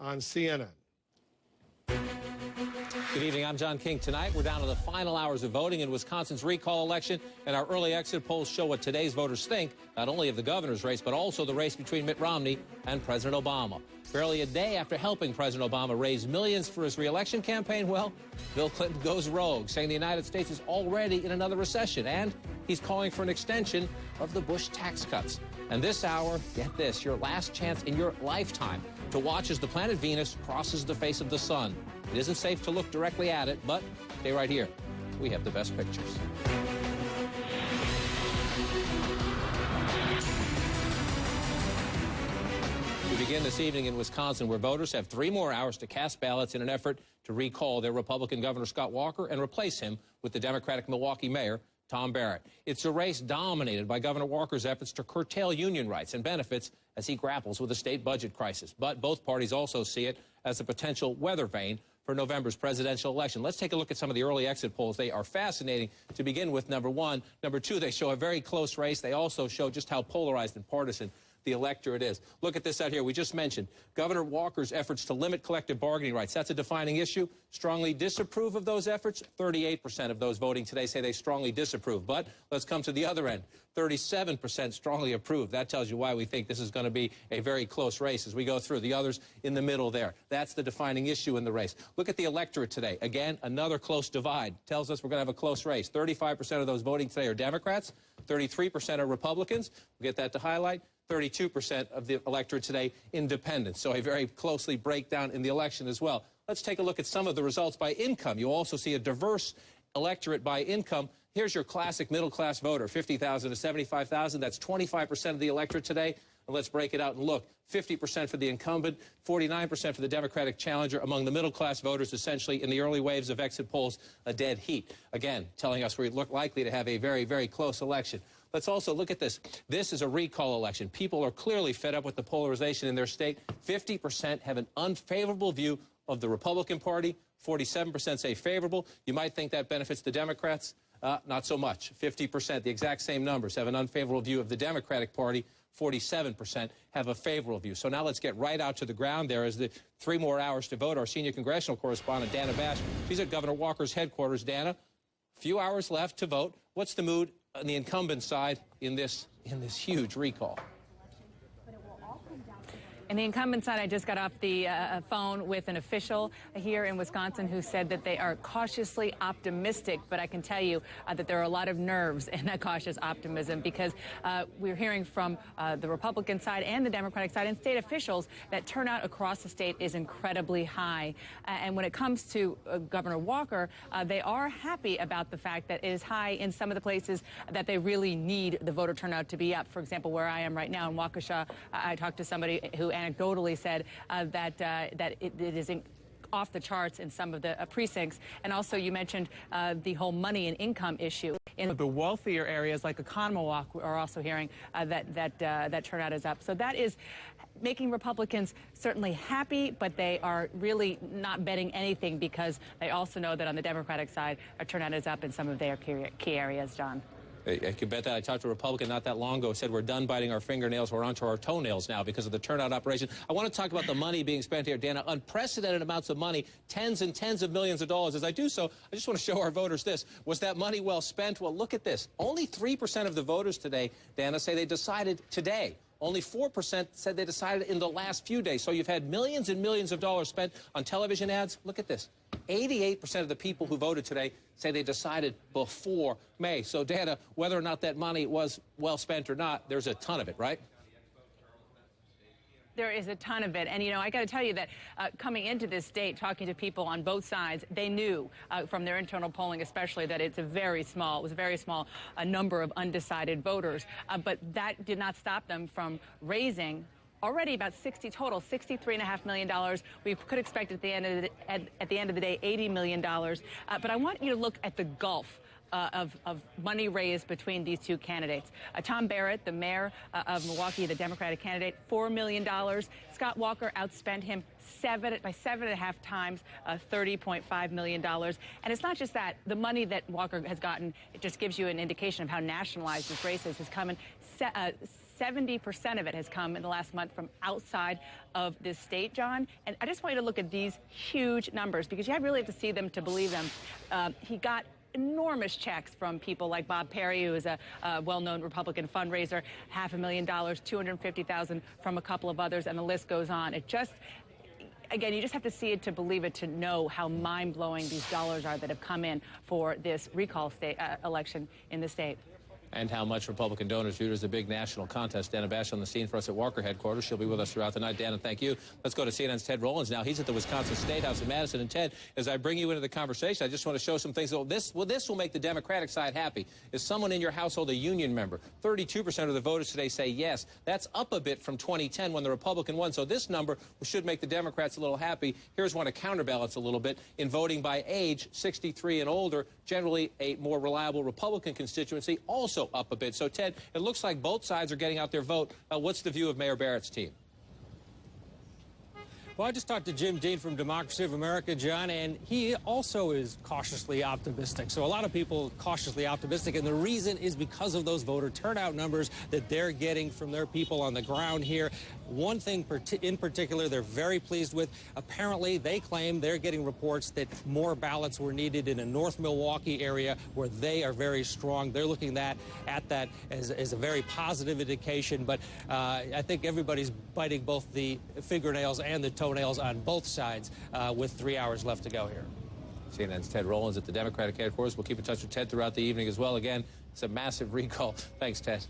on CNN. Good evening. I'm John King. Tonight, we're down to the final hours of voting in Wisconsin's recall election, and our early exit polls show what today's voters think, not only of the governor's race, but also the race between Mitt Romney and President Obama. Barely a day after helping President Obama raise millions for his re-election campaign, well, Bill Clinton goes rogue, saying the United States is already in another recession, and he's calling for an extension of the Bush tax cuts. And this hour, get this, your last chance in your lifetime to watch as the planet Venus crosses the face of the sun. It isn't safe to look directly at it, but stay right here. We have the best pictures. We begin this evening in Wisconsin, where voters have 3 more hours to cast ballots in an effort to recall their Republican Governor Scott Walker and replace him with the Democratic Milwaukee Mayor Tom Barrett. It's a race dominated by Governor Walker's efforts to curtail union rights and benefits as he grapples with a state budget crisis. But both parties also see it as a potential weather vane for November's presidential election. Let's take a look at some of the early exit polls. They are fascinating to begin with, number one. Number two, they show a very close race. They also show just how polarized and partisan the electorate is. Look at this out here. We just mentioned Governor Walker's efforts to limit collective bargaining rights. That's a defining issue. Strongly disapprove of those efforts. 38% of those voting today say they strongly disapprove. But let's come to the other end. 37% strongly approve. That tells you why we think this is going to be a very close race as we go through. The others in the middle there. That's the defining issue in the race. Look at the electorate today. Again, another close divide. Tells us we're going to have a close race. 35% of those voting today are Democrats. 33% are Republicans. We'll get that to highlight. 32% of the electorate today independents. So a very closely breakdown in the election as well. Let's take a look at some of the results by income. You also see a diverse electorate by income. Here's your classic middle-class voter, 50,000 to 75,000. That's 25% of the electorate today. And let's break it out and look. 50% for the incumbent, 49% for the Democratic challenger. Among the middle-class voters, essentially, in the early waves of exit polls, a dead heat. Again, telling us we look likely to have a very, very close election. Let's also look at this. This is a recall election. People are clearly fed up with the polarization in their state. 50% have an unfavorable view of the Republican Party. 47% say favorable. You might think that benefits the Democrats. Not so much. 50%, the exact same numbers, have an unfavorable view of the Democratic Party. 47% have a favorable view. So now let's get right out to the ground. There is the 3 more hours to vote. Our senior congressional correspondent, Dana Bash, she's at Governor Walker's headquarters. Dana, few hours left to vote. What's the mood on the incumbent side in this huge recall? And the incumbent side, I just got off the phone with an official here in Wisconsin who said that they are cautiously optimistic. But I can tell you that there are a lot of nerves in that cautious optimism because we're hearing from the Republican side and the Democratic side and state officials that turnout across the state is incredibly high. And when it comes to Governor Walker, they are happy about the fact that it is high in some of the places that they really need the voter turnout to be up. For example, where I am right now in Waukesha, I talked to somebody who anecdotally said that it is off the charts in some of the precincts. And also you mentioned the whole money and income issue. In the wealthier areas like Oconomowoc are also hearing that turnout is up. So that is making Republicans certainly happy, but they are really not betting anything because they also know that on the Democratic side, a turnout is up in some of their key areas, John. I can bet that. I talked to a Republican not that long ago who said we're done biting our fingernails, we're onto our toenails now because of the turnout operation. I want to talk about the money being spent here, Dana. Unprecedented amounts of money, tens and tens of millions of dollars. As I do so, I just want to show our voters this. Was that money well spent? Well, look at this. Only 3% of the voters today, Dana, say they decided today. Only 4% said they decided in the last few days. So you've had millions and millions of dollars spent on television ads. Look at this. 88% of the people who voted today say they decided before May. So, Dana, whether or not that money was well spent or not, there's a ton of it, right? There is a ton of it. And, you know, I got to tell you that coming into this state, talking to people on both sides, they knew from their internal polling especially that it was a very small number of undecided voters. But that did not stop them from raising already about $63.5 million. We could expect at the end of the day, $80 million. But I want you to look at the gulf of money raised between these two candidates. Tom Barrett, the mayor of Milwaukee, the Democratic candidate, $4 million. Scott Walker outspent him by 7.5 times, $30.5 million. And it's not just that. The money that Walker has gotten, it just gives you an indication of how nationalized this race is, has come in 70% of it has come in the last month from outside of this state, John. And I just want you to look at these huge numbers because you really have to see them to believe them. He got enormous checks from people like Bob Perry, who is a well-known Republican fundraiser, $500,000, $250,000 from a couple of others, and the list goes on. It just, again, you just have to see it to believe it, to know how mind-blowing these dollars are that have come in for this recall election in the state. And how much Republican donors viewed as a big national contest. Dana Bash on the scene for us at Walker headquarters. She'll be with us throughout the night. Dana, thank you. Let's go to CNN's Ted Rollins now. He's at the Wisconsin State House in Madison. And Ted, as I bring you into the conversation, I just want to show some things. This will make the Democratic side happy. Is someone in your household a union member? 32% of the voters today say yes. That's up a bit from 2010 when the Republican won. So this number should make the Democrats a little happy. Here's one to counterbalance a little bit. In voting by age, 63 and older, generally a more reliable Republican constituency, also up a bit. So Ted, it looks like both sides are getting out their vote. What's the view of Mayor Barrett's team? Well, I just talked to Jim Dean from Democracy of America, John, and he also is cautiously optimistic. So a lot of people cautiously optimistic, and the reason is because of those voter turnout numbers that they're getting from their people on the ground here. One thing in particular they're very pleased with. Apparently, they claim they're getting reports that more ballots were needed in a North Milwaukee area where they are very strong. They're looking at that as a very positive indication, but I think everybody's biting both the fingernails and the toenails on both sides with 3 hours left to go here. CNN's Ted Rollins at the Democratic headquarters. We'll keep in touch with Ted throughout the evening as well. Again, it's a massive recall. Thanks, Ted.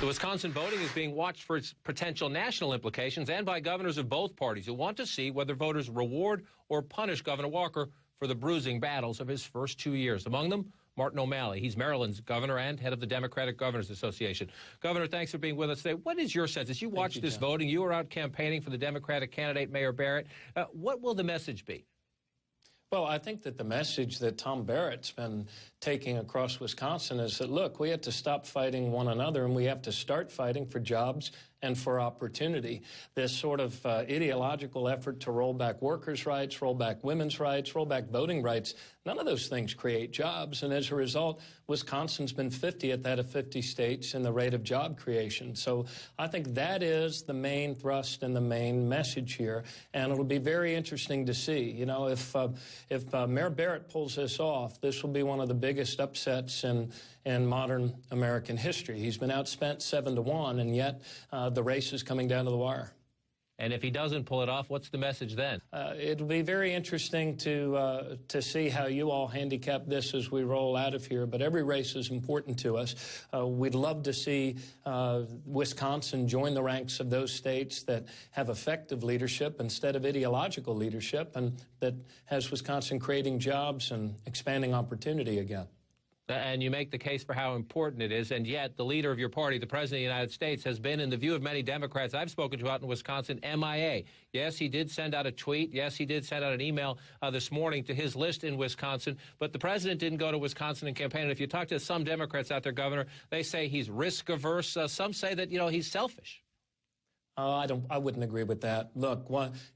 The Wisconsin voting is being watched for its potential national implications and by governors of both parties who want to see whether voters reward or punish Governor Walker for the bruising battles of his first 2 years. Among them, Martin O'Malley. He's Maryland's governor and head of the Democratic Governors Association. Governor, thanks for being with us today. What is your sense? As you watch this voting, you were out campaigning for the Democratic candidate, Mayor Barrett. What will the message be? Well, I think that the message that Tom Barrett's been taking across Wisconsin is that, look, we have to stop fighting one another and we have to start fighting for jobs and for opportunity. This sort of ideological effort to roll back workers' rights, roll back women's rights, roll back voting rights, none of those things create jobs. And as a result, Wisconsin's been 50th out of 50 states in the rate of job creation. So I think that is the main thrust and the main message here. And it'll be very interesting to see. You know, if Mayor Barrett pulls this off, this will be one of the biggest upsets in modern American history. He's been outspent 7-1, and yet the race is coming down to the wire. And if he doesn't pull it off, what's the message then? It'll be very interesting to see how you all handicap this as we roll out of here. But every race is important to us. We'd love to see Wisconsin join the ranks of those states that have effective leadership instead of ideological leadership, and that has Wisconsin creating jobs and expanding opportunity again. And you make the case for how important it is, and yet the leader of your party, the President of the United States, has been, in the view of many Democrats I've spoken to out in Wisconsin, MIA. Yes, he did send out a tweet. Yes, he did send out an email this morning to his list in Wisconsin, but the President didn't go to Wisconsin and campaign. And if you talk to some Democrats out there, Governor, they say he's risk-averse. Some say that, you know, he's selfish. I wouldn't agree with that. Look,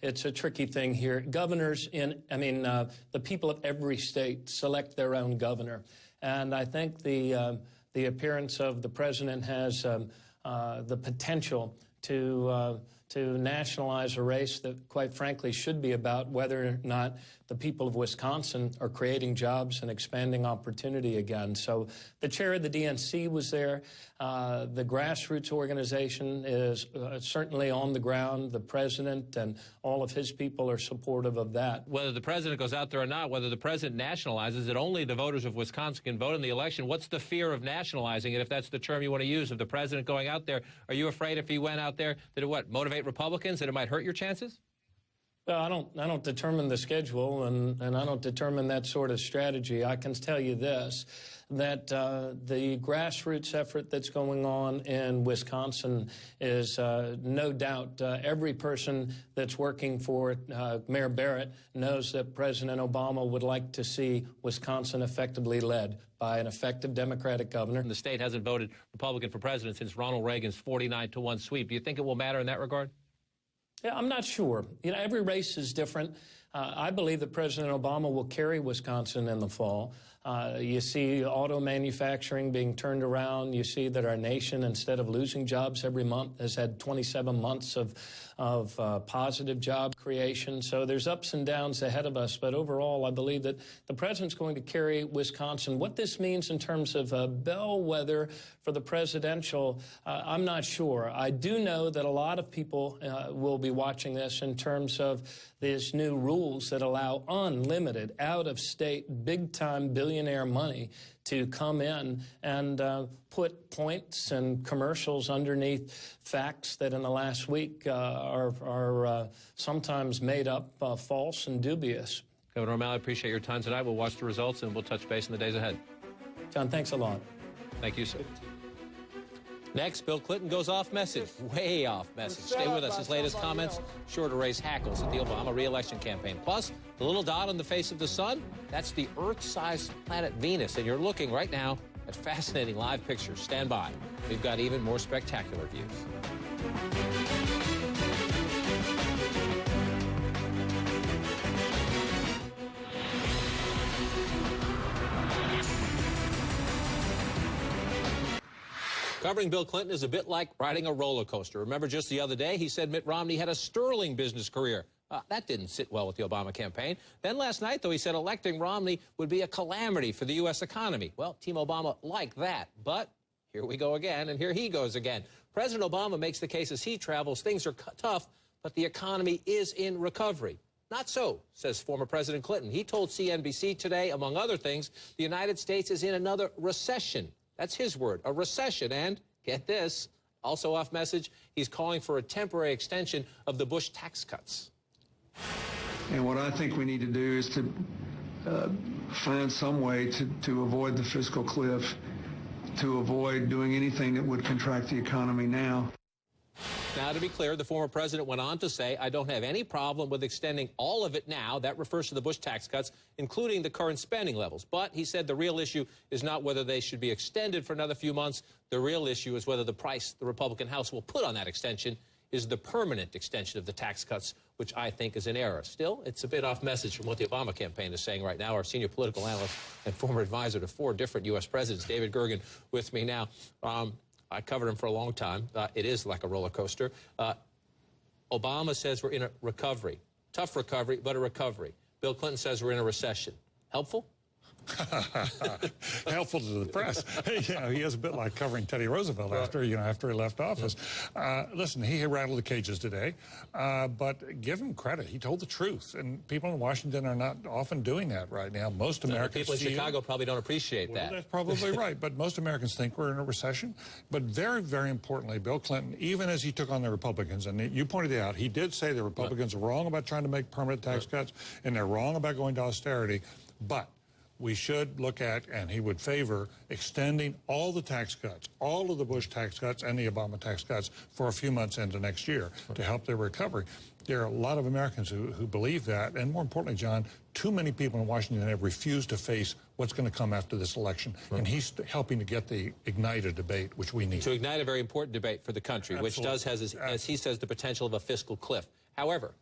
it's a tricky thing here. Governors the people of every state select their own governor. And I think the appearance of the president has the potential to nationalize a race that, quite frankly, should be about whether or not the people of Wisconsin are creating jobs and expanding opportunity again. So the chair of the DNC was there. The grassroots organization is certainly on the ground. The president and all of his people are supportive of that. Whether the president goes out there or not, whether the president nationalizes it, only the voters of Wisconsin can vote in the election. What's the fear of nationalizing it, if that's the term you want to use, of the president going out there? Are you afraid if he went out there that it motivate Republicans, that it might hurt your chances? Well, I don't determine the schedule, and I don't determine that sort of strategy. I can tell you this, that the grassroots effort that's going on in Wisconsin is no doubt every person that's working for Mayor Barrett knows that President Obama would like to see Wisconsin effectively led by an effective Democratic governor. The state hasn't voted Republican for president since Ronald Reagan's 49-1 sweep. Do you think it will matter in that regard? Yeah, I'm not sure. You know, every race is different. I believe that President Obama will carry Wisconsin in the fall. You see auto manufacturing being turned around. You see that our nation, instead of losing jobs every month, has had 27 months of positive job creation. So there's ups and downs ahead of us. But overall, I believe that the president's going to carry Wisconsin. What this means in terms of a bellwether for the presidential, I'm not sure. I do know that a lot of people will be watching this in terms of these new rules that allow unlimited, out-of-state, big-time billionaire money to come in and put points and commercials underneath facts that in the last week are sometimes made up false and dubious. Governor O'Malley, I appreciate your time tonight. We'll watch the results and we'll touch base in the days ahead. John, thanks a lot. Thank you, sir. Next, Bill Clinton goes off message, way off message. Stay with us. His latest comments sure to raise hackles at the Obama re-election campaign. Plus, the little dot on the face of the sun, that's the Earth-sized planet Venus. And you're looking right now at fascinating live pictures. Stand by. We've got even more spectacular views. Covering Bill Clinton is a bit like riding a roller coaster. Remember just the other day, he said Mitt Romney had a sterling business career. That didn't sit well with the Obama campaign. Then last night, though, he said electing Romney would be a calamity for the U.S. economy. Well, Team Obama liked that. But here we go again, and here he goes again. President Obama makes the case as he travels. Things are tough, but the economy is in recovery. Not so, says former President Clinton. He told CNBC today, among other things, the United States is in another recession. That's his word, a recession. And, get this, also off message, he's calling for a temporary extension of the Bush tax cuts. And what I think we need to do is to find some way to avoid the fiscal cliff, to avoid doing anything that would contract the economy now. Now, to be clear, the former president went on to say, I don't have any problem with extending all of it now. That refers to the Bush tax cuts, including the current spending levels. But he said the real issue is not whether they should be extended for another few months. The real issue is whether the price the Republican House will put on that extension is the permanent extension of the tax cuts, which I think is an error. Still, it's a bit off message from what the Obama campaign is saying right now. Our senior political analyst and former advisor to 4 different U.S. presidents, David Gergen, with me now. I covered him for a long time. It is like a roller coaster. Obama says we're in a recovery. Tough recovery, but a recovery. Bill Clinton says we're in a recession. Helpful? Helpful to the press. He is a bit like covering Teddy Roosevelt after he left office. Listen, he rattled the cages today, but give him credit. He told the truth, and people in Washington are not often doing that right now. Most Americans, people in Chicago probably don't appreciate that. That's probably right, but most Americans think we're in a recession. But very, very importantly, Bill Clinton, even as he took on the Republicans, and you pointed out, he did say the Republicans are wrong about trying to make permanent tax cuts, and they're wrong about going to austerity, but we should look at, and he would favor, extending all the tax cuts, all of the Bush tax cuts and the Obama tax cuts for a few months into next year to help their recovery. There are a lot of Americans who believe that, and more importantly, John, too many people in Washington have refused to face what's going to come after this election, and he's helping to get the ignited debate, which we need. To ignite a very important debate for the country, which does have, as he says, the potential of a fiscal cliff. However,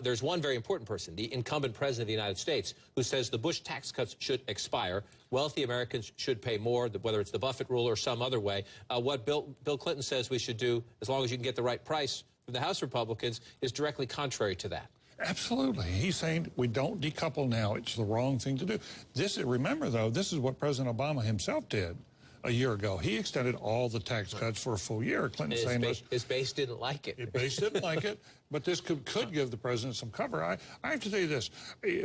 there's one very important person, the incumbent president of the United States, who says the Bush tax cuts should expire. Wealthy Americans should pay more, whether it's the Buffett rule or some other way. What Bill Clinton says we should do, as long as you can get the right price from the House Republicans, is directly contrary to that. Absolutely. He's saying we don't decouple now. It's the wrong thing to do. Remember, though, this is what President Obama himself did a year ago. He extended all the tax cuts for a full year. Clinton saying his base didn't like it. His base didn't like it, but this could give the president some cover. I have to tell you this.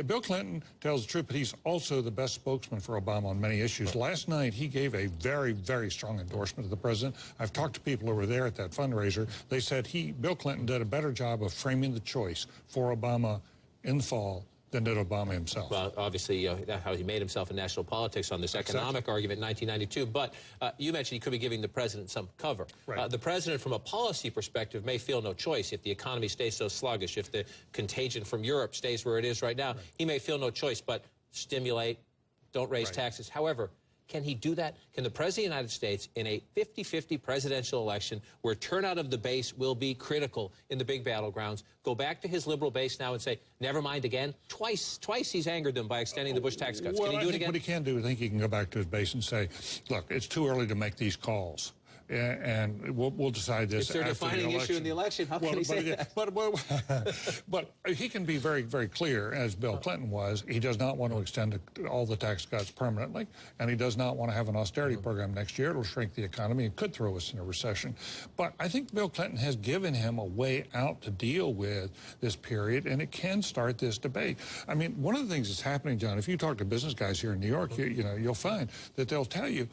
Bill Clinton tells the truth, but he's also the best spokesman for Obama on many issues. Last night, he gave a very, very strong endorsement of the president. I've talked to people who were there at that fundraiser. They said Bill Clinton did a better job of framing the choice for Obama in the fall than did Obama himself. Well, obviously, that's how he made himself in national politics on this economic argument in 1992. But you mentioned he could be giving the president some cover. Right. The president, from a policy perspective, may feel no choice if the economy stays so sluggish, if the contagion from Europe stays where it is right now. Right. He may feel no choice but stimulate, don't raise taxes. However, Can he do that? Can the President of the United States, in a 50-50 presidential election where turnout of the base will be critical in the big battlegrounds, go back to his liberal base now and say, never mind again? Twice he's angered them by extending the Bush tax cuts. Well, Can he do it again? What he can do, I think he can go back to his base and say, look, it's too early to make these calls. And we'll decide this after the election. It's a defining issue in the election. How can he say that? But he can be very, very clear, as Bill Clinton was. He does not want to extend all the tax cuts permanently, and he does not want to have an austerity program next year. It will shrink the economy and could throw us in a recession. But I think Bill Clinton has given him a way out to deal with this period, and it can start this debate. I mean, one of the things that's happening, John, if you talk to business guys here in New York, you'll find that they'll tell you,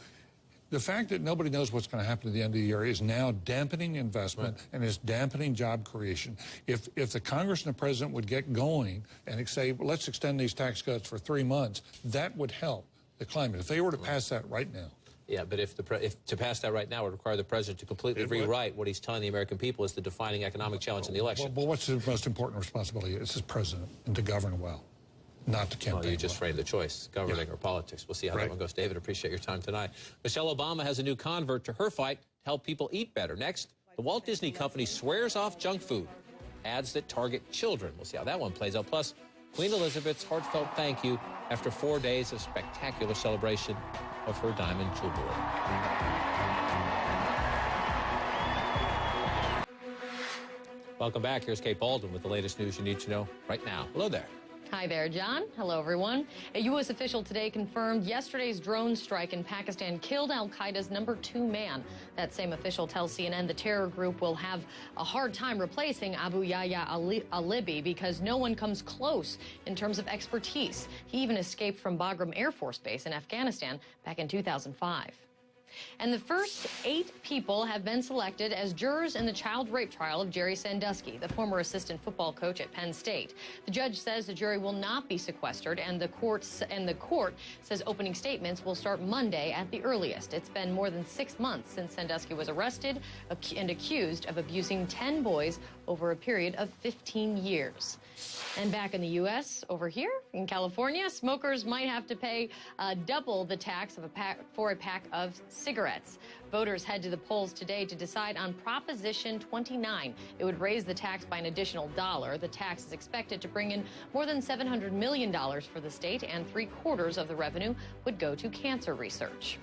the fact that nobody knows what's going to happen at the end of the year is now dampening investment and is dampening job creation. If the Congress and the President would get going and say, well, let's extend these tax cuts for 3 months, that would help the climate. If they were to pass that right now. Yeah, but if to pass that right now would require the President to completely rewrite what he's telling the American people is the defining economic challenge in the election. Well, what's the most important responsibility? It's his President, and to govern well. Not to campaign. Well, you just framed the choice, governing or politics. We'll see how that one goes. David, appreciate your time tonight. Michelle Obama has a new convert to her fight to help people eat better. Next, the Walt Disney Company swears off junk food, ads that target children. We'll see how that one plays out. Plus, Queen Elizabeth's heartfelt thank you after 4 days of spectacular celebration of her diamond jubilee. Welcome back. Here's Kate Baldwin with the latest news you need to know right now. Hello there. Hi there, John. Hello, everyone. A U.S. official today confirmed yesterday's drone strike in Pakistan killed al-Qaeda's #2 man. That same official tells CNN the terror group will have a hard time replacing Abu Yahya al-Libi because no one comes close in terms of expertise. He even escaped from Bagram Air Force Base in Afghanistan back in 2005. And the first 8 people have been selected as jurors in the child rape trial of Jerry Sandusky, the former assistant football coach at Penn State. The judge says the jury will not be sequestered, and the court says opening statements will start Monday at the earliest. It's been more than 6 months since Sandusky was arrested and accused of abusing 10 boys over a period of 15 years. And back in the U.S., over here in California, smokers might have to pay double the tax for a pack of cigarettes. Voters head to the polls today to decide on Proposition 29. It would raise the tax by an additional $1. The tax is expected to bring in more than $700 million for the state, and 3/4 of the revenue would go to cancer research.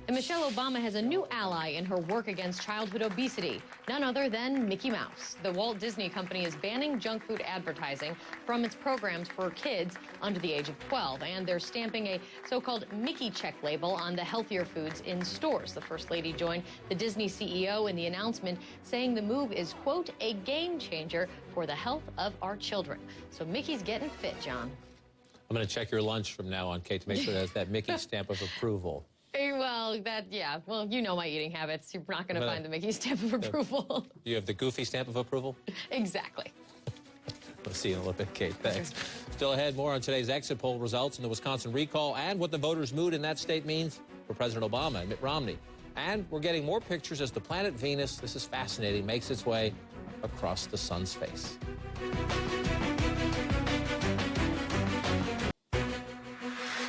And Michelle Obama has a new ally in her work against childhood obesity, none other than Mickey Mouse. The Walt Disney Company is banning junk food advertising from its programs for kids under the age of 12, and they're stamping a so-called Mickey check label on the healthier foods in stores. The First Lady joined the Disney CEO in the announcement, saying the move is, quote, a game changer for the health of our children. So Mickey's getting fit, John. I'm going to check your lunch from now on, Kate, to make sure it has that Mickey stamp of approval. Well, well, you know my eating habits. You're not going to find the Mickey stamp of approval. You have the Goofy stamp of approval? Exactly. We'll see you in a little bit, Kate. Thanks. Still ahead, more on today's exit poll results in the Wisconsin recall and what the voters' mood in that state means for President Obama and Mitt Romney. And we're getting more pictures as the planet Venus, this is fascinating, makes its way across the sun's face.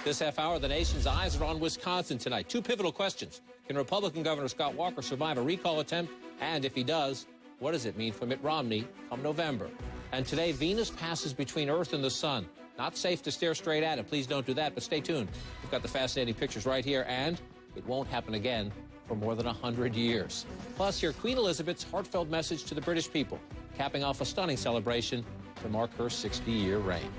This half hour, the nation's eyes are on Wisconsin tonight. 2 pivotal questions. Can Republican Governor Scott Walker survive a recall attempt? And if he does, what does it mean for Mitt Romney come November? And today, Venus passes between Earth and the sun. Not safe to stare straight at it. Please don't do that, but stay tuned. We've got the fascinating pictures right here, and it won't happen again for more than 100 years. Plus, hear Queen Elizabeth's heartfelt message to the British people, capping off a stunning celebration to mark her 60-year reign.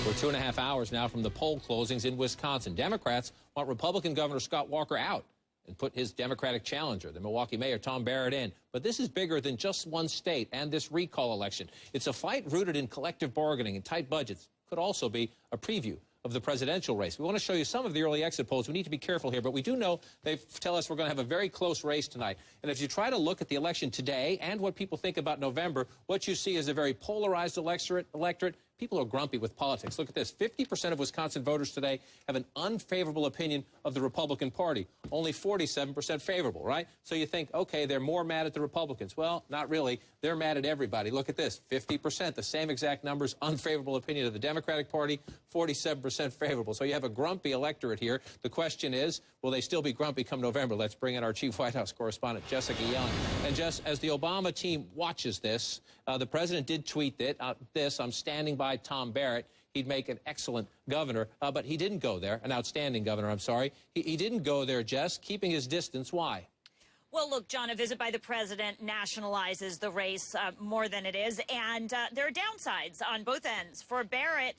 We're 2.5 hours now from the poll closings in Wisconsin. Democrats want Republican Governor Scott Walker out and put his Democratic challenger, the Milwaukee Mayor Tom Barrett, in. But this is bigger than just one state and this recall election. It's a fight rooted in collective bargaining and tight budgets. Could also be a preview of the presidential race. We want to show you some of the early exit polls. We need to be careful here, but we do know they tell us we're going to have a very close race tonight. And if you try to look at the election today and what people think about November, what you see is a very polarized electorate. people are grumpy with politics. Look at this. 50% of Wisconsin voters today have an unfavorable opinion of the Republican Party. Only 47% favorable, right? So you think, okay, they're more mad at the Republicans. Well, not really. They're mad at everybody. Look at this. 50%, the same exact numbers, unfavorable opinion of the Democratic Party, 47% favorable. So you have a grumpy electorate here. The question is, will they still be grumpy come November? Let's bring in our chief White House correspondent, Jessica Young. And Jess, as the Obama team watches this, the president did tweet this, I'm standing by Tom Barrett. He'd make an excellent governor, but he didn't go there, an outstanding governor, I'm sorry. He didn't go there, Jess, keeping his distance. Why? Well, look, John, a visit by the president nationalizes the race more than it is, and there are downsides on both ends. For Barrett,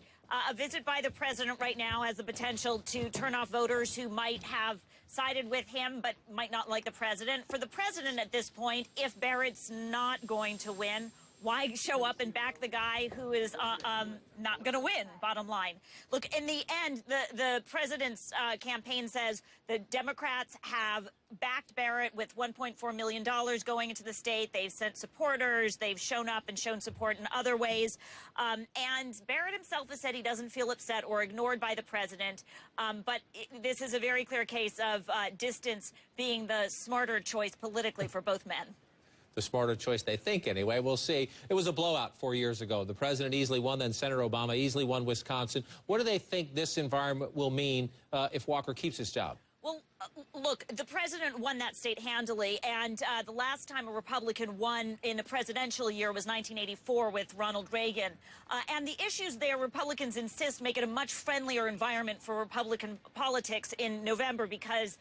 a visit by the president right now has the potential to turn off voters who might have sided with him but might not like the president. For the president at this point, if Barrett's not going to win, why show up and back the guy who is not going to win, bottom line? Look, in the end, the president's campaign says the Democrats have backed Barrett with $1.4 million going into the state. They've sent supporters. They've shown up and shown support in other ways. And Barrett himself has said he doesn't feel upset or ignored by the president. But this is a very clear case of distance being the smarter choice politically for both men. The smarter choice, they think, anyway. We'll see. It was a blowout 4 years ago. The president easily won, then Senator Obama easily won Wisconsin. What do they think this environment will mean if Walker keeps his job? Well, look, the president won that state handily, and the last time a Republican won in a presidential year was 1984 with Ronald Reagan. And the issues there, Republicans insist, make it a much friendlier environment for Republican politics in November because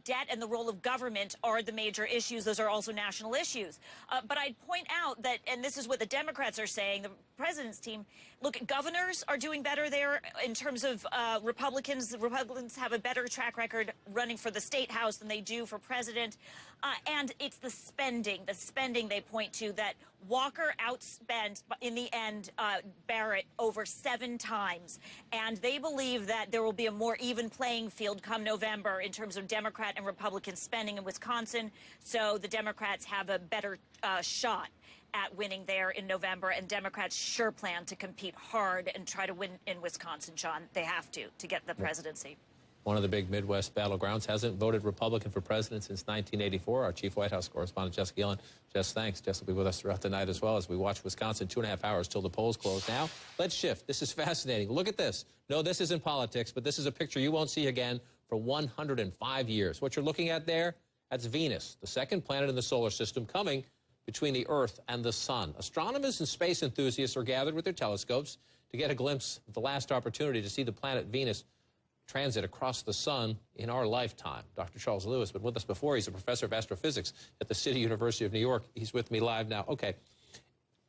debt and the role of government are the major issues. Those are also national issues. But I'd point out that, and this is what the Democrats are saying, the president's team, look, governors are doing better there in terms of Republicans. The Republicans have a better track record running for the state house than they do for president. And it's the spending they point to that Walker outspent, in the end, Barrett over 7 times. And they believe that there will be a more even playing field come November in terms of Democrat and Republican spending in Wisconsin. So the Democrats have a better shot at winning there in November, and Democrats sure plan to compete hard and try to win in Wisconsin, John. They have to get the presidency. One of the big Midwest battlegrounds, hasn't voted Republican for president since 1984. Our chief White House correspondent, Jessica Young. Jess, thanks. Jess will be with us throughout the night as well as we watch Wisconsin 2.5 hours till the polls close. Now, let's shift. This is fascinating. Look at this. No, this isn't politics, but this is a picture you won't see again for 105 years. What you're looking at there, that's Venus, the second planet in the solar system, coming between the Earth and the Sun. Astronomers and space enthusiasts are gathered with their telescopes to get a glimpse of the last opportunity to see the planet Venus transit across the sun in our lifetime. Dr. Charles Lewis has been with us before. He's a professor of astrophysics at the City University of New York. He's with me live now. Okay.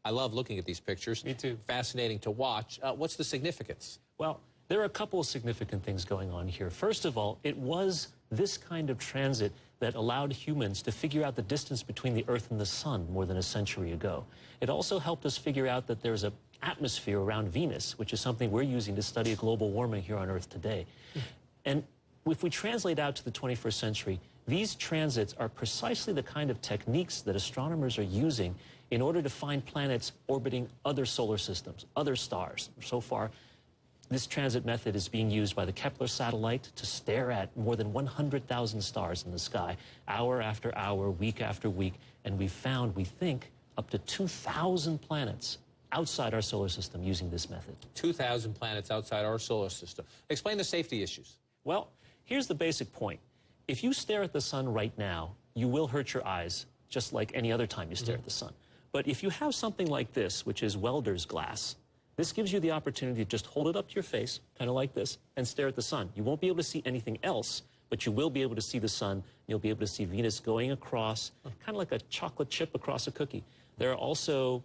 I love looking at these pictures. Me too. Fascinating to watch. What's the significance? Well, there are a couple of significant things going on here. First of all, it was this kind of transit that allowed humans to figure out the distance between the Earth and the Sun more than a century ago. It also helped us figure out that there's an atmosphere around Venus, which is something we're using to study global warming here on Earth today. And if we translate out to the 21st century, these transits are precisely the kind of techniques that astronomers are using in order to find planets orbiting other solar systems, other stars. So far, this transit method is being used by the Kepler satellite to stare at more than 100,000 stars in the sky, hour after hour, week after week, and we found, we think, up to 2,000 planets outside our solar system using this method. 2,000 planets outside our solar system. Explain the safety issues. Well, here's the basic point. If you stare at the sun right now, you will hurt your eyes, just like any other time you stare at the sun. But if you have something like this, which is welder's glass, this gives you the opportunity to just hold it up to your face, kind of like this, and stare at the sun. You won't be able to see anything else, but you will be able to see the sun. You'll be able to see Venus going across, kind of like a chocolate chip across a cookie. There are also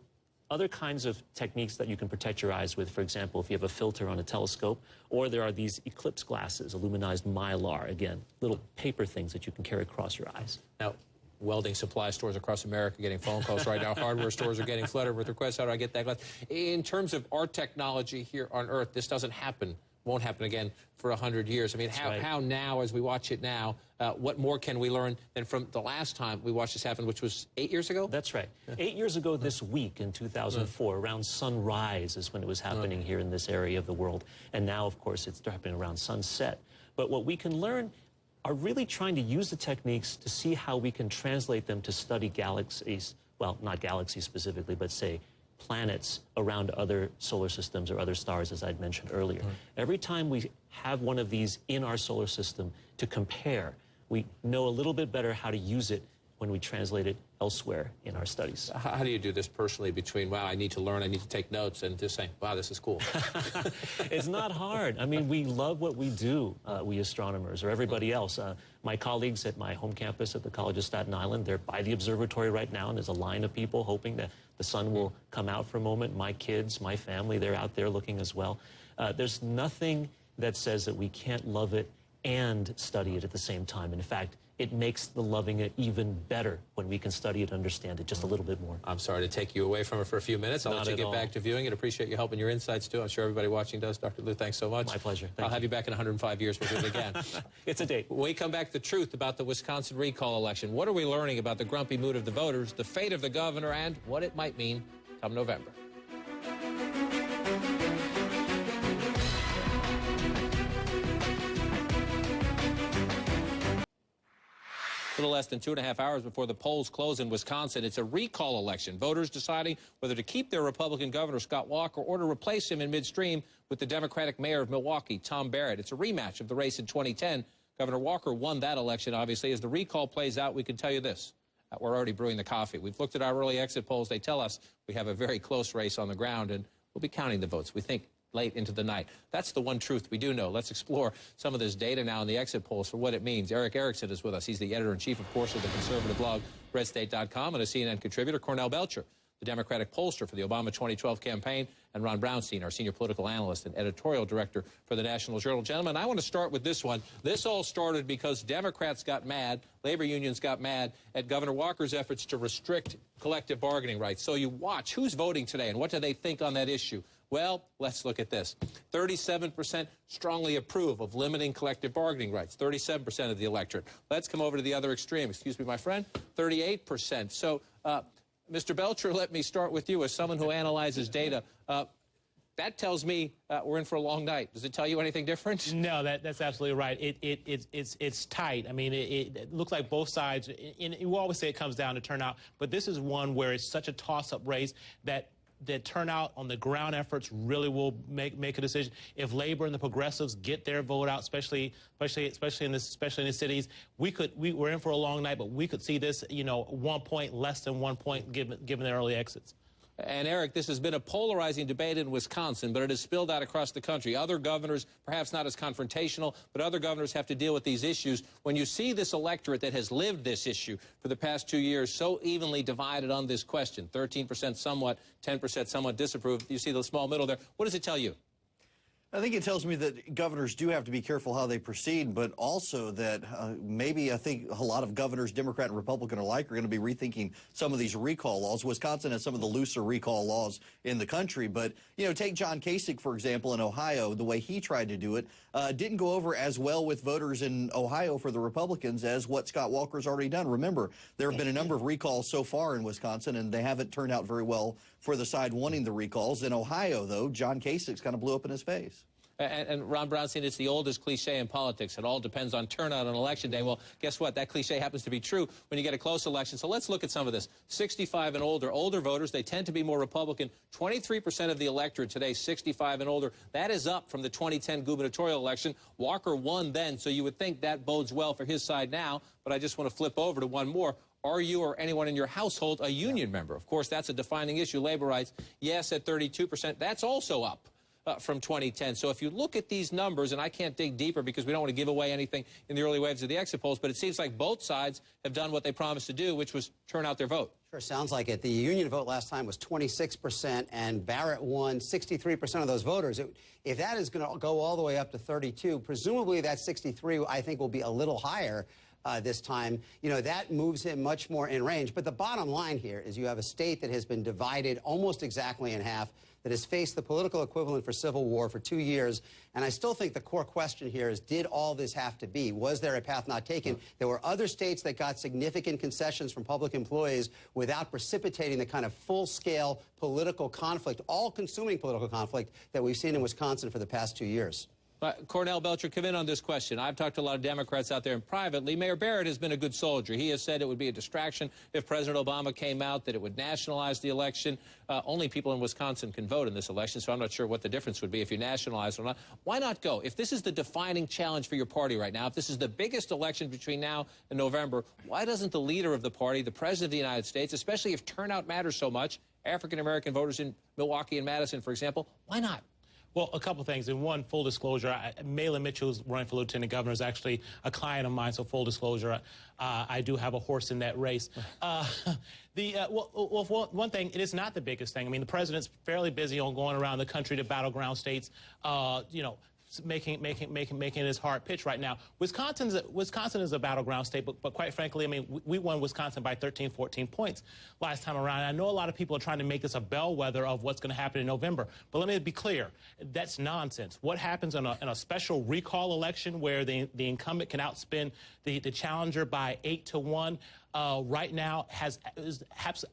other kinds of techniques that you can protect your eyes with. For example, if you have a filter on a telescope, or there are these eclipse glasses, aluminized mylar, again, little paper things that you can carry across your eyes. Now, welding supply stores across America getting phone calls right now. Hardware stores are getting flooded with requests. How do I get that glass? In terms of our technology here on Earth, this doesn't happen won't happen again for 100 years. I mean, how now, as we watch it now, what more can we learn than from the last time we watched this happen, which was 8 years ago? That's right. 8 years ago this week in 2004, around sunrise is when it was happening here in this area of the world. And now, of course, it's happening around sunset. But what we can learn are really trying to use the techniques to see how we can translate them to study galaxies, well, not galaxies specifically, but say planets around other solar systems or other stars, as I'd mentioned earlier. Every time we have one of these in our solar system to compare, we know a little bit better how to use it when we translate it elsewhere in our studies. How do you do this personally between, wow, I need to learn, I need to take notes, and just saying, wow, this is cool? It's not hard. I mean, we love what we do, we astronomers, or everybody else. My colleagues at my home campus at the College of Staten Island, they're by the observatory right now, and there's a line of people hoping that the sun will come out for a moment. My kids, my family, they're out there looking as well. There's nothing that says that we can't love it and study it at the same time. In fact, it makes the loving it even better when we can study it and understand it just a little bit more. I'm sorry to take you away from it for a few minutes. I'll let you get back to viewing it. Appreciate you helping your insights, too. I'm sure everybody watching does. Dr. Liu, thanks so much. My pleasure. I'll have you back in 105 years. We'll do it again. It's a date. When we come back, the truth about the Wisconsin recall election. What are we learning about the grumpy mood of the voters, the fate of the governor, and what it might mean come November? A little less than 2.5 hours before the polls close in Wisconsin, it's a recall election. Voters deciding whether to keep their Republican governor, Scott Walker, or to replace him in midstream with the Democratic mayor of Milwaukee, Tom Barrett. It's a rematch of the race in 2010. Governor Walker won that election, obviously. As the recall plays out, we can tell you this. We're already brewing the coffee. We've looked at our early exit polls. They tell us we have a very close race on the ground, and we'll be counting the votes, we think, late into the night. That's the one truth we do know. Let's explore some of this data now in the exit polls for what it means. Eric Erickson is with us. He's the editor-in-chief, of course, of the conservative blog RedState.com, and a CNN contributor. Cornell Belcher, the Democratic pollster for the Obama 2012 campaign, and Ron Brownstein, our senior political analyst and editorial director for the National Journal. Gentlemen, I want to start with this one. This all started because Democrats got mad, labor unions got mad at Governor Walker's efforts to restrict collective bargaining rights. So you watch who's voting today and what do they think on that issue. Well, let's look at this. 37% strongly approve of limiting collective bargaining rights, 37% of the electorate. Let's come over to the other extreme. Excuse me, my friend, 38%. So, Mr. Belcher, let me start with you as someone who analyzes data. That tells me we're in for a long night. Does it tell you anything different? No, that's absolutely right. It's tight. I mean, it looks like both sides, and we always say it comes down to turnout, but this is one where it's such a toss-up race that turnout on the ground efforts really will make a decision. If labor and the progressives get their vote out, especially in the cities, we're in for a long night, but we could see this, 1 point, less than 1 point, given the early exits. And, Eric, this has been a polarizing debate in Wisconsin, but it has spilled out across the country. Other governors, perhaps not as confrontational, but other governors have to deal with these issues. When you see this electorate that has lived this issue for the past 2 years so evenly divided on this question, 13% somewhat, 10% somewhat disapprove, you see the small middle there. What does it tell you? I think it tells me that governors do have to be careful how they proceed, but also that maybe I think a lot of governors, Democrat and Republican alike, are going to be rethinking some of these recall laws. Wisconsin has some of the looser recall laws in the country, but, take John Kasich, for example, in Ohio. The way he tried to do it didn't go over as well with voters in Ohio for the Republicans as what Scott Walker's already done. Remember, there have been a number of recalls so far in Wisconsin, and they haven't turned out very well for the side wanting the recalls. In Ohio, though, John Kasich kind of blew up in his face. And Ron Brownstein, it's the oldest cliche in politics. It all depends on turnout on Election Day. Well, guess what? That cliche happens to be true when you get a close election. So let's look at some of this. 65 and older voters, they tend to be more Republican. 23% of the electorate today, 65 and older. That is up from the 2010 gubernatorial election. Walker won then, so you would think that bodes well for his side now. But I just want to flip over to one more. Are you or anyone in your household a union member? Of course, that's a defining issue. Labor rights, yes, at 32%. That's also up from 2010. So if you look at these numbers, and I can't dig deeper because we don't want to give away anything in the early waves of the exit polls, but it seems like both sides have done what they promised to do, which was turn out their vote. Sure sounds like it. The union vote last time was 26%, and Barrett won 63% of those voters. If that is going to go all the way up to 32, presumably that 63, I think, will be a little higher this time. That moves him much more in range. But the bottom line here is you have a state that has been divided almost exactly in half. that has faced the political equivalent for civil war for 2 years. And I still think the core question here is, did all this have to be? Was there a path not taken? There were other states that got significant concessions from public employees without precipitating the kind of full-scale political conflict, all-consuming political conflict that we've seen in Wisconsin for the past 2 years. Cornell Belcher, come in on this question. I've talked to a lot of Democrats out there and privately. Mayor Barrett has been a good soldier. He has said it would be a distraction if President Obama came out, that it would nationalize the election. Only people in Wisconsin can vote in this election, so I'm not sure what the difference would be if you nationalize or not. Why not go? If this is the defining challenge for your party right now, if this is the biggest election between now and November, why doesn't the leader of the party, the President of the United States, especially if turnout matters so much, African-American voters in Milwaukee and Madison, for example, why not? Well, a couple things. In one, full disclosure, Malin Mitchell, who's running for lieutenant governor, is actually a client of mine, so full disclosure, I do have a horse in that race. One thing, it is not the biggest thing. I mean, the president's fairly busy on going around the country to battleground states, you know, making his hard pitch right now. Wisconsin is a battleground state, but quite frankly, I mean, we won Wisconsin by 13, 14 points last time around. And I know a lot of people are trying to make this a bellwether of what's going to happen in November. But let me be clear, that's nonsense. What happens in a special recall election where the incumbent can outspin the challenger by 8 to 1? Right now has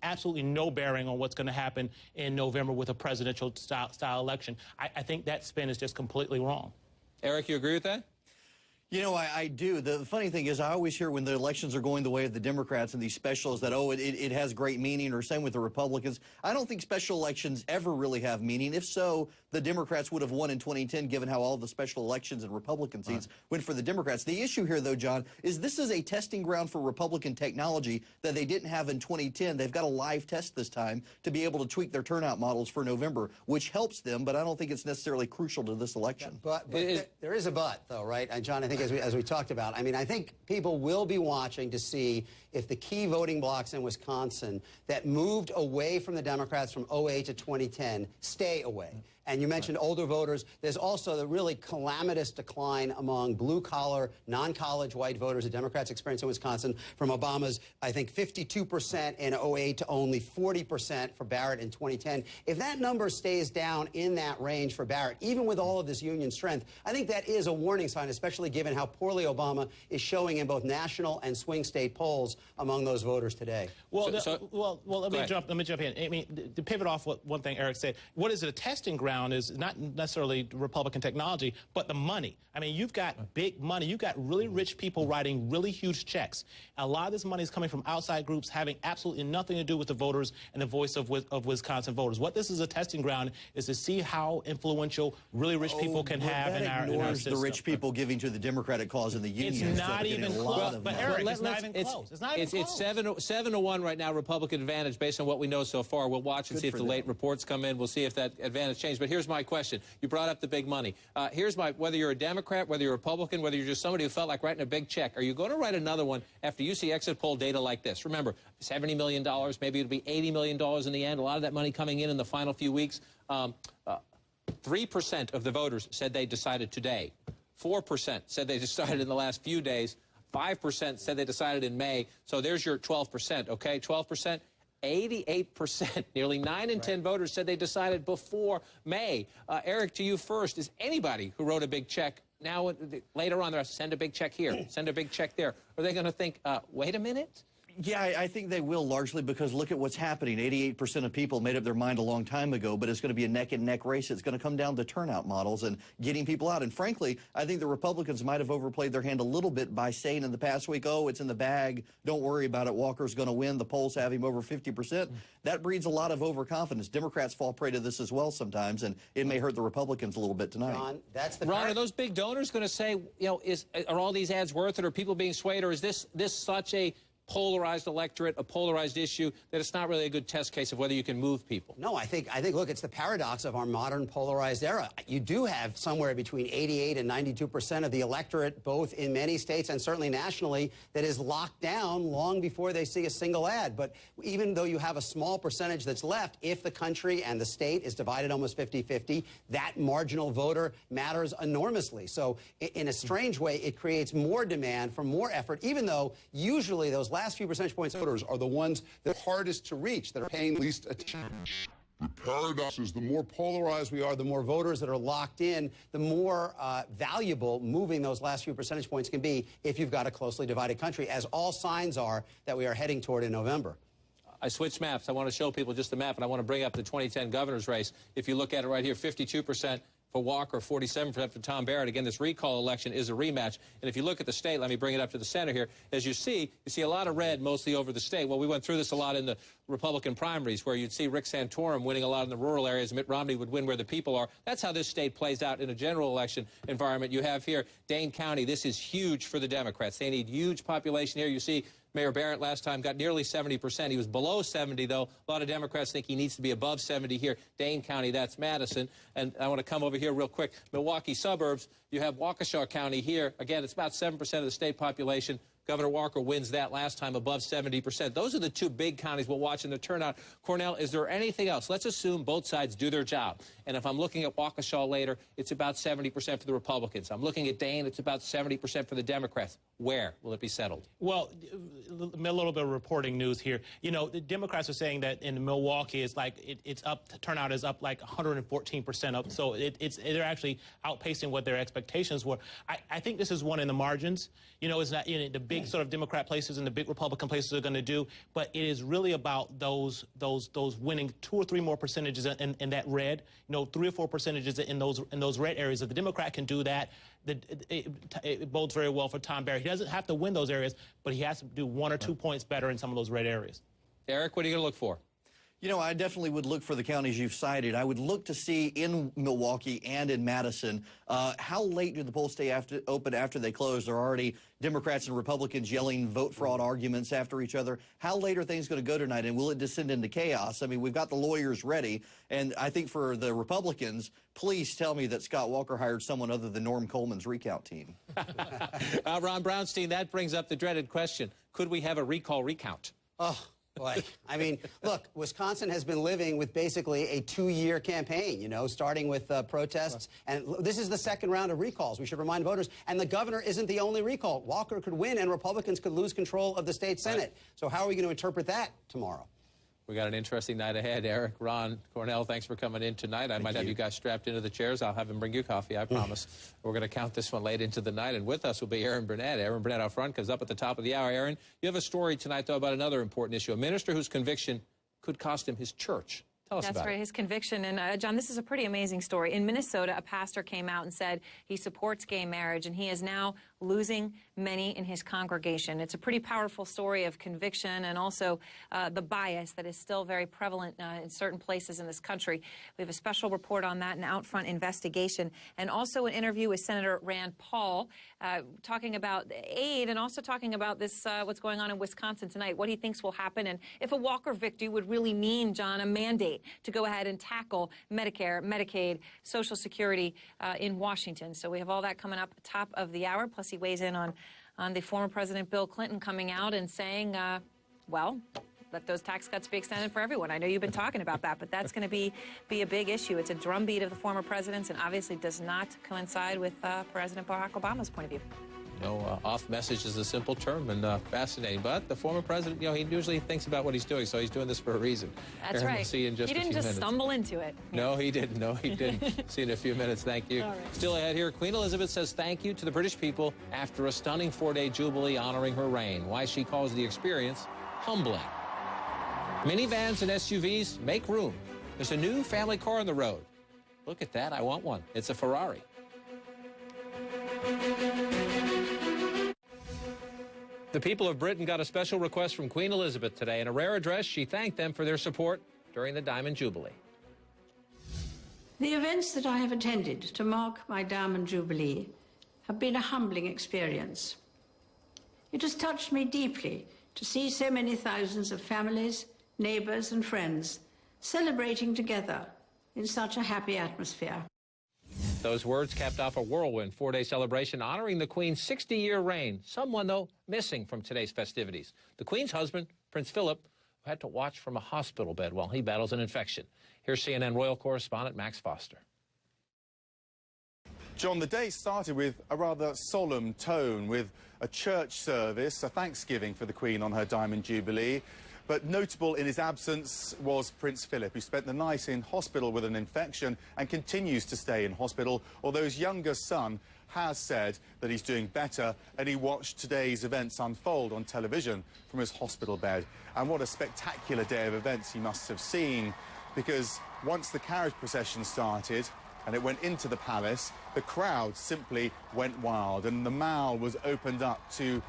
absolutely no bearing on what's going to happen in November with a presidential style election. I think that spin is just completely wrong. Eric, you agree with that? You know, I do. The funny thing is I always hear when the elections are going the way of the Democrats and these specials that, oh, it has great meaning, or same with the Republicans. I don't think special elections ever really have meaning. If so, the Democrats would have won in 2010, given how all the special elections and Republican seats went for the Democrats. The issue here, though, John, is this is a testing ground for Republican technology that they didn't have in 2010. They've got a live test this time to be able to tweak their turnout models for November, which helps them, but I don't think it's necessarily crucial to this election. But there is a but, though, right? And John, I think as we talked about, I mean, I think people will be watching to see if the key voting blocks in Wisconsin that moved away from the Democrats from 2008 to 2010 stay away. And you mentioned older voters. There's also the really calamitous decline among blue-collar, non-college white voters the Democrats experienced in Wisconsin from Obama's, I think, 52% in 2008 to only 40% for Barrett in 2010. If that number stays down in that range for Barrett, even with all of this union strength, I think that is a warning sign, especially given how poorly Obama is showing in both national and swing state polls among those voters today. Well, let me jump in. I mean, to pivot off one thing Eric said, what is it a testing ground is not necessarily Republican technology, but the money. I mean, you've got big money. You've got really rich people writing really huge checks. A lot of this money is coming from outside groups having absolutely nothing to do with the voters and the voice of Wisconsin voters. What this is a testing ground is to see how influential really rich people can have in our system. The rich people giving to the Democratic cause and the union. It's not even close. But Eric, it's not even close. It's not even close. It's 7-1 right now, Republican advantage based on what we know so far. We'll watch and see if the late reports come in. We'll see if that advantage changes. But here's my question. You brought up the big money. Whether you're a Democrat, whether you're a Republican, whether you're just somebody who felt like writing a big check, are you going to write another one after you see exit poll data like this? Remember, $70 million, maybe it'll be $80 million in the end, a lot of that money coming in the final few weeks. 3% of the voters said they decided today. 4% said they decided in the last few days. 5% said they decided in May. So there's your 12%, okay? 12%. 88%, nearly 9 in 10 voters said they decided before May. Eric, to you first, is anybody who wrote a big check now, later on, they'll send a big check here, send a big check there, are they going to think, wait a minute? Yeah, I think they will, largely because look at what's happening. 88% of people made up their mind a long time ago, but it's going to be a neck-and-neck race. It's going to come down to turnout models and getting people out. And frankly, I think the Republicans might have overplayed their hand a little bit by saying in the past week, oh, it's in the bag, don't worry about it, Walker's going to win, the polls have him over 50%. That breeds a lot of overconfidence. Democrats fall prey to this as well sometimes, and it may hurt the Republicans a little bit tonight. Ron, that's the Ron, are those big donors going to say, you know, are all these ads worth it? Are people being swayed? Or is this such a polarized electorate, a polarized issue, that it's not really a good test case of whether you can move people? No, I think, look, it's the paradox of our modern polarized era. You do have somewhere between 88 and 92% of the electorate, both in many states and certainly nationally, that is locked down long before they see a single ad. But even though you have a small percentage that's left, if the country and the state is divided almost 50-50, that marginal voter matters enormously. So in a strange way, it creates more demand for more effort, even though usually those last few percentage points of voters are the ones that are hardest to reach, that are paying least attention. The paradox is the more polarized we are, The more voters that are locked in, the more valuable moving those last few percentage points can be if you've got a closely divided country, as all signs are that we are heading toward in November. I switched maps. I want to show people just the map, and I want to bring up the 2010 governor's race. If you look at it right here, 52% for Walker, 47% for Tom Barrett. Again, this recall election is a rematch. And if you look at the state, let me bring it up to the center here. As you see a lot of red mostly over the state. Well, we went through this a lot in the Republican primaries, where you'd see Rick Santorum winning a lot in the rural areas. Mitt Romney would win where the people are. That's how this state plays out in a general election environment. You have here Dane County. This is huge for the Democrats. They need huge population here. You see Mayor Barrett last time got nearly 70%. He was below 70, though. A lot of Democrats think he needs to be above 70 here. Dane County, that's Madison. And I want to come over here real quick. Milwaukee suburbs, you have Waukesha County here. Again, it's about 7% of the state population. Governor Walker wins that last time above 70%. Those are the two big counties we'll watch in the turnout. Cornell, is there anything else? Let's assume both sides do their job. And if I'm looking at Waukesha later, it's about 70% for the Republicans. I'm looking at Dane, it's about 70% for the Democrats. Where will it be settled? Well, a little bit of reporting news here. You know, the Democrats are saying that in Milwaukee, it's like it's up. Turnout is up like 114% up. So they're actually outpacing what their expectations were. I think this is one in the margins. You know, it's not the big sort of Democrat places and the big Republican places are going to do, but it is really about those winning 2 or 3 more percentages in that red. You know, 3 or 4 percentages in those red areas. If the Democrat can do that, it bodes very well for Tom Barrett. He doesn't have to win those areas, but he has to do 1 or 2 points better in some of those red areas. Eric, what are you going to look for? You know, I definitely would look for the counties you've cited. I would look to see in Milwaukee and in Madison, how late do the polls stay open after they close? There are already Democrats and Republicans yelling vote fraud arguments after each other. How late are things going to go tonight, and will it descend into chaos? I mean, we've got the lawyers ready, and I think for the Republicans, please tell me that Scott Walker hired someone other than Norm Coleman's recount team. Ron Brownstein, that brings up the dreaded question. Could we have a recount? Oh. Boy, I mean, look, Wisconsin has been living with basically a 2-year campaign, you know, starting with protests. And this is the second round of recalls. We should remind voters. And the governor isn't the only recall. Walker could win and Republicans could lose control of the state Senate. Right. So how are we going to interpret that tomorrow? We got an interesting night ahead. Eric, Ron, Cornell, thanks for coming in tonight. I might have you guys strapped into the chairs. I'll have him bring you coffee, I promise. We're going to count this one late into the night. And with us will be Aaron Burnett. Aaron Burnett out front comes up at the top of the hour. Aaron, you have a story tonight, though, about another important issue. A minister whose conviction could cost him his church. Tell us about it. That's right, his conviction. And, John, this is a pretty amazing story. In Minnesota, a pastor came out and said he supports gay marriage, and he is now losing many in his congregation. It's a pretty powerful story of conviction and also the bias that is still very prevalent in certain places in this country. We have a special report on that, an out-front investigation, and also an interview with Senator Rand Paul talking about aid and also talking about this, what's going on in Wisconsin tonight, what he thinks will happen, and if a Walker victory would really mean, John, a mandate to go ahead and tackle Medicare, Medicaid, Social Security in Washington. So we have all that coming up at the top of the hour. Plus, he weighs in on the former President Bill Clinton coming out and saying, well, let those tax cuts be extended for everyone. I know you've been talking about that, but that's going to be a big issue. It's a drumbeat of the former presidents and obviously does not coincide with President Barack Obama's point of view. No, off message is a simple term and fascinating. But the former president, you know, he usually thinks about what he's doing, so he's doing this for a reason. That's Aaron, right. We'll see you in just he a few didn't just minutes. stumble into it. No, he didn't. No, he didn't. See you in a few minutes. Thank you. Right. Still ahead here, Queen Elizabeth says thank you to the British people after a stunning 4-day jubilee honoring her reign. Why she calls the experience humbling. Minivans and SUVs make room. There's a new family car on the road. Look at that. I want one. It's a Ferrari. The people of Britain got a special request from Queen Elizabeth today. In a rare address, she thanked them for their support during the Diamond Jubilee. The events that I have attended to mark my Diamond Jubilee have been a humbling experience. It has touched me deeply to see so many thousands of families, neighbours and friends celebrating together in such a happy atmosphere. Those words capped off a whirlwind 4-day celebration honoring the Queen's 60-year reign. Someone, though, missing from today's festivities. The Queen's husband, Prince Philip, who had to watch from a hospital bed while he battles an infection. Here's CNN royal correspondent Max Foster. John, the day started with a rather solemn tone with a church service, a thanksgiving for the Queen on her Diamond Jubilee. But notable in his absence was Prince Philip, who spent the night in hospital with an infection and continues to stay in hospital, although his younger son has said that he's doing better, and he watched today's events unfold on television from his hospital bed. And what a spectacular day of events he must have seen, because once the carriage procession started and it went into the palace, the crowd simply went wild, and the Mall was opened up to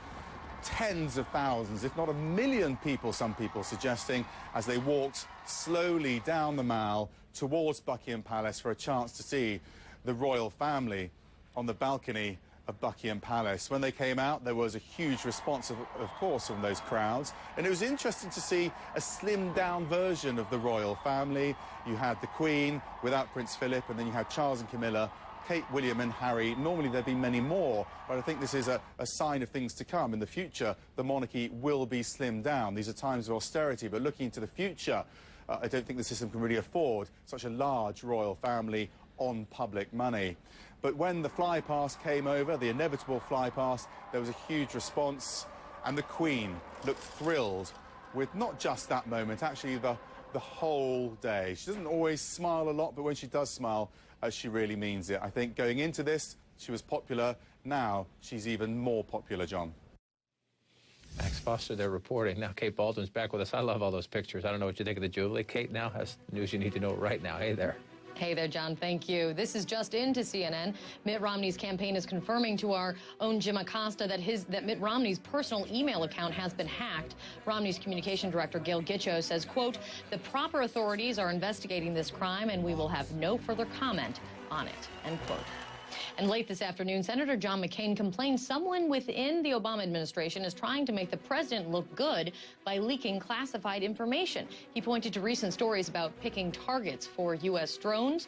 tens of thousands, if not 1 million people, some people suggesting, as they walked slowly down the Mall towards Buckingham Palace for a chance to see the royal family on the balcony of Buckingham Palace. When they came out, there was a huge response, of course, from those crowds. And it was interesting to see a slimmed-down version of the royal family. You had the Queen without Prince Philip, and then you had Charles and Camilla, Kate, William and Harry. Normally there'd be many more, but I think this is a sign of things to come. In the future, the monarchy will be slimmed down. These are times of austerity, but looking into the future, I don't think the system can really afford such a large royal family on public money. But when the fly-past came over, the inevitable fly-past, there was a huge response, and the Queen looked thrilled with not just that moment, actually the whole day. She doesn't always smile a lot, but when she does smile, she really means it. I think going into this, she was popular. Now she's even more popular, John. Max Foster there reporting. Now Kate Baldwin's back with us. I love all those pictures. I don't know what you think of the Jubilee. Kate now has news you need to know right now. Hey there. Hey there, John. Thank you. This is just into CNN. Mitt Romney's campaign is confirming to our own Jim Acosta that Mitt Romney's personal email account has been hacked. Romney's communication director, Gail Gitcho, says, quote, "The proper authorities are investigating this crime, and we will have no further comment on it," end quote. And late this afternoon, Senator John McCain complained someone within the Obama administration is trying to make the president look good by leaking classified information. He pointed to recent stories about picking targets for U.S. drone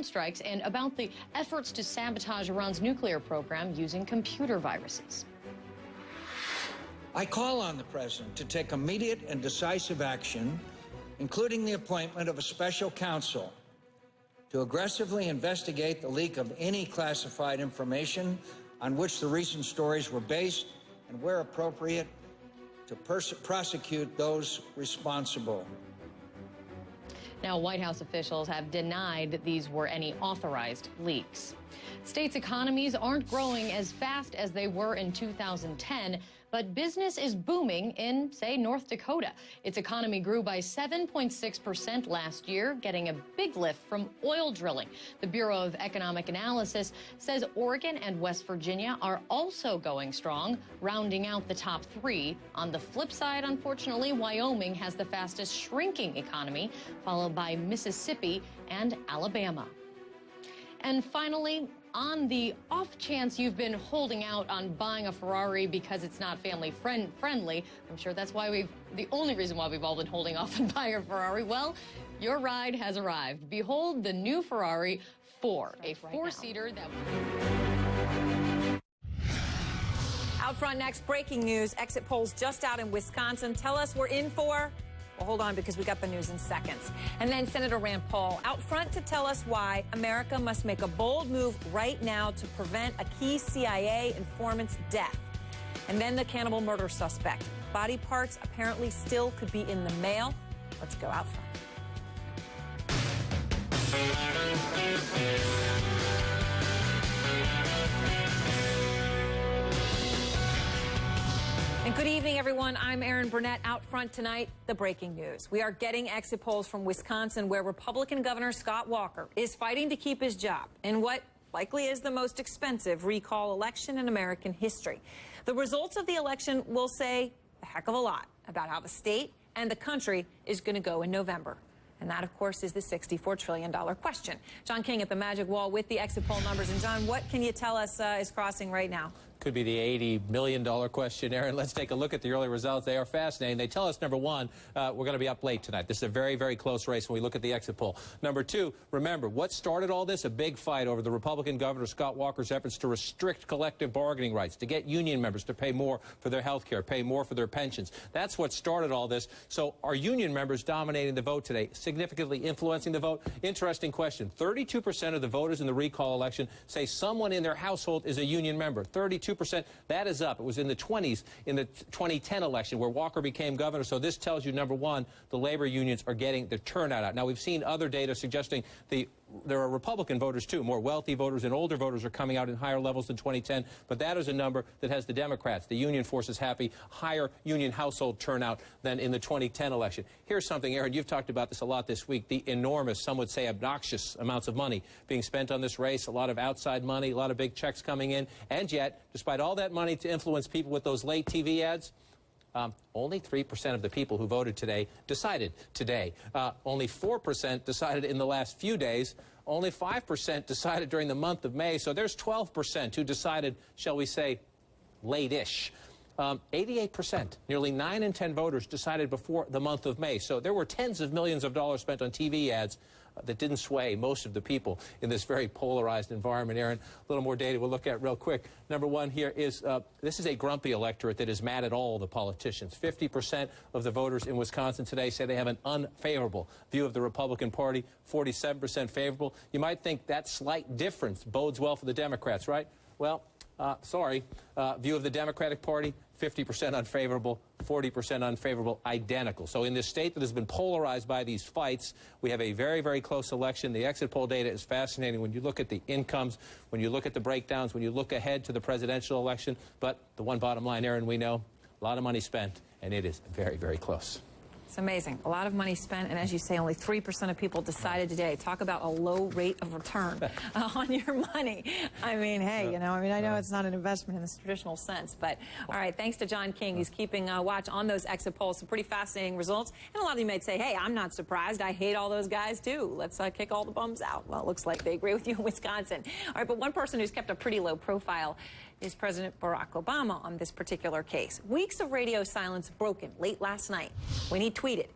strikes, and about the efforts to sabotage Iran's nuclear program using computer viruses. I call on the president to take immediate and decisive action, including the appointment of a special counsel to aggressively investigate the leak of any classified information on which the recent stories were based, and where appropriate, to prosecute those responsible. Now, White House officials have denied that these were any authorized leaks. States' economies aren't growing as fast as they were in 2010, but business is booming in, say, North Dakota. Its economy grew by 7.6% last year, getting a big lift from oil drilling. The Bureau of Economic Analysis says Oregon and West Virginia are also going strong, rounding out the top three. On the flip side, unfortunately, Wyoming has the fastest shrinking economy, followed by Mississippi and Alabama. And finally, on the off chance you've been holding out on buying a Ferrari because it's not family friendly, I'm sure that's why the only reason why we've all been holding off on buying a Ferrari, well, your ride has arrived. Behold the new Ferrari 4, a four-seater that... Out front next, breaking news. Exit polls just out in Wisconsin tell us we're in for... Well, hold on, because we got the news in seconds. And then Senator Rand Paul out front to tell us why America must make a bold move right now to prevent a key CIA informant's death. And then the cannibal murder suspect. Body parts apparently still could be in the mail. Let's go out front. And good evening, everyone. I'm Erin Burnett. Out front tonight, the breaking news. We are getting exit polls from Wisconsin, where Republican Governor Scott Walker is fighting to keep his job in what likely is the most expensive recall election in American history. The results of the election will say a heck of a lot about how the state and the country is going to go in November. And that, of course, is the $64 trillion question. John King at the Magic Wall with the exit poll numbers. And, John, what can you tell us is crossing right now? Could be the $80 million question, Aaron. Let's take a look at the early results. They are fascinating. They tell us, number one, we're going to be up late tonight. This is a very, very close race when we look at the exit poll. Number two, remember, what started all this? A big fight over the Republican Governor Scott Walker's efforts to restrict collective bargaining rights, to get union members to pay more for their health care, pay more for their pensions. That's what started all this. So are union members dominating the vote today, significantly influencing the vote? Interesting question. 32% of the voters in the recall election say someone in their household is a union member. 32%. 2%. That is up. It was in the 20s in the 2010 election where Walker became governor. So this tells you, number one, the labor unions are getting the turnout out. Now, we've seen other data suggesting there are Republican voters, too. More wealthy voters and older voters are coming out in higher levels than 2010. But that is a number that has the Democrats, the union forces happy, higher union household turnout than in the 2010 election. Here's something, Aaron, you've talked about this a lot this week, the enormous, some would say obnoxious amounts of money being spent on this race, a lot of outside money, a lot of big checks coming in. And yet, despite all that money to influence people with those late TV ads, only 3% of the people who voted today decided today. Only 4% decided in the last few days. Only 5% decided during the month of May. So there's 12% who decided, shall we say, late-ish. 88%, nearly 9 in 10 voters decided before the month of May. So there were tens of millions of dollars spent on TV ads that didn't sway most of the people in this very polarized environment. Aaron, a little more data we'll look at real quick. Number one here is, this is a grumpy electorate that is mad at all the politicians. 50% of the voters in Wisconsin today say they have an unfavorable view of the Republican Party, 47% favorable. You might think that slight difference bodes well for the Democrats, right? Well, sorry. View of the Democratic Party, 50% unfavorable, 40% unfavorable, identical. So in this state that has been polarized by these fights, we have a very, very close election. The exit poll data is fascinating when you look at the incomes, when you look at the breakdowns, when you look ahead to the presidential election. But the one bottom line, Aaron, we know, a lot of money spent, and it is very, very close. It's amazing. A lot of money spent, and as you say, only 3% of people decided today. Talk about a low rate of return on your money. I mean, hey, you know, I know it's not an investment in this traditional sense, but all right, thanks to John King, who's keeping watch on those exit polls. Some pretty fascinating results, and a lot of you might say, hey, I'm not surprised. I hate all those guys, too. Let's kick all the bums out. Well, it looks like they agree with you in Wisconsin. All right, but one person who's kept a pretty low profile is President Barack Obama on this particular case. Weeks of radio silence broken late last night when he tweeted,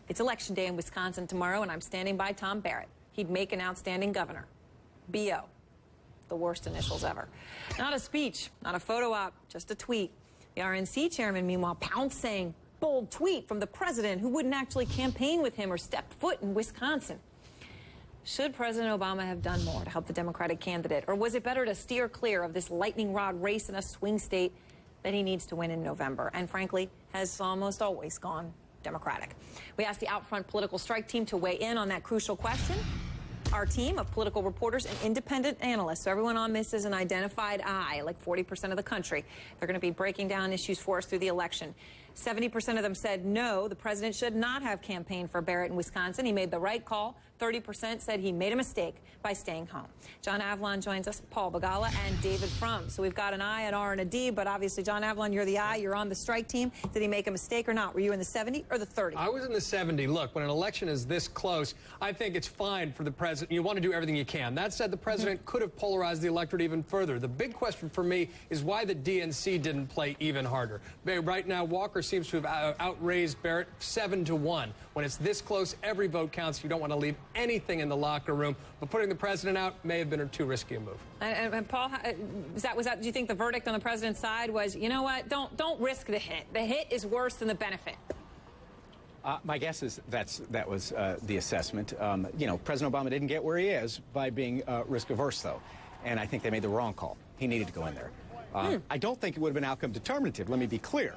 "It's Election Day in Wisconsin tomorrow, and I'm standing by Tom Barrett. He'd make an outstanding governor. B.O." The worst initials ever. Not a speech, not a photo op, just a tweet. The RNC chairman, meanwhile, pouncing. Bold tweet from the president who wouldn't actually campaign with him or step foot in Wisconsin. Should President Obama have done more to help the Democratic candidate, or was it better to steer clear of this lightning rod race in a swing state that he needs to win in November, and frankly has almost always gone Democratic? We asked the Outfront Political Strike team to weigh in on that crucial question. Our team of political reporters and independent analysts, so everyone on this is an identified eye, like 40% of the country. They're going to be breaking down issues for us through the election. 70% of them said no, the president should not have campaigned for Barrett in Wisconsin. He made the right call. 30% said he made a mistake by staying home. John Avlon joins us, Paul Begala, and David Frum. So we've got an I, an R, and a D, but obviously, John Avlon, you're the I. You're on the strike team. Did he make a mistake or not? Were you in the 70 or the 30? I was in the 70. Look, when an election is this close, I think it's fine for the president. You want to do everything you can. That said, the president could have polarized the electorate even further. The big question for me is why the DNC didn't play even harder. Right now, Walker seems to have outraised Barrett 7-1. When it's this close, every vote counts. You don't want to leave anything in the locker room. But putting the president out may have been too risky a move. And Paul, do you think the verdict on the president's side was, you know what, don't risk the hit. The hit is worse than the benefit. My guess is that was the assessment. You know, President Obama didn't get where he is by being risk-averse, though. And I think they made the wrong call. He needed to go in there. I don't think it would have been outcome determinative, let me be clear.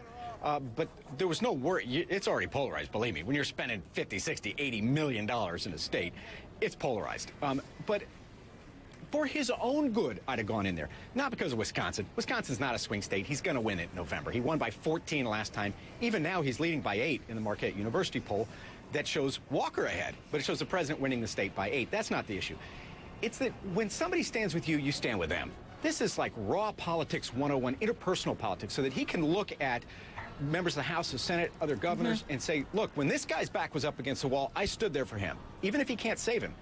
But there was no worry. It's already polarized, believe me. When you're spending $50, $60, $80 million in a state, it's polarized. But for his own good, I'd have gone in there. Not because of Wisconsin. Wisconsin's not a swing state. He's going to win it in November. He won by 14 last time. Even now, he's leading by 8 in the Marquette University poll. That shows Walker ahead, but it shows the president winning the state by 8. That's not the issue. It's that when somebody stands with you, you stand with them. This is like raw politics 101, interpersonal politics, so that he can look at members of the House, the Senate, other governors, and say, look, when this guy's back was up against the wall, I stood there for him, even if he can't save him.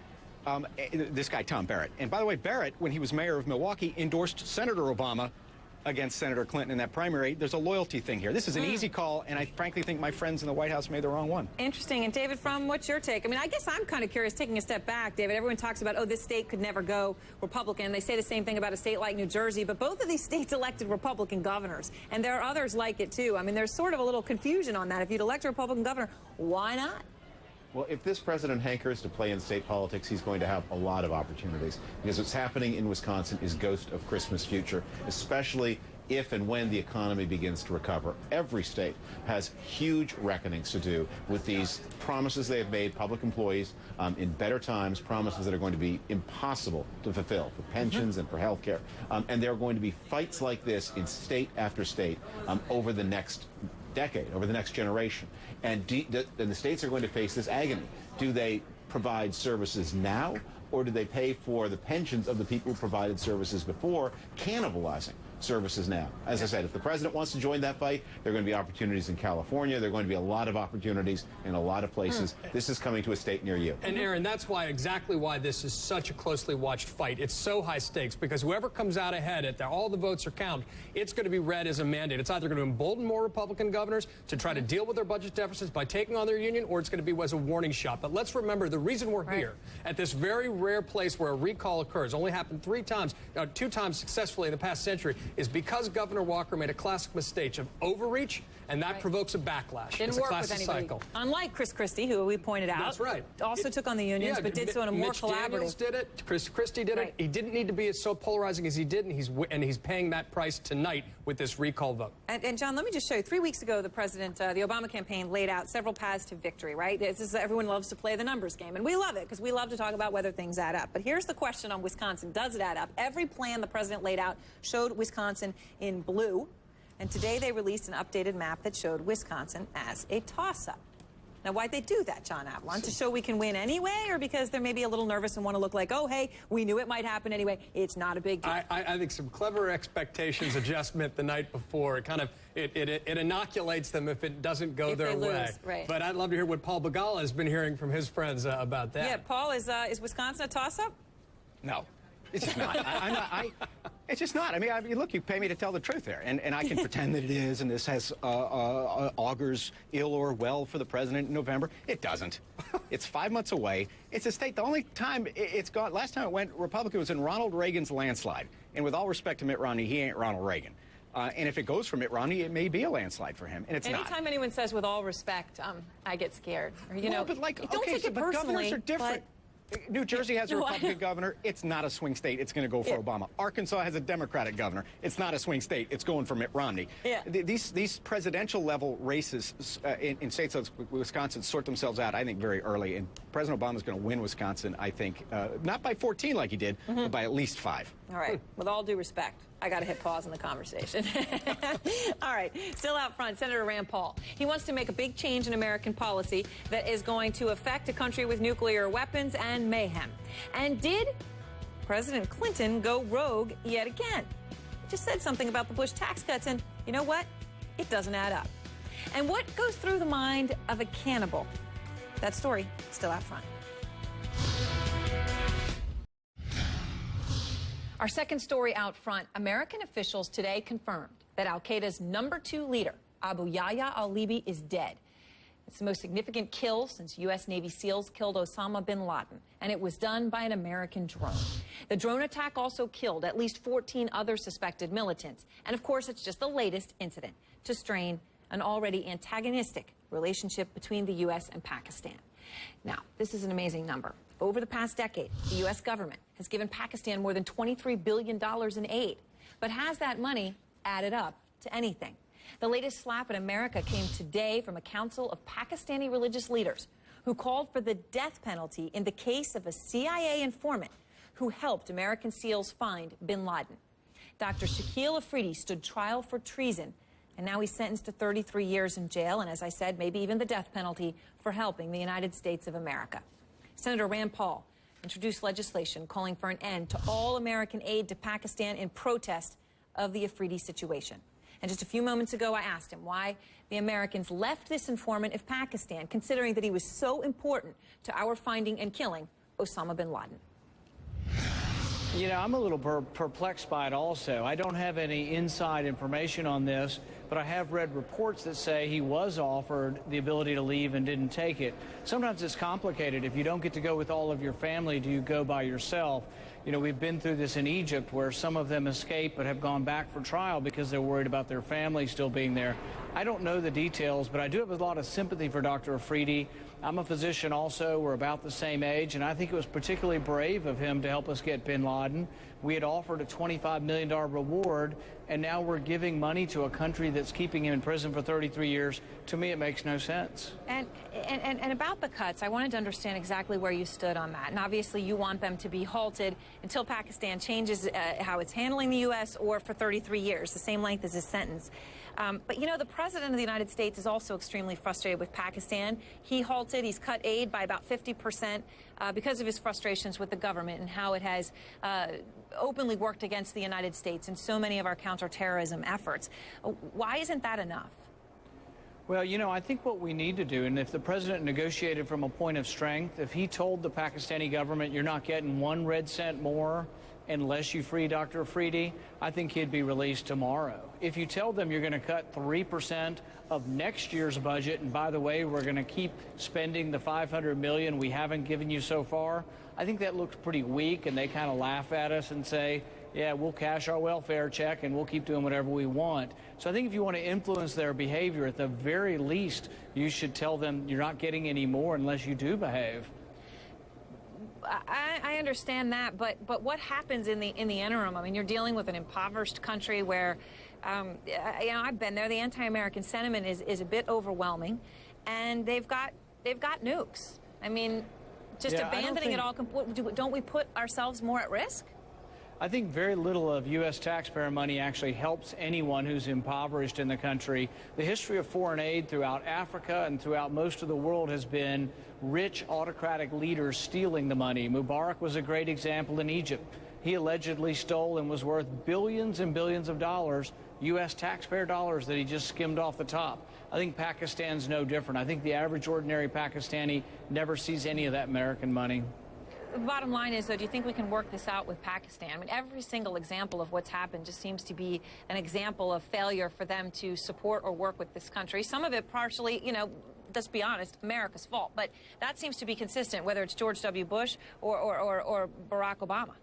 This guy, Tom Barrett. And by the way, Barrett, when he was mayor of Milwaukee, endorsed Senator Obama against Senator Clinton in that primary. There's a loyalty thing here. This is an easy call, and I frankly think my friends in the White House made the wrong one. Interesting. And David Frum, what's your take? I mean, I guess I'm kind of curious, taking a step back, David. Everyone talks about, oh, this state could never go Republican. They say the same thing about a state like New Jersey, but both of these states elected Republican governors, and there are others like it, too. I mean, there's sort of a little confusion on that. If you'd elect a Republican governor, why not? Well, if this president hankers to play in state politics, he's going to have a lot of opportunities, because what's happening in Wisconsin is ghost of Christmas future, especially if and when the economy begins to recover. Every state has huge reckonings to do with these promises they have made public employees in better times, promises that are going to be impossible to fulfill for pensions and for health care. And there are going to be fights like this in state after state over the next decade, over the next generation. And the states are going to face this agony. Do they provide services now, or do they pay for the pensions of the people who provided services before, cannibalizing services now? As I said, if the president wants to join that fight, there are going to be opportunities in California. There are going to be a lot of opportunities in a lot of places. This is coming to a state near you. And Aaron, that's exactly why this is such a closely watched fight. It's so high stakes because whoever comes out ahead at all the votes are counted, it's going to be read as a mandate. It's either going to embolden more Republican governors to try to deal with their budget deficits by taking on their union, or it's going to be as a warning shot. But let's remember, the reason we're here at this very rare place where a recall occurs, only happened 2 times successfully in the past century, is because Governor Walker made a classic mistake of overreach, and that provokes a backlash. Didn't it's a work classic with anybody. cycle. Unlike Chris Christie, who we pointed out. That's right. Also took on the unions, but did so in a more collaborative. Daniels did it. Chris Christie did it. He didn't need to be so polarizing as he did, and he's paying that price tonight with this recall vote. And John, let me just show you. 3 weeks ago, the president, the Obama campaign, laid out several paths to victory, right? Everyone loves to play the numbers game, and we love it because we love to talk about whether things add up. But here's the question on Wisconsin. Does it add up? Every plan the president laid out showed Wisconsin in blue, and today they released an updated map that showed Wisconsin as a toss-up. Now, why'd they do that, John Avalon? To show we can win anyway, or because they're maybe a little nervous and want to look like, oh, hey, we knew it might happen anyway. It's not a big deal. I think some clever expectations adjustment the night before. It inoculates them if it doesn't go their way. Right. But I'd love to hear what Paul Begala has been hearing from his friends about that. Yeah, Paul, is Wisconsin a toss-up? No. It's just not. It's just not. I mean, look, you pay me to tell the truth there, and I can pretend that it is, and this has augurs ill or well for the president in November. It doesn't. It's 5 months away. It's a state. The only time it's gone, last time it went Republican was in Ronald Reagan's landslide. And with all respect to Mitt Romney, he ain't Ronald Reagan. And if it goes for Mitt Romney, it may be a landslide for him, and it's not. Anytime anyone says "with all respect," I get scared. Or, you know, but like, don't take it personally. Governors are different. New Jersey has a Republican governor. It's not a swing state. It's going to go for Obama. Arkansas has a Democratic governor. It's not a swing state. It's going for Mitt Romney. Yeah. These presidential level races in states like Wisconsin sort themselves out, I think, very early. And President Obama is going to win Wisconsin, I think, not by 14 like he did, but by at least 5. All right. With all due respect, I got to hit pause in the conversation. All right. Still out front, Senator Rand Paul. He wants to make a big change in American policy that is going to affect a country with nuclear weapons and mayhem. And did President Clinton go rogue yet again? He just said something about the Bush tax cuts, and you know what? It doesn't add up. And what goes through the mind of a cannibal? That story still out front. Our second story out front, American officials today confirmed that al-Qaeda's #2 leader, Abu Yahya al-Libi, is dead. It's the most significant kill since U.S. Navy SEALs killed Osama bin Laden, and it was done by an American drone. The drone attack also killed at least 14 other suspected militants. And of course, it's just the latest incident to strain an already antagonistic relationship between the U.S. and Pakistan. Now, this is an amazing number. Over the past decade, the U.S. government has given Pakistan more than $23 billion in aid. But has that money added up to anything? The latest slap at America came today from a council of Pakistani religious leaders who called for the death penalty in the case of a CIA informant who helped American SEALs find bin Laden. Dr. Shakil Afridi stood trial for treason, and now he's sentenced to 33 years in jail and, as I said, maybe even the death penalty for helping the United States of America. Senator Rand Paul introduced legislation calling for an end to all American aid to Pakistan in protest of the Afridi situation. And just a few moments ago, I asked him why the Americans left this informant of Pakistan, considering that he was so important to our finding and killing Osama bin Laden. You know, I'm a little perplexed by it also. I don't have any inside information on this, but I have read reports that say he was offered the ability to leave and didn't take it. Sometimes it's complicated. If you don't get to go with all of your family, do you go by yourself? You know, we've been through this in Egypt where some of them escaped but have gone back for trial because they're worried about their family still being there. I don't know the details, but I do have a lot of sympathy for Dr. Afridi. I'm a physician also. We're about the same age, and I think it was particularly brave of him to help us get bin Laden. We had offered a $25 million reward, and now we're giving money to a country that's keeping him in prison for 33 years. To me, it makes no sense. And about the cuts, I wanted to understand exactly where you stood on that. And obviously, you want them to be halted until Pakistan changes how it's handling the U.S. or for 33 years, the same length as his sentence. But, you know, the president of the United States is also extremely frustrated with Pakistan. He's cut aid by about 50% because of his frustrations with the government and how it has openly worked against the United States in so many of our counterterrorism efforts. Why isn't that enough? Well, you know, I think what we need to do, and if the president negotiated from a point of strength, if he told the Pakistani government you're not getting 1 red cent more unless you free Dr. Afridi, I think he'd be released tomorrow. If you tell them you're going to cut 3% of next year's budget, and by the way, we're going to keep spending the $500 million we haven't given you so far, I think that looks pretty weak, and they kind of laugh at us and say, yeah, we'll cash our welfare check and we'll keep doing whatever we want. So I think if you want to influence their behavior, at the very least, you should tell them you're not getting any more unless you do behave. I understand that, but what happens in the interim? I mean, you're dealing with an impoverished country where, you know, I've been there. The anti-American sentiment is a bit overwhelming, and they've got nukes. I mean, just abandoning it all. Don't we put ourselves more at risk? I think very little of U.S. taxpayer money actually helps anyone who's impoverished in the country. The history of foreign aid throughout Africa and throughout most of the world has been rich autocratic leaders stealing the money. Mubarak was a great example in Egypt. He allegedly stole and was worth billions and billions of dollars, U.S. taxpayer dollars, that he just skimmed off the top. I think Pakistan's no different. I think the average ordinary Pakistani never sees any of that American money. The bottom line is, though, do you think we can work this out with Pakistan? I mean, every single example of what's happened just seems to be an example of failure for them to support or work with this country. Some of it partially, you know, let's be honest, America's fault. But that seems to be consistent, whether it's George W. Bush or Barack Obama.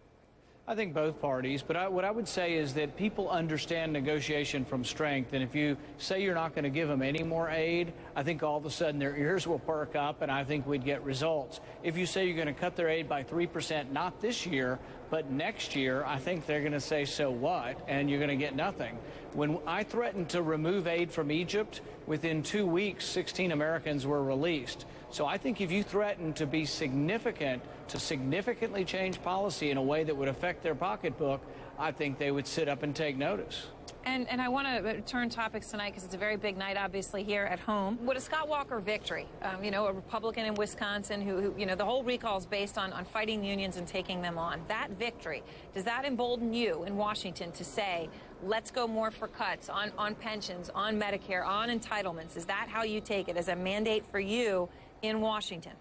I think both parties, but what I would say is that people understand negotiation from strength, and if you say you're not going to give them any more aid, I think all of a sudden their ears will perk up, and I think we'd get results. If you say you're going to cut their aid by 3%, not this year, but next year, I think they're going to say, so what, and you're going to get nothing. When I threatened to remove aid from Egypt, within 2 weeks, 16 Americans were released. So I think if you threaten to be significant, to significantly change policy in a way that would affect their pocketbook, I think they would sit up and take notice. And I want to turn topics tonight because it's a very big night, obviously, here at home. Would a Scott Walker victory, you know, a Republican in Wisconsin who, you know, the whole recall is based on fighting the unions and taking them on. That victory, does that embolden you in Washington to say, let's go more for cuts on pensions, on Medicare, on entitlements? Is that how you take it as a mandate for you in Washington?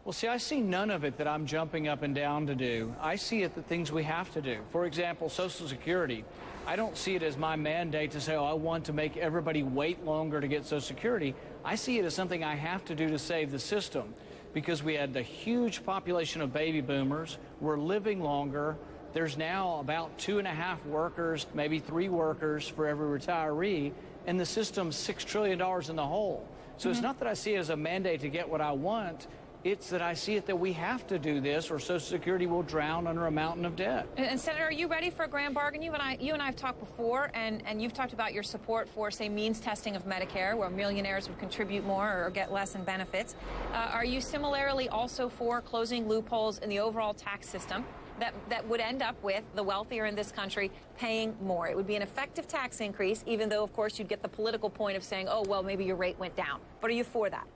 Well, see, I see none of it that I'm jumping up and down to do. I see it the things we have to do. For example, Social Security. I don't see it as my mandate to say, oh, I want to make everybody wait longer to get Social Security. I see it as something I have to do to save the system because we had the huge population of baby boomers. We're living longer. There's now about 2.5 workers, maybe 3 workers for every retiree, and the system's $6 trillion in the hole. So it's not that I see it as a mandate to get what I want. It's that I see it that we have to do this or Social Security will drown under a mountain of debt. And Senator, are you ready for a grand bargain? You and I have talked before, and you've talked about your support for, say, means testing of Medicare, where millionaires would contribute more or get less in benefits. Are you similarly also for closing loopholes in the overall tax system that would end up with the wealthier in this country paying more? It would be an effective tax increase, even though, of course, you'd get the political point of saying, oh, well, maybe your rate went down. But are you for that?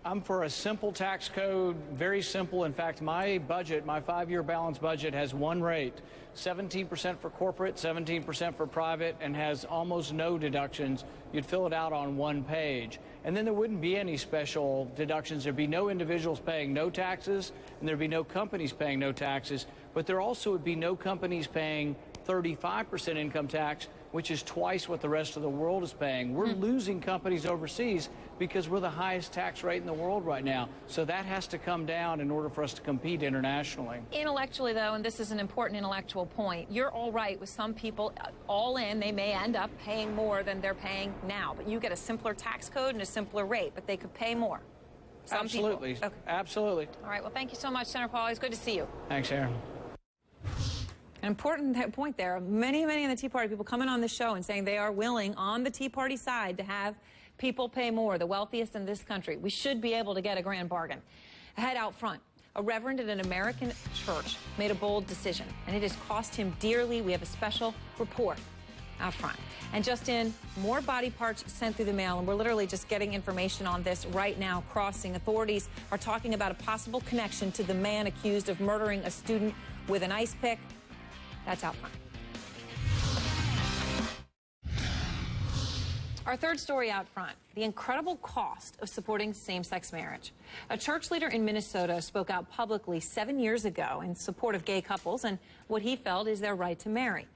I'm for a simple tax code, very simple. In fact, my budget, my 5-year balanced budget has one rate, 17% for corporate, 17% for private, and has almost no deductions. You'd fill it out on one page. And then there wouldn't be any special deductions. There'd be no individuals paying no taxes, and there'd be no companies paying no taxes. But there also would be no companies paying 35% income tax which is twice what the rest of the world is paying. We're losing companies overseas because we're the highest tax rate in the world right now. So that has to come down in order for us to compete internationally. Intellectually, though, and this is an important intellectual point, you're all right with some people all in. They may end up paying more than they're paying now, but you get a simpler tax code and a simpler rate, but they could pay more. Some Absolutely. people. Okay. Absolutely. All right. Well, thank you so much, Senator Paul. It's good to see you. Thanks, Aaron. An important point there. Many of the Tea Party people coming on the show and saying they are willing, on the Tea Party side, to have people pay more, the wealthiest in this country. We should be able to get a grand bargain. Ahead out front, a reverend at an American church made a bold decision, and it has cost him dearly. We have a special report out front. And just in, more body parts sent through the mail, and we're literally just getting information on this right now. Crossing authorities are talking about a possible connection to the man accused of murdering a student with an ice pick. That's out front. Our third story out front, the incredible cost of supporting same-sex marriage. A church leader in Minnesota spoke out publicly 7 years ago in support of gay couples and what he felt is their right to marry.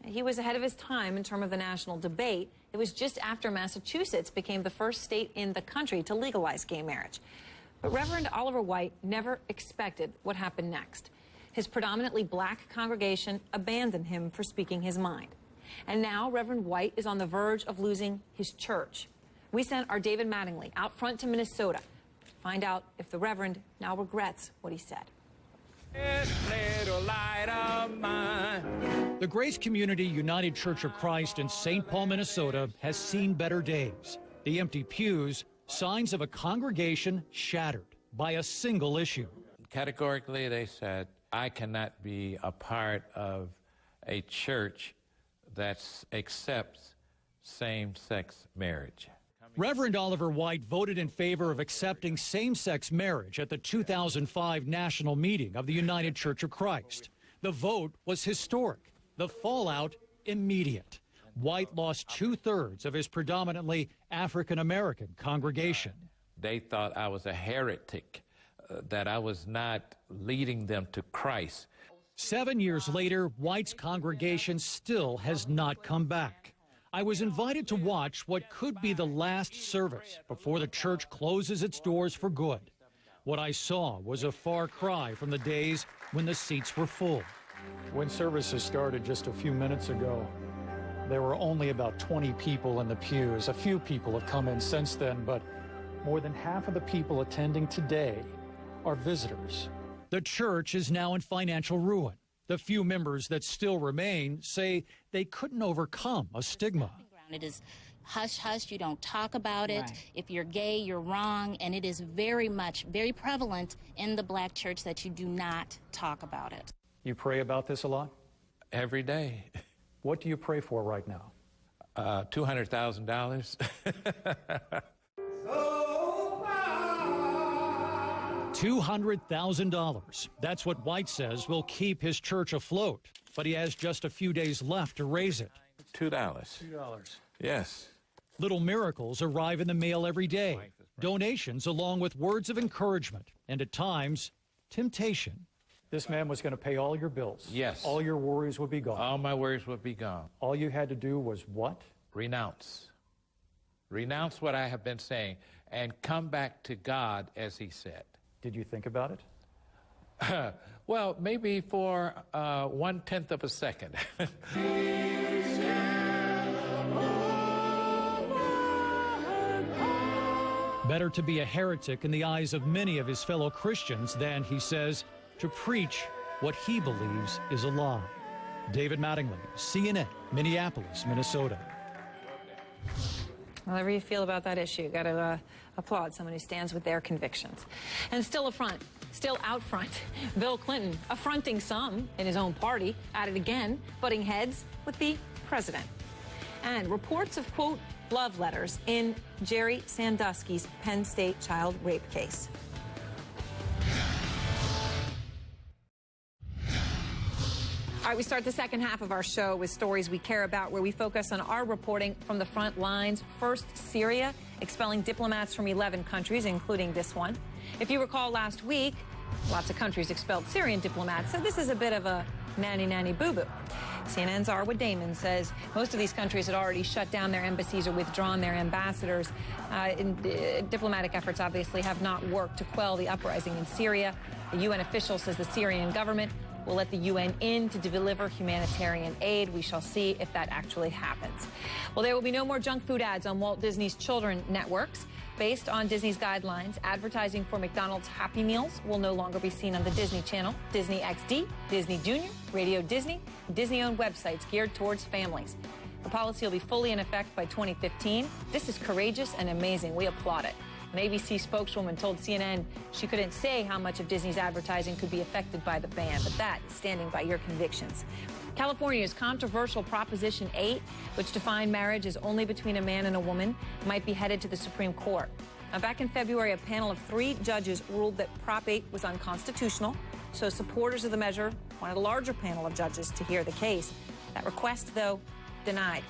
He was ahead of his time in terms of the national debate. It was just after Massachusetts became the first state in the country to legalize gay marriage. But Reverend Oliver White never expected what happened next. His predominantly black congregation abandoned him for speaking his mind. And now Reverend White is on the verge of losing his church. We sent our David Mattingly out front to Minnesota to find out if the Reverend now regrets what he said. Little light of mine. The Grace Community United Church of Christ in St. Paul, Minnesota has seen better days. The empty pews, signs of a congregation shattered by a single issue. Categorically, they said, I cannot be a part of a church that accepts same-sex marriage. Reverend Oliver White voted in favor of accepting same-sex marriage at the 2005 national meeting of the United Church of Christ. The vote was historic, the fallout immediate. White lost 2/3 of his predominantly African-American congregation. They thought I was a heretic, that I was not leading them to Christ. 7 years later, White's congregation still has not come back. I was invited to watch what could be the last service before the church closes its doors for good. What I saw was a far cry from the days when the seats were full. When services started just a few minutes ago, there were only about 20 people in the pews. A few people have come in since then, but more than half of the people attending today are visitors. The church is now in financial ruin. The few members that still remain say they couldn't overcome a stigma. It is hush, hush, you don't talk about it. Right. If you're gay, you're wrong, and it is very prevalent in the black church that you do not talk about it. You pray about this a lot? Every day. What do you pray for right now? $200,000. $200,000. That's what White says will keep his church afloat. But he has just a few days left to raise it. $2. $2. Yes. Little miracles arrive in the mail every day. Donations along with words of encouragement and at times, temptation. This man was going to pay all your bills. Yes. All your worries would be gone. All my worries would be gone. All you had to do was what? Renounce. Renounce what I have been saying and come back to God as he said. Did you think about it? Well, maybe for 1/10 of a second. Better to be a heretic in the eyes of many of his fellow Christians than, he says, to preach what he believes is a lie. David Mattingly, CNN, Minneapolis, Minnesota. However you feel about that issue, got to applaud someone who stands with their convictions. And still out front, Bill Clinton affronting some in his own party, at it again, butting heads with the president. And reports of, quote, love letters in Jerry Sandusky's Penn State child rape case. All right, we start the second half of our show with stories we care about, where we focus on our reporting from the front lines. First, Syria, expelling diplomats from 11 countries, including this one. If you recall last week, lots of countries expelled Syrian diplomats, so this is a bit of a nanny-nanny boo-boo. CNN's Arwa Damon says most of these countries had already shut down their embassies or withdrawn their ambassadors. Diplomatic efforts obviously have not worked to quell the uprising in Syria. The UN official says the Syrian government will let the UN in to deliver humanitarian aid. We shall see if that actually happens. Well, there will be no more junk food ads on Walt Disney's children networks. Based on Disney's guidelines, advertising for McDonald's Happy Meals will no longer be seen on the Disney Channel, Disney XD, Disney Junior, Radio Disney, and Disney-owned websites geared towards families. The policy will be fully in effect by 2015. This is courageous and amazing. We applaud it. An ABC spokeswoman told CNN she couldn't say how much of Disney's advertising could be affected by the ban, but that is standing by your convictions. California's controversial Proposition 8, which defined marriage as only between a man and a woman, might be headed to the Supreme Court. Now, back in February, a panel of 3 judges ruled that Prop 8 was unconstitutional, so supporters of the measure wanted a larger panel of judges to hear the case. That request, though, denied.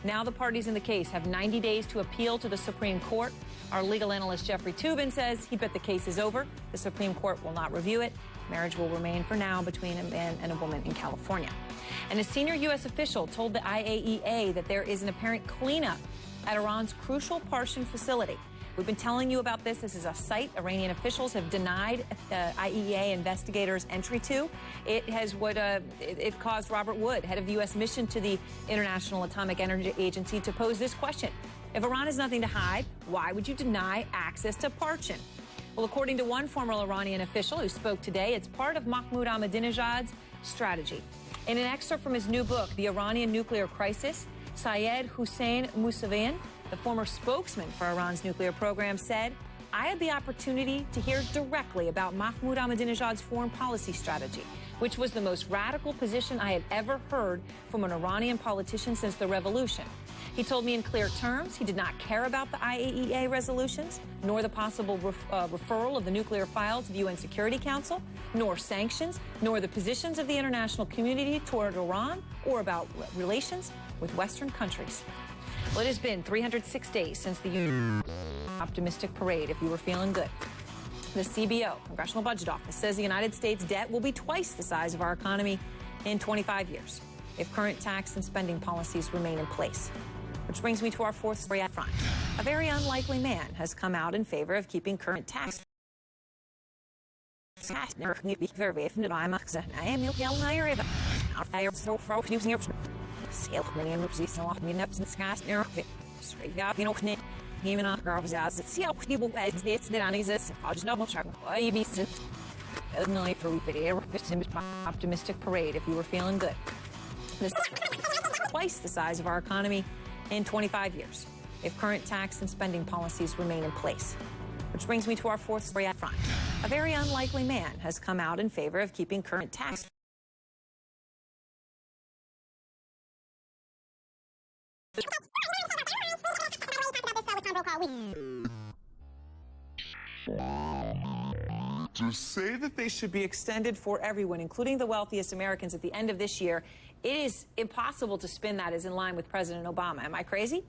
Now the parties in the case have 90 days to appeal to the Supreme Court. Our legal analyst Jeffrey Toobin says he bet the case is over. The Supreme Court will not review it. Marriage will remain for now between a man and a woman in California. And a senior U.S. official told the IAEA that there is an apparent cleanup at Iran's crucial Parshan facility. We've been telling you about this. This is a site Iranian officials have denied IAEA investigators entry to. It has it caused Robert Wood, head of the U.S. mission to the International Atomic Energy Agency, to pose this question. If Iran has nothing to hide, why would you deny access to Parshan? Well, according to one former Iranian official who spoke today, it's part of Mahmoud Ahmadinejad's strategy. In an excerpt from his new book, The Iranian Nuclear Crisis, Syed Hussein Mousavian, the former spokesman for Iran's nuclear program, said, I had the opportunity to hear directly about Mahmoud Ahmadinejad's foreign policy strategy, which was the most radical position I had ever heard from an Iranian politician since the revolution. He told me in clear terms he did not care about the IAEA resolutions, nor the possible referral of the nuclear file to the UN Security Council, nor sanctions, nor the positions of the international community toward Iran, or about relations with Western countries. Well, it has been 306 days since the optimistic parade, if you were feeling good. The CBO, Congressional Budget Office, says the United States debt will be twice the size of our economy in 25 years if current tax and spending policies remain in place. Which brings me to our fourth story up front. A very unlikely man has come out in favor of keeping current tax. Optimistic parade, if you were feeling good. This is twice the size of our economy in 25 years if current tax and spending policies remain in place. Which brings me to our fourth story up front. A very unlikely man has come out in favor of keeping current tax. To say that they should be Extended for everyone, including the wealthiest Americans, at the end of this year. It is impossible to spin that as in line with President Obama. Am I crazy?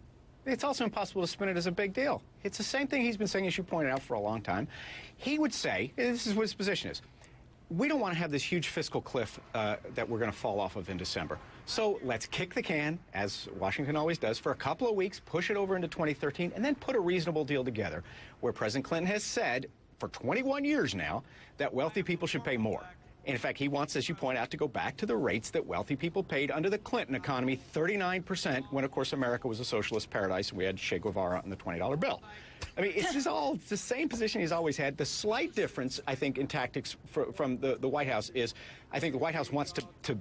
It's also impossible to spin it as a big deal. It's the same thing he's been saying, as you pointed out, for a long time. He would say, this is what his position is, we don't want to have this huge fiscal cliff that we're going to fall off of in December. So let's kick the can, as Washington always does, for a couple of weeks, push it over into 2013, and then put a reasonable deal together where President Clinton has said for 21 years now that wealthy people should pay more. In fact, he wants, as you point out, to go back to the rates that wealthy people paid under the Clinton economy, 39%, when, of course, America was a socialist paradise and we had Che Guevara on the $20 bill. I mean, it's the same position he's always had. The slight difference, I think, in tactics from the White House is, I think the White House wants to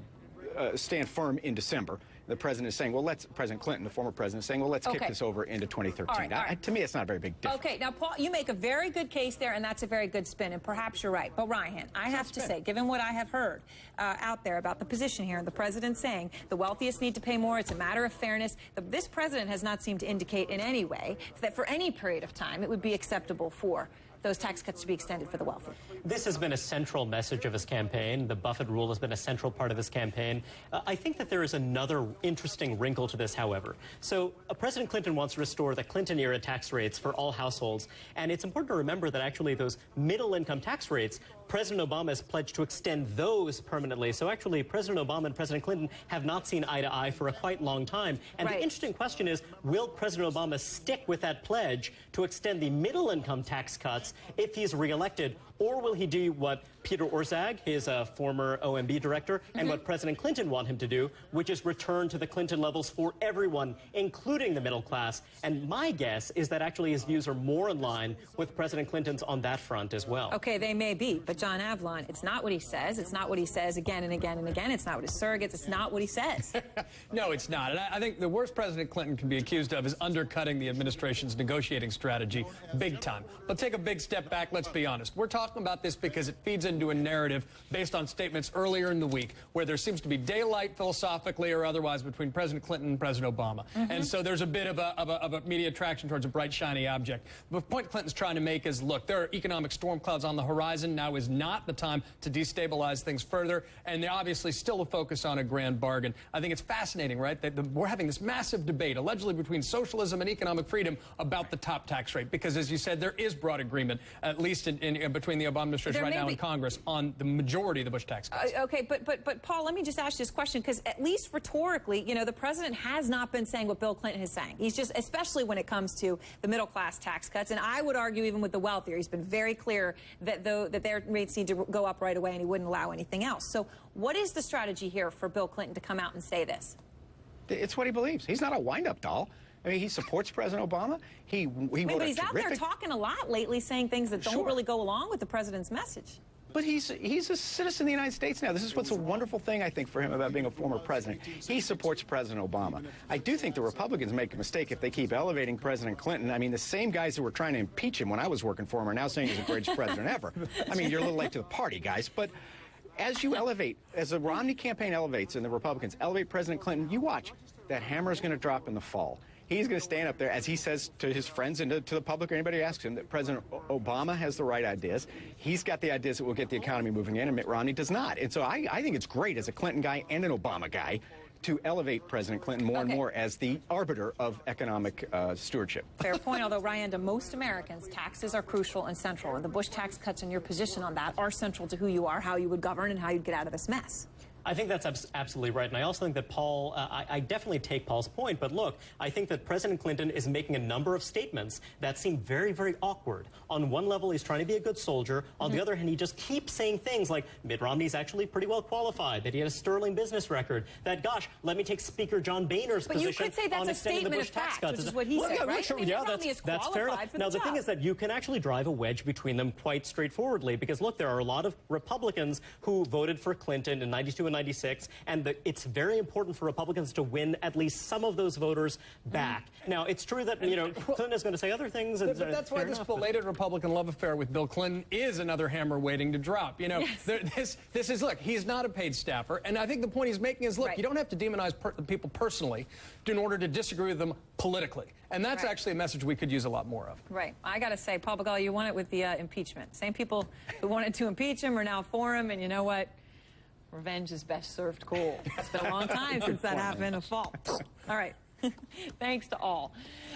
stand firm in December. The president is saying, well, President Clinton, the former president, is saying, well, let's kick this over into 2013. All right. To me, it's not a very big difference. Okay, now, Paul, you make a very good case there, and that's a very good spin, and perhaps you're right. But, Ryan, I have to say, given what I have heard out there about the position here, the president saying the wealthiest need to pay more, it's a matter of fairness, this president has not seemed to indicate in any way that for any period of time it would be acceptable for those tax cuts to be extended for the wealthy. This has been a central message of his campaign. The Buffett rule has been a central part of his campaign. I think that there is another interesting wrinkle to this, however. So President Clinton wants to restore the Clinton-era tax rates for all households. And it's important to remember that actually those middle-income tax rates, President Obama has pledged to extend those permanently. So actually, President Obama and President Clinton have not seen eye to eye for a quite long time. And the interesting question is, will President Obama stick with that pledge to extend the middle-income tax cuts if he's reelected? Or will he do what Peter Orszag, his former OMB director, and what President Clinton want him to do, which is return to the Clinton levels for everyone, including the middle class? And my guess is that actually his views are more in line with President Clinton's on that front as well. Okay, they may be, but John Avlon, it's not what he says. It's not what he says again and again and again. It's not what his surrogates. It's not what he says. No, it's not. And I think the worst President Clinton can be accused of is undercutting the administration's negotiating strategy big time. But take a big step back. Let's be honest. We're talking about this because it feeds into a narrative based on statements earlier in the week where there seems to be daylight philosophically or otherwise between President Clinton and President Obama. And so there's a bit of a media attraction towards a bright, shiny object. The point Clinton's trying to make is, look, there are economic storm clouds on the horizon. Now is not the time to destabilize things further. And they're obviously still a focus on a grand bargain. I think it's fascinating, right, that we're having this massive debate, allegedly between socialism and economic freedom, about the top tax rate. Because, as you said, there is broad agreement, at least in between the Obama administration right now in Congress, on the majority of the Bush tax cuts. Okay, but Paul, let me just ask you this question, because at least rhetorically, you know, the president has not been saying what Bill Clinton is saying. He's just, especially when it comes to the middle class tax cuts, and I would argue even with the wealthier, he's been very clear that that their rates need to go up right away, and he wouldn't allow anything else. So what is the strategy here for Bill Clinton to come out and say this? It's what he believes. He's not a wind-up doll. I mean, he supports President Obama. He but he's out there talking a lot lately, saying things that don't really go along with the president's message. But he's a citizen of the United States now. This is what's a wonderful thing, I think, for him about being a former president. He supports President Obama. I do think the Republicans make a mistake if they keep elevating President Clinton. I mean, the same guys who were trying to impeach him when I was working for him are now saying he's the greatest president ever. I mean, you're a little late to the party, guys. But as you elevate, as the Romney campaign elevates and the Republicans elevate President Clinton, you watch. That hammer is going to drop in the fall. He's going to stand up there, as he says to his friends and to the public or anybody who asks him, that President Obama has the right ideas. He's got the ideas that will get the economy moving in, and Mitt Romney does not. And so I think it's great as a Clinton guy and an Obama guy to elevate President Clinton more and more as the arbiter of economic stewardship. Fair point, although, Ryan, to most Americans, taxes are crucial and central. And the Bush tax cuts and your position on that are central to who you are, how you would govern, and how you'd get out of this mess. I think that's absolutely right. And I also think that Paul, I definitely take Paul's point. But look, I think that President Clinton is making a number of statements that seem very, very awkward. On one level, he's trying to be a good soldier. On the other hand, he just keeps saying things like Mitt Romney's actually pretty well qualified, that he had a sterling business record, that, gosh, let me take Speaker John Boehner's position you could say that's on a extending the statement Bush of tax fact, cuts. which is what he said, right? Sure, I mean, yeah, that's fair enough. Now, the thing is that you can actually drive a wedge between them quite straightforwardly because, look, there are a lot of Republicans who voted for Clinton in 92 and 96, and it's very important for Republicans to win at least some of those voters back. Now, it's true that, you know, Clinton is going to say other things. But that's why this belated Republican love affair with Bill Clinton is another hammer waiting to drop. You know, this is, look, he's not a paid staffer. And I think the point he's making is, look, you don't have to demonize people personally in order to disagree with them politically. And that's actually a message we could use a lot more of. Right. I got to say, Paul Begala, you won it with the impeachment. Same people who wanted to impeach him are now for him. And you know what? Revenge is best served cool. It's been a long time since that happened in the fall. All right. Thanks to all.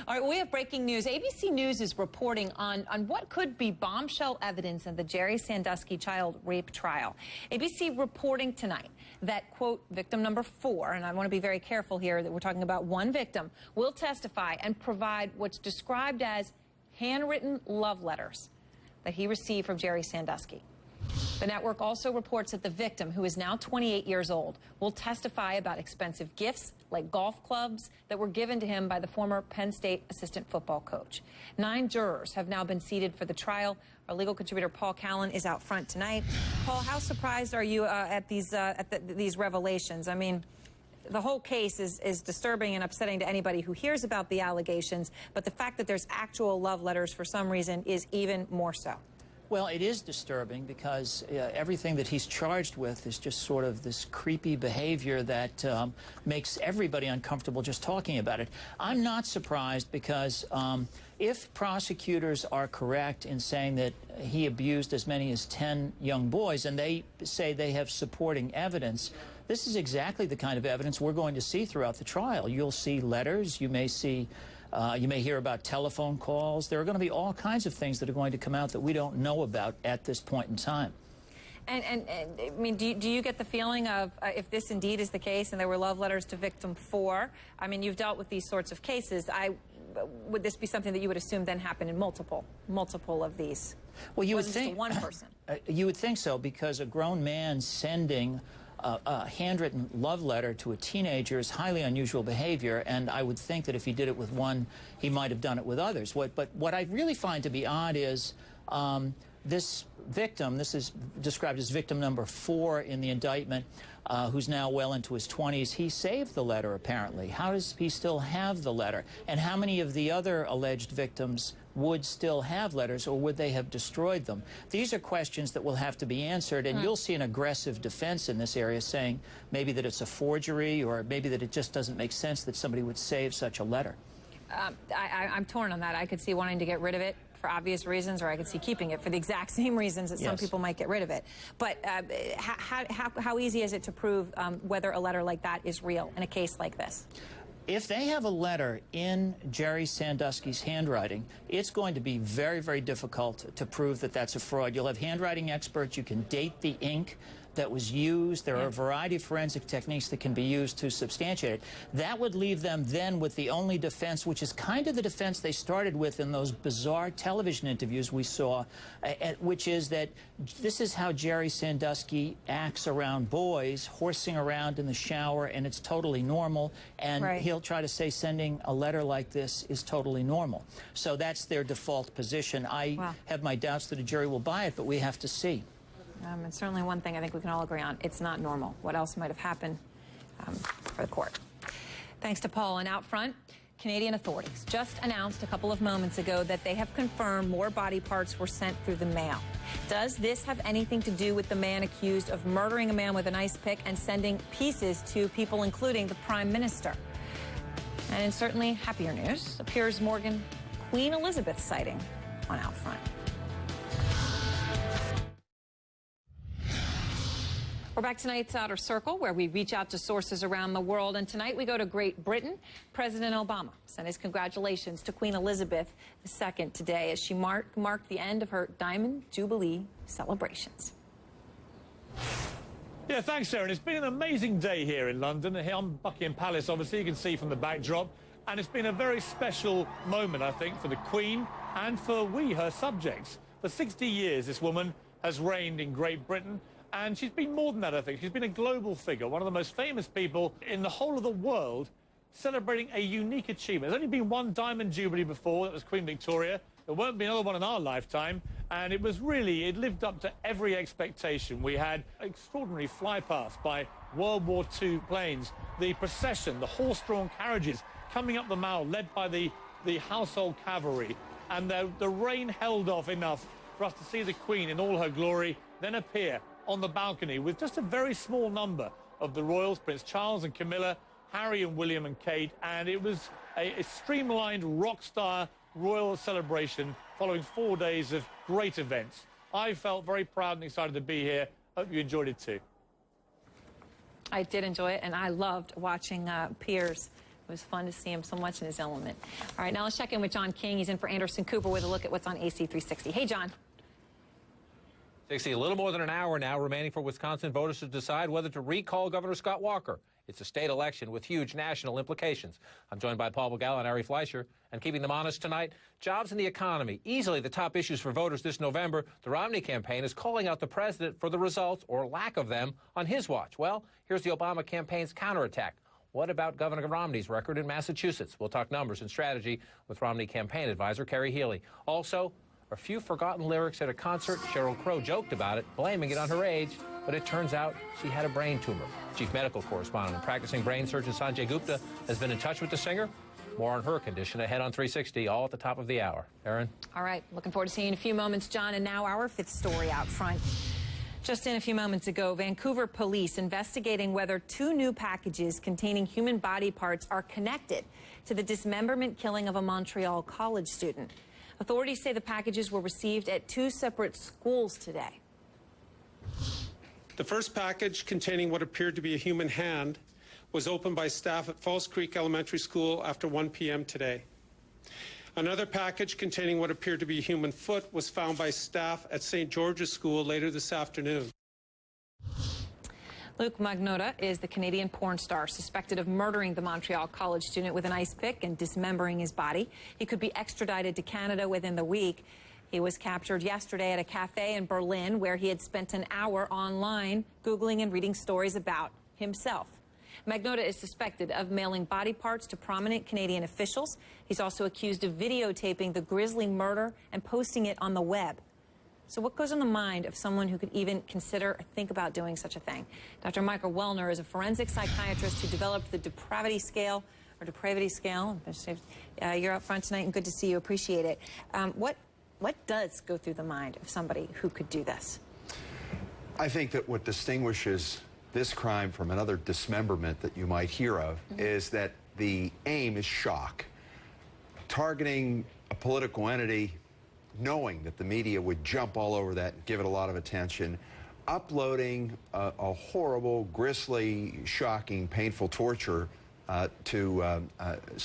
All right, we have breaking news. ABC News is reporting on what could be bombshell evidence in the Jerry Sandusky child rape trial. ABC reporting tonight that, quote, victim number 4, and I want to be very careful here that we're talking about one victim, will testify and provide what's described as handwritten love letters that he received from Jerry Sandusky. The network also reports that the victim, who is now 28 years old, will testify about expensive gifts like golf clubs that were given to him by the former Penn State assistant football coach. 9 jurors have now been seated for the trial. Our legal contributor Paul Callan is out front tonight. Paul, how surprised are you at these revelations? I mean, the whole case is disturbing and upsetting to anybody who hears about the allegations, but the fact that there's actual love letters for some reason is even more so. Well, it is disturbing because everything that he's charged with is just sort of this creepy behavior that makes everybody uncomfortable just talking about it. I'm not surprised because if prosecutors are correct in saying that he abused as many as 10 young boys, and they say they have supporting evidence, this is exactly the kind of evidence we're going to see throughout the trial. You'll see letters, you may see you may hear about telephone calls. There are going to be all kinds of things that are going to come out that we don't know about at this point in time. And I mean, do you get the feeling of, if this indeed is the case and there were love letters to victim 4, I mean, you've dealt with these sorts of cases, would this be something that you would assume then happened in multiple of these? Well, you would think think one person. You would think so, because a grown man sending a handwritten love letter to a teenager is highly unusual behavior, and I would think that if he did it with one, he might have done it with others. But what I really find to be odd is this victim, this is described as victim number 4 in the indictment, who's now well into his 20s, he saved the letter, apparently. How does he still have the letter? And how many of the other alleged victims would still have letters, or would they have destroyed them? These are questions that will have to be answered, and you'll see an aggressive defense in this area saying maybe that it's a forgery, or maybe that it just doesn't make sense that somebody would save such a letter. I'm torn on that. I could see wanting to get rid of it for obvious reasons, or I could see keeping it for the exact same reasons that some people might get rid of it. But how easy is it to prove whether a letter like that is real in a case like this? If they have a letter in Jerry Sandusky's handwriting, it's going to be very, very difficult to prove that that's a fraud. You'll have handwriting experts. You can date the ink that was used. There are a variety of forensic techniques that can be used to substantiate it. That would leave them then with the only defense, which is kind of the defense they started with in those bizarre television interviews we saw, which is that this is how Jerry Sandusky acts around boys, horsing around in the shower, and it's totally normal, and he'll try to say sending a letter like this is totally normal. So that's their default position. I have my doubts that a jury will buy it, but we have to see. And certainly one thing I think we can all agree on, it's not normal. What else might have happened for the court? Thanks to Paul. And out front, Canadian authorities just announced a couple of moments ago that they have confirmed more body parts were sent through the mail. Does this have anything to do with the man accused of murdering a man with an ice pick and sending pieces to people, including the Prime Minister? And in certainly happier news, a Piers Morgan Queen Elizabeth sighting on out front. We're back tonight's Outer Circle, where we reach out to sources around the world. And tonight we go to Great Britain. President Obama sent his congratulations to Queen Elizabeth II today as she marked the end of her Diamond Jubilee celebrations. Yeah, thanks, Erin. It's been an amazing day here in London. Here on Buckingham Palace, obviously, you can see from the backdrop. And it's been a very special moment, I think, for the Queen and for her subjects. For 60 years, this woman has reigned in Great Britain. And she's been more than that, I think. She's been a global figure, one of the most famous people in the whole of the world, celebrating a unique achievement. There's only been one Diamond Jubilee before, that was Queen Victoria. There won't be another one in our lifetime. And it lived up to every expectation. We had extraordinary flypast by World War II planes, the procession, the horse-drawn carriages coming up the Mall, led by the household cavalry. And the rain held off enough for us to see the Queen in all her glory, then appear on the balcony with just a very small number of the royals, Prince Charles and Camilla, Harry and William and Kate, and it was a streamlined rock star royal celebration following 4 days of great events. I felt very proud and excited to be here. Hope you enjoyed it too. I did enjoy it, and I loved watching Piers. It was fun to see him so much in his element. All right, now let's check in with John King. He's in for Anderson Cooper with a look at what's on AC 360. Hey, John. 60, a little more than an hour now remaining for Wisconsin voters to decide whether to recall Governor Scott Walker. It's a state election with huge national implications. I'm joined by Paul Begala and Ari Fleischer. And keeping them honest tonight, jobs and the economy, easily the top issues for voters this November. The Romney campaign is calling out the president for the results, or lack of them, on his watch. Well, here's the Obama campaign's counterattack. What about Governor Romney's record in Massachusetts? We'll talk numbers and strategy with Romney campaign advisor Kerry Healy. Also, a few forgotten lyrics at a concert. Sheryl Crow joked about it, blaming it on her age, but it turns out she had a brain tumor. Chief medical correspondent and practicing brain surgeon Sanjay Gupta has been in touch with the singer. More on her condition ahead on 360, all at the top of the hour. Erin? All right, looking forward to seeing you in a few moments, John. And now our fifth story out front. Just in a few moments ago, Vancouver police investigating whether 2 new packages containing human body parts are connected to the dismemberment killing of a Montreal college student. Authorities say the packages were received at 2 separate schools today. The first package, containing what appeared to be a human hand, was opened by staff at Falls Creek Elementary School after 1 p.m. today. Another package containing what appeared to be a human foot was found by staff at St. George's School later this afternoon. Luc Magnotta is the Canadian porn star suspected of murdering the Montreal college student with an ice pick and dismembering his body. He could be extradited to Canada within the week. He was captured yesterday at a cafe in Berlin where he had spent an hour online Googling and reading stories about himself. Magnotta is suspected of mailing body parts to prominent Canadian officials. He's also accused of videotaping the grisly murder and posting it on the web. So what goes in the mind of someone who could even consider or think about doing such a thing? Dr. Michael Wellner is a forensic psychiatrist who developed the depravity scale. You're out front tonight, and good to see you. Appreciate it. What does go through the mind of somebody who could do this? I think that what distinguishes this crime from another dismemberment that you might hear of is that the aim is shock. Targeting a political entity, knowing that the media would jump all over that and give it a lot of attention, uploading a horrible, grisly, shocking, painful torture so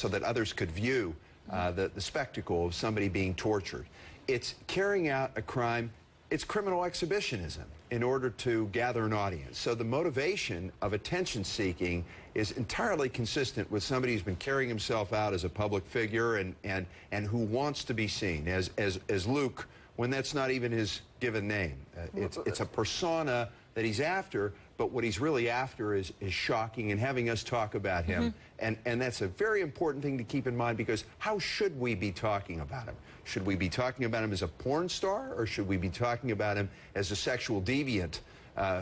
that others could view the spectacle of somebody being tortured. It's carrying out a crime. It's criminal exhibitionism in order to gather an audience. So the motivation of attention-seeking is entirely consistent with somebody who's been carrying himself out as a public figure and who wants to be seen as Luke, when that's not even his given name. It's a persona that he's after, but what he's really after is shocking and having us talk about him. And that's a very important thing to keep in mind, because how should we be talking about him? Should we be talking about him as a porn star, or should we be talking about him as a sexual deviant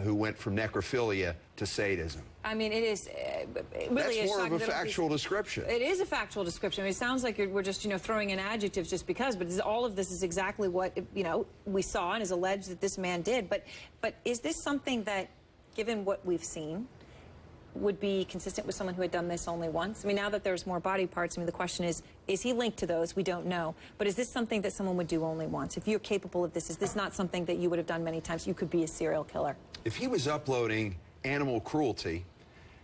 who went from necrophilia to sadism? I mean, it is really That's more of a factual description. It is a factual description. I mean, it sounds like we're just, throwing in adjectives just because, but all of this is exactly what, we saw and is alleged that this man did. But is this something that, given what we've seen, would be consistent with someone who had done this only once? I mean, now that there's more body parts, I mean, the question is he linked to those? We don't know. But is this something that someone would do only once? If you're capable of this, is this not something that you would have done many times? You could be a serial killer. If he was uploading animal cruelty,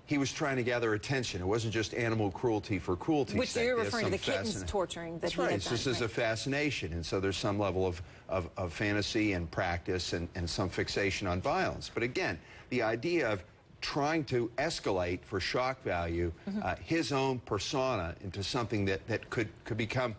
he was trying to gather attention. It wasn't just animal cruelty for cruelty's Which sake. you're referring to the kittens torturing that he had done. This is a fascination, and so there's some level of fantasy and practice and some fixation on violence. But again, the idea of trying to escalate for shock value his own persona into something that could become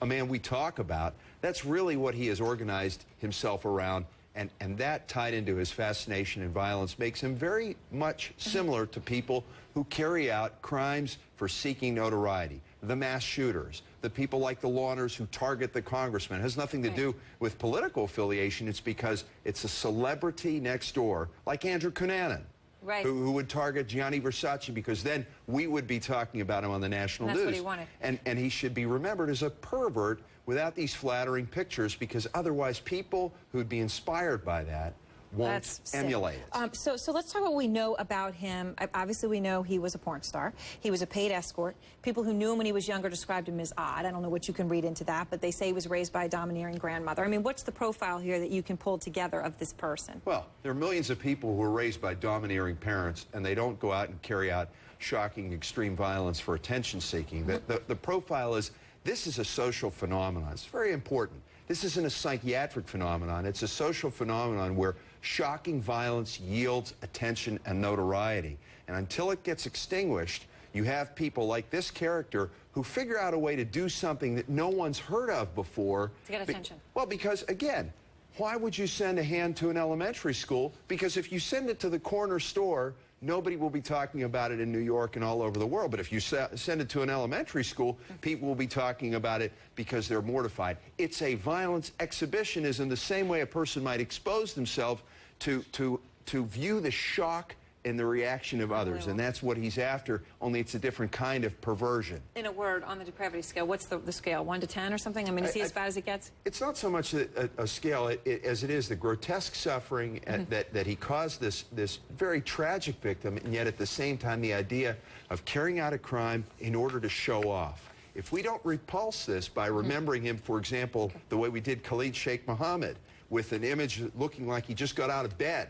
a man we talk about, that's really what he has organized himself around. And that, tied into his fascination and violence, makes him very much similar to people who carry out crimes for seeking notoriety. The mass shooters, the people like the Lawners who target the congressman. It has nothing to do with political affiliation. It's because it's a celebrity next door, like Andrew Cunanan. Right. Who would target Gianni Versace, because then we would be talking about him on the national news. That's what he wanted. And he should be remembered as a pervert without these flattering pictures, because otherwise people who'd be inspired by that won't emulate it. So let's talk about what we know about him. Obviously, we know he was a porn star. He was a paid escort. People who knew him when he was younger described him as odd. I don't know what you can read into that, but they say he was raised by a domineering grandmother. I mean, what's the profile here that you can pull together of this person? Well, there are millions of people who are raised by domineering parents, and they don't go out and carry out shocking, extreme violence for attention-seeking. The profile is, this is a social phenomenon. It's very important. This isn't a psychiatric phenomenon. It's a social phenomenon where shocking violence yields attention and notoriety. And until it gets extinguished, you have people like this character who figure out a way to do something that no one's heard of before. To get attention. Well, because, again, why would you send a hand to an elementary school? Because if you send it to the corner store, nobody will be talking about it in New York and all over the world. But if you send it to an elementary school, people will be talking about it because they're mortified. It's a violence exhibitionism, the same way a person might expose themselves to view the shock in the reaction of others, and that's what he's after, only it's a different kind of perversion. In a word, on the depravity scale, what's the scale, 1 to 10 or something? I mean, is he as bad as it gets? It's not so much a scale as it is the grotesque suffering that he caused this very tragic victim, and yet at the same time the idea of carrying out a crime in order to show off. If we don't repulse this by remembering him, for example, the way we did Khalid Sheikh Mohammed, with an image looking like he just got out of bed,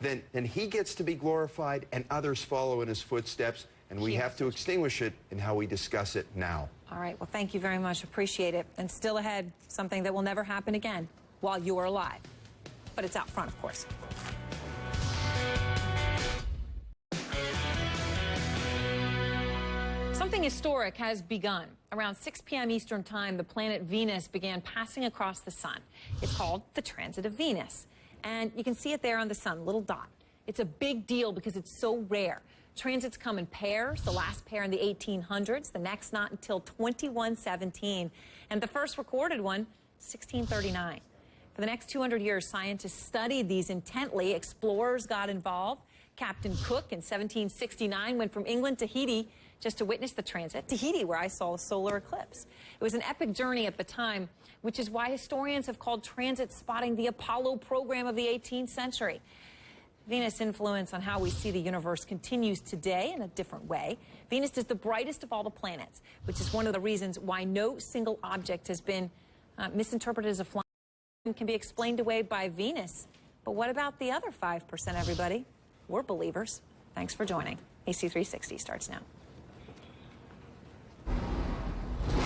then he gets to be glorified and others follow in his footsteps, and we have to extinguish it in how we discuss it now. All right, well, thank you very much. Appreciate it. And still ahead, something that will never happen again while you are alive. But it's out front, of course. Something historic has begun. Around 6 p.m. Eastern Time, the planet Venus began passing across the sun. It's called the Transit of Venus. And you can see it there on the sun, little dot. It's a big deal because it's so rare. Transits come in pairs, the last pair in the 1800s, the next not until 2117, and the first recorded one, 1639. For the next 200 years, scientists studied these intently. Explorers got involved. Captain Cook in 1769 went from England to Tahiti just to witness the transit. Tahiti, where I saw a solar eclipse. It was an epic journey at the time, which is why historians have called transit spotting the Apollo program of the 18th century. Venus' influence on how we see the universe continues today in a different way. Venus is the brightest of all the planets, which is one of the reasons why no single object has been misinterpreted as a flying and can be explained away by Venus. But what about the other 5%, everybody? We're believers. Thanks for joining. AC360 starts now.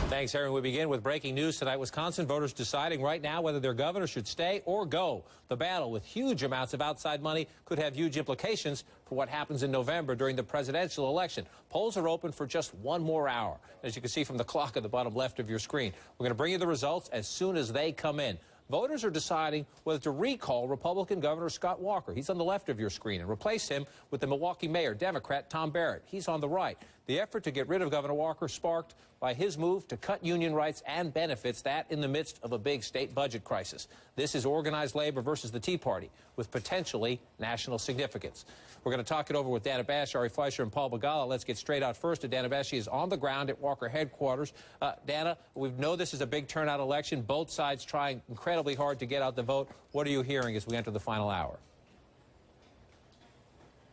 Thanks, Aaron. We begin with breaking news tonight. Wisconsin voters deciding right now whether their governor should stay or go. The battle with huge amounts of outside money could have huge implications for what happens in November during the presidential election. Polls are open for just 1 more hour. As you can see from the clock at the bottom left of your screen, we're going to bring you the results as soon as they come in. Voters are deciding whether to recall Republican Governor Scott Walker. He's on the left of your screen, and replace him with the Milwaukee mayor, Democrat Tom Barrett. He's on the right. The effort to get rid of Governor Walker sparked by his move to cut union rights and benefits, that in the midst of a big state budget crisis. This is organized labor versus the Tea Party, with potentially national significance. We're going to talk it over with Dana Bash, Ari Fleischer, and Paul Begala. Let's get straight out first to Dana Bash. She is on the ground at Walker headquarters. Dana, we know this is a big turnout election. Both sides trying incredibly hard to get out the vote. What are you hearing as we enter the final hour?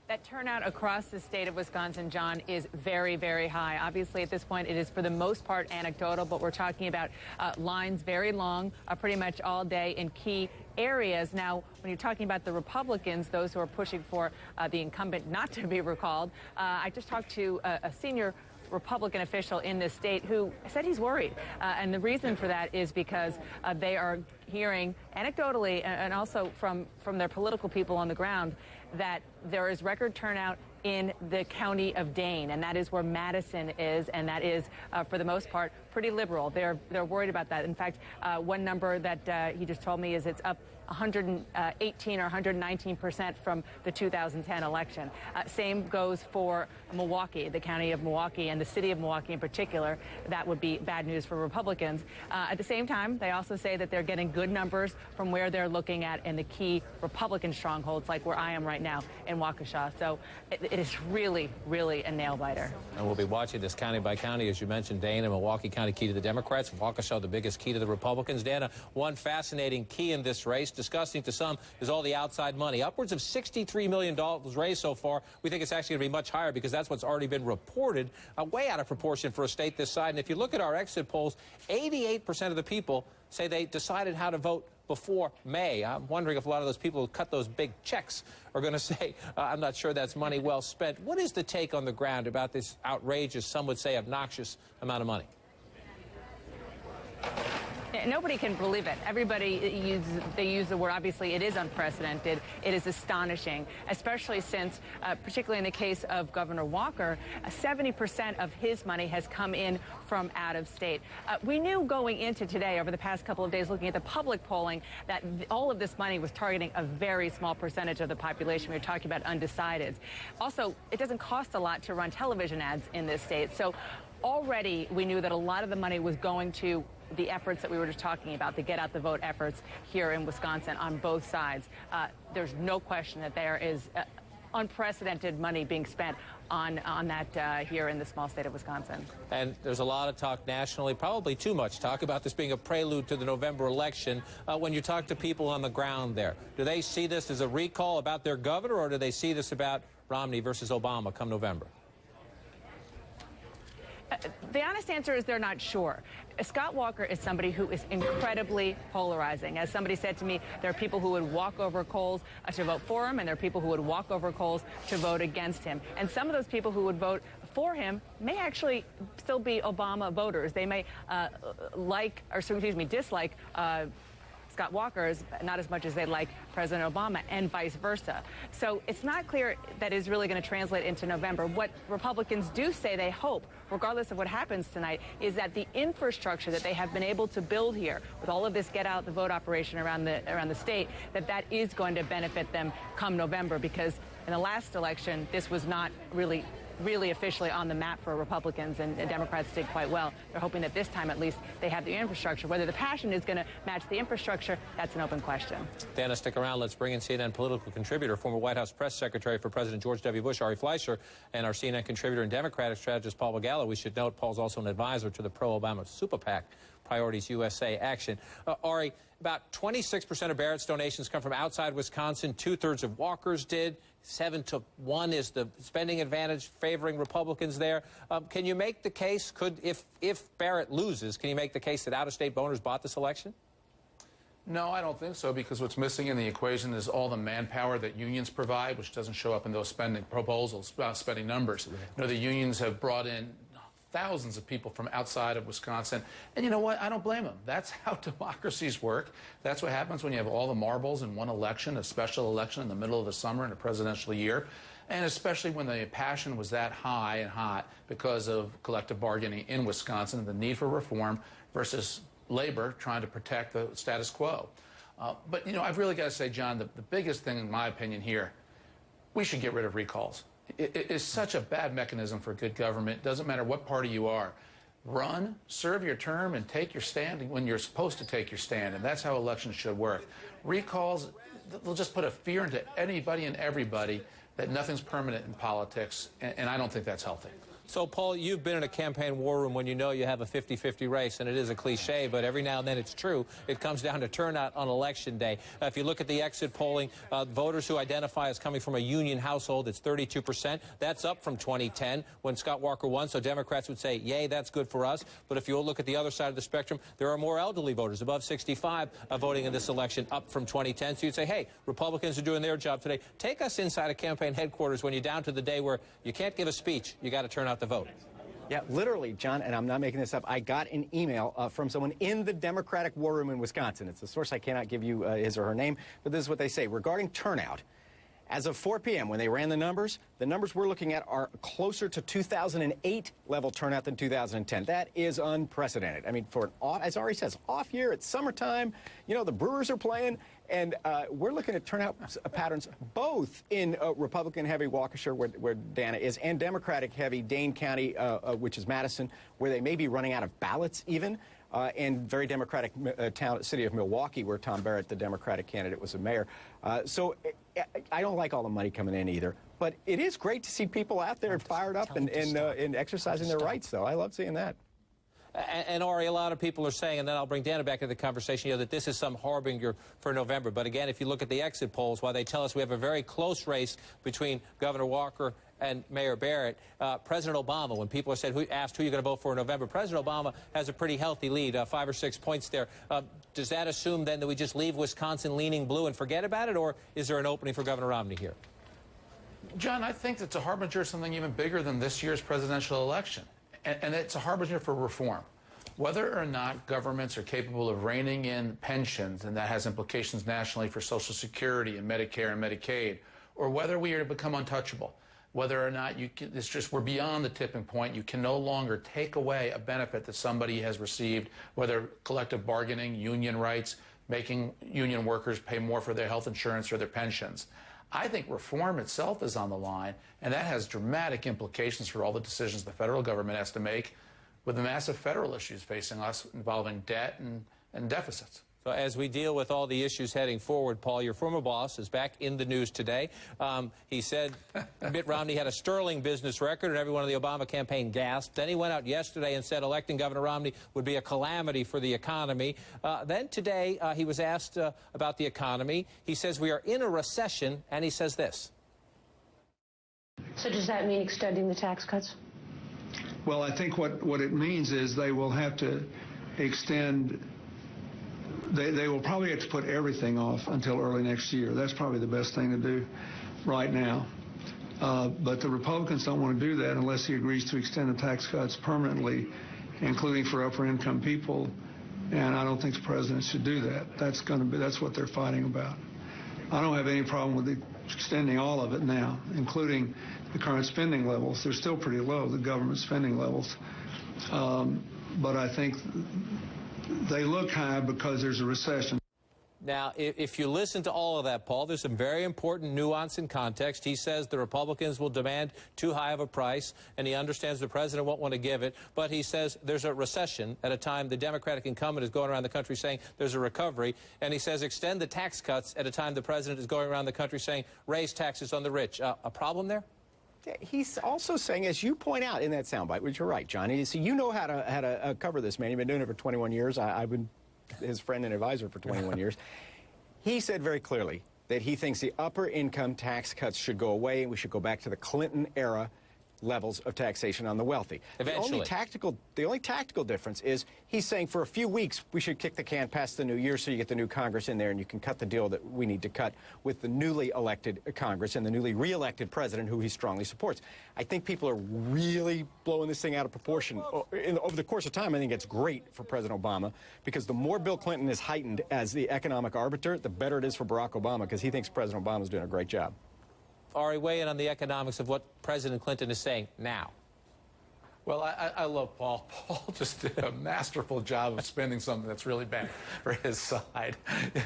That turnout across the state of Wisconsin, John, is very, very high. Obviously, at this point, it is for the most part anecdotal, but we're talking about lines very long, pretty much all day in key areas. Now, when you're talking about the Republicans, those who are pushing for the incumbent not to be recalled, I just talked to a senior Republican official in this state who said he's worried. And the reason for that is because they are hearing anecdotally and also from their political people on the ground that there is record turnout in the county of Dane, and that is where Madison is, and that is, for the most part, pretty liberal. They're worried about that. In fact, one number that he just told me is it's up 118 or 119% from the 2010 election. Same goes for Milwaukee, the county of Milwaukee, and the city of Milwaukee in particular. That would be bad news for Republicans. At the same time, they also say that they're getting good numbers from where they're looking at in the key Republican strongholds, like where I am right now in Waukesha. So it is really, really a nail-biter. And we'll be watching this county by county. As you mentioned, Dane and Milwaukee County key to the Democrats, Waukesha the biggest key to the Republicans. Dana, one fascinating key in this race, disgusting to some, is all the outside money. Upwards of $63 million raised so far. We think it's actually going to be much higher because that's what's already been reported, way out of proportion for a state this side. And if you look at our exit polls, 88% of the people say they decided how to vote before May. I'm wondering if a lot of those people who cut those big checks are going to say, I'm not sure that's money well spent. What is the take on the ground about this outrageous, some would say obnoxious amount of money? Nobody can believe it. Everybody they use the word. Obviously, it is unprecedented. It is astonishing, especially since, particularly in the case of Governor Walker, 70% of his money has come in from out of state. We knew going into today, over the past couple of days, looking at the public polling, that all of this money was targeting a very small percentage of the population. We're talking about undecideds. Also, it doesn't cost a lot to run television ads in this state. So already we knew that a lot of the money was going to the efforts that we were just talking about, the get out the vote efforts here in Wisconsin on both sides. There's no question that there is unprecedented money being spent on that here in the small state of Wisconsin. And there's a lot of talk nationally, probably too much talk, about this being a prelude to the November election. When you talk to people on the ground there, do they see this as a recall about their governor, or do they see this about Romney versus Obama come November? The honest answer is they're not sure. Scott Walker is somebody who is incredibly polarizing. As somebody said to me, there are people who would walk over coals to vote for him, and there are people who would walk over coals to vote against him. And some of those people who would vote for him may actually still be Obama voters. They may dislike Scott Walker not as much as they like President Obama, and vice versa. So it's not clear that is really going to translate into November. What Republicans do say they hope, regardless of what happens tonight, is that the infrastructure that they have been able to build here with all of this get out the vote operation around the state, that is going to benefit them come November, because in the last election, this was not really officially on the map for Republicans, and Democrats did quite well. They're hoping that this time, at least, they have the infrastructure. Whether the passion is going to match the infrastructure, that's an open question. Dana, stick around. Let's bring in CNN political contributor, former White House press secretary for President George W. Bush, Ari Fleischer, and our CNN contributor and Democratic strategist, Paul Begala. We should note Paul's also an advisor to the pro-Obama super PAC, Priorities USA Action. Ari, about 26% of Barrett's donations come from outside Wisconsin. 2/3 of Walker's did. 7-1 is the spending advantage favoring Republicans there. Can you make the case, if Barrett loses, can you make the case that out-of-state voters bought this election? No, I don't think so, because what's missing in the equation is all the manpower that unions provide, which doesn't show up in those spending proposals, spending numbers. You know, the unions have brought in thousands of people from outside of Wisconsin. And you know what? I don't blame them. That's how democracies work. That's what happens when you have all the marbles in one election, a special election in the middle of the summer in a presidential year. And especially when the passion was that high and hot because of collective bargaining in Wisconsin, the need for reform versus labor trying to protect the status quo. But, you know, I've really got to say, John, the biggest thing, in my opinion here, we should get rid of recalls. It is such a bad mechanism for good government. It doesn't matter what party you are. Run, serve your term, and take your stand when you're supposed to take your stand. And that's how elections should work. Recalls, they'll just put a fear into anybody and everybody that nothing's permanent in politics. And I don't think that's healthy. So, Paul, you've been in a campaign war room when you know you have a 50-50 race, and it is a cliche, but every now and then it's true. It comes down to turnout on Election Day. If you look at the exit polling, voters who identify as coming from a union household, it's 32%. That's up from 2010 when Scott Walker won, so Democrats would say, yay, that's good for us. But if you look at the other side of the spectrum, there are more elderly voters, above 65, voting in this election, up from 2010. So you'd say, hey, Republicans are doing their job today. Take us inside a campaign headquarters when you're down to the day where you can't give a speech, you got to turn out the vote. Yeah, literally, John, and I'm not making this up, I got an email from someone in the Democratic war room in Wisconsin. It's a source. I cannot give you his or her name, but this is what they say. Regarding turnout, as of 4 p.m., when they ran the numbers we're looking at are closer to 2008 level turnout than 2010. That is unprecedented. I mean, for an off, as Ari says, off year, it's summertime, you know, the Brewers are playing, and we're looking at turnout patterns both in Republican-heavy Waukesha, where Dana is, and Democratic-heavy Dane County, which is Madison, where they may be running out of ballots even. And very Democratic city of Milwaukee, where Tom Barrett, the Democratic candidate, was a mayor. So I don't like all the money coming in either. But it is great to see people out there fired up and exercising their rights, though. I love seeing that. And Ari, a lot of people are saying, and then I'll bring Dana back to the conversation, you know, that this is some harbinger for November. But again, if you look at the exit polls, while they tell us we have a very close race between Governor Walker and Mayor Barrett, President Obama, when people are asked who you're going to vote for in November, President Obama has a pretty healthy lead, 5 or 6 points there. Does that assume then that we just leave Wisconsin leaning blue and forget about it, or is there an opening for Governor Romney here? John, I think it's a harbinger of something even bigger than this year's presidential election. And it's a harbinger for reform. Whether or not governments are capable of reining in pensions, and that has implications nationally for Social Security and Medicare and Medicaid, or whether we are to become untouchable, whether or not we're beyond the tipping point. You can no longer take away a benefit that somebody has received, whether collective bargaining, union rights, making union workers pay more for their health insurance or their pensions. I think reform itself is on the line, and that has dramatic implications for all the decisions the federal government has to make with the massive federal issues facing us involving debt and deficits. So as we deal with all the issues heading forward, Paul, your former boss is back in the news today. He said Mitt Romney had a sterling business record, and everyone in the Obama campaign gasped. Then he went out yesterday and said electing Governor Romney would be a calamity for the economy. Then today he was asked about the economy. He says we are in a recession, and he says this. So does that mean extending the tax cuts? Well, I think what it means is they will have to extend. They will probably have to put everything off until early next year. That's probably the best thing to do right now. But the Republicans don't want to do that unless he agrees to extend the tax cuts permanently, including for upper-income people. And I don't think the president should do that. That's what they're fighting about. I don't have any problem with extending all of it now, including the current spending levels. They're still pretty low, the government spending levels. But I think they look high because there's a recession. Now, if you listen to all of that, Paul, there's some very important nuance and context. He says the Republicans will demand too high of a price, and he understands the president won't want to give it. But he says there's a recession at a time the Democratic incumbent is going around the country saying there's a recovery. And he says extend the tax cuts at a time the president is going around the country saying raise taxes on the rich. A problem there? He's also saying, as you point out in that soundbite, which you're right, Johnny, see, you know how to cover this, man. You've been doing it for 21 years. I've been his friend and advisor for 21 years. He said very clearly that he thinks the upper income tax cuts should go away and we should go back to the Clinton era levels of taxation on the wealthy. Eventually. The only tactical difference is he's saying for a few weeks we should kick the can past the new year so you get the new Congress in there and you can cut the deal that we need to cut with the newly elected Congress and the newly re-elected president who he strongly supports. I think people are really blowing this thing out of proportion. Over the course of time, I think it's great for President Obama because the more Bill Clinton is heightened as the economic arbiter, the better it is for Barack Obama because he thinks President Obama is doing a great job. Ari, weigh in on the economics of what President Clinton is saying now. Well, I love Paul. Paul just did a masterful job of spending something that's really bad for his side.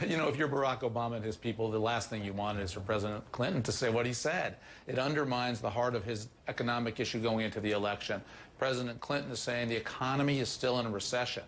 You know, if you're Barack Obama and his people, the last thing you want is for President Clinton to say what he said. It undermines the heart of his economic issue going into the election. President Clinton is saying the economy is still in a recession.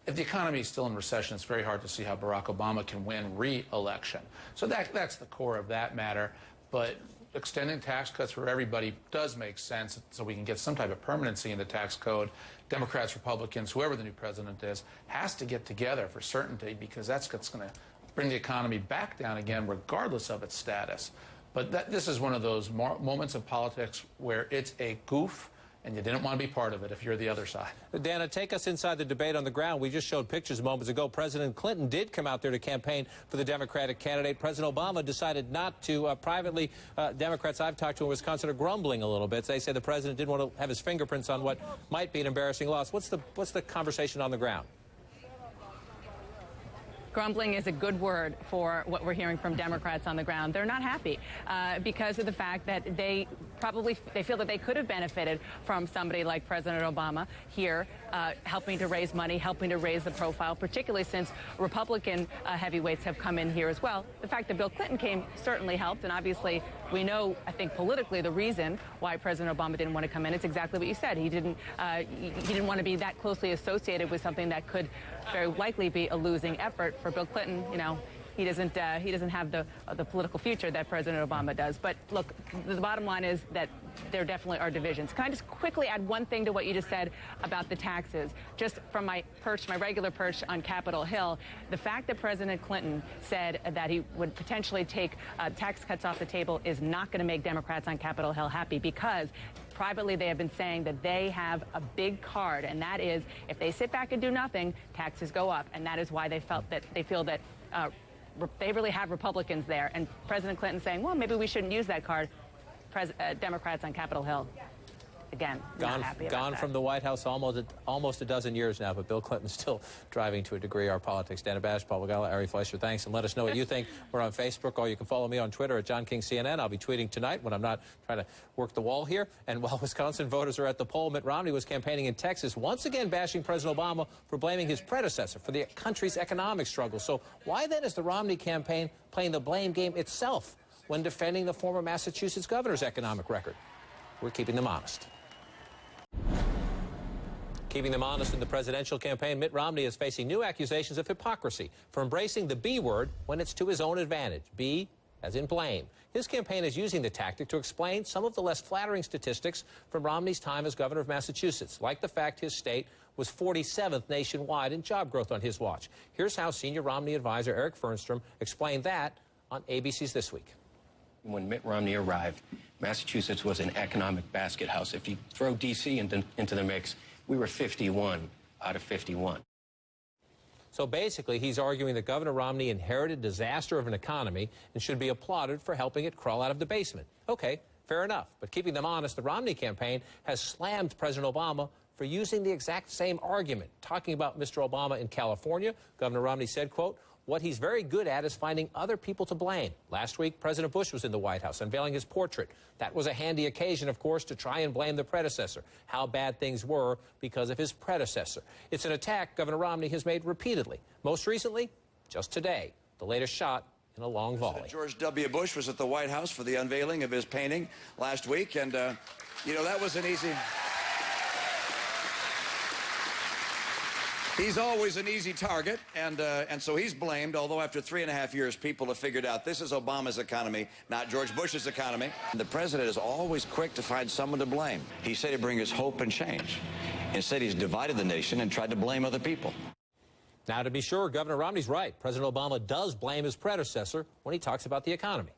If the economy is still in recession, it's very hard to see how Barack Obama can win re-election. So that's the core of that matter. But extending tax cuts for everybody does make sense so we can get some type of permanency in the tax code. Democrats, Republicans, whoever the new president is, has to get together for certainty because that's what's going to bring the economy back down again regardless of its status. But this is one of those moments of politics where it's a goof and you didn't want to be part of it if you're the other side. Dana, take us inside the debate on the ground. We just showed pictures moments ago. President Clinton did come out there to campaign for the Democratic candidate. President Obama decided not to. Privately, Democrats I've talked to in Wisconsin are grumbling a little bit. They say the president didn't want to have his fingerprints on what might be an embarrassing loss. What's the conversation on the ground? Grumbling is a good word for what we're hearing from Democrats on the ground. They're not happy because of the fact that they feel that they could have benefited from somebody like President Obama here helping to raise money, helping to raise the profile, particularly since Republican heavyweights have come in here as well. The fact that Bill Clinton came certainly helped, and obviously we know, I think, politically the reason why President Obama didn't want to come in. It's exactly what you said. He didn't want to be that closely associated with something that could very likely be a losing effort for Bill Clinton. You know, he doesn't have the political future that President Obama does. But look, the bottom line is that there definitely are divisions. Can I just quickly add one thing to what you just said about the taxes? Just from my perch, my regular perch on Capitol Hill, the fact that President Clinton said that he would potentially take tax cuts off the table is not going to make Democrats on Capitol Hill happy because privately they have been saying that they have a big card, and that is if they sit back and do nothing, taxes go up. And that is why they feel that they really have Republicans there. And President Clinton saying, well, maybe we shouldn't use that card. Democrats on Capitol Hill, again, not happy about gone that. from the White House almost a dozen years now, but Bill Clinton's still driving to a degree our politics. Dana Bash, Paul Begala, Ari Fleischer, thanks, and let us know what you think. We're on Facebook, or you can follow me on Twitter at John King CNN. I'll be tweeting tonight when I'm not trying to work the wall here. And while Wisconsin voters are at the poll, Mitt Romney was campaigning in Texas, once again bashing President Obama for blaming his predecessor for the country's economic struggle. So why then is the Romney campaign playing the blame game itself when defending the former Massachusetts governor's economic record? We're keeping them honest. Keeping them honest in the presidential campaign, Mitt Romney is facing new accusations of hypocrisy for embracing the B word when it's to his own advantage. B as in blame. His campaign is using the tactic to explain some of the less flattering statistics from Romney's time as governor of Massachusetts, like the fact his state was 47th nationwide in job growth on his watch. Here's how senior Romney advisor Eric Fernstrom explained that on ABC's This Week. When Mitt Romney arrived, Massachusetts was an economic basket house. If you throw D.C. into the mix, we were 51 out of 51. So basically, he's arguing that Governor Romney inherited a disaster of an economy and should be applauded for helping it crawl out of the basement. Okay, fair enough. But keeping them honest, the Romney campaign has slammed President Obama for using the exact same argument. Talking about Mr. Obama in California, Governor Romney said, quote, "What he's very good at is finding other people to blame." Last week, President Bush was in the White House unveiling his portrait. That was a handy occasion, of course, to try and blame the predecessor, how bad things were because of his predecessor. It's an attack Governor Romney has made repeatedly. Most recently, just today, the latest shot in a long volley. George W. Bush was at the White House for the unveiling of his painting last week, and, you know, that was an easy... He's always an easy target, and so he's blamed, although after 3.5 years, people have figured out this is Obama's economy, not George Bush's economy. The president is always quick to find someone to blame. He said he'd bring us hope and change. Instead, he's divided the nation and tried to blame other people. Now, to be sure, Governor Romney's right. President Obama does blame his predecessor when he talks about the economy.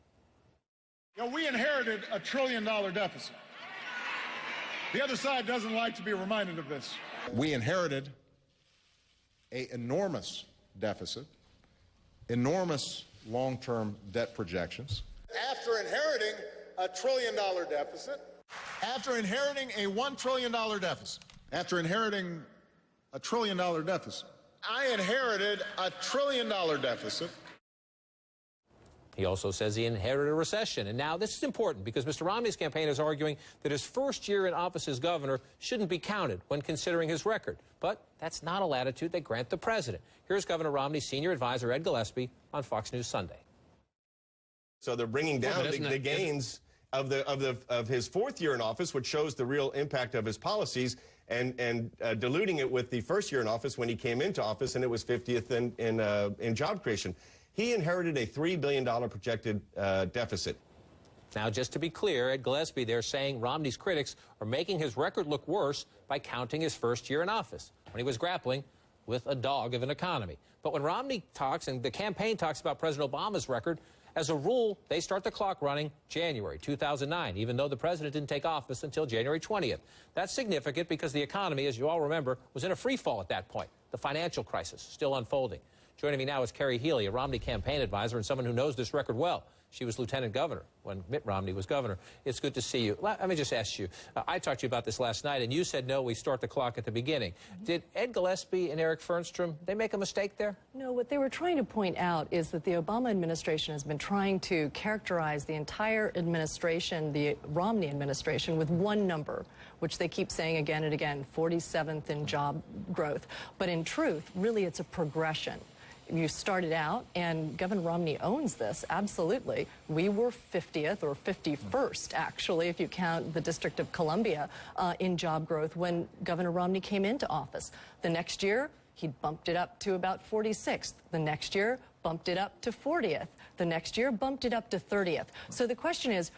You know, we inherited a $1 trillion deficit. The other side doesn't like to be reminded of this. We inherited an enormous deficit, enormous long-term debt projections. After inheriting a $1 trillion deficit, after inheriting a $1 trillion deficit, after inheriting a $1 trillion deficit, I inherited a $1 trillion deficit. He also says he inherited a recession. And now this is important because Mr. Romney's campaign is arguing that his first year in office as governor shouldn't be counted when considering his record. But that's not a latitude they grant the president. Here's Governor Romney's senior advisor, Ed Gillespie, on Fox News Sunday. So they're bringing down the gains of his fourth year in office, which shows the real impact of his policies, and diluting it with the first year in office when he came into office, and it was 50th in job creation. He inherited a $3 billion projected deficit. Now, just to be clear, Ed Gillespie, they're saying Romney's critics are making his record look worse by counting his first year in office, when he was grappling with a dog of an economy. But when Romney talks and the campaign talks about President Obama's record, as a rule, they start the clock running January 2009, even though the president didn't take office until January 20th. That's significant because the economy, as you all remember, was in a free fall at that point. The financial crisis still unfolding. Joining me now is Carrie Healy, a Romney campaign advisor and someone who knows this record well. She was lieutenant governor when Mitt Romney was governor. It's good to see you. Let me just ask you, I talked to you about this last night, and you said, no, we start the clock at the beginning. Did Ed Gillespie and Eric Fernstrom, they make a mistake there? No, what they were trying to point out is that the Obama administration has been trying to characterize the entire administration, the Romney administration, with one number, which they keep saying again and again, 47th in job growth. But in truth, really, it's a progression. You started out, and Governor Romney owns this, absolutely. We were 50th or 51st, actually, if you count the District of Columbia, in job growth when Governor Romney came into office. The next year, he bumped it up to about 46th. The next year, bumped it up to 40th. The next year, bumped it up to 30th. So the question is,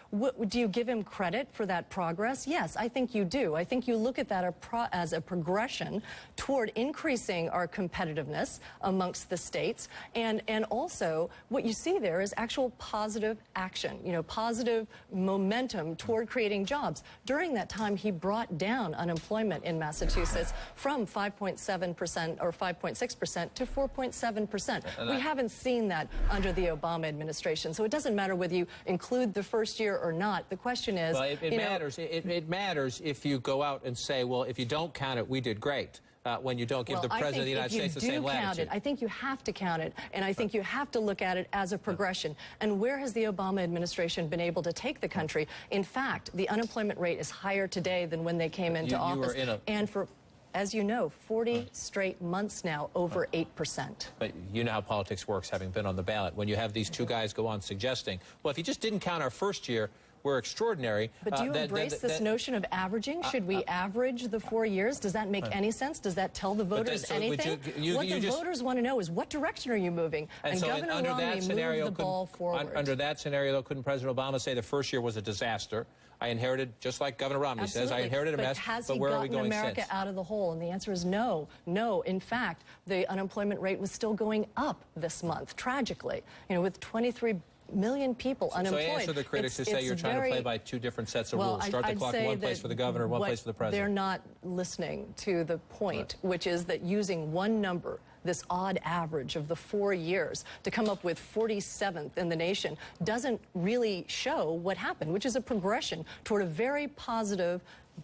do you give him credit for that progress? Yes, I think you do. I think you look at that as a progression toward increasing our competitiveness amongst the states. And also, what you see there is actual positive action, you know, positive momentum toward creating jobs. During that time, he brought down unemployment in Massachusetts from 5.7% or 5.6% to 4.7%. We haven't seen that under the Obama administration. So it doesn't matter whether you include the first year or not. The question is, well, it matters. It matters if you go out and say, well, if you don't count it, we did great. When you don't give the president of the United States the same latitude. I think you have to count it, and I think you have to look at it as a progression. And where has the Obama administration been able to take the country? In fact, the unemployment rate is higher today than when they came into office. And for, as you know, 40 straight months now, over 8%. But you know how politics works, having been on the ballot. When you have these two guys go on suggesting, well, if you just didn't count our first year, were extraordinary. But do you embrace this notion of averaging? Should we average the 4 years? Does that make any sense? Does that tell the voters anything? What the voters want to know is what direction are you moving? And so Governor Romney moved the ball forward. Under that scenario, though, couldn't President Obama say the first year was a disaster? I inherited, just like Governor Romney says, I inherited a mess, but where are we going since? Has he gotten America out of the hole? And the answer is no. No. In fact, the unemployment rate was still going up this month, tragically. You know, with 23 million people unemployed. So answer the critics who say you're trying to play by two different sets of rules. Start the clock in one place for the governor, one place for the president. They're not listening to the point, which is that using one number, this odd average of the 4 years, to come up with 47th in the nation doesn't really show what happened, which is a progression toward a very positive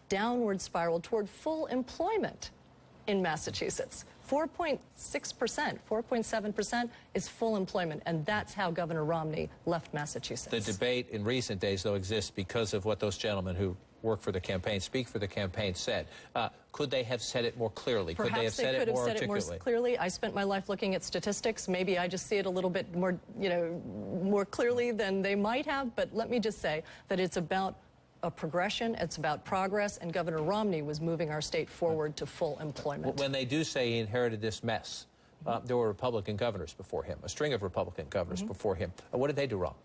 downward spiral toward full employment in Massachusetts. 4.6%, 4.7% is full employment, and that's how Governor Romney left Massachusetts. The debate in recent days, though, exists because of what those gentlemen who work for the campaign, speak for the campaign, said. Could they have said it more clearly? Perhaps could they have said it more articulately? More clearly. I spent my life looking at statistics. Maybe I just see it a little bit more, more clearly than they might have. But let me just say that it's about a progression, it's about progress, and Governor Romney was moving our state forward to full employment. When they do say he inherited this mess, there were Republican governors before him, a string of Republican governors before him. What did they do wrong?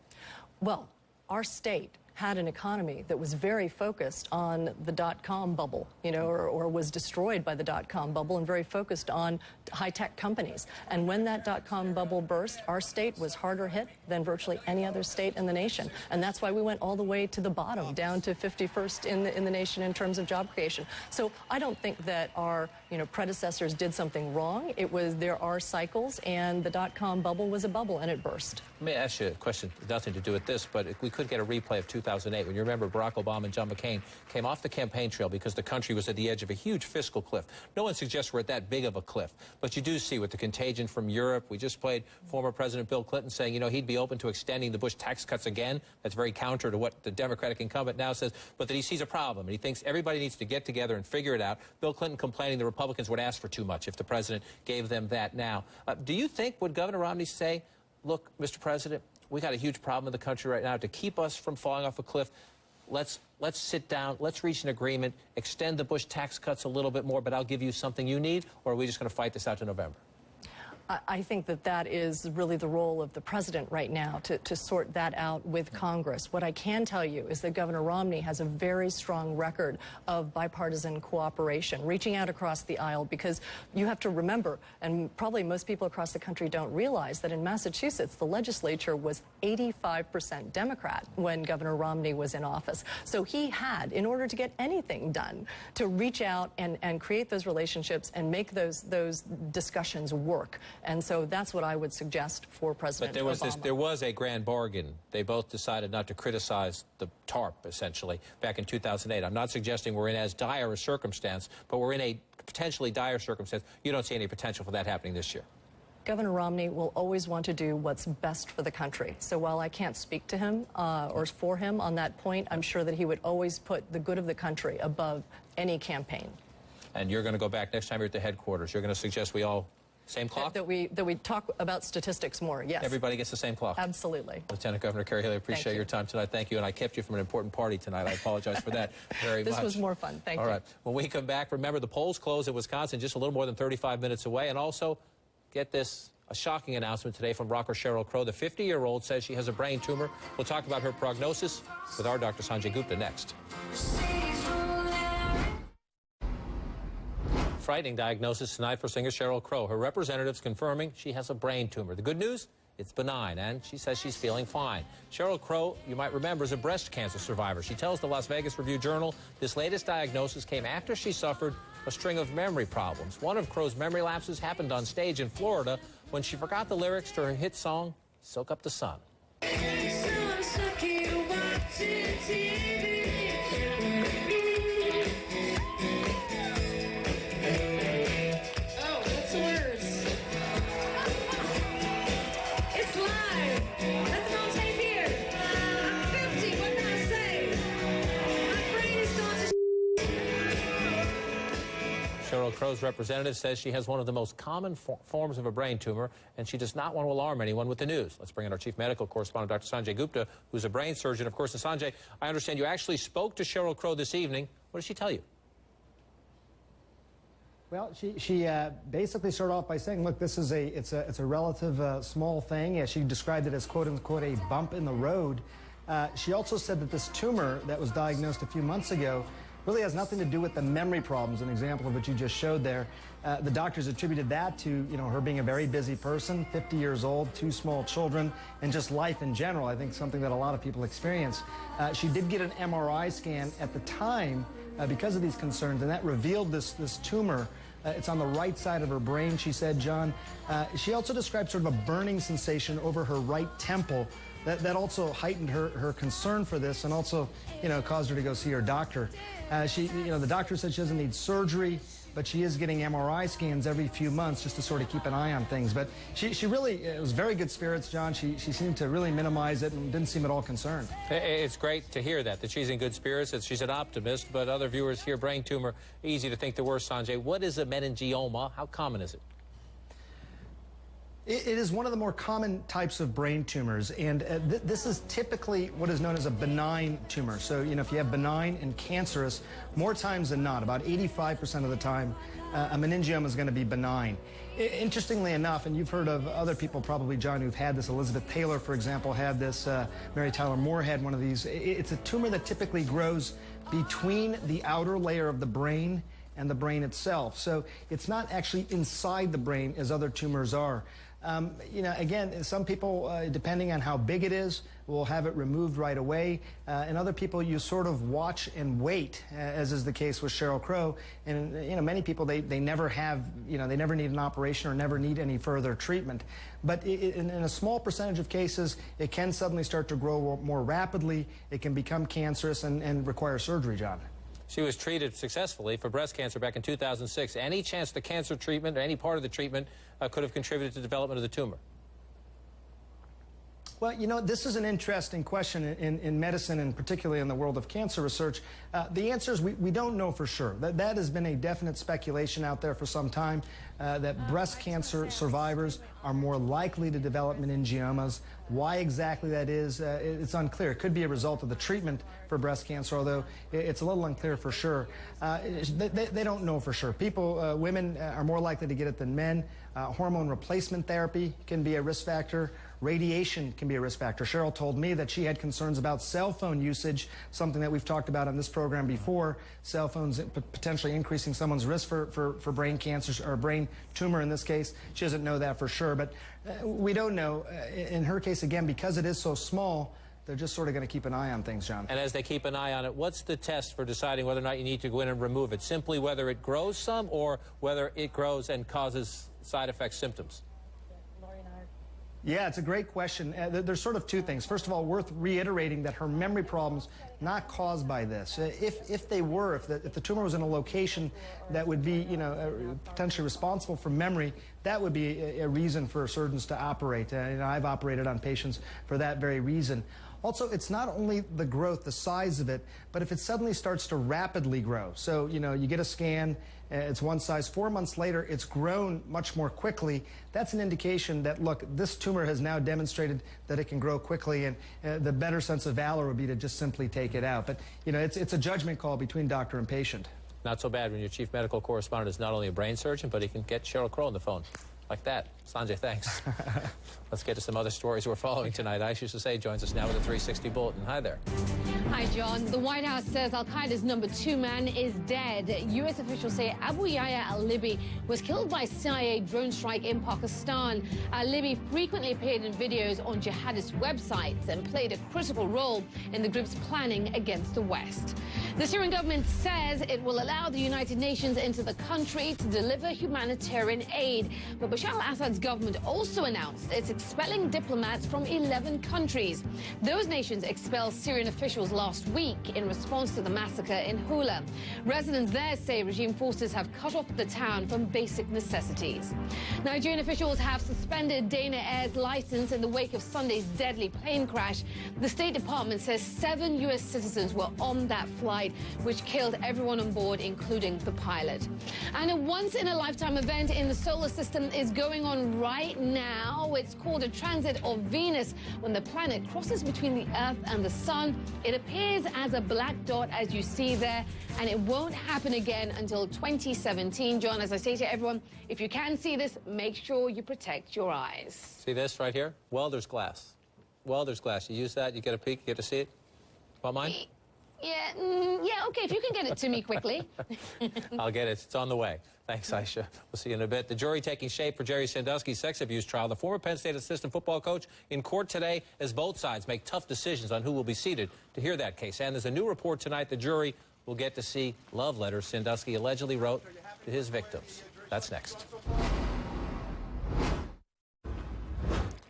Well, our state had an economy that was very focused on the dot-com bubble, or was destroyed by the dot-com bubble, and very focused on high-tech companies. And when that dot-com bubble burst, our state was harder hit than virtually any other state in the nation. And that's why we went all the way to the bottom, down to 51st in the nation in terms of job creation. So I don't think that our predecessors did something wrong. There are cycles, and the dot-com bubble was a bubble, and it burst. Let me ask you a question, nothing to do with this, but if we could get a replay of 2008, when you remember Barack Obama and John McCain came off the campaign trail because the country was at the edge of a huge fiscal cliff. No one suggests we're at that big of a cliff, but you do see with the contagion from Europe. We just played former President Bill Clinton saying, he'd be open to extending the Bush tax cuts again. That's very counter to what the Democratic incumbent now says, but that he sees a problem, and he thinks everybody needs to get together and figure it out. Bill Clinton complaining the Republicans would ask for too much if the president gave them that now. Do you think, would Governor Romney say, look, Mr. President, we got a huge problem in the country right now. To keep us from falling off a cliff, let's sit down, let's reach an agreement, extend the Bush tax cuts a little bit more, but I'll give you something you need, or are we just going to fight this out to November? I think that is really the role of the president right now, to sort that out with Congress. What I can tell you is that Governor Romney has a very strong record of bipartisan cooperation, reaching out across the aisle, because you have to remember, and probably most people across the country don't realize, that in Massachusetts, the legislature was 85% Democrat when Governor Romney was in office. So he had, in order to get anything done, to reach out and create those relationships and make those discussions work. And so that's what I would suggest for President Obama. But there was a grand bargain. They both decided not to criticize the TARP, essentially, back in 2008. I'm not suggesting we're in as dire a circumstance, but we're in a potentially dire circumstance. You don't see any potential for that happening this year. Governor Romney will always want to do what's best for the country. So while I can't speak to him or for him on that point, I'm sure that he would always put the good of the country above any campaign. And you're going to go back next time you're at the headquarters. You're going to suggest we all... Same clock? That we talk about statistics more, yes. Everybody gets the same clock? Absolutely. Lieutenant Governor Carey Haley, appreciate your time tonight. Thank you. And I kept you from an important party tonight. I apologize for that very much. This was more fun. Thank you. All right. When we come back, remember the polls close in Wisconsin just a little more than 35 minutes away. And also, get this, a shocking announcement today from rocker Sheryl Crow. The 50-year-old says she has a brain tumor. We'll talk about her prognosis with our Dr. Sanjay Gupta next. Frightening diagnosis tonight for singer Sheryl Crow. Her representatives confirming she has a brain tumor. The good news? It's benign, and she says she's feeling fine. Sheryl Crow, you might remember, is a breast cancer survivor. She tells the Las Vegas Review-Journal this latest diagnosis came after she suffered a string of memory problems. One of Crow's memory lapses happened on stage in Florida when she forgot the lyrics to her hit song, Soak Up the Sun. Sheryl Crow's representative says she has one of the most common forms of a brain tumor, and she does not want to alarm anyone with the news. Let's bring in our chief medical correspondent, Dr. Sanjay Gupta, who's a brain surgeon. Of course, Sanjay, I understand you actually spoke to Sheryl Crow this evening. What did she tell you? Well, she basically started off by saying, look, this is it's a relative small thing. Yeah, she described it as, quote unquote, a bump in the road. She also said that this tumor that was diagnosed a few months ago really has nothing to do with the memory problems, an example of what you just showed there. The doctors attributed that to, her being a very busy person, 50 years old, 2 small children, and just life in general. I think something that a lot of people experience. She did get an MRI scan at the time because of these concerns, and that revealed this tumor. It's on the right side of her brain, she said, John. She also described sort of a burning sensation over her right temple. That also heightened her concern for this, and also, caused her to go see her doctor. The doctor said she doesn't need surgery, but she is getting MRI scans every few months just to sort of keep an eye on things. But she really, it was very good spirits, John. She seemed to really minimize it and didn't seem at all concerned. It's great to hear that she's in good spirits, that she's an optimist, but other viewers hear brain tumor, easy to think the worst, Sanjay. What is a meningioma? How common is it? It is one of the more common types of brain tumors, and this is typically what is known as a benign tumor. So, if you have benign and cancerous, more times than not, about 85% of the time, a meningioma is going to be benign. Interestingly enough, and you've heard of other people probably, John, who've had this. Elizabeth Taylor, for example, had this. Mary Tyler Moore had one of these. It's a tumor that typically grows between the outer layer of the brain and the brain itself. So it's not actually inside the brain as other tumors are. Again, some people, depending on how big it is, will have it removed right away. And other people, you sort of watch and wait, as is the case with Sheryl Crow. And, many people, they never have, they never need an operation or never need any further treatment. But in a small percentage of cases, it can suddenly start to grow more rapidly. It can become cancerous and require surgery, John. She was treated successfully for breast cancer back in 2006. Any chance the cancer treatment or any part of the treatment could have contributed to the development of the tumor? Well, this is an interesting question in medicine, and particularly in the world of cancer research. The answer is we don't know for sure. That has been a definite speculation out there for some time, that breast cancer survivors are more likely to develop meningiomas. Why exactly that is, it's unclear. It could be a result of the treatment for breast cancer, although it's a little unclear for sure. They don't know for sure. Women are more likely to get it than men. Hormone replacement therapy can be a risk factor. Radiation can be a risk factor. Sheryl told me that she had concerns about cell phone usage, something that we've talked about on this program before. Cell phones potentially increasing someone's risk for brain cancer, or brain tumor in this case. She doesn't know that for sure, but we don't know. In her case, again, because it is so small, they're just sort of going to keep an eye on things, John. And as they keep an eye on it, what's the test for deciding whether or not you need to go in and remove it? Simply whether it grows some, or whether it grows and causes side effect symptoms? Yeah, it's a great question. There's sort of two things. First of all, worth reiterating that her memory problems not caused by this. If they were, if the tumor was in a location that would be, potentially responsible for memory, that would be a reason for surgeons to operate. I've operated on patients for that very reason. Also, it's not only the growth, the size of it, but if it suddenly starts to rapidly grow. So, you get a scan, it's one size. 4 months later, it's grown much more quickly. That's an indication that, look, this tumor has now demonstrated that it can grow quickly, and the better sense of valor would be to just simply take it out. But, it's a judgment call between doctor and patient. Not so bad when your chief medical correspondent is not only a brain surgeon, but he can get Sheryl Crow on the phone. Like that. Sanjay, thanks. Let's get to some other stories we're following tonight. Aisha Sasay joins us now with a 360 Bulletin. Hi there. Hi, John. The White House says al-Qaeda's #2 man is dead. U.S. officials say Abu Yahya al-Libi was killed by CIA drone strike in Pakistan. Al-Libi frequently appeared in videos on jihadist websites and played a critical role in the group's planning against the West. The Syrian government says it will allow the United Nations into the country to deliver humanitarian aid. But Bashar al-Assad's Ukraine's government also announced it's expelling diplomats from 11 countries. Those nations expelled Syrian officials last week in response to the massacre in Hula. Residents there say regime forces have cut off the town from basic necessities. Nigerian officials have suspended Dana Air's license in the wake of Sunday's deadly plane crash. The State Department says 7 U.S. citizens were on that flight, which killed everyone on board, including the pilot. And a once-in-a-lifetime event in the solar system is going on right now. It's called a transit of Venus. When the planet crosses between the Earth and the Sun, it appears as a black dot, as you see there, and it won't happen again until 2017. John, as I say to everyone, if you can see this, make sure you protect your eyes. See this right here? Welder's glass. Welder's glass. You use that, you get a peek, you get to see it. Want mine? Yeah, okay, if you can get it to me quickly. I'll get it. It's on the way. Thanks, Aisha. We'll see you in a bit. The jury taking shape for Jerry Sandusky's sex abuse trial. The former Penn State assistant football coach in court today as both sides make tough decisions on who will be seated to hear that case. And there's a new report tonight. The jury will get to see love letters Sandusky allegedly wrote to his victims. That's next.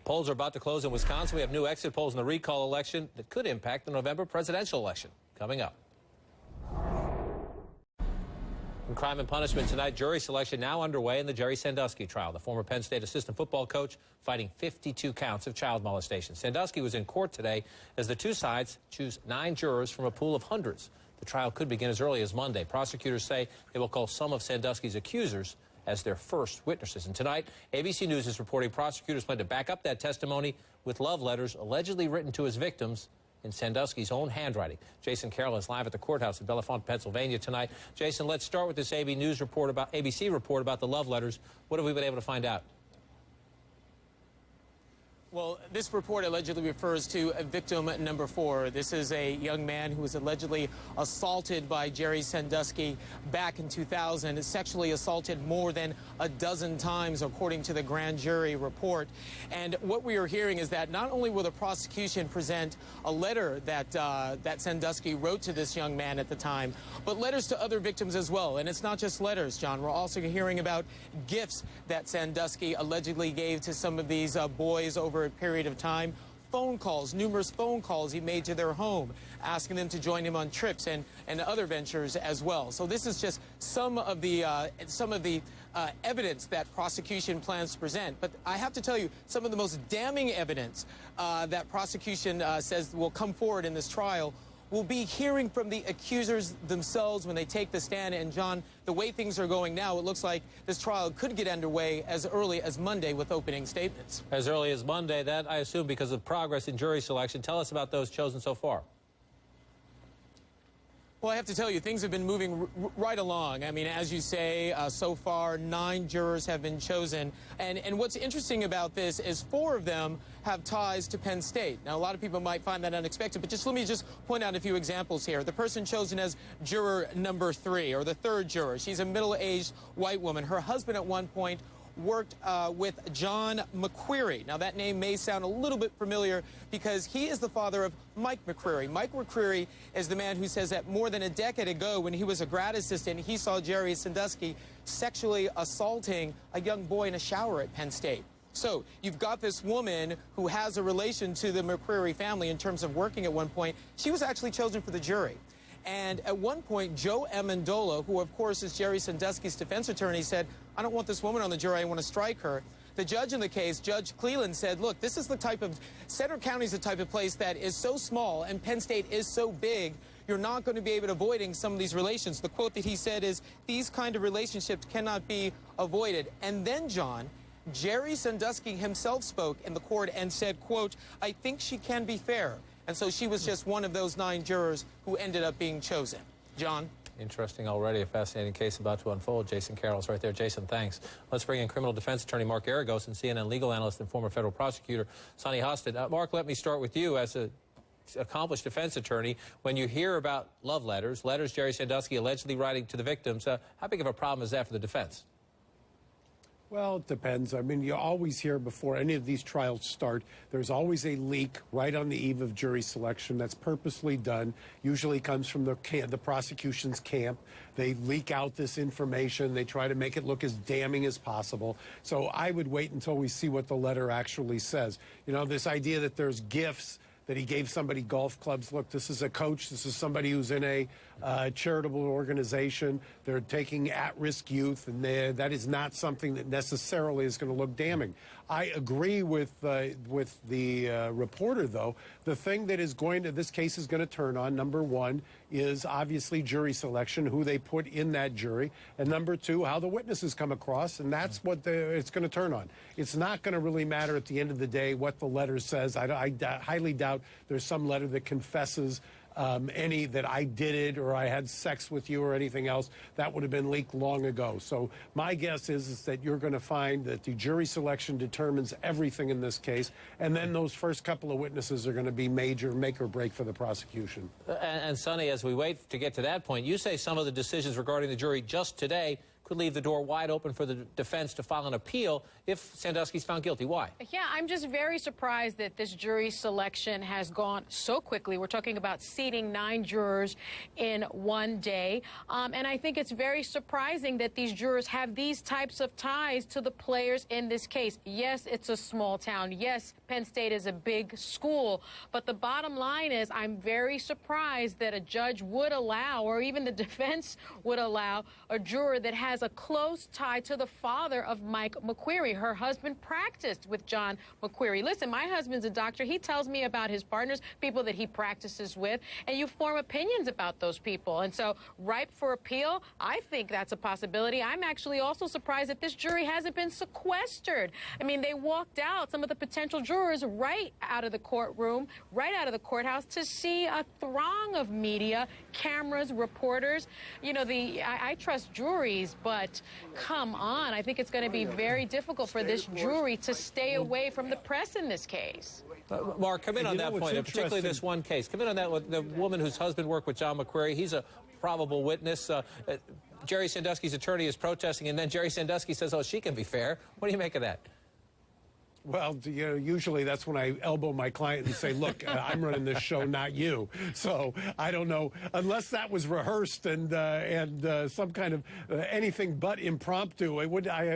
Polls are about to close in Wisconsin. We have new exit polls in the recall election that could impact the November presidential election. Coming up. In Crime and Punishment tonight, jury selection now underway in the Jerry Sandusky trial. The former Penn State assistant football coach fighting 52 counts of child molestation. Sandusky was in court today as the two sides choose 9 jurors from a pool of hundreds. The trial could begin as early as Monday. Prosecutors say they will call some of Sandusky's accusers as their first witnesses. And tonight, ABC News is reporting prosecutors plan to back up that testimony with love letters allegedly written to his victims in Sandusky's own handwriting. Jason Carroll is live at the courthouse in Bellefonte, Pennsylvania tonight. Jason, let's start with this ABC report about the love letters. What have we been able to find out? Well, this report allegedly refers to victim number 4. This is a young man who was allegedly assaulted by Jerry Sandusky back in 2000, sexually assaulted more than a dozen times, according to the grand jury report. And what we are hearing is that not only will the prosecution present a letter that that Sandusky wrote to this young man at the time, but letters to other victims as well. And it's not just letters, John. We're also hearing about gifts that Sandusky allegedly gave to some of these boys over a period of time. Phone calls, numerous phone calls he made to their home, asking them to join him on trips and other ventures as well. So this is just some of the evidence that prosecution plans to present. But I have to tell you, some of the most damning evidence that prosecution says will come forward in this trial will be hearing from the accusers themselves when they take the stand. And, John, the way things are going now, it looks like this trial could get underway as early as Monday with opening statements. As early as Monday, that I assume because of progress in jury selection. Tell us about those chosen so far. Well, I have to tell you, things have been moving right along. I mean, as you say, so far, 9 jurors have been chosen. And what's interesting about this is 4 of them have ties to Penn State. Now, a lot of people might find that unexpected, but let me point out a few examples here. The person chosen as juror number 3, or the 3rd juror, she's a middle-aged white woman. Her husband at one point worked with John McQuarrie. Now, that name may sound a little bit familiar because he is the father of Mike McQuarrie. Mike McQuarrie is the man who says that more than a decade ago, when he was a grad assistant, he saw Jerry Sandusky sexually assaulting a young boy in a shower at Penn State. So you've got this woman who has a relation to the McQuarrie family in terms of working at one point. She was actually chosen for the jury. And at one point, Joe Amendola, who of course is Jerry Sandusky's defense attorney, said, I don't want this woman on the jury, I want to strike her. The judge in the case, Judge Cleland, said, look, this is the type of, Center County is the type of place that is so small and Penn State is so big, you're not going to be able to avoiding some of these relations. The quote that he said is, these kind of relationships cannot be avoided. And then, John, Jerry Sandusky himself spoke in the court and said, quote, I think she can be fair. And so she was just one of those 9 jurors who ended up being chosen. John? Interesting already. A fascinating case about to unfold. Jason Carroll's right there. Jason, thanks. Let's bring in criminal defense attorney Mark Aragos and CNN legal analyst and former federal prosecutor Sonny Hostin. Mark, let me start with you as an accomplished defense attorney. When you hear about love letters Jerry Sandusky allegedly writing to the victims, how big of a problem is that for the defense? Well, it depends. I mean, you always hear before any of these trials start, there's always a leak right on the eve of jury selection that's purposely done. Usually comes from the prosecution's camp. They leak out this information. They try to make it look as damning as possible. So I would wait until we see what the letter actually says. You know, this idea that there's gifts, that he gave somebody golf clubs. Look, this is a coach. This is somebody who's in a charitable organization. They're taking at-risk youth, and that is not something that necessarily is going to look damning. I agree with the reporter, though. The thing that is going to, this case is going to turn on, number one, is obviously jury selection, who they put in that jury, and number two, how the witnesses come across, and that's what it's going to turn on. It's not going to really matter at the end of the day what the letter says. I highly doubt there's some letter that confesses any that I did it or I had sex with you or anything else. That would have been leaked long ago. So my guess is that you're going to find that the jury selection determines everything in this case, and then those first couple of witnesses are going to be major make or break for the prosecution. And Sonny, as we wait to get to that point, you say some of the decisions regarding the jury just today could leave the door wide open for the defense to file an appeal if Sandusky's found guilty. Why? Yeah, I'm just very surprised that this jury selection has gone so quickly. We're talking about seating 9 jurors in one day. And I think it's very surprising that these jurors have these types of ties to the players in this case. Yes, it's a small town. Yes, Penn State is a big school. But the bottom line is I'm very surprised that a judge would allow, or even the defense would allow, a juror that has a close tie to the father of Mike McQueary. Her husband practiced with John McQueary. Listen, my husband's a doctor. He tells me about his partners, people that he practices with, and you form opinions about those people. And so, ripe for appeal, I think that's a possibility. I'm actually also surprised that this jury hasn't been sequestered. I mean, they walked out, some of the potential jurors, right out of the courtroom, right out of the courthouse to see a throng of media, cameras, reporters. You know, I trust juries, but come on, I think it's going to be very difficult for this jury to stay away from the press in this case. Mark, come in on that point, particularly this one case. Come in on that with the woman whose husband worked with John McQueary. He's a probable witness. Jerry Sandusky's attorney is protesting, and then Jerry Sandusky says, oh, she can be fair. What do you make of that? Well, you know, usually that's when I elbow my client and say, look, I'm running this show, not you. So I don't know, unless that was rehearsed and some kind of anything but impromptu,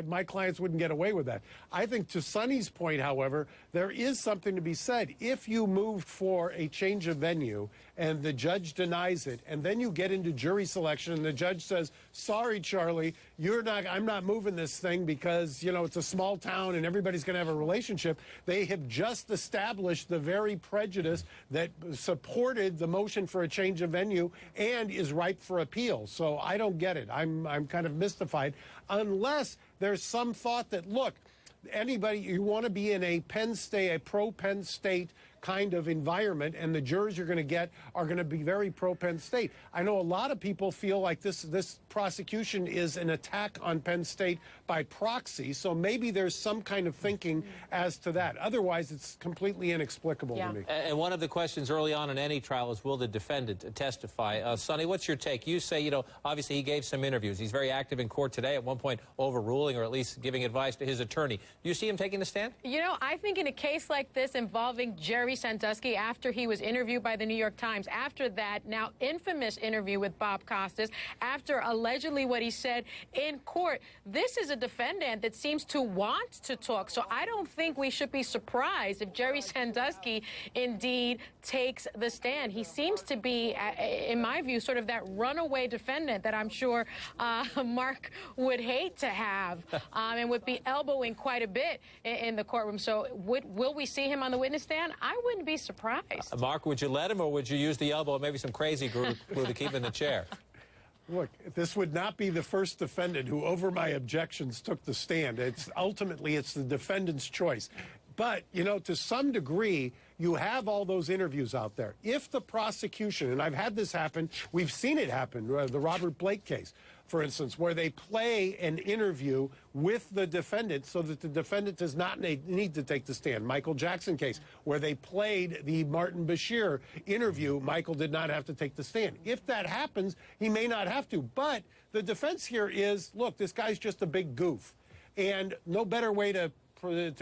my clients wouldn't get away with that. I think to Sonny's point, however, there is something to be said. If you moved for a change of venue and the judge denies it, and then you get into jury selection and the judge says, sorry, Charlie, I'm not moving this thing because, you know, it's a small town and everybody's going to have a relationship. They have just established the very prejudice that supported the motion for a change of venue and is ripe for appeal. So I don't get it. I'm kind of mystified, unless there's some thought that, look, anybody, you want to be in a Penn State, a pro-Penn State kind of environment, and the jurors you're going to get are going to be very pro-Penn State. I know a lot of people feel like this prosecution is an attack on Penn State by proxy, so maybe there's some kind of thinking as to that. Otherwise, it's completely inexplicable to me. And one of the questions early on in any trial is, will the defendant testify? Sonny, what's your take? You say, you know, obviously he gave some interviews. He's very active in court today, at one point overruling or at least giving advice to his attorney. Do you see him taking the stand? You know, I think in a case like this involving Jerry Sandusky, after he was interviewed by the New York Times, after that now infamous interview with Bob Costas, after allegedly what he said in court, this is a defendant that seems to want to talk. So I don't think we should be surprised if Jerry Sandusky indeed takes the stand. He seems to be, in my view, sort of that runaway defendant that I'm sure Mark would hate to have and would be elbowing quite a bit in the courtroom. So will we see him on the witness stand? I wouldn't be surprised. Mark, would you let him, or would you use the elbow, maybe some crazy glue to keep him in the chair? Look, this would not be the first defendant who, over my objections, took the stand. Ultimately, it's the defendant's choice. But, you know, to some degree, you have all those interviews out there. If the prosecution, and I've had this happen, we've seen it happen, the Robert Blake case, for instance, where they play an interview with the defendant so that the defendant does not need to take the stand. Michael Jackson case, where they played the Martin Bashir interview, Michael did not have to take the stand. If that happens, he may not have to. But the defense here is, look, this guy's just a big goof. And no better way to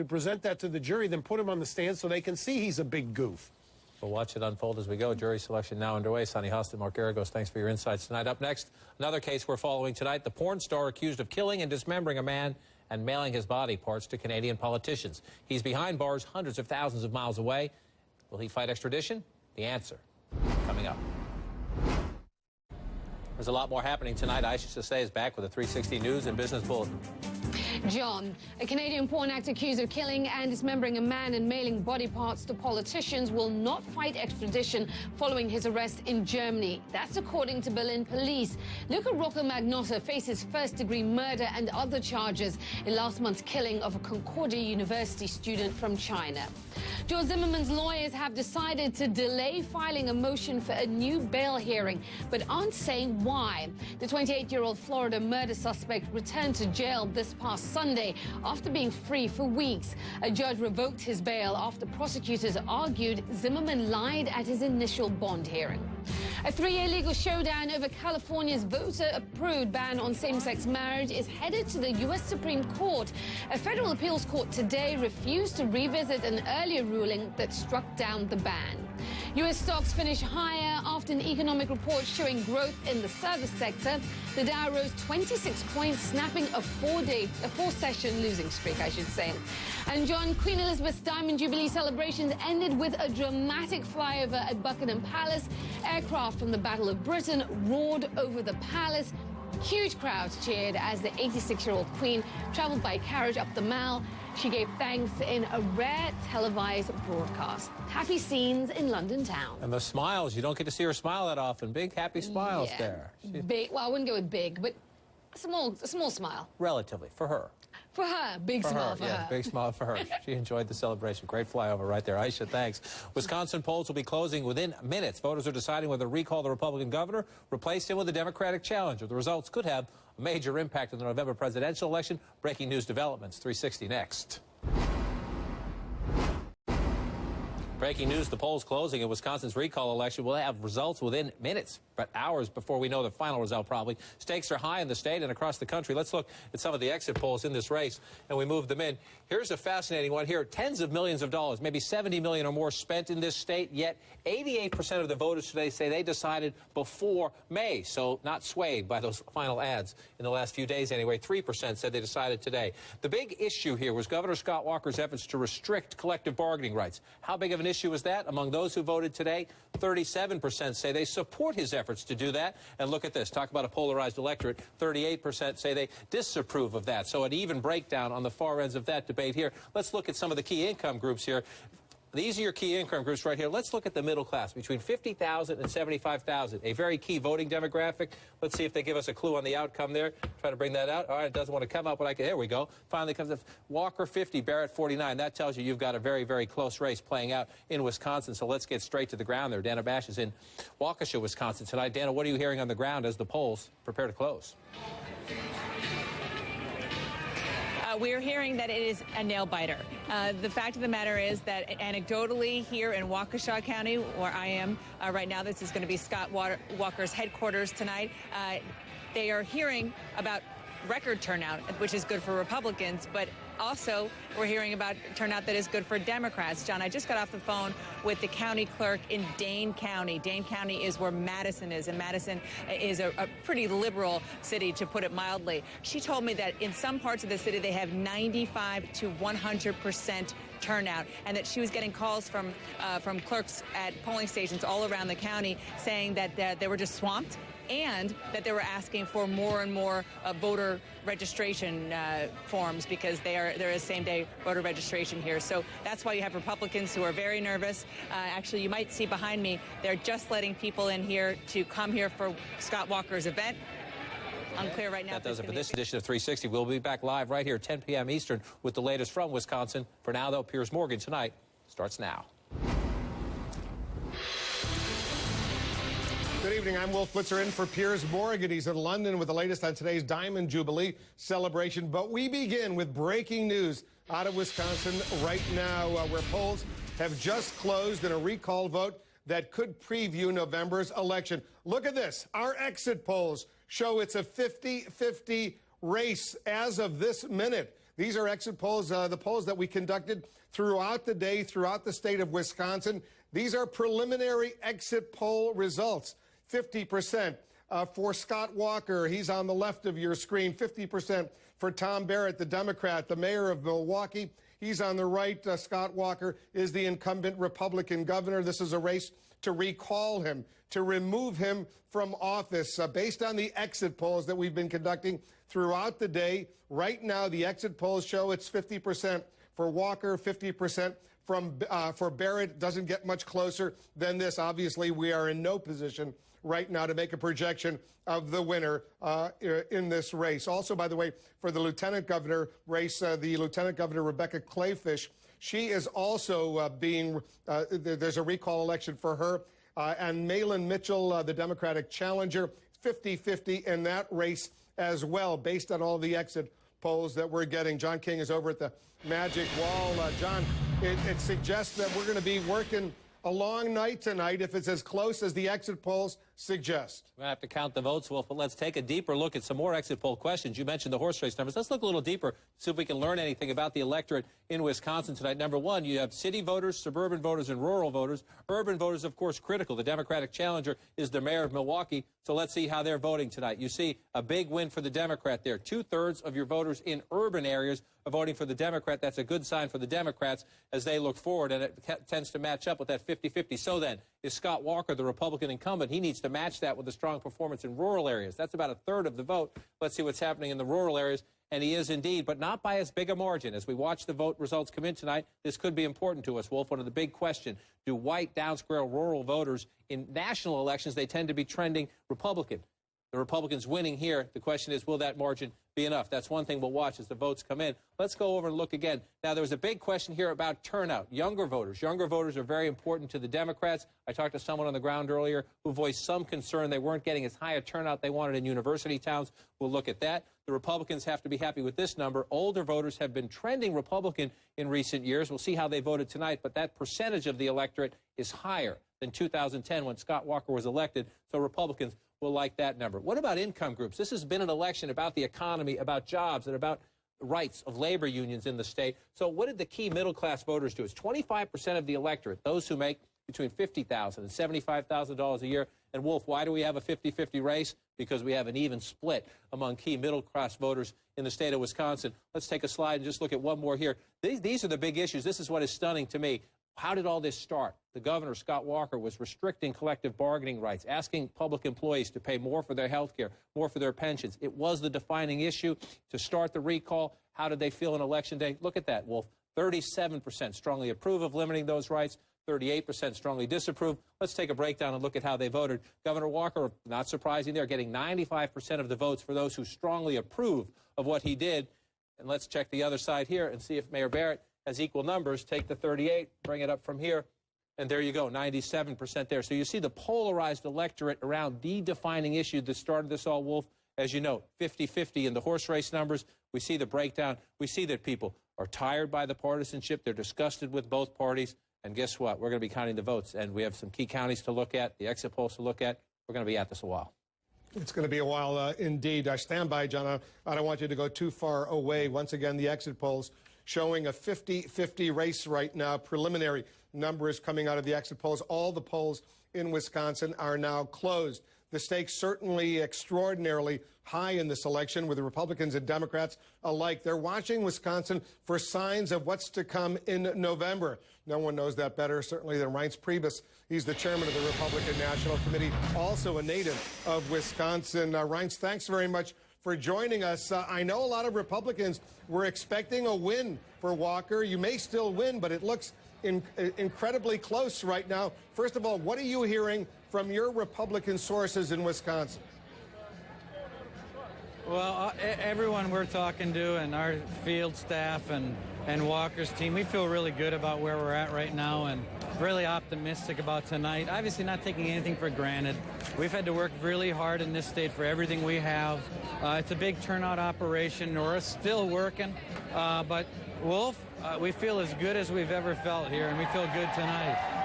present that to the jury than put him on the stand so they can see he's a big goof. We'll watch it unfold as we go. Jury selection now underway. Sonny Hostin, Mark Garagos, thanks for your insights tonight. Up next, another case we're following tonight. The porn star accused of killing and dismembering a man and mailing his body parts to Canadian politicians. He's behind bars hundreds of thousands of miles away. Will he fight extradition? The answer coming up. There's a lot more happening tonight. Aisha Sasay is back with a 360 News and Business Bulletin. John, a Canadian porn actor accused of killing and dismembering a man and mailing body parts to politicians will not fight extradition following his arrest in Germany. That's according to Berlin police. Luca Rocca-Magnotta faces first-degree murder and other charges in last month's killing of a Concordia University student from China. George Zimmerman's lawyers have decided to delay filing a motion for a new bail hearing, but aren't saying why. The 28-year-old Florida murder suspect returned to jail this past Sunday after being free for weeks. A judge revoked his bail after prosecutors argued Zimmerman lied at his initial bond hearing. A 3-year legal showdown over California's voter-approved ban on same-sex marriage is headed to the U.S. Supreme Court. A federal appeals court today refused to revisit an earlier ruling that struck down the ban. U.S. stocks finish higher after an economic report showing growth in the service sector. The Dow rose 26 points, snapping a four-session losing streak, I should say. And John, Queen Elizabeth's Diamond Jubilee celebrations ended with a dramatic flyover at Buckingham Palace. Aircraft from the Battle of Britain roared over the palace. Huge crowds cheered as the 86-year-old Queen traveled by carriage up the Mall. She gave thanks in a rare televised broadcast. Happy scenes in London town. And the smiles, you don't get to see her smile that often. Big, happy smiles there. Big, well, I wouldn't go with big, but a small smile. Relatively, for her. For her, big smile for her. Big smile for her. She enjoyed the celebration. Great flyover right there. Aisha, thanks. Wisconsin polls will be closing within minutes. Voters are deciding whether to recall the Republican governor, replace him with a Democratic challenger. The results could have a major impact on the November presidential election. Breaking news developments. 360 next. Breaking news, the polls closing in Wisconsin's recall election will have results within minutes, but hours before we know the final result probably. Stakes are high in the state and across the country. Let's look at some of the exit polls in this race, and we move them in. Here's a fascinating one here. Tens of millions of dollars, maybe $70 million or more spent in this state, yet 88% of the voters today say they decided before May, so not swayed by those final ads in the last few days anyway. 3% said they decided today. The big issue here was Governor Scott Walker's efforts to restrict collective bargaining rights. How big of an issue is that? Among those who voted today, 37% say they support his efforts to do that. And look at this. Talk about a polarized electorate. 38% say they disapprove of that. So an even breakdown on the far ends of that debate here. Let's look at some of the key income groups here. These are your key income groups right here. Let's look at the middle class, between $50,000 and $75,000, a very key voting demographic. Let's see if they give us a clue on the outcome there. Try to bring that out. All right, it doesn't want to come up, but I can. There we go. Finally comes up. Walker 50, Barrett 49. That tells you you've got a very, very close race playing out in Wisconsin. So let's get straight to the ground there. Dana Bash is in Waukesha, Wisconsin tonight. Dana, what are you hearing on the ground as the polls prepare to close? We're hearing that it is a nail-biter. The fact of the matter is that anecdotally here in Waukesha County, where I am right now, this is going to be Scott Walker's headquarters tonight, they are hearing about record turnout, which is good for Republicans, but also we're hearing about turnout that is good for Democrats. John, I just got off the phone with the county clerk in Dane County. Dane County is where Madison is, and Madison is a pretty liberal city, to put it mildly. She told me that in some parts of the city they have 95 to 100% turnout, and that she was getting calls from clerks at polling stations all around the county saying that they were just swamped, and that they were asking for more and more voter registration forms, because there is same-day voter registration here. So that's why you have Republicans who are very nervous. Actually, you might see behind me, they're just letting people in here to come here for Scott Walker's event. Unclear right now. That does it for this edition of 360. We'll be back live right here at 10 p.m. Eastern with the latest from Wisconsin. For now, though, Piers Morgan tonight starts now. Good evening. I'm Wolf Blitzer in for Piers Morgan. He's in London with the latest on today's Diamond Jubilee celebration. But we begin with breaking news out of Wisconsin right now, where polls have just closed in a recall vote that could preview November's election. Look at this. Our exit polls show it's a 50-50 race as of this minute. These are exit polls, the polls that we conducted throughout the day, throughout the state of Wisconsin. These are preliminary exit poll results. 50% for Scott Walker. He's on the left of your screen. 50% for Tom Barrett, the Democrat, the mayor of Milwaukee. He's on the right. Scott Walker is the incumbent Republican governor. This is a race to recall him, to remove him from office. Based on the exit polls that we've been conducting throughout the day, right now the exit polls show it's 50% for Walker, 50% for Barrett. Doesn't get much closer than this. Obviously, we are in no position right now to make a projection of the winner in this race. Also, by the way, for the lieutenant governor race, the lieutenant governor, Rebecca Kleefisch, she is also there's a recall election for her. And Malin Mitchell, the Democratic challenger, 50-50 in that race as well, based on all the exit polls that we're getting. John King is over at the Magic Wall. John, it suggests that we're going to be working a long night tonight if it's as close as the exit polls suggest. We're going to have to count the votes, Wolf, but let's take a deeper look at some more exit poll questions. You mentioned the horse race numbers. Let's look a little deeper, see if we can learn anything about the electorate in Wisconsin tonight. Number one, you have city voters, suburban voters, and rural voters. Urban voters, of course, critical. The Democratic challenger is the mayor of Milwaukee, so let's see how they're voting tonight. You see a big win for the Democrat there. 2/3 of your voters in urban areas are voting for the Democrat. That's a good sign for the Democrats as they look forward, and it tends to match up with that 50-50. So then, is Scott Walker, the Republican incumbent, he needs to match that with a strong performance in rural areas. That's about 1/3 of the vote. Let's see what's happening in the rural areas. And he is indeed, but not by as big a margin. As we watch the vote results come in tonight, this could be important to us, Wolf. One of the big questions, do white downscale rural voters in national elections, they tend to be trending Republican. The Republicans winning here. The question is, will that margin be enough? That's one thing we'll watch as the votes come in. Let's go over and look again. Now, there was a big question here about turnout. Younger voters. Younger voters are very important to the Democrats. I talked to someone on the ground earlier who voiced some concern they weren't getting as high a turnout they wanted in university towns. We'll look at that. The Republicans have to be happy with this number. Older voters have been trending Republican in recent years. We'll see how they voted tonight, but that percentage of the electorate is higher than 2010 when Scott Walker was elected, so Republicans will like that number. What about income groups? This has been an election about the economy, about jobs, and about rights of labor unions in the state. So what did the key middle-class voters do? It's 25% of the electorate, those who make between $50,000 and $75,000 a year. And, Wolf, why do we have a 50-50 race? Because we have an even split among key middle-class voters in the state of Wisconsin. Let's take a slide and just look at one more here. These are the big issues. This is what is stunning to me. How did all this start? The governor, Scott Walker, was restricting collective bargaining rights, asking public employees to pay more for their health care, more for their pensions. It was the defining issue to start the recall. How did they feel on Election Day? Look at that, Wolf. 37% strongly approve of limiting those rights. 38% strongly disapprove. Let's take a breakdown and look at how they voted. Governor Walker, not surprising there, getting 95% of the votes for those who strongly approve of what he did. And let's check the other side here and see if Mayor Barrett has equal numbers. Take the 38, bring it up from here, and there you go, 97% there. So you see the polarized electorate around the defining issue that started this all, Wolf. As you know, 50-50 in the horse race numbers. We see the breakdown. We see that people are tired by the partisanship. They're disgusted with both parties. And guess what? We're going to be counting the votes, and we have some key counties to look at, the exit polls to look at. We're going to be at this a while. It's going to be a while indeed. Stand by, John. I don't want you to go too far away. Once again, the exit polls showing a 50-50 race right now. Preliminary numbers coming out of the exit polls. All the polls in Wisconsin are now closed. The stakes certainly extraordinarily high in this election with the Republicans and Democrats alike. They're watching Wisconsin for signs of what's to come in November. No one knows that better, certainly, than Reince Priebus. He's the chairman of the Republican National Committee, also a native of Wisconsin. Reince, thanks very much for joining us. I know a lot of Republicans were expecting a win for Walker. You may still win, but it looks incredibly close right now. First of all, what are you hearing from your Republican sources in Wisconsin? Well, everyone we're talking to and our field staff and Walker's team, we feel really good about where we're at right now and really optimistic about tonight. Obviously not taking anything for granted. We've had to work really hard in this state for everything we have. It's a big turnout operation. We're still working, but Wolf, we feel as good as we've ever felt here, and we feel good tonight.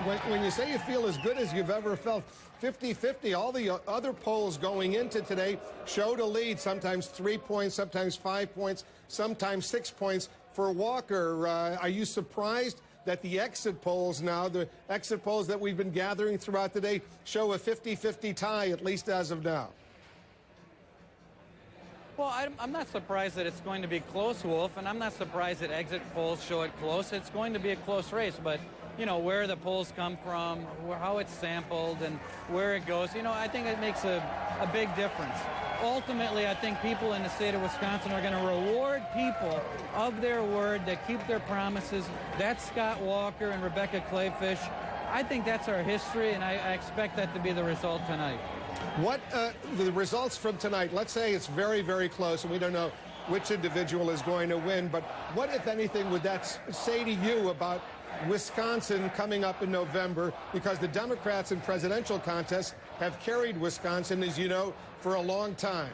when you say you feel as good as you've ever felt, 50-50, all the other polls going into today showed a lead, sometimes 3 points, sometimes 5 points, sometimes 6 points for Walker. Are you surprised that the exit polls now, the exit polls that we've been gathering throughout the day, show a 50-50 tie, at least as of now? Well, I'm not surprised that it's going to be close, Wolf, and I'm not surprised that exit polls show it close. It's going to be a close race, but, you know, where the polls come from, how it's sampled, and where it goes, you know, I think it makes a big difference. Ultimately, I think people in the state of Wisconsin are going to reward people of their word that keep their promises. That's Scott Walker and Rebecca Kleefisch. I think that's our history, and I expect that to be the result tonight. What the results from tonight, let's say it's very, very close, and we don't know which individual is going to win, but what, if anything, would that say to you about Wisconsin coming up in November? Because the Democrats in presidential contests have carried Wisconsin, as you know, for a long time.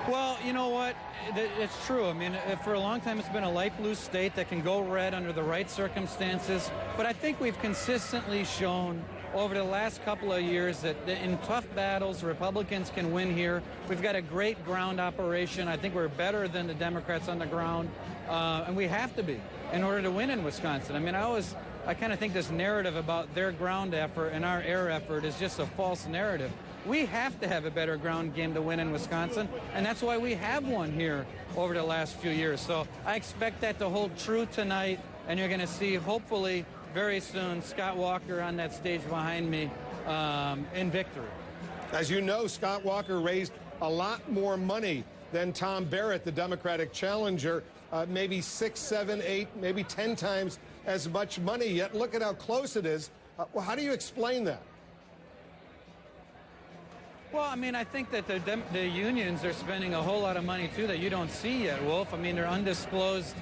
Well, you know what? It's true. I mean, for a long time, it's been a light blue state that can go red under the right circumstances. But I think we've consistently shown over the last couple of years that in tough battles, Republicans can win here. We've got a great ground operation. I think we're better than the Democrats on the ground. And we have to be in order to win in Wisconsin. I mean, I kind of think this narrative about their ground effort and our air effort is just a false narrative. We have to have a better ground game to win in Wisconsin, and that's why we have won here over the last few years. So I expect that to hold true tonight, and you're going to see, hopefully, very soon, Scott Walker on that stage behind me in victory. As you know, Scott Walker raised a lot more money than Tom Barrett, the Democratic challenger, maybe 6, 7, 8, maybe 10 times as much money, yet look at how close it is. Well, how do you explain that? Well, I mean, I think that the unions are spending a whole lot of money, too, that you don't see yet, Wolf. I mean, they're undisclosed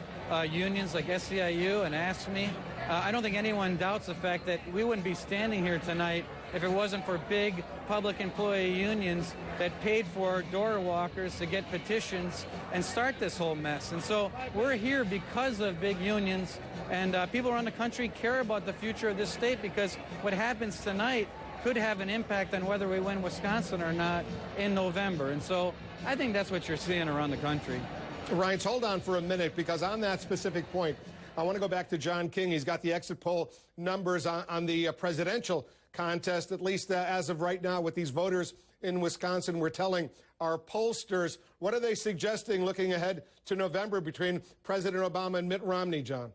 unions like SEIU and AFSCME. I don't think anyone doubts the fact that we wouldn't be standing here tonight if it wasn't for big public employee unions that paid for door walkers to get petitions and start this whole mess. And so we're here because of big unions, and people around the country care about the future of this state, because what happens tonight could have an impact on whether we win Wisconsin or not in November. And so I think that's what you're seeing around the country. Reince, hold on for a minute, because on that specific point, I want to go back to John King. He's got the exit poll numbers on the presidential contest, at least as of right now, with these voters in Wisconsin. We're telling our pollsters, what are they suggesting looking ahead to November between President Obama and Mitt Romney, John?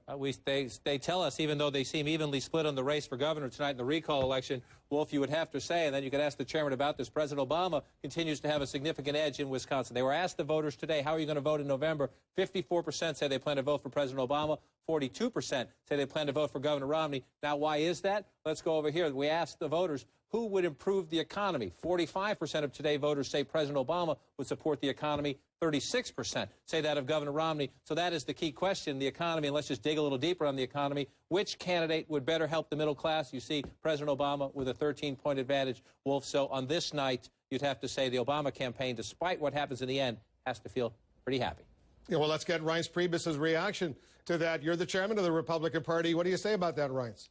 They tell us, even though they seem evenly split on the race for governor tonight in the recall election, Wolf, you would have to say, and then you could ask the chairman about this, President Obama continues to have a significant edge in Wisconsin. They were asked the voters today, how are you going to vote in November? 54% say they plan to vote for President Obama. 42% say they plan to vote for Governor Romney. Now, why is that? Let's go over here. We asked the voters, who would improve the economy? 45% of today voters say President Obama would support the economy. 36% say that of Governor Romney. So that is the key question, the economy. And let's just dig a little deeper on the economy. Which candidate would better help the middle class? You see President Obama with a 13-point advantage, Wolf. So on this night, you'd have to say the Obama campaign, despite what happens in the end, has to feel pretty happy. Yeah, well, let's get Reince Priebus's reaction to that. You're the chairman of the Republican Party. What do you say about that, Reince?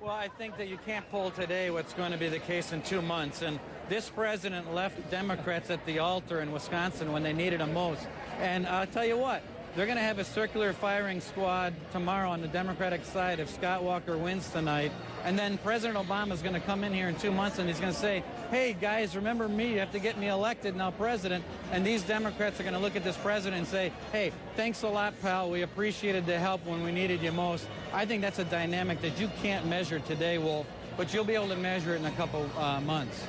Well, I think that you can't pull today what's going to be the case in 2 months. And this president left Democrats at the altar in Wisconsin when they needed them most. And I'll tell you what, they're going to have a circular firing squad tomorrow on the Democratic side if Scott Walker wins tonight. And then President Obama is going to come in here in 2 months and he's going to say, hey, guys, remember me? You have to get me elected now president. And these Democrats are going to look at this president and say, hey, thanks a lot, pal. We appreciated the help when we needed you most. I think that's a dynamic that you can't measure today, Wolf, but you'll be able to measure it in a couple months.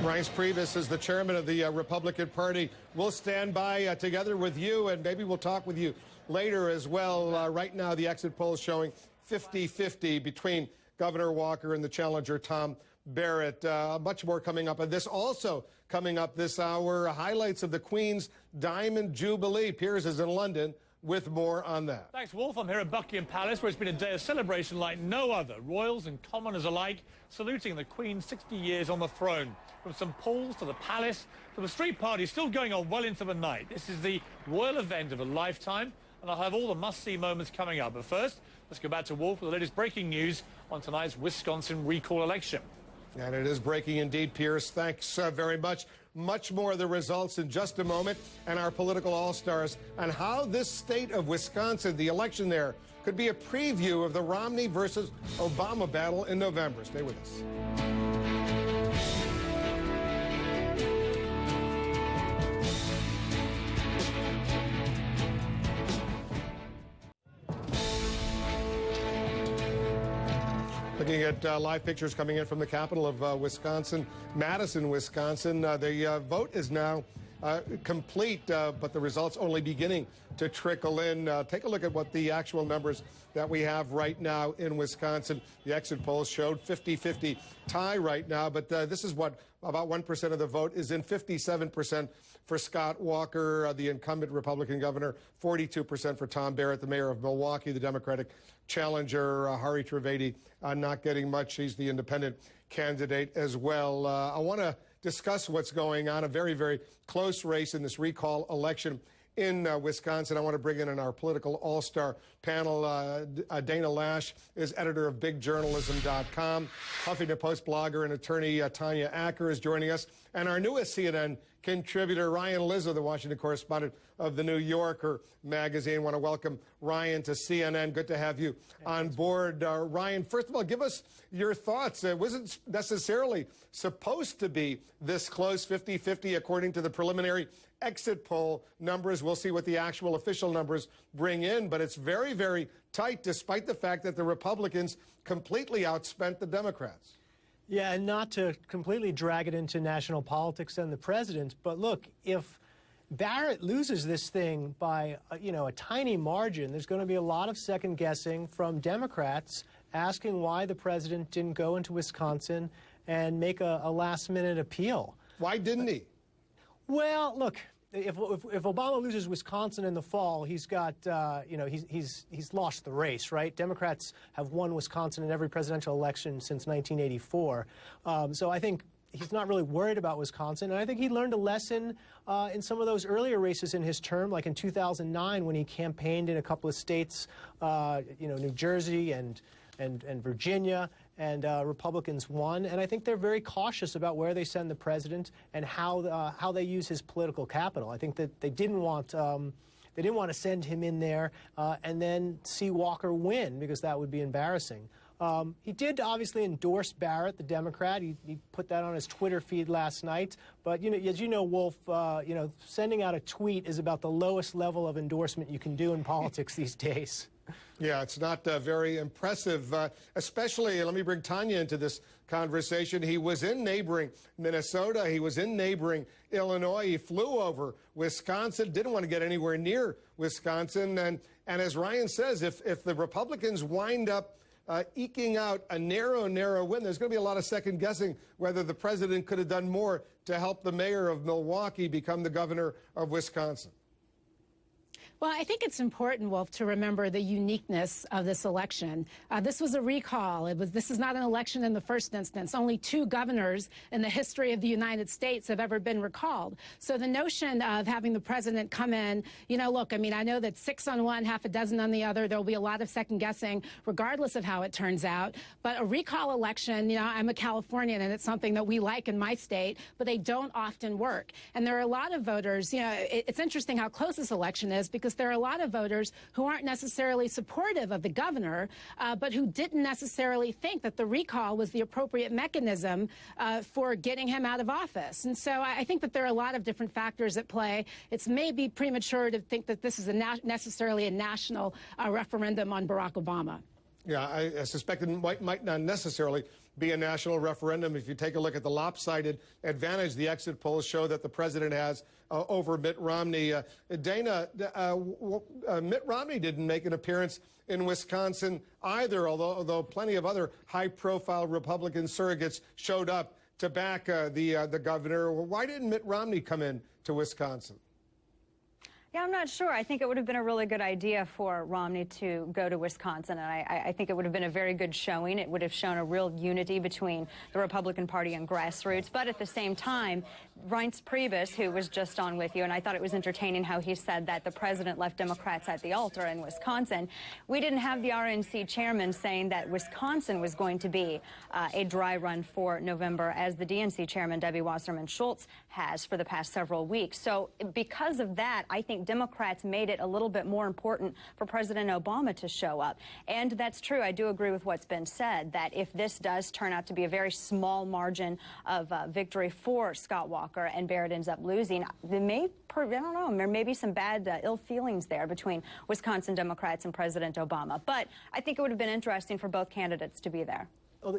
Reince Priebus is the chairman of the Republican Party. We'll stand by together with you, and maybe we'll talk with you later as well. Right now, the exit poll is showing 50-50 between Governor Walker and the challenger, Tom Barrett. Much more coming up. And this also coming up this hour, highlights of the Queen's Diamond Jubilee. Piers is in London with more on that. Thanks, Wolf. I'm here at Buckingham Palace, where it's been a day of celebration like no other. Royals and commoners alike saluting the Queen's 60 years on the throne. From St Paul's to the Palace to the street party still going on well into the night. This is the royal event of a lifetime. and I'll have all the must-see moments coming up. But first, let's go back to Wolf with the latest breaking news on tonight's Wisconsin recall election. And it is breaking indeed, Pierce. Thanks very much. Much more of the results in just a moment, and our political all-stars on how this state of Wisconsin, the election there, could be a preview of the Romney versus Obama battle in November. Stay with us. Looking at live pictures coming in from the capital of Wisconsin, Madison, Wisconsin. The vote is now complete, but the results only beginning to trickle in. Take a look at what the actual numbers that we have right now in Wisconsin. The exit polls showed 50-50 tie right now, but this is what about 1% of the vote is in. 57% for Scott Walker, the incumbent Republican governor, 42% for Tom Barrett, the mayor of Milwaukee, the Democratic challenger, Hari Trivedi, not getting much. He's the independent candidate as well. I want to discuss what's going on, a very, very close race in this recall election in Wisconsin. I want to bring in our political all-star panel. Dana Lash is editor of BigJournalism.com. Huffington Post blogger and attorney Tanya Acker is joining us. And our newest CNN contributor, Ryan Lizzo, the Washington correspondent of the New Yorker magazine. I want to welcome Ryan to CNN. Good to have you on board. Ryan, first of all, give us your thoughts. It wasn't necessarily supposed to be this close, 50-50, according to the preliminary exit poll numbers. We'll see what the actual official numbers bring in, but it's very, very tight, despite the fact that the Republicans completely outspent the Democrats. Yeah, and not to completely drag it into national politics and the president, but look, if Barrett loses this thing by, a tiny margin, there's going to be a lot of second guessing from Democrats asking why the president didn't go into Wisconsin and make a last-minute appeal. Why didn't he? Well, look, if Obama loses Wisconsin in the fall, he's got, he's lost the race, right? Democrats have won Wisconsin in every presidential election since 1984. So I think he's not really worried about Wisconsin. And I think he learned a lesson in some of those earlier races in his term, like in 2009 when he campaigned in a couple of states, New Jersey and Virginia, and Republicans won. And I think they're very cautious about where they send the president and how they use his political capital. I think that they didn't want to send him in there and then see Walker win, because that would be embarrassing. He did obviously endorse Barrett, the Democrat. He put that on his Twitter feed last night. But as you know, Wolf, sending out a tweet is about the lowest level of endorsement you can do in politics these days. Yeah, it's not very impressive, especially, let me bring Tanya into this conversation. He was in neighboring Minnesota. He was in neighboring Illinois. He flew over Wisconsin, didn't want to get anywhere near Wisconsin. And as Ryan says, if the Republicans wind up eking out a narrow win, there's going to be a lot of second guessing whether the president could have done more to help the mayor of Milwaukee become the governor of Wisconsin. Well, I think it's important, Wolf, to remember the uniqueness of this election. This was a recall. This is not an election in the first instance. Only 2 governors in the history of the United States have ever been recalled. So the notion of having the president come in, look, I mean, I know that 6 on one, half a dozen on the other. There'll be a lot of second guessing, regardless of how it turns out. But a recall election, I'm a Californian, and it's something that we like in my state, but they don't often work. And there are a lot of voters, it's interesting how close this election is, because there are a lot of voters who aren't necessarily supportive of the governor, but who didn't necessarily think that the recall was the appropriate mechanism for getting him out of office. And so I think that there are a lot of different factors at play. It's maybe premature to think that this is necessarily a national referendum on Barack Obama. Yeah, I suspect it might not necessarily be a national referendum. If you take a look at the lopsided advantage the exit polls show that the president has over Mitt Romney. Dana, Mitt Romney didn't make an appearance in Wisconsin either, although plenty of other high-profile Republican surrogates showed up to back the governor. Why didn't Mitt Romney come in to Wisconsin? Yeah, I'm not sure. I think it would have been a really good idea for Romney to go to Wisconsin, and I think it would have been a very good showing. It would have shown a real unity between the Republican Party and grassroots. But at the same time, Reince Priebus, who was just on with you, and I thought it was entertaining how he said that the president left Democrats at the altar in Wisconsin. We didn't have the RNC chairman saying that Wisconsin was going to be a dry run for November, as the DNC chairman, Debbie Wasserman Schultz, has for the past several weeks. So because of that, I think Democrats made it a little bit more important for President Obama to show up. And that's true. I do agree with what's been said, that if this does turn out to be a very small margin of victory for Scott Walker and Barrett ends up losing, there may, I don't know, there may be some bad ill feelings there between Wisconsin Democrats and President Obama. But I think it would have been interesting for both candidates to be there.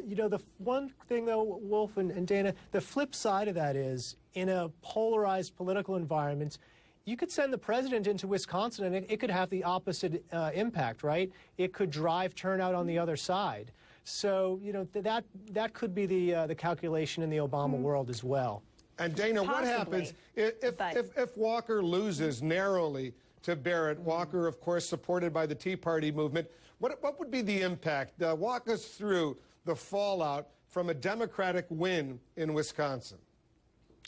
You know, the one thing, though, Wolf and Dana, the flip side of that is, in a polarized political environment, you could send the president into Wisconsin and it could have the opposite impact, right? It could drive turnout on the other side. So, you know, that could be the calculation in the Obama world as well. And Dana, Possibly. what happens if Walker loses narrowly to Barrett? Walker, of course, supported by the Tea Party movement. What would be the impact? Walk us through the fallout from a Democratic win in Wisconsin.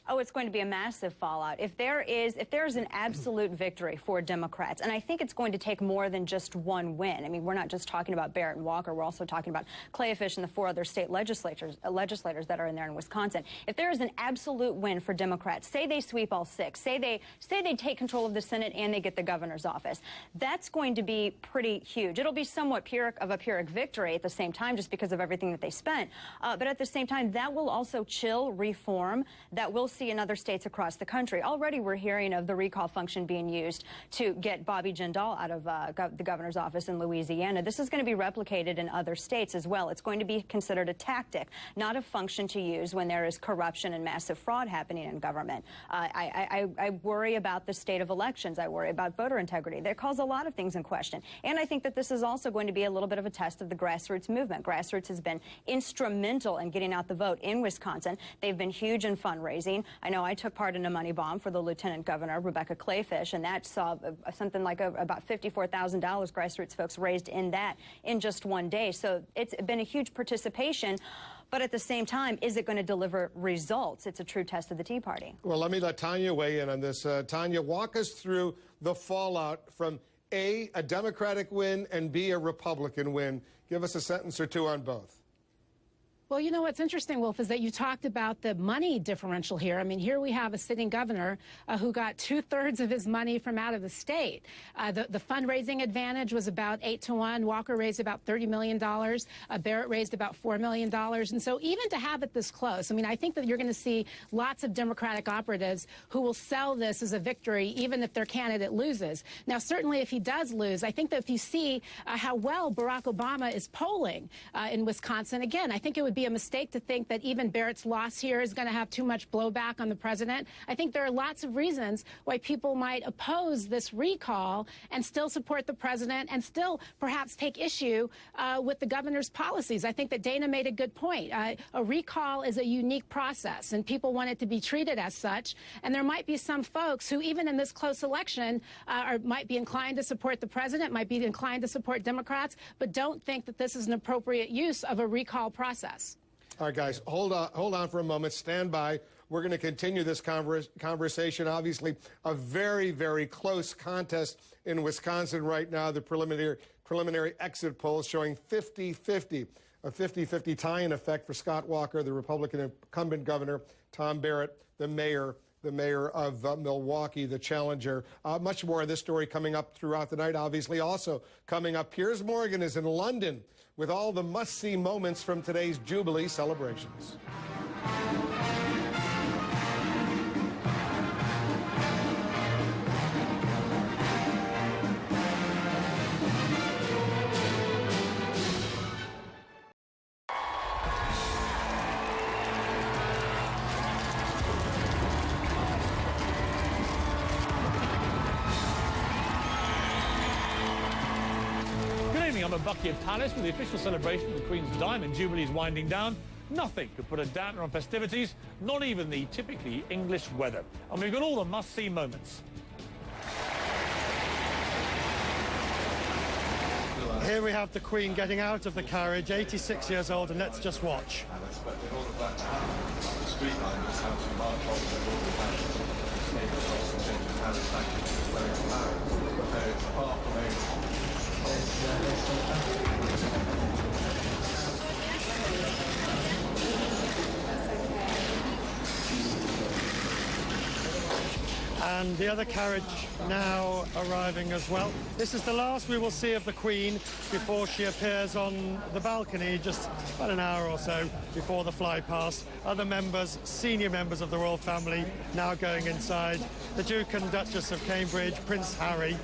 Oh, it's going to be a massive fallout. If there is an absolute victory for Democrats, and I think it's going to take more than just one win. I mean, we're not just talking about Barrett and Walker. We're also talking about Kleefisch and the 4 other state legislators that are in there in Wisconsin. If there is an absolute win for Democrats, say they sweep all 6, say they take control of the Senate and they get the governor's office, that's going to be pretty huge. It'll be somewhat of a Pyrrhic victory at the same time, just because of everything that they spent. But at the same time, that will also chill reform that will see in other states across the country. Already we're hearing of the recall function being used to get Bobby Jindal out of the governor's office in Louisiana. This is going to be replicated in other states as well. It's going to be considered a tactic, not a function to use when there is corruption and massive fraud happening in government. I worry about the state of elections. I worry about voter integrity. That calls a lot of things in question. And I think that this is also going to be a little bit of a test of the grassroots movement. Grassroots has been instrumental in getting out the vote in Wisconsin. They've been huge in fundraising. I know I took part in a money bomb for the Lieutenant Governor, Rebecca Kleefisch, and that saw something like about $54,000 grassroots folks raised in that in just one day. So it's been a huge participation. But at the same time, is it going to deliver results? It's a true test of the Tea Party. Well, let me let Tanya weigh in on this. Tanya, walk us through the fallout from A, a Democratic win, and B, a Republican win. Give us a sentence or two on both. Well, you know what's interesting, Wolf, is that you talked about the money differential here. I mean, here we have a sitting governor who got 2/3 of his money from out of the state. The fundraising advantage was about 8-1. Walker raised about $30 million. Barrett raised about $4 million. And so even to have it this close, I mean, I think that you're going to see lots of Democratic operatives who will sell this as a victory, even if their candidate loses. Now, certainly if he does lose, I think that if you see how well Barack Obama is polling in Wisconsin, again, I think it would be a mistake to think that even Barrett's loss here is going to have too much blowback on the president. I think there are lots of reasons why people might oppose this recall and still support the president and still perhaps take issue with the governor's policies. I think that Dana made a good point. A recall is a unique process, and people want it to be treated as such. And there might be some folks who, even in this close election, might be inclined to support the president, might be inclined to support Democrats, but don't think that this is an appropriate use of a recall process. All right, guys, hold on for a moment. Stand by. We're going to continue this conversation. Obviously, a very, very close contest in Wisconsin right now. The preliminary exit polls showing 50-50, a 50-50 tie-in effect for Scott Walker, the Republican incumbent governor, Tom Barrett, the mayor of Milwaukee, the challenger. Much more of this story coming up throughout the night. Obviously, also coming up, Piers Morgan is in London with all the must-see moments from today's Jubilee celebrations. I'm at Buckingham Palace with the official celebration of the Queen's Diamond Jubilee is winding down. Nothing could put a damper on festivities, not even the typically English weather. And we've got all the must-see moments. Here we have the Queen getting out of the carriage, 86 years old, and let's just watch. And the other carriage now arriving as well. This is the last we will see of the Queen before she appears on the balcony, just about an hour or so before the fly past. Other members, senior members of the royal family, now going inside. The Duke and Duchess of Cambridge, Prince Harry,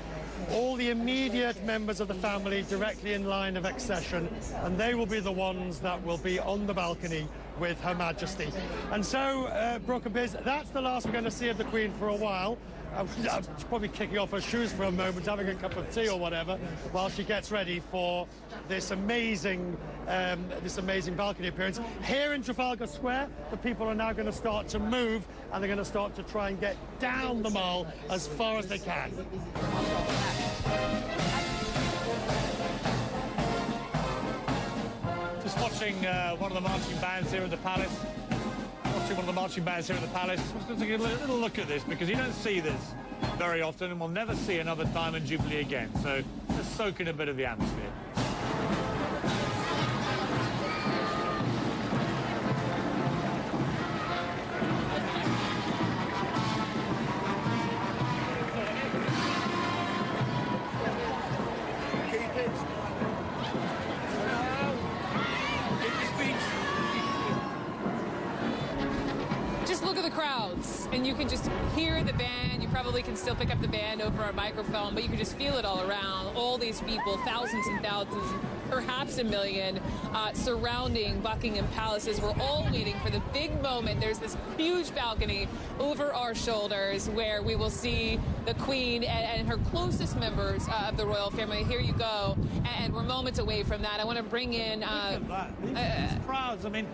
all the immediate members of the family directly in line of accession, and they will be the ones that will be on the balcony with Her Majesty. And so, Brooke and Biz, that's the last we're going to see of the Queen for a while. She's probably kicking off her shoes for a moment, having a cup of tea or whatever, while she gets ready for this amazing balcony appearance. Here in Trafalgar Square, the people are now going to start to move, and they're going to start to try and get down the Mall as far as they can. Just watching one of the marching bands here at the Palace. One of the marching bands here at the Palace. I'm just going to take a little look at this, because you don't see this very often, and we'll never see another Diamond Jubilee again. So just soak in a bit of the atmosphere. And you can just hear the band. You probably can still pick up the band over a microphone, but you can just feel it all around. All these people, thousands and thousands, perhaps a million, surrounding Buckingham Palaces. We're all waiting for the big moment. There's this huge balcony over our shoulders where we will see the Queen and her closest members of the royal family. Here you go. And we're moments away from that. I want to bring in... Look at that. These crowds, I mean...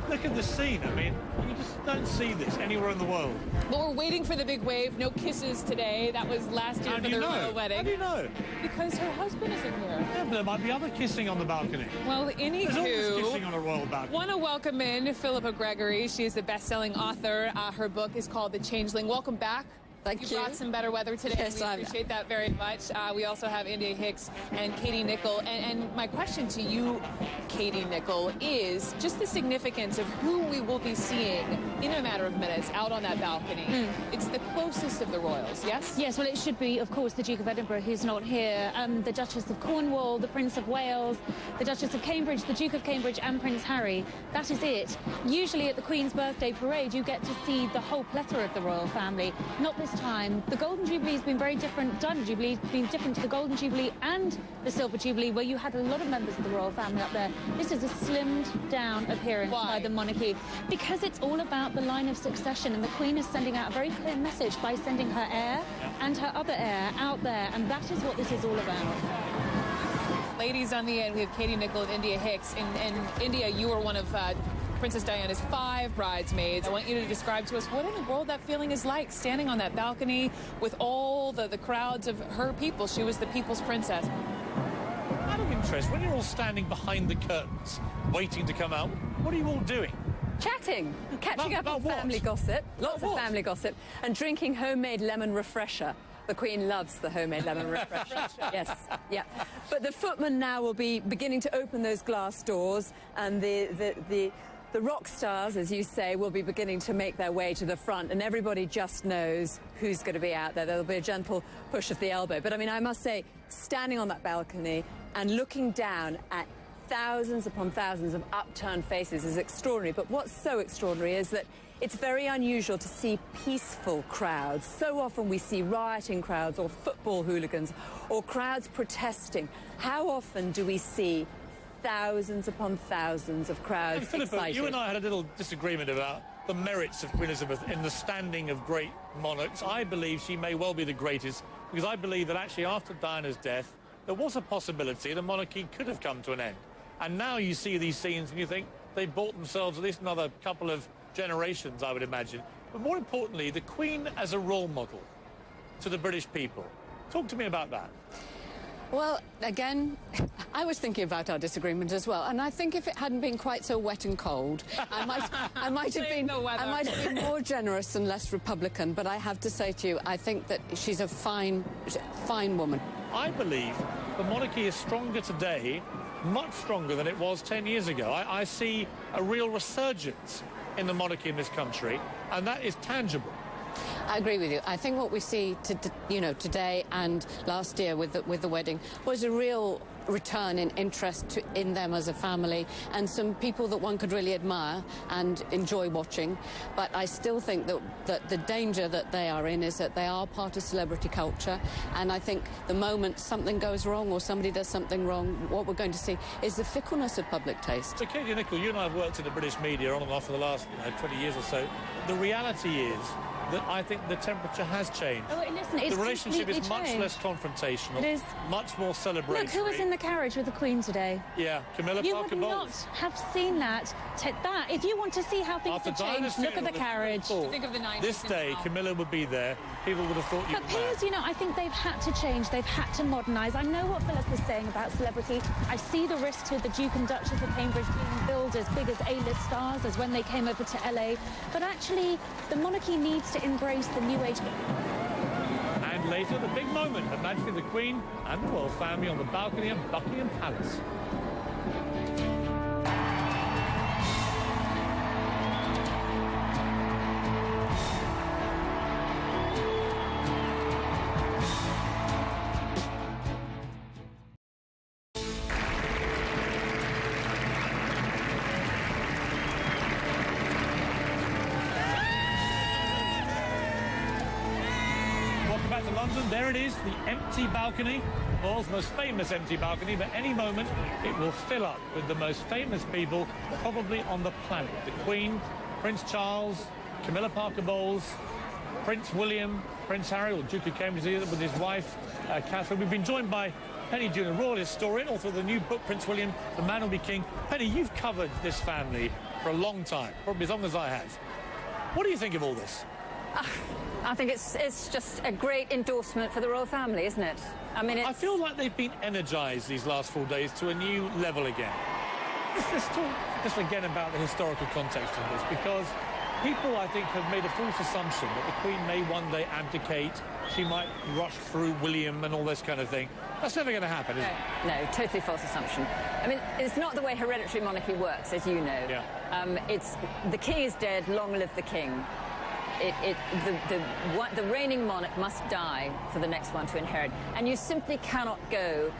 Look at the scene. I mean, you just don't see this anywhere in the world. But we're waiting for the big wave. No kisses today. That was last year for the royal wedding. How do you know? Because her husband isn't here. Yeah, but there might be other kissing on the balcony. Well, There's always kissing on a royal balcony. Want to welcome in Philippa Gregory. She is the best-selling author. Her book is called The Changeling. Welcome back. Thank you. You brought some better weather today. Yes, we appreciate that very much. We also have India Hicks and Katie Nicholl. And my question to you, Katie Nicholl, is just the significance of who we will be seeing in a matter of minutes out on that balcony. It's the closest of the royals, yes? Yes, well, it should be, of course, the Duke of Edinburgh, who's not here, the Duchess of Cornwall, the Prince of Wales, the Duchess of Cambridge, the Duke of Cambridge, and Prince Harry. That is it. Usually at the Queen's birthday parade, you get to see the whole plethora of the royal family. Not this time. The Golden Jubilee has been very different. Diamond Jubilee has been different to the Golden Jubilee and the Silver Jubilee, where you had a lot of members of the royal family up there. This is a slimmed down appearance by the monarchy, because it's all about the line of succession, and the Queen is sending out a very clear message by sending her heir and her other heir out there, and that is what this is all about. Ladies on the end, we have Katie Nicholl and India Hicks. And India, you were one of Princess Diana's 5 bridesmaids. I want you to describe to us what in the world that feeling is like, standing on that balcony with all the crowds of her people. She was the people's princess. Out of interest, when you're all standing behind the curtains, waiting to come out, what are you all doing? Chatting, catching up on family gossip, lots of family gossip, and drinking homemade lemon refresher. The Queen loves the homemade lemon refresher. Yes, yeah. But the footmen now will be beginning to open those glass doors, and the rock stars, as you say, will be beginning to make their way to the front, and everybody just knows who's going to be out there. There'll be a gentle push of the elbow. But, I mean, I must say, standing on that balcony and looking down at thousands upon thousands of upturned faces is extraordinary. But what's so extraordinary is that it's very unusual to see peaceful crowds. So often we see rioting crowds or football hooligans or crowds protesting. How often do we see thousands upon thousands of crowds Philippa, excited? you and I had a little disagreement about the merits of Queen Elizabeth in the standing of great monarchs. I believe she may well be the greatest, because I believe that actually after Diana's death, there was a possibility the monarchy could have come to an end. And now you see these scenes and you think they've bought themselves at least another couple of generations, I would imagine. But more importantly, the Queen as a role model to the British people. Talk to me about that. Well, again, I was thinking about our disagreement as well, and I think if it hadn't been quite so wet and cold, I might have been more generous and less Republican. But I have to say to you, I think that she's a fine woman. I believe the monarchy is stronger today, much stronger than it was 10 years ago. I see a real resurgence in the monarchy in this country, and that is tangible. I agree with you. I think what we see, today and last year with the wedding was a real return in interest in them as a family, and some people that one could really admire and enjoy watching. But I still think that the danger that they are in is that they are part of celebrity culture, and I think the moment something goes wrong or somebody does something wrong, what we're going to see is the fickleness of public taste. So, Katie Nicholl, you and I have worked in the British media on and off for the last 20 years or so. The reality is that I think the temperature has changed. Oh, listen, it's the relationship is much changed. less confrontational. It is. Much more celebratory. Look who was in the carriage with the Queen today. Yeah, Camilla You Parker would not Bowles. have seen that. If you want to see how things After have changed, Diana's look at the funeral, carriage. Think of the 90s. This day, Camilla would be there. People would have thought you But were Piers, mad. you know, I think they've had to change. They've had to modernise. I know what Philip is saying about celebrity. I see the risks with the Duke and Duchess of Cambridge being billed as big as A-list stars as when they came over to LA. But actually, the monarchy needs to embrace the new age. And later, the big moment, Her Majesty the Queen and the royal family on the balcony of Buckingham Palace. Back to London, there it is, the empty balcony, the world's most famous empty balcony, but any moment it will fill up with the most famous people probably on the planet. The Queen, Prince Charles, Camilla Parker Bowles, Prince William, Prince Harry, or Duke of Cambridge with his wife, Catherine. We've been joined by Penny Junor, royal historian, author of the new book, Prince William, The Man Will Be King. Penny, you've covered this family for a long time, probably as long as I have. What do you think of all this? I think it's just a great endorsement for the royal family, isn't it? I mean, I feel like they've been energised these last 4 days to a new level again. Let's talk just again about the historical context of this, because people, I think, have made a false assumption that the Queen may one day abdicate, she might rush through William and all this kind of thing. That's never going to happen, is it? No, totally false assumption. I mean, it's not the way hereditary monarchy works, as you know. Yeah. It's the king is dead, long live the king. The reigning monarch must die for the next one to inherit, and you simply cannot go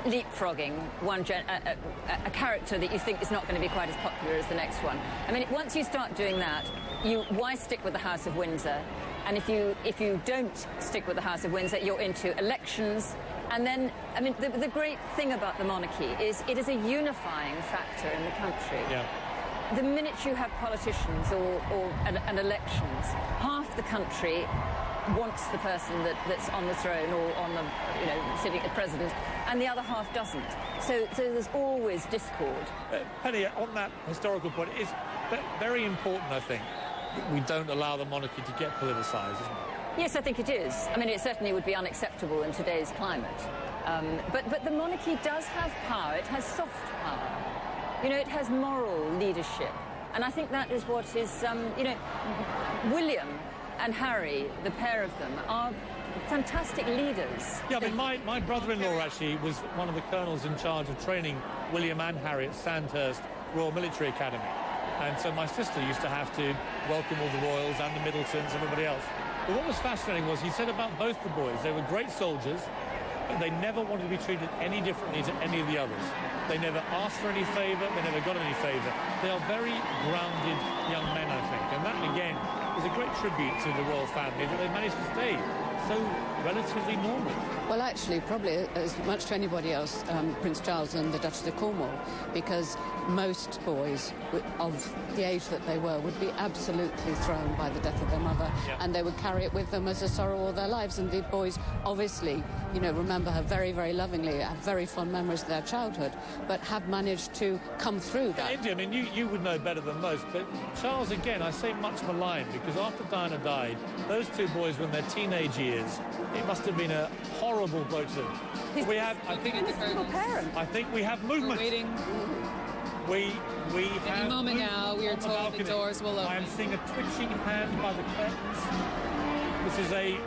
leapfrogging a character that you think is not going to be quite as popular as the next one. I mean, once you start doing that, why stick with the House of Windsor? And if you don't stick with the House of Windsor, you're into elections. And then, I mean, the great thing about the monarchy is it is a unifying factor in the country. Yeah. The minute you have politicians and elections, half the country wants the person that's on the throne or on the, sitting as president, and the other half doesn't. So there's always discord. Penny, on that historical point, it's very important, I think, that we don't allow the monarchy to get politicised, isn't it? Yes, I think it is. I mean, it certainly would be unacceptable in today's climate. But the monarchy does have power. It has soft power. It has moral leadership. And I think that is what is, William and Harry, the pair of them, are fantastic leaders. Yeah, I mean, my brother-in-law actually was one of the colonels in charge of training William and Harry at Sandhurst Royal Military Academy. And so my sister used to have to welcome all the royals and the Middletons, everybody else. But what was fascinating was he said about both the boys, they were great soldiers, but they never wanted to be treated any differently to any of the others. They never asked for any favour, they never got any favour. They are very grounded young men, I think. And that, again, is a great tribute to the royal family that they managed to stay so relatively normal. Well, actually, probably as much to anybody else, Prince Charles and the Duchess of Cornwall, because most boys of the age that they were would be absolutely thrown by the death of their mother, and they would carry it with them as a sorrow all their lives. And the boys obviously, remember her very, very lovingly, have very fond memories of their childhood, but have managed to come through that. India, I mean, you would know better than most, but Charles, again, I say much maligned, because after Diana died, those two boys were in their teenage years. years. It must have been a horrible blow to them. We have, I think, I think we have movement. We're waiting. We have Any moment now, we are told the doors will open. I am seeing a twitching hand by the curtains. This is a...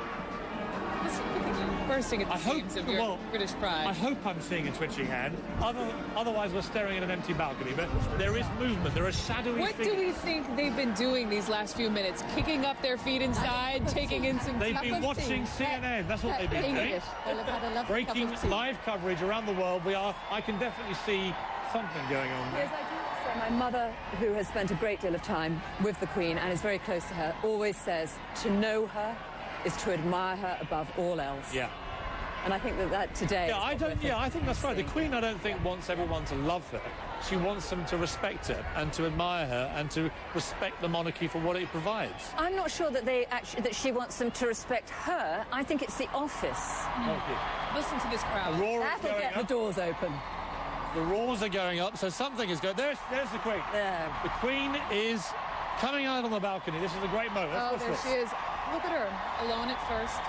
Bursting at the seams of your British pride. I hope I'm seeing a twitching hand. Otherwise, we're staring at an empty balcony. But there is movement. There are shadowy What do we think they've been doing these last few minutes? Kicking up their feet inside, taking in some... They've been watching CNN. That's what they've been doing. Breaking live coverage around the world. I can definitely see something going on there. Yes, I do say my mother, who has spent a great deal of time with the Queen and is very close to her, always says to know her is to admire her above all else. Yeah. And I think that today... Yeah, I think that's right. The Queen, I don't think, wants everyone to love her. She wants them to respect her and to admire her and to respect the monarchy for what it provides. I'm not sure that that she wants them to respect her. I think it's the office. Listen to this crowd. That'll get the doors open. The roars are going up, so something is going... There's the Queen. There. The Queen is coming out on the balcony. This is a great moment. Oh, there she is. Look at her, alone at first.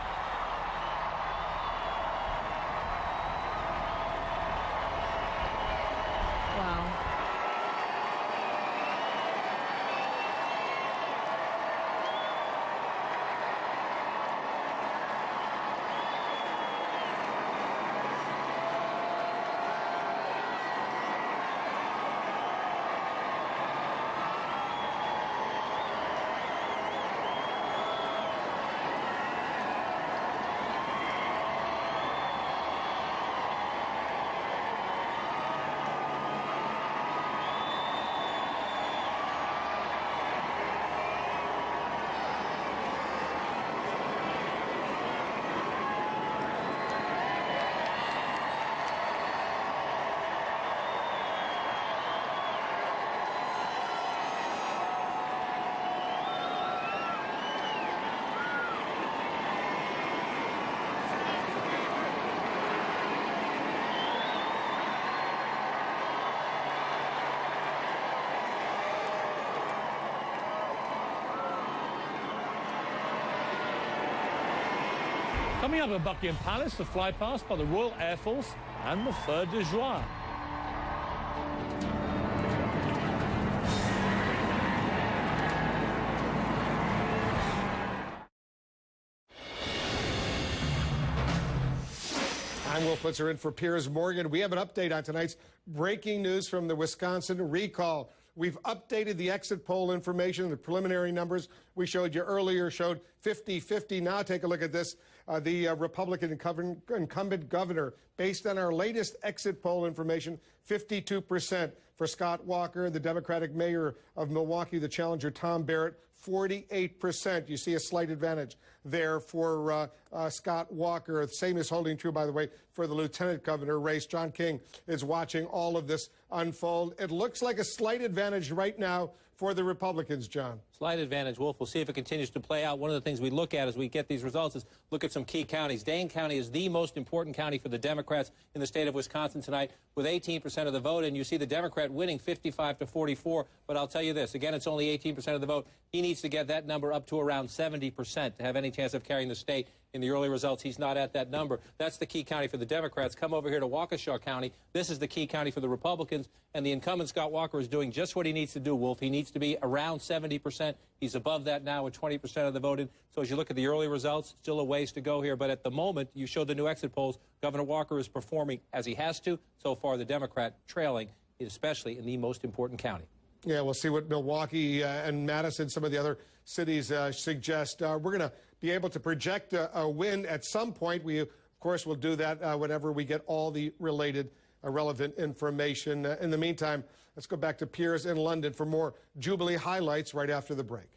Wow. Coming up at Buckingham Palace, the fly past by the Royal Air Force and the Feu de Joie. I'm Will Flitzer in for Piers Morgan. We have an update on tonight's breaking news from the Wisconsin recall. We've updated the exit poll information. The preliminary numbers we showed you earlier showed 50-50. Now take a look at this. The Republican incumbent governor, based on our latest exit poll information, 52% for Scott Walker. The Democratic mayor of Milwaukee, the challenger Tom Barrett, 48%. You see a slight advantage there for Scott Walker. The same is holding true, by the way, for the lieutenant governor race. John King is watching all of this unfold. It looks like a slight advantage right now for the Republicans, John. Slight advantage, Wolf. We'll see if it continues to play out. One of the things we look at as we get these results is look at some key counties. Dane County is the most important county for the Democrats in the state of Wisconsin tonight with 18% of the vote, and you see the Democrat winning 55-44. But I'll tell you this, again, it's only 18% of the vote. He needs to get that number up to around 70% to have any chance of carrying the state. In the early results, he's not at that number. That's the key county for the Democrats. Come over here to Waukesha County. This is the key county for the Republicans, and the incumbent Scott Walker is doing just what he needs to do, Wolf. He needs to be around 70%. He's above that now with 20% of the voted. So as you look at the early results, still a ways to go here. But at the moment, you showed the new exit polls, Governor Walker is performing as he has to. So far, the Democrat trailing, especially in the most important county. Yeah, we'll see what Milwaukee and Madison, some of the other cities suggest. We're going to be able to project a win at some point. We, of course, will do that whenever we get all the related relevant information. In the meantime, let's go back to Piers in London for more Jubilee highlights right after the break.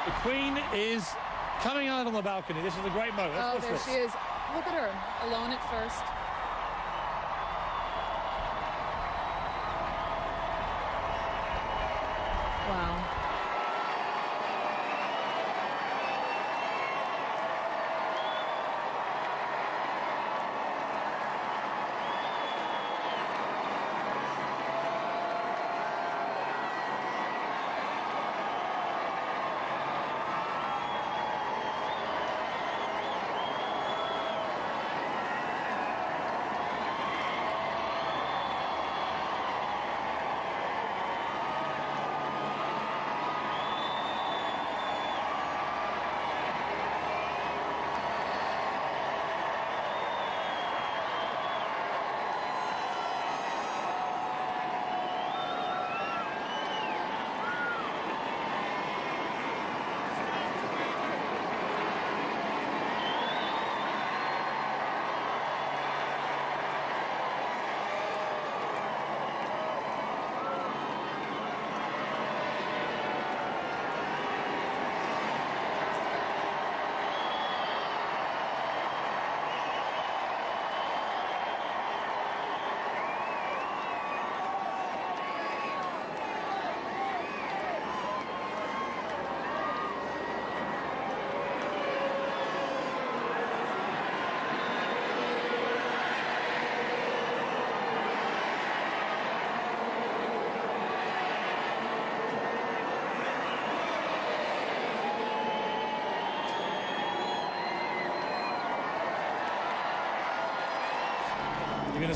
The Queen is coming out on the balcony. This is a great moment. Oh, there she is. Look at her, alone at first. Wow.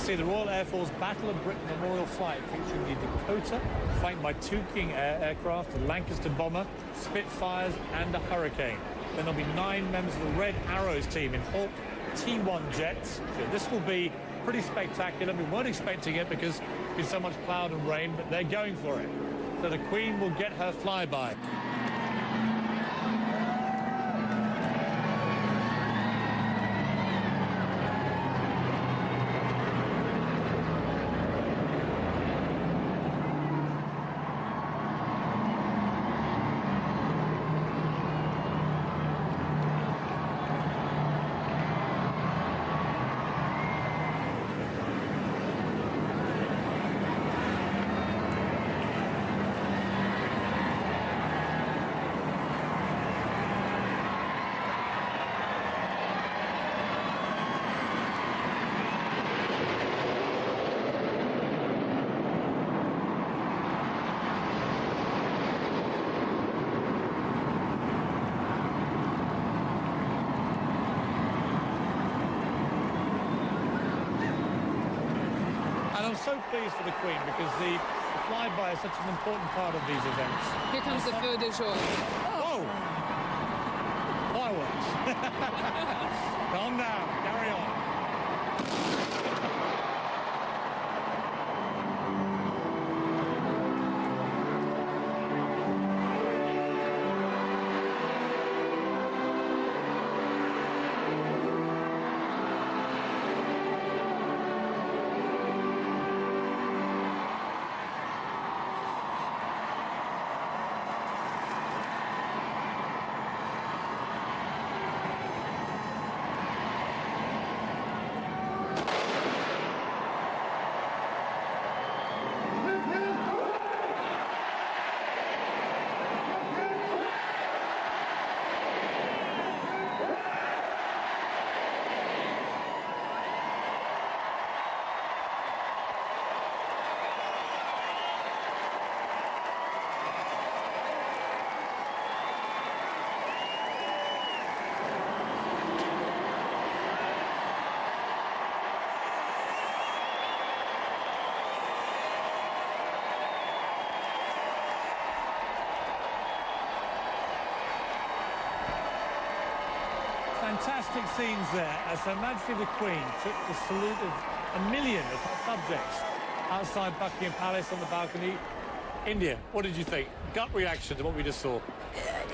see the Royal Air Force Battle of Britain Memorial Flight featuring the Dakota, flanked by 2 King Air aircraft, the Lancaster bomber, Spitfires, and a Hurricane. Then there'll be 9 members of the Red Arrows team in Hawk T-1 jets. So this will be pretty spectacular. We weren't expecting it because there's so much cloud and rain, but they're going for it. So the Queen will get her flyby. I'm so pleased for the Queen because the flyby is such an important part of these events. Here comes the feu de joie. Whoa! Fireworks. Calm down. Carry on. Fantastic scenes there as Her Majesty the Queen took the salute of 1 million of her subjects outside Buckingham Palace on the balcony. India, what did you think? Gut reaction to what we just saw?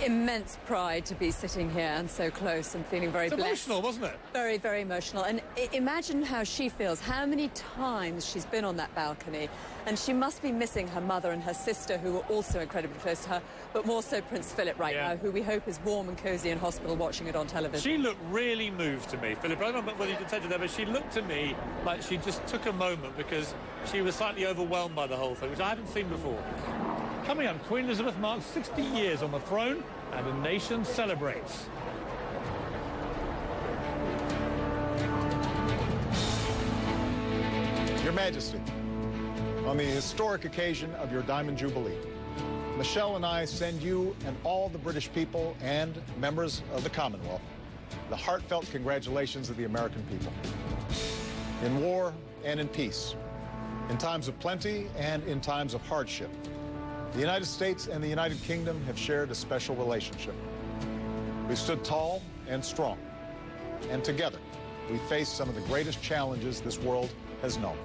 Immense pride to be sitting here and so close and feeling very blessed. It's emotional, wasn't it? Very, very emotional. And imagine how she feels, how many times she's been on that balcony. And she must be missing her mother and her sister, who are also incredibly close to her, but more so Prince Philip right now, who we hope is warm and cosy in hospital watching it on television. She looked really moved to me, Philip. I don't know whether you can touch it there, but she looked to me like she just took a moment because she was slightly overwhelmed by the whole thing, which I haven't seen before. Coming up, Queen Elizabeth marks 60 years on the throne and a nation celebrates. Your Majesty, on the historic occasion of your Diamond Jubilee, Michelle and I send you and all the British people and members of the Commonwealth the heartfelt congratulations of the American people. In war and in peace, in times of plenty and in times of hardship, the United States and the United Kingdom have shared a special relationship. We stood tall and strong, and together we faced some of the greatest challenges this world has known.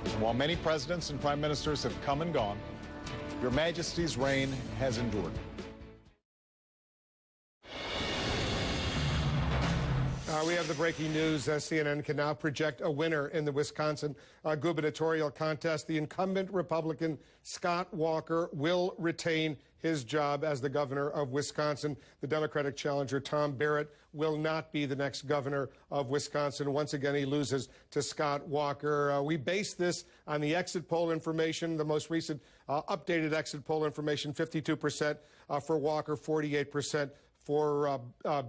And while many presidents and prime ministers have come and gone, Your Majesty's reign has endured. We have the breaking news. CNN can now project a winner in the Wisconsin gubernatorial contest. The incumbent Republican Scott Walker will retain his job as the governor of Wisconsin. The Democratic challenger, Tom Barrett, will not be the next governor of Wisconsin. Once again, he loses to Scott Walker. We base this on the exit poll information, the most recent updated exit poll information, 52% for Walker, 48% for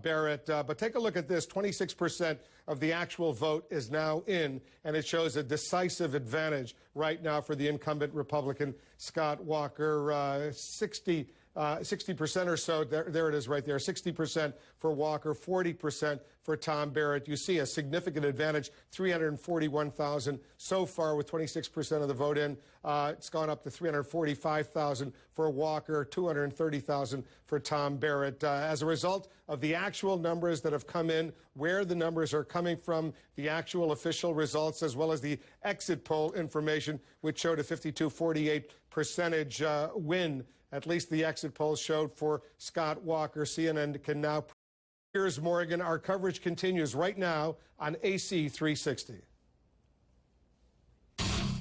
Barrett. But take a look at this. 26% of the actual vote is now in, and it shows a decisive advantage right now for the incumbent Republican Scott Walker. 60 60% or so. There it is right there. 60% for Walker, 40% for Tom Barrett. You see a significant advantage, 341,000 so far with 26% of the vote in. It's gone up to 345,000 for Walker, 230,000 for Tom Barrett. As a result of the actual numbers that have come in, where the numbers are coming from, the actual official results, as well as the exit poll information, which showed a 52-48% win. At least the exit polls showed for Scott Walker. CNN can now. Piers Morgan, our coverage continues right now on AC 360.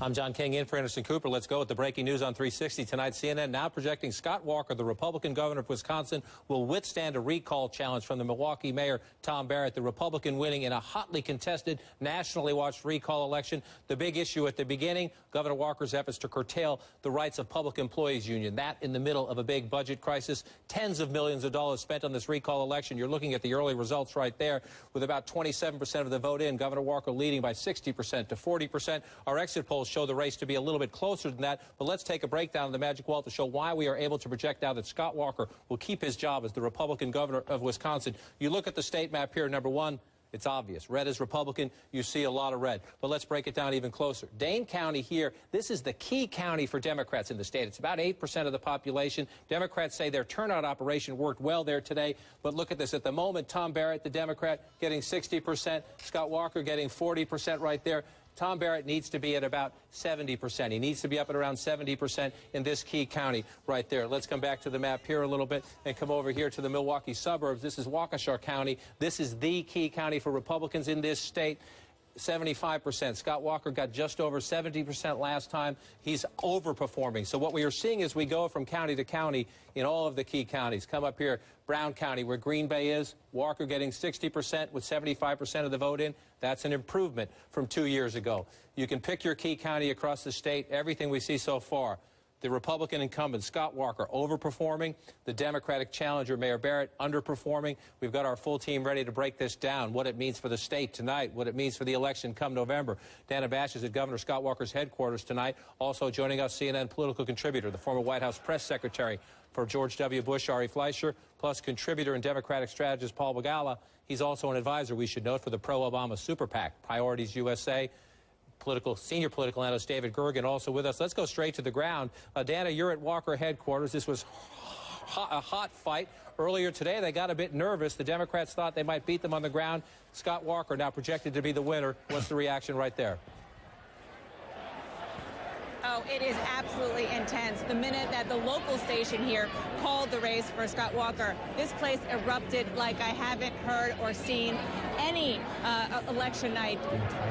I'm John King in for Anderson Cooper. Let's go with the breaking news on 360 tonight. CNN now projecting Scott Walker, the Republican governor of Wisconsin, will withstand a recall challenge from the Milwaukee mayor, Tom Barrett, the Republican winning in a hotly contested, nationally watched recall election. The big issue at the beginning, Governor Walker's efforts to curtail the rights of public employees union. That in the middle of a big budget crisis. Tens of millions of dollars spent on this recall election. You're looking at the early results right there with about 27% of the vote in. Governor Walker leading by 60% to 40%. Our exit polls show the race to be a little bit closer than that, but let's take a breakdown of the magic wall to show why we are able to project now that Scott Walker will keep his job as the Republican governor of Wisconsin. You look at the state map here, number one, it's obvious. Red is Republican. You see a lot of red. But let's break it down even closer. Dane County here, this is the key county for Democrats in the state. It's about 8% of the population. Democrats say their turnout operation worked well there today. But look at this. At the moment, Tom Barrett, the Democrat, getting 60%. Scott Walker getting 40% right there. Tom Barrett needs to be at about 70%. He needs to be up at around 70% in this key county right there. Let's come back to the map here a little bit and come over here to the Milwaukee suburbs. This is Waukesha County. This is the key county for Republicans in this state. 75%. Scott Walker got just over 70% last time. He's overperforming. So what we are seeing as we go from county to county in all of the key counties. Come up here, Brown County, where Green Bay is. Walker getting 60% with 75% of the vote in. That's an improvement from 2 years ago. You can pick your key county across the state. Everything we see so far. The Republican incumbent, Scott Walker, overperforming. The Democratic challenger, Mayor Barrett, underperforming. We've got our full team ready to break this down, what it means for the state tonight, what it means for the election come November. Dana Bash is at Governor Scott Walker's headquarters tonight. Also joining us, CNN political contributor, the former White House press secretary for George W. Bush, Ari Fleischer, plus contributor and Democratic strategist Paul Begala. He's also an advisor, we should note, for the pro-Obama super PAC, Priorities USA. Senior political analyst David Gergen also with us. Let's go straight to the ground. Dana, you're at Walker headquarters. This was a hot fight. Earlier today, they got a bit nervous. The Democrats thought they might beat them on the ground. Scott Walker now projected to be the winner. What's the reaction right there? Oh, it is absolutely intense. The minute that the local station here called the race for Scott Walker, this place erupted like I haven't heard or seen any election night,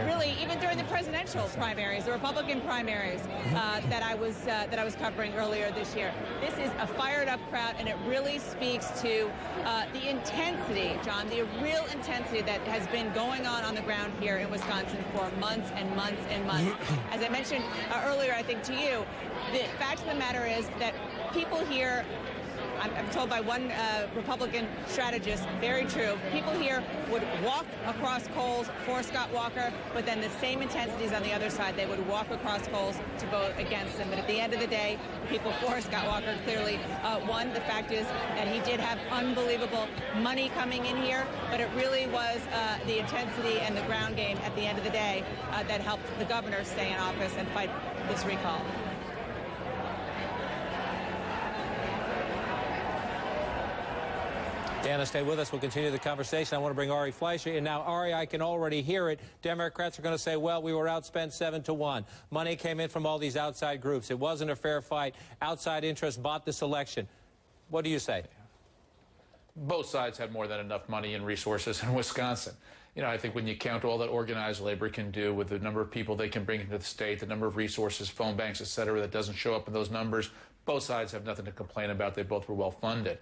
really, even during the presidential primaries, the Republican primaries that I was covering earlier this year. This is a fired-up crowd, and it really speaks to the intensity, John, the real intensity that has been going on the ground here in Wisconsin for months and months and months. As I mentioned earlier, I think to you, the fact of the matter is that people here, I'm told by one Republican strategist, very true, people here would walk across coals for Scott Walker, but then the same intensities on the other side, they would walk across coals to vote against him. But at the end of the day, people for Scott Walker clearly won. The fact is that he did have unbelievable money coming in here, but it really was the intensity and the ground game at the end of the day that helped the governor stay in office and fight this recall. Dana, stay with us. We'll continue the conversation. I want to bring Ari Fleischer in. Now, Ari, I can already hear it. Democrats are going to say, well, we were outspent 7-1. Money came in from all these outside groups. It wasn't a fair fight. Outside interests bought this election. What do you say? Both sides had more than enough money and resources in Wisconsin. You know, I think when you count all that organized labor can do with the number of people they can bring into the state, the number of resources, phone banks, et cetera, that doesn't show up in those numbers, both sides have nothing to complain about. They both were well funded.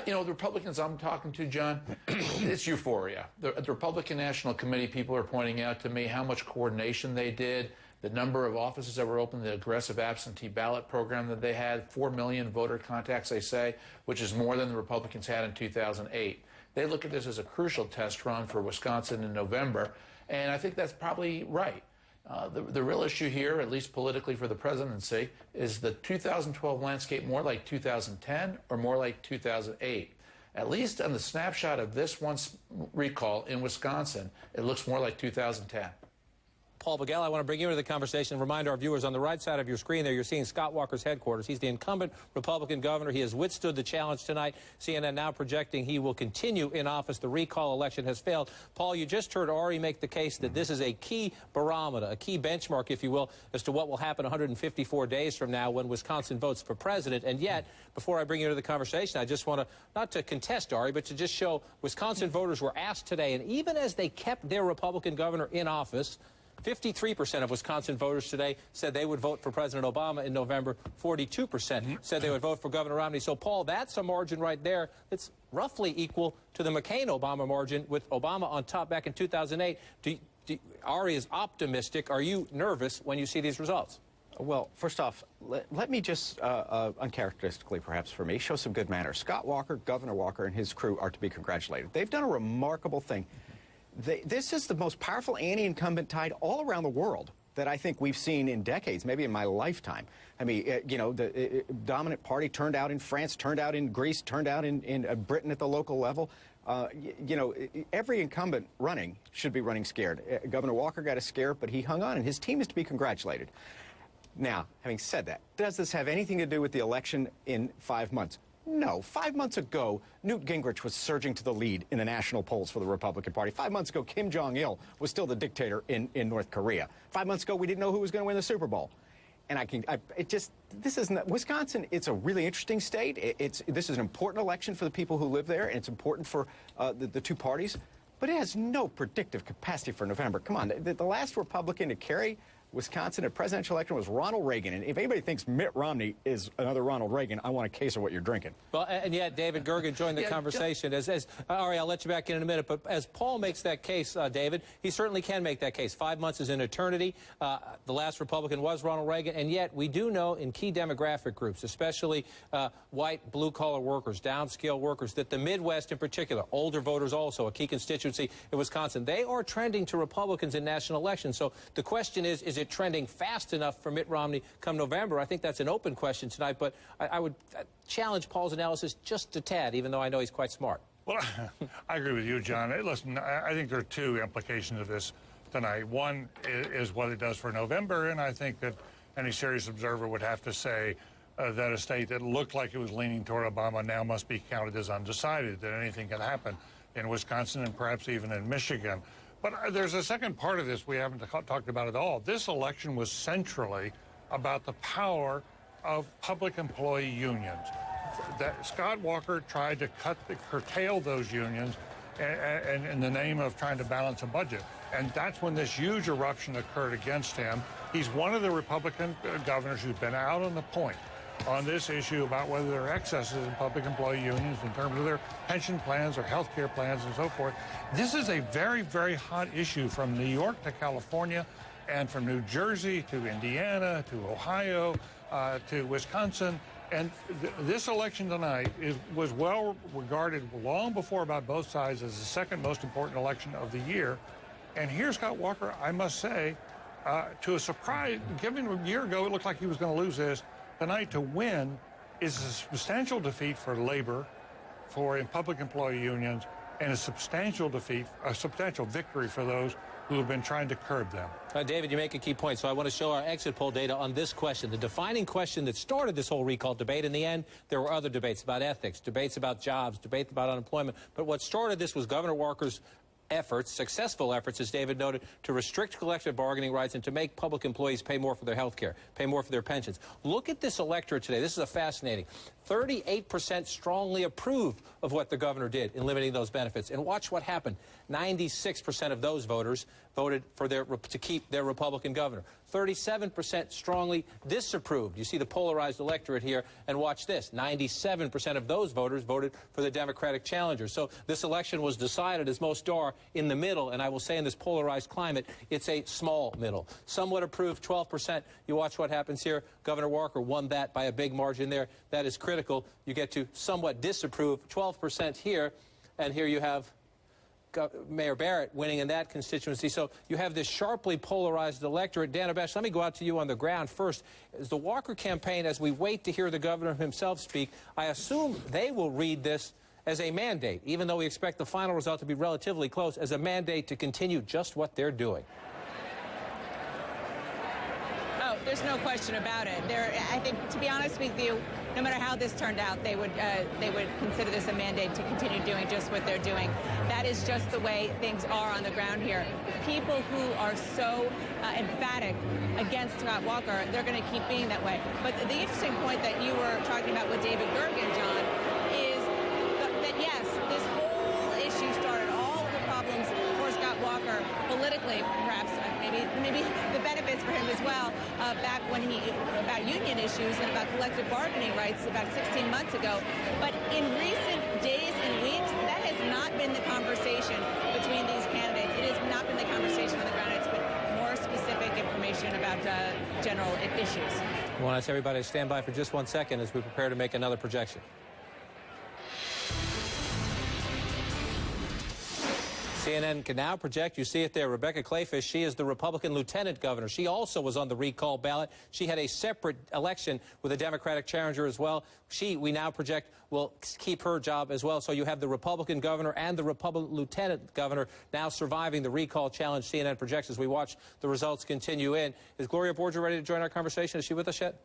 You know, the Republicans I'm talking to, John, it's euphoria. The Republican National Committee people are pointing out to me how much coordination they did, the number of offices that were open, the aggressive absentee ballot program that they had, 4 million voter contacts, they say, which is more than the Republicans had in 2008. They look at this as a crucial test run for Wisconsin in November, and I think that's probably right. The real issue here, at least politically for the presidency, is the 2012 landscape more like 2010 or more like 2008? At least on the snapshot of this one recall in Wisconsin, it looks more like 2010. Paul Begala, I want to bring you into the conversation and remind our viewers on the right side of your screen there, you're seeing Scott Walker's headquarters. He's the incumbent Republican governor. He has withstood the challenge tonight. CNN now projecting he will continue in office. The recall election has failed. Paul, you just heard Ari make the case that this is a key barometer, a key benchmark, if you will, as to what will happen 154 days from now when Wisconsin votes for president. And yet, before I bring you into the conversation, I just want to, not to contest Ari, but to just show Wisconsin voters were asked today, and even as they kept their Republican governor in office, 53% of Wisconsin voters today said they would vote for President Obama in November. 42% said they would vote for Governor Romney. So, Paul, that's a margin right there that's roughly equal to the McCain-Obama margin, with Obama on top back in 2008. Ari is optimistic. Are you nervous when you see these results? Well, first off, let me just, uncharacteristically perhaps for me, show some good manners. Scott Walker, Governor Walker, and his crew are to be congratulated. They've done a remarkable thing. This is the most powerful anti-incumbent tide all around the world that I think we've seen in decades, maybe in my lifetime. I mean, you know, the dominant party turned out in France, turned out in Greece, turned out in Britain at the local level. You know, every incumbent running should be running scared. Governor Walker got a scare, but he hung on, and his team is to be congratulated. Now, having said that, does this have anything to do with the election in 5 months? No. 5 months ago, Newt Gingrich was surging to the lead in the national polls for the Republican Party. 5 months ago, Kim Jong-il was still the dictator in North Korea. 5 months ago, we didn't know who was going to win the Super Bowl. And this isn't, Wisconsin, it's a really interesting state. This is an important election for the people who live there, and it's important for the two parties. But it has no predictive capacity for November. Come on, the last Republican to carry Wisconsin at presidential election was Ronald Reagan. And if anybody thinks Mitt Romney is another Ronald Reagan, I want a case of what you're drinking. Well, and yet David Gergen joined the conversation. Ari, I'll let you back in a minute. But as Paul makes that case, David, he certainly can make that case. 5 months is an eternity. The last Republican was Ronald Reagan. And yet we do know in key demographic groups, especially white, blue-collar workers, downscale workers, that the Midwest in particular, older voters also, a key constituency in Wisconsin, they are trending to Republicans in national elections. So the question is it trending fast enough for Mitt Romney come November? I think that's an open question tonight, but I would challenge Paul's analysis just a tad, even though I know he's quite smart. Well, I agree with you, John. Listen, I think there are two implications of this tonight. One is what it does for November, and I think that any serious observer would have to say that a state that looked like it was leaning toward Obama now must be counted as undecided, that anything can happen in Wisconsin and perhaps even in Michigan. But there's a second part of this we haven't talked about at all. This election was centrally about the power of public employee unions. That Scott Walker tried to curtail those unions in the name of trying to balance a budget. And that's when this huge eruption occurred against him. He's one of the Republican governors who's been out on the point on this issue about whether there are excesses in public employee unions in terms of their pension plans or health care plans and so forth. This is a very, very hot issue from New York to California and from New Jersey to Indiana to Ohio to Wisconsin. And this election tonight was well regarded long before about both sides as the second most important election of the year. And here's Scott Walker, I must say, to a surprise, given a year ago it looked like he was going to lose this. Tonight to win is a substantial defeat for labor, for public employee unions, and a substantial defeat, a substantial victory for those who have been trying to curb them. David, you make a key point. So I want to show our exit poll data on this question, the defining question that started this whole recall debate. In the end, there were other debates about ethics, debates about jobs, debates about unemployment. But what started this was Governor Walker's efforts, successful efforts, as David noted, to restrict collective bargaining rights and to make public employees pay more for their health care, pay more for their pensions. Look at this electorate today. This is a fascinating. 38% strongly approved of what the governor did in limiting those benefits. And watch what happened. 96% of those voters voted for to keep their Republican governor. 37% strongly disapproved. You see the polarized electorate here, and watch this. 97% of those voters voted for the Democratic challenger. So this election was decided, as most are, in the middle, and I will say in this polarized climate, it's a small middle. Somewhat approved, 12%. You watch what happens here. Governor Walker won that by a big margin there. That is critical. You get to somewhat disapprove, 12% here, and here you have Mayor Barrett winning in that constituency. So you have this sharply polarized electorate. Dana Besh, let me go out to you on the ground first. As the Walker campaign, as we wait to hear the governor himself speak, I assume they will read this as a mandate, even though we expect the final result to be relatively close, as a mandate to continue just what they're doing. Oh, there's no question about it. I think, to be honest with you, no matter how this turned out, they would consider this a mandate to continue doing just what they're doing. That is just the way things are on the ground here. People who are so emphatic against Scott Walker, they're going to keep being that way. But the interesting point that you were talking about with David Gergen, John, is that yes, this whole issue started all of the problems for Scott Walker politically, perhaps maybe the benefits for him as well, back when about union issues and about collective bargaining rights about 16 months ago. But in recent days and weeks, that has not been the conversation between these candidates. It has not been the conversation on the ground. It's been more specific information about general issues. I want to ask everybody to stand by for just 1 second as we prepare to make another projection. CNN can now project, you see it there, Rebecca Kleefisch. She is the Republican lieutenant governor. She also was on the recall ballot. She had a separate election with a Democratic challenger as well. We now project, will keep her job as well. So you have the Republican governor and the Republican lieutenant governor now surviving the recall challenge. CNN projects as we watch the results continue in. Is Gloria Borger ready to join our conversation? Is she with us yet?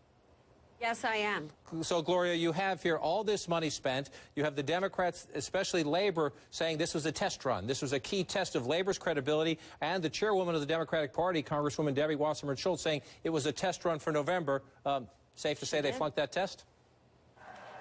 Yes, I am. So, Gloria, you have here all this money spent. You have the Democrats, especially Labor, saying this was a test run. This was a key test of Labor's credibility. And the chairwoman of the Democratic Party, Congresswoman Debbie Wasserman Schultz, saying it was a test run for November. Safe to say they flunked that test?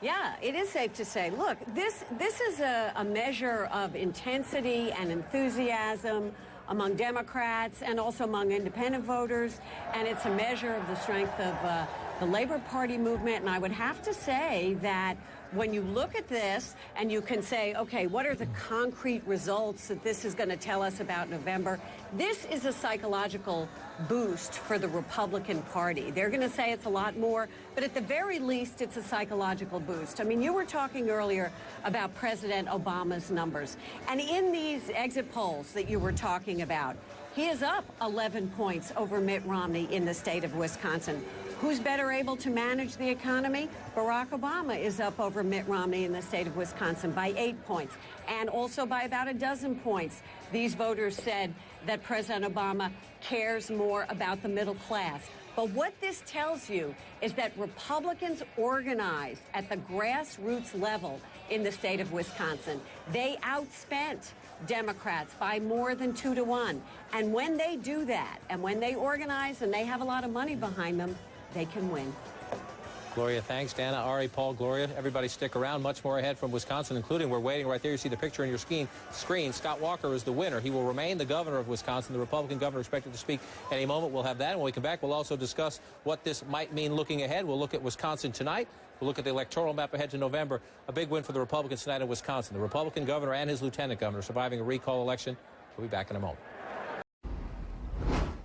Yeah, it is safe to say. Look, this is a measure of intensity and enthusiasm among Democrats and also among independent voters, and it's a measure of the strength of the Labor Party movement. And I would have to say that when you look at this and you can say, okay, what are the concrete results that this is going to tell us about November? This is a psychological boost for the Republican Party. They're going to say it's a lot more, but at the very least, it's a psychological boost. I mean, you were talking earlier about President Obama's numbers. And in these exit polls that you were talking about, he is up 11 points over Mitt Romney in the state of Wisconsin. Who's better able to manage the economy? Barack Obama is up over Mitt Romney in the state of Wisconsin by 8 points, and also by about a dozen points. These voters said that President Obama cares more about the middle class. But what this tells you is that Republicans organized at the grassroots level in the state of Wisconsin, they outspent Democrats by more than 2 to 1. And when they do that, and when they organize and they have a lot of money behind them, they can win. Gloria, thanks. Dana, Ari, Paul, Gloria, everybody stick around. Much more ahead from Wisconsin, including, we're waiting right there. You see the picture on your screen. Scott Walker is the winner. He will remain the governor of Wisconsin. The Republican governor expected to speak any moment. We'll have that. And when we come back, we'll also discuss what this might mean looking ahead. We'll look at Wisconsin tonight. We'll look at the electoral map ahead to November. A big win for the Republicans tonight in Wisconsin. The Republican governor and his lieutenant governor surviving a recall election. We'll be back in a moment.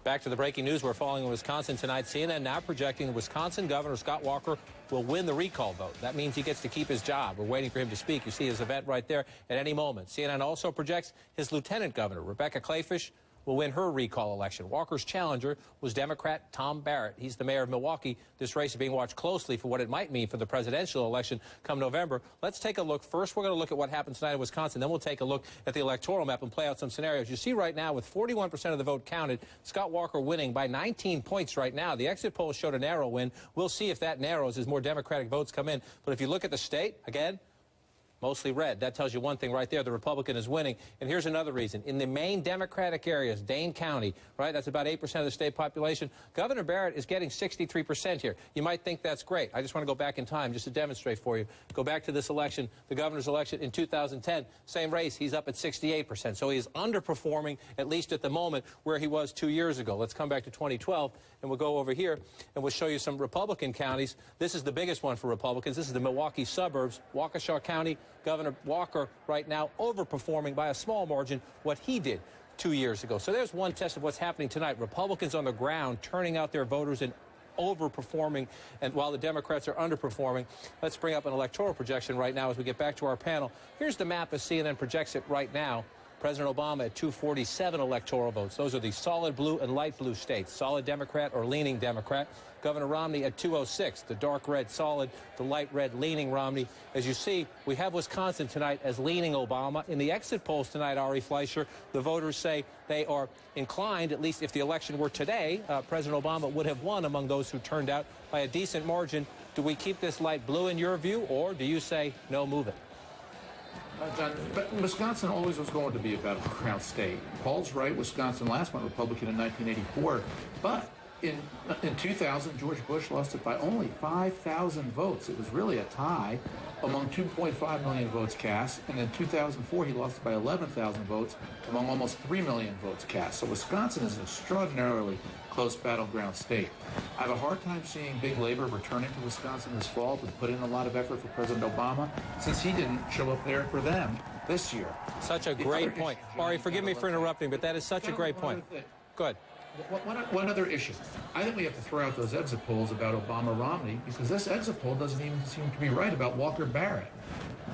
Back to the breaking news. We're following Wisconsin tonight. CNN now projecting the Wisconsin governor, Scott Walker, will win the recall vote. That means he gets to keep his job. We're waiting for him to speak. You see his event right there at any moment. CNN also projects his lieutenant governor, Rebecca Kleefisch, will win her recall election. Walker's challenger was Democrat Tom Barrett. He's the mayor of Milwaukee. This race is being watched closely for what it might mean for the presidential election come November. Let's take a look. First, we're going to look at what happened tonight in Wisconsin. Then we'll take a look at the electoral map and play out some scenarios. You see right now, with 41% of the vote counted, Scott Walker winning by 19 points right now. The exit polls showed a narrow win. We'll see if that narrows as more Democratic votes come in. But if you look at the state, again, mostly red. That tells you one thing right there. The Republican is winning. And here's another reason. In the main Democratic areas, Dane County, right, that's about 8% of the state population, Governor Barrett is getting 63% here. You might think that's great. I just want to go back in time just to demonstrate for you. Go back to this election, the governor's election in 2010. Same race. He's up at 68%. So he is underperforming, at least at the moment, where he was 2 years ago. Let's come back to 2012, and we'll go over here, and we'll show you some Republican counties. This is the biggest one for Republicans. This is the Milwaukee suburbs, Waukesha County. Governor Walker right now overperforming by a small margin what he did 2 years ago. So there's one test of what's happening tonight. Republicans on the ground turning out their voters and overperforming, and while the Democrats are underperforming. Let's bring up an electoral projection right now as we get back to our panel. Here's the map as CNN projects it right now. President Obama at 247 electoral votes. Those are the solid blue and light blue states, solid Democrat or leaning Democrat. Governor Romney at 206, the dark red solid, the light red leaning Romney. As you see, we have Wisconsin tonight as leaning Obama. In the exit polls tonight, Ari Fleischer, the voters say they are inclined, at least if the election were today, President Obama would have won among those who turned out by a decent margin. Do we keep this light blue in your view, or do you say no, move it? John, but Wisconsin always was going to be a battleground state. Paul's right. Wisconsin last went Republican in 1984, but in 2000, George Bush lost it by only 5,000 votes. It was really a tie among 2.5 million votes cast, and in 2004 he lost it by 11,000 votes among almost 3 million votes cast. So Wisconsin is an extraordinarily close battleground state. I have a hard time seeing big labor returning to Wisconsin this fall to put in a lot of effort for President Obama, since he didn't show up there for them this year. Such a great point. Ari, forgive me for interrupting, but that is such a great point. Good. One other issue. I think we have to throw out those exit polls about Obama-Romney, because this exit poll doesn't even seem to be right about Walker-Barrett.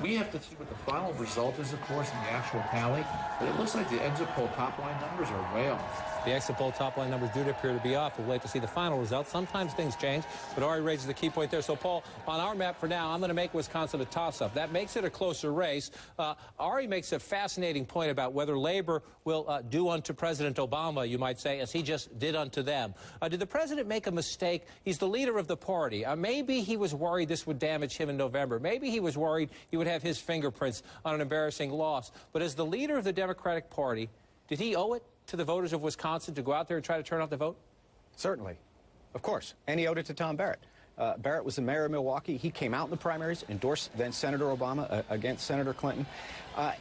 We have to see what the final result is, of course, in the actual tally, but it looks like the exit poll top-line numbers are way off. The exit poll top-line numbers do appear to be off. We'll wait to see the final results. Sometimes things change, but Ari raises the key point there. So, Paul, on our map for now, I'm going to make Wisconsin a toss-up. That makes it a closer race. Ari makes a fascinating point about whether labor will do unto President Obama, you might say, as he just did unto them. Did the president make a mistake? He's the leader of the party. Maybe he was worried this would damage him in November. Maybe he was worried he would have his fingerprints on an embarrassing loss. But as the leader of the Democratic Party, did he owe it to the voters of Wisconsin to go out there and try to turn out the vote? Certainly. Of course. And he owed it to Tom Barrett. Barrett was the mayor of Milwaukee. He came out in the primaries, endorsed then Senator Obama against Senator Clinton.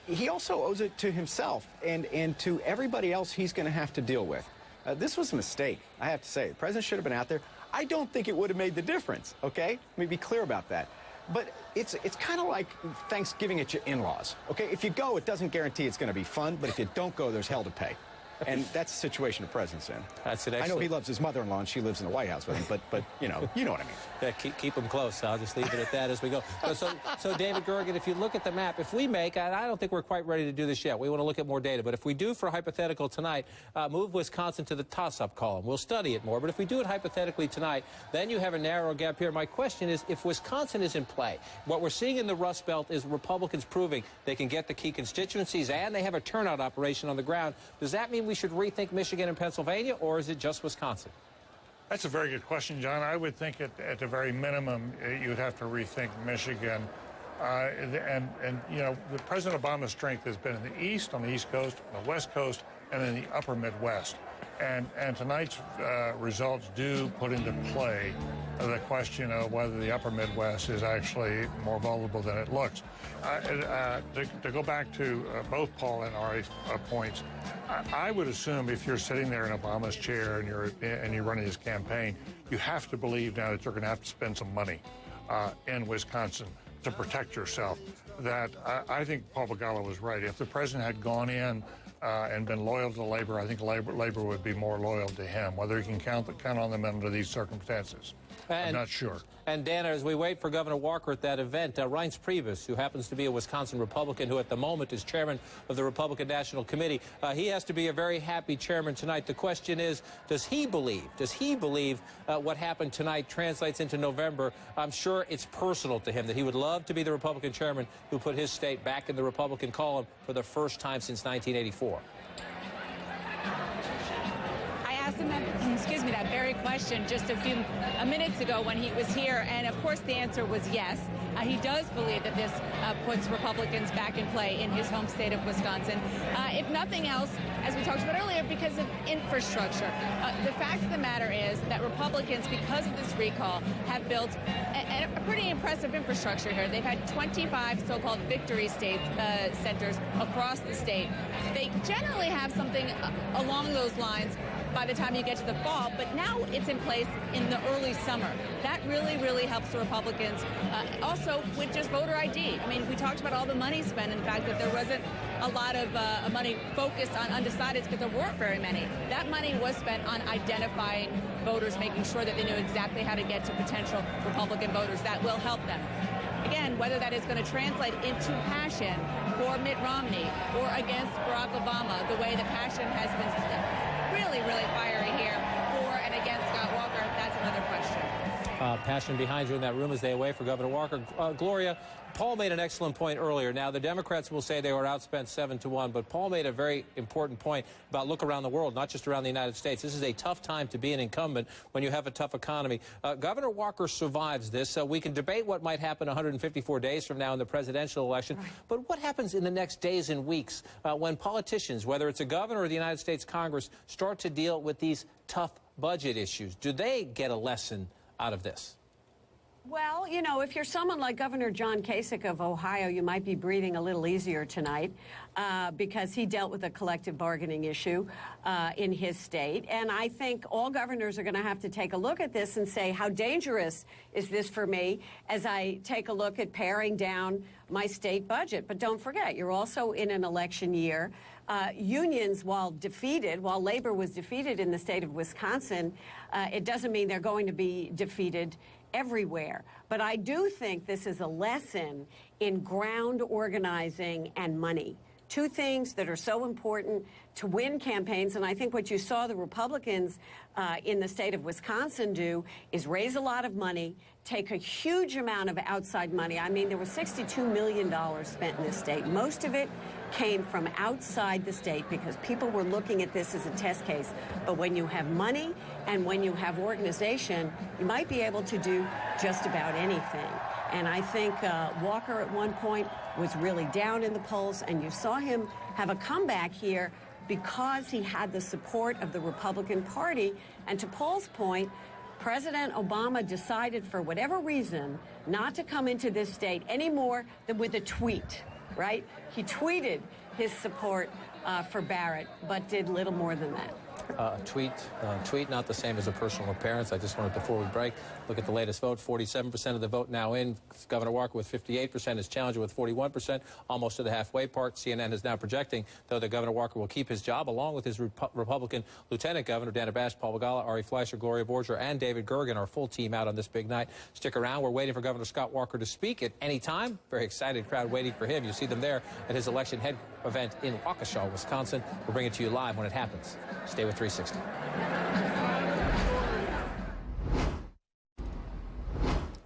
He also owes it to himself and to everybody else he's going to have to deal with. This was a mistake, I have to say. The president should have been out there. I don't think it would have made the difference, okay? Let me be clear about that. But it's kind of like Thanksgiving at your in-laws, okay? If you go, it doesn't guarantee it's going to be fun, but if you don't go, there's hell to pay. And that's the situation the president's in. That's it. I know he loves his mother-in-law, and she lives in the White House with him, but you know what I mean. Yeah, keep them close. I'll just leave it at that as we go. So David Gergen, if you look at the map, if we make, and I don't think we're quite ready to do this yet. We want to look at more data. But if we do for hypothetical tonight, move Wisconsin to the toss-up column. We'll study it more. But if we do it hypothetically tonight, then you have a narrow gap here. My question is, if Wisconsin is in play, what we're seeing in the Rust Belt is Republicans proving they can get the key constituencies and they have a turnout operation on the ground. Does that mean we should rethink Michigan and Pennsylvania, or is it just Wisconsin? That's a very good question, John. I would think at the very minimum, you would have to rethink Michigan. And you know, the President Obama's strength has been in the East, on the East Coast, on the West Coast, and in the upper Midwest. And tonight's results do put into play the question of whether the upper Midwest is actually more vulnerable than it looks. To go back to both Paul and Ari's points, I would assume if you're sitting there in Obama's chair and you're running his campaign, you have to believe now that you're going to have to spend some money in Wisconsin to protect yourself. That I think Paul Begala was right. If the president had gone in and been loyal to labor, I think labor would be more loyal to him. Whether he can count on them under these circumstances, I'm not sure. And Dan, as we wait for Governor Walker at that event, Reince Priebus, who happens to be a Wisconsin Republican, who at the moment is chairman of the Republican National Committee, he has to be a very happy chairman tonight. The question is, does he believe what happened tonight translates into November? I'm sure it's personal to him that he would love to be the Republican chairman who put his state back in the Republican column for the first time since 1984. Asked him that very question just a few minutes ago when he was here, and of course the answer was yes. He does believe that this puts Republicans back in play in his home state of Wisconsin. If nothing else, as we talked about earlier, because of infrastructure. The fact of the matter is that Republicans, because of this recall, have built a pretty impressive infrastructure here. They've had 25 so-called victory state centers across the state. They generally have something along those lines by the time you get to the fall, but now it's in place in the early summer. That really, really helps the Republicans. Also, with just voter ID. I mean, we talked about all the money spent and the fact that there wasn't a lot of money focused on undecideds because there weren't very many. That money was spent on identifying voters, making sure that they know exactly how to get to potential Republican voters. That will help them. Again, whether that is going to translate into passion for Mitt Romney or against Barack Obama, the way the passion has been really, really fiery here for and against Scott Walker, that's another question. Passion behind you in that room as they await for Governor Walker. Gloria, Paul made an excellent point earlier. Now, the Democrats will say they were outspent 7-1, but Paul made a very important point about look around the world, not just around the United States. This is a tough time to be an incumbent when you have a tough economy. Governor Walker survives this. We can debate what might happen 154 days from now in the presidential election, but what happens in the next days and weeks when politicians, whether it's a governor or the United States Congress, start to deal with these tough budget issues? Do they get a lesson out of this? Well, you know, if you're someone like Governor John Kasich of Ohio, you might be breathing a little easier tonight because he dealt with a collective bargaining issue in his state. And I think all governors are going to have to take a look at this and say, how dangerous is this for me as I take a look at paring down my state budget? But don't forget, you're also in an election year. Unions, while labor was defeated in the state of Wisconsin, it doesn't mean they're going to be defeated everywhere. But I do think this is a lesson in ground organizing and money. Two things that are so important to win campaigns, and I think what you saw the Republicans in the state of Wisconsin do is raise a lot of money, take a huge amount of outside money. I mean, there was $62 million spent in this state. Most of it came from outside the state because people were looking at this as a test case. But when you have money and when you have organization, you might be able to do just about anything. And I think Walker at one point was really down in the polls, and you saw him have a comeback here because he had the support of the Republican Party. And to Paul's point, President Obama decided for whatever reason not to come into this state any more than with a tweet, right? He tweeted his support for Barrett, but did little more than that. Tweet not the same as a personal appearance. I just wanted, before we break, look at the latest vote. 47% of the vote now in. Governor Walker with 58%, his challenger with 41%, almost to the halfway part. CNN is now projecting, though, that Governor Walker will keep his job, along with his Republican Lieutenant Governor, Dana Bash, Paul Begala, Ari Fleischer, Gloria Borger, and David Gergen, our full team out on this big night. Stick around. We're waiting for Governor Scott Walker to speak at any time. Very excited crowd waiting for him. You see them there at his election head event in Waukesha, Wisconsin. We'll bring it to you live when it happens. Stay with 360.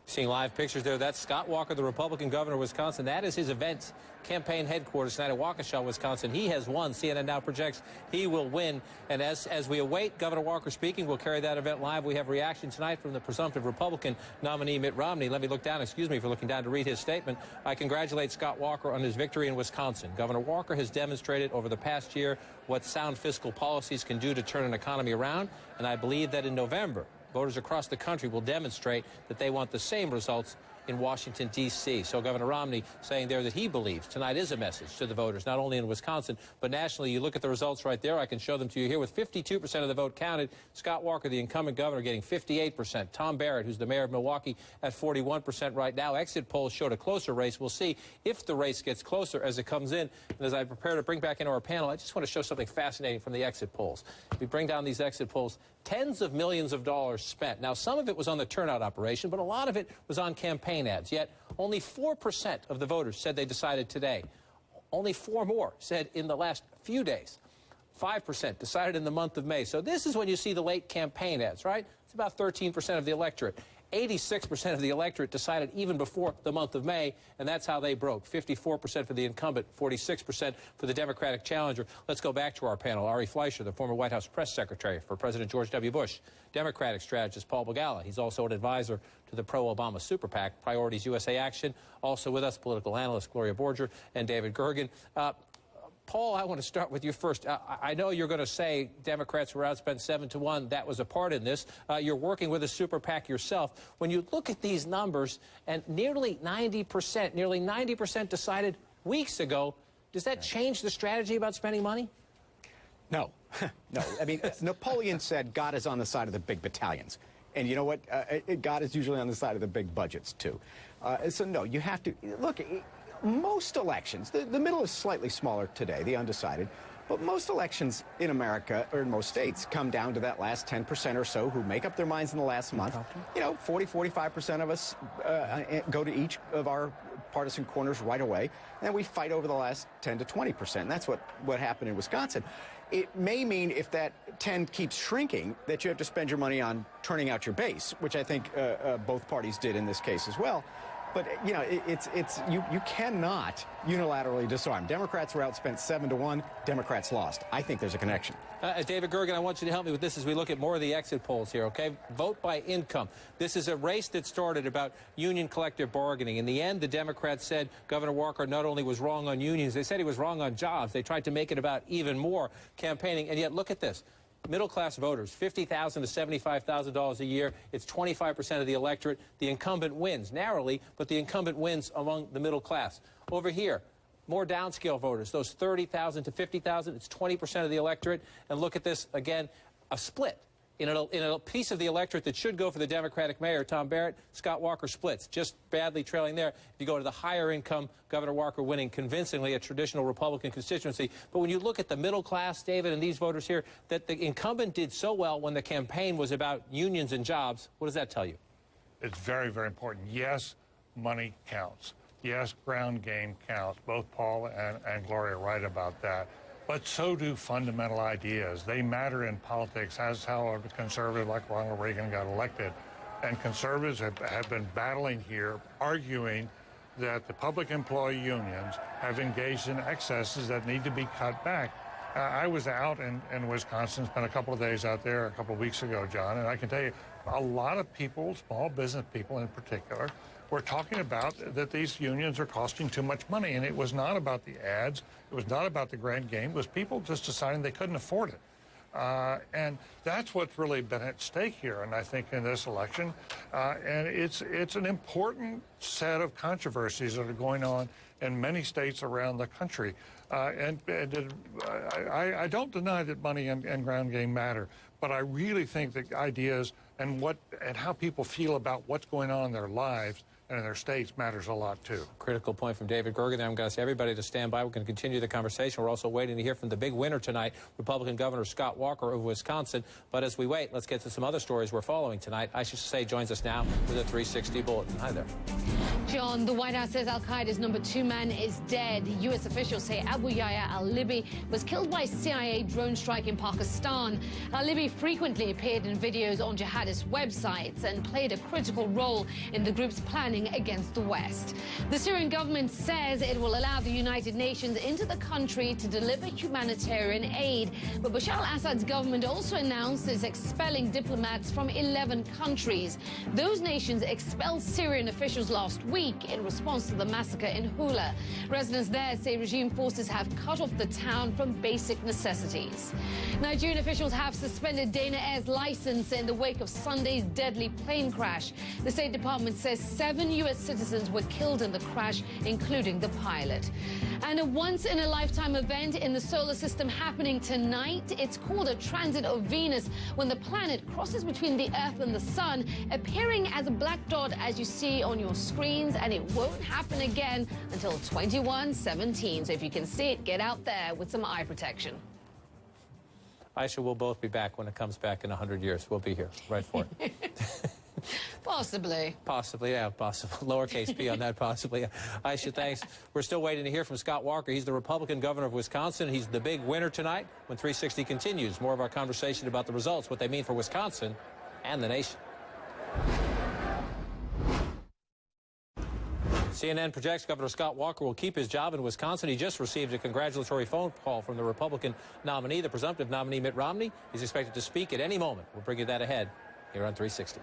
Seeing live pictures there, that's Scott Walker, the Republican governor of Wisconsin. That is his event campaign headquarters tonight at Waukesha, Wisconsin. He has won. CNN now projects he will win. And as we await Governor Walker speaking, we'll carry that event live. We have reaction tonight from the presumptive Republican nominee, Mitt Romney. Let me look down. Excuse me for looking down to read his statement. I congratulate Scott Walker on his victory in Wisconsin. Governor Walker has demonstrated over the past year what sound fiscal policies can do to turn an economy around. And I believe that in November, voters across the country will demonstrate that they want the same results in Washington, D.C. So Governor Romney saying there that he believes tonight is a message to the voters, not only in Wisconsin, but nationally. You look at the results right there. I can show them to you here. With 52% of the vote counted, Scott Walker, the incumbent governor, getting 58%. Tom Barrett, who's the mayor of Milwaukee, at 41% right now. Exit polls showed a closer race. We'll see if the race gets closer as it comes in. And as I prepare to bring back into our panel, I just want to show something fascinating from the exit polls. We bring down these exit polls. Tens of millions of dollars spent. Now, some of it was on the turnout operation, but a lot of it was on campaign ads. Yet, only 4% of the voters said they decided today. Only 4 more said in the last few days. 5% decided in the month of May. So this is when you see the late campaign ads, right? It's about 13% of the electorate. 86% of the electorate decided even before the month of May, and that's how they broke. 54% for the incumbent, 46% for the Democratic challenger. Let's go back to our panel. Ari Fleischer, the former White House press secretary for President George W. Bush. Democratic strategist Paul Begala. He's also an advisor to the pro-Obama super PAC, Priorities USA Action. Also with us, political analyst Gloria Borger and David Gergen. Paul, I want to start with you first. I know you're going to say Democrats were outspent 7-1. That was a part in this. You're working with a super PAC yourself. When you look at these numbers, and nearly 90% decided weeks ago, does that change the strategy about spending money? No. No. I mean, Napoleon said God is on the side of the big battalions. And you know what? God is usually on the side of the big budgets, too. So, no, you have to look. Most elections, the middle is slightly smaller today, the undecided, But most elections in America, or in most states, come down to that last 10% or so who make up their minds in the last month. You know, 45% of us go to each of our partisan corners right away, and then we fight over the last 10 to 20%. And that's what happened in Wisconsin. It may mean, if that 10 keeps shrinking, that you have to spend your money on turning out your base, which I think both parties did in this case as well. But, you know, you cannot unilaterally disarm. Democrats were outspent 7-1. Democrats lost. I think there's a connection. David Gergen, I want you to help me with this as we look at more of the exit polls here, okay? Vote by income. This is a race that started about union collective bargaining. In the end, the Democrats said Governor Walker not only was wrong on unions, they said he was wrong on jobs. They tried to make it about even more campaigning. And yet, look at this. Middle-class voters, $50,000 to $75,000 a year. It's 25% of the electorate. The incumbent wins narrowly, but the incumbent wins among the middle class. Over here, more downscale voters, those 30,000 to 50,000, it's 20% of the electorate. And look at this, again, a split. In a piece of the electorate that should go for the Democratic mayor, Tom Barrett, Scott Walker splits, just badly trailing there. If you go to the higher income, Governor Walker winning convincingly a traditional Republican constituency. But when you look at the middle class, David, and these voters here, that the incumbent did so well when the campaign was about unions and jobs, what does that tell you? It's very, very important. Yes, money counts. Yes, ground game counts. Both Paul and Gloria are right about that. But so do fundamental ideas. They matter in politics. That's how a conservative like Ronald Reagan got elected. And conservatives have been battling here, arguing that the public employee unions have engaged in excesses that need to be cut back. I was out in Wisconsin, spent a couple of days out there a couple of weeks ago, John, and I can tell you a lot of people, small business people in particular, were talking about that these unions are costing too much money. And it was not about the ads. It was not about the grand game. It was people just deciding they couldn't afford it. And that's what's really been at stake here, and I think in this election. And it's an important set of controversies that are going on in many states around the country. I don't deny that money and ground game matter, but I really think that ideas and how people feel about what's going on in their lives and in their states matters a lot, too. Critical point from David Gergen. I'm going to ask everybody to stand by. We're going to continue the conversation. We're also waiting to hear from the big winner tonight, Republican Governor Scott Walker of Wisconsin. But as we wait, let's get to some other stories we're following tonight. Aisha Say joins us now with a 360 Bulletin. Hi there. John, the White House says al-Qaeda's #2 man is dead. U.S. officials say Abu Yahya al-Libi was killed by a CIA drone strike in Pakistan. Al-Libi frequently appeared in videos on jihadist websites and played a critical role in the group's planning against the West. The Syrian government says it will allow the United Nations into the country to deliver humanitarian aid. But Bashar al-Assad's government also announced it's expelling diplomats from 11 countries. Those nations expelled Syrian officials last week in response to the massacre in Hula. Residents there say regime forces have cut off the town from basic necessities. Nigerian officials have suspended Dana Air's license in the wake of Sunday's deadly plane crash. The State Department says 7 U.S. citizens were killed in the crash, including the pilot. And a once-in-a-lifetime event in the solar system happening tonight. It's called a transit of Venus, when the planet crosses between the Earth and the Sun, appearing as a black dot as you see on your screens, and it won't happen again until 2117. So if you can see it, get out there with some eye protection. Aisha, we'll both be back when it comes back in 100 years. We'll be here right for it. Possibly. Possibly, yeah, possible. Lowercase p on that, possibly. Aisha, thanks. We're still waiting to hear from Scott Walker. He's the Republican governor of Wisconsin. He's the big winner tonight when 360 continues. More of our conversation about the results, what they mean for Wisconsin and the nation. CNN projects Governor Scott Walker will keep his job in Wisconsin. He just received a congratulatory phone call from the Republican nominee. The presumptive nominee, Mitt Romney, is expected to speak at any moment. We'll bring you that ahead here on 360.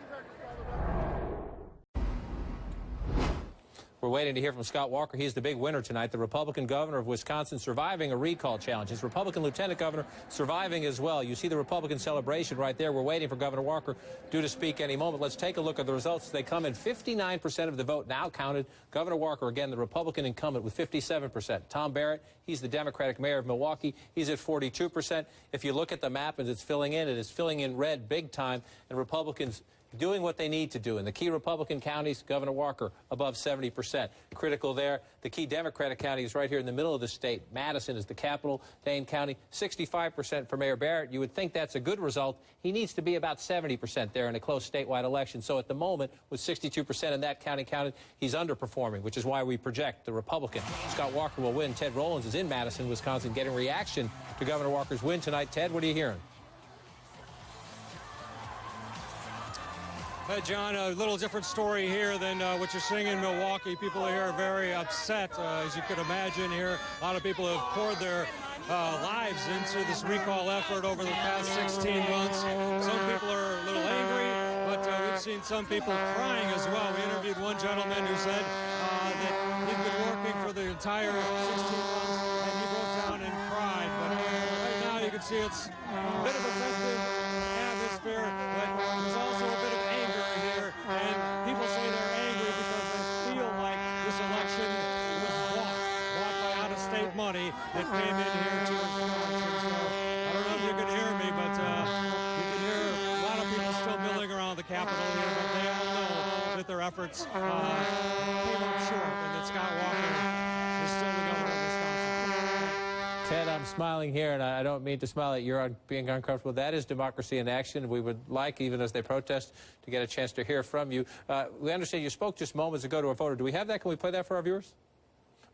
We're waiting to hear from Scott Walker. He's the big winner tonight, the Republican governor of Wisconsin, surviving a recall challenge. His Republican lieutenant governor surviving as well. You see the Republican celebration right there. We're waiting for Governor Walker due to speak any moment. Let's take a look at the results as they come in. 59% of the vote now counted. Governor Walker, again, the Republican incumbent with 57%. Tom Barrett, he's the Democratic mayor of Milwaukee. He's at 42%. If you look at the map as it's filling in, it is filling in red big time. And Republicans doing what they need to do. In the key Republican counties, Governor Walker above 70%. Critical there. The key Democratic counties right here in the middle of the state. Madison is the capital. Dane County, 65% for Mayor Barrett. You would think that's a good result. He needs to be about 70% there in a close statewide election. So at the moment, with 62% in that county counted, he's underperforming, which is why we project the Republican Scott Walker will win. Ted Rollins is in Madison, Wisconsin, getting reaction to Governor Walker's win tonight. Ted, what are you hearing? John, a little different story here than what you're seeing in Milwaukee. People here are very upset, as you could imagine here. A lot of people have poured their lives into this recall effort over the past 16 months. Some people are a little angry, but we've seen some people crying as well. We interviewed one gentleman who said that he's been working for the entire 16 months, and he broke down and cried. But right now you can see it's a bit of a festive atmosphere, but there's also a bit of anger here, and people say they're angry because they feel like this election was bought by out-of-state money that came in here to Wisconsin. So I don't know if you can hear me, but you can hear a lot of people still milling around the Capitol here, but they all know that their efforts came up short and that Scott Walker is still the governor of Wisconsin. Ted, I'm smiling here, and I don't mean to smile at you being uncomfortable. That is democracy in action. We would like, even as they protest, to get a chance to hear from you. We understand you spoke just moments ago to a voter. Do we have that? Can we play that for our viewers?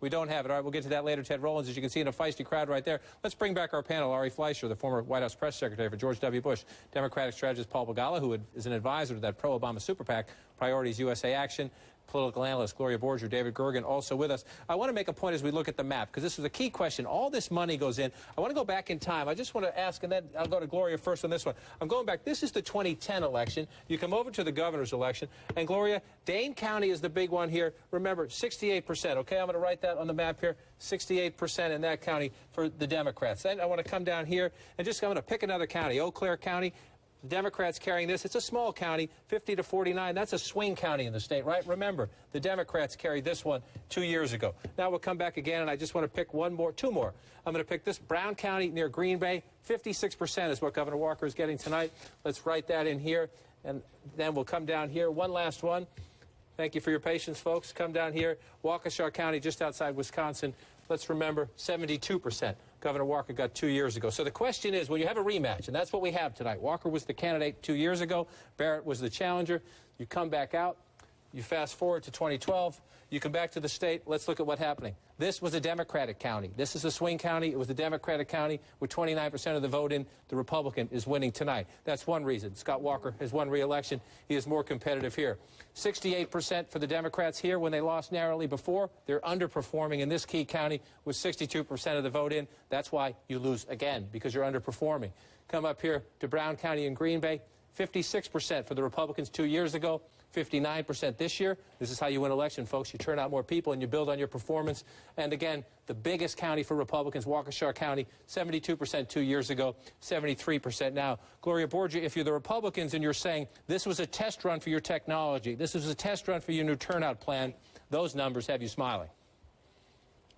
We don't have it. All right, we'll get to that later. Ted Rollins, as you can see, in a feisty crowd right there. Let's bring back our panel. Ari Fleischer, the former White House press secretary for George W. Bush. Democratic strategist Paul Begala, who is an advisor to that pro-Obama super PAC, Priorities USA Action. Political analyst Gloria Borger, David Gergen, also with us. I want to make a point as we look at the map, because this is a key question. All this money goes in. I want to go back in time. I just want to ask, and then I'll go to Gloria first on this one. I'm going back. This is the 2010 election. You come over to the governor's election. And, Gloria, Dane County is the big one here. Remember, 68%. Okay, I'm going to write that on the map here. 68% in that county for the Democrats. Then I want to come down here and I'm going to pick another county, Eau Claire County. The Democrats carrying this. It's a small county, 50 to 49. That's a swing county in the state, right? Remember, the Democrats carried this one 2 years ago. Now we'll come back again, and I just want to pick two more. I'm going to pick this Brown County near Green Bay. 56% is what Governor Walker is getting tonight. Let's write that in here, and then we'll come down here. One last one. Thank you for your patience, folks. Come down here. Waukesha County, just outside Wisconsin. Let's remember, 72%. Governor Walker got 2 years ago. So the question is, when you have a rematch, and that's what we have tonight. Walker was the candidate 2 years ago. Barrett was the challenger. You come back out. You fast forward to 2012. You come back to the state. Let's look at what's happening. This was a Democratic county. This is a swing county. It was a Democratic county with 29% of the vote in. The Republican is winning tonight. That's one reason. Scott Walker has won re-election. He is more competitive here. 68% for the Democrats here when they lost narrowly before. They're underperforming in this key county with 62% of the vote in. That's why you lose again, because you're underperforming. Come up here to Brown County in Green Bay. 56% for the Republicans 2 years ago. 59% this year. This is how you win election, folks. You turn out more people and you build on your performance. And again, the biggest county for Republicans, Waukesha County, 72% 2 years ago, 73% now. Gloria Borger, if you're the Republicans and you're saying this was a test run for your technology, this was a test run for your new turnout plan, those numbers have you smiling.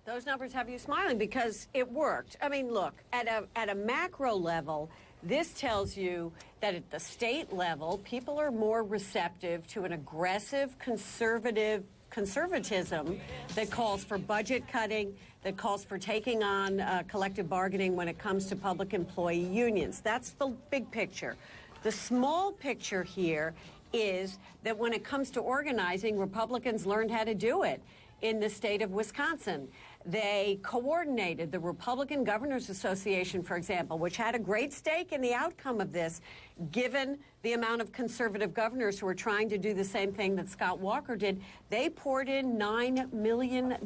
Those numbers have you smiling because it worked. I mean, look, at a macro level, this tells you that at the state level, people are more receptive to an aggressive conservatism that calls for budget cutting, that calls for taking on collective bargaining when it comes to public employee unions. That's the big picture. The small picture here is that when it comes to organizing, Republicans learned how to do it in the state of Wisconsin. They coordinated the Republican Governors Association, for example, which had a great stake in the outcome of this, given the amount of conservative governors who are trying to do the same thing that Scott Walker did. They poured in $9 million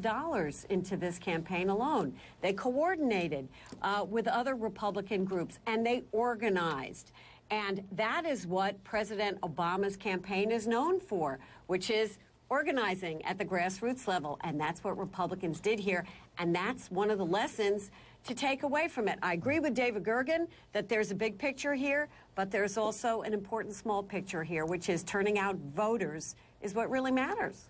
into this campaign alone. They coordinated with other Republican groups, and they organized. And that is what President Obama's campaign is known for, which is organizing at the grassroots level, and that's what Republicans did here, and that's one of the lessons to take away from it. I agree with David Gergen that there's a big picture here, but there's also an important small picture here, which is turning out voters is what really matters.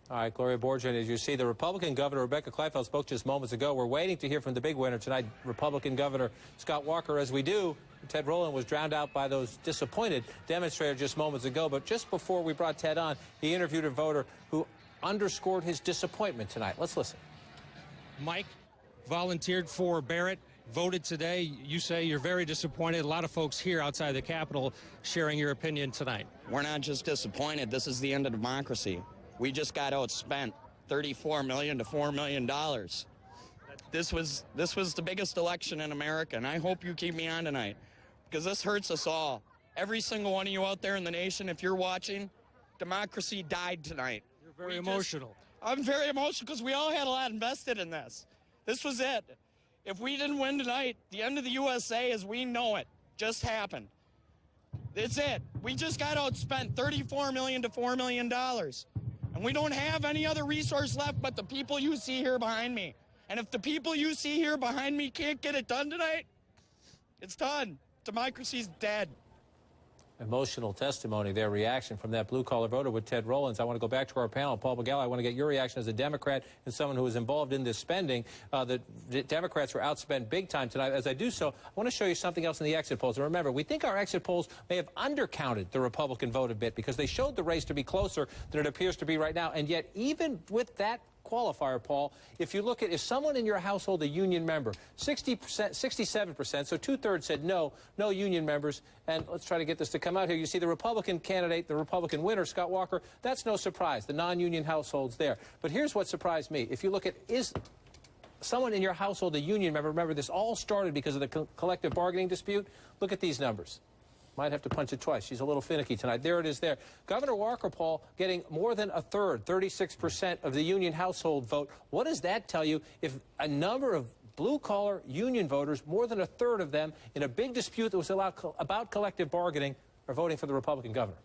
All right, Gloria Borgia, as you see, the Republican governor, Rebecca Kleefisch, spoke just moments ago. We're waiting to hear from the big winner tonight, Republican Governor Scott Walker. As we do, Ted Rowland was drowned out by those disappointed demonstrators just moments ago. But just before we brought Ted on, he interviewed a voter who underscored his disappointment tonight. Let's listen. Mike volunteered for Barrett, voted today. You say you're very disappointed. A lot of folks here outside the Capitol sharing your opinion tonight. We're not just disappointed. This is the end of democracy. We just got outspent $34 million to $4 million. This was the biggest election in America, and I hope you keep me on tonight because this hurts us all. Every single one of you out there in the nation, if you're watching, democracy died tonight. You're very emotional. I'm very emotional because we all had a lot invested in this. This was it. If we didn't win tonight, the end of the USA as we know it just happened. It's it. We just got outspent $34 million to $4 million. And we don't have any other resource left but the people you see here behind me. And if the people you see here behind me can't get it done tonight, it's done. Democracy's dead. Emotional testimony, their reaction from that blue-collar voter with Ted Rowland. I want to go back to our panel. Paul Begala, I want to get your reaction as a Democrat and someone who was involved in this spending. The Democrats were outspent big time tonight. As I do so, I want to show you something else in the exit polls. And remember, we think our exit polls may have undercounted the Republican vote a bit because they showed the race to be closer than it appears to be right now. And yet, even with that qualifier, Paul, if you look at, is someone in your household a union member? 60%, 67%, so two-thirds said no union members. And let's try to get this to come out here. You see the Republican candidate, the Republican winner, Scott Walker, that's no surprise, the non-union households there. But here's what surprised me. If you look at, is someone in your household a union member? Remember, this all started because of the collective bargaining dispute. Look at these numbers. Might have to punch it twice. She's a little finicky tonight. There it is there. Governor Walker, Paul, getting more than a third, 36% of the union household vote. What does that tell you if a number of blue-collar union voters, more than a third of them, in a big dispute that was about collective bargaining, are voting for the Republican governor?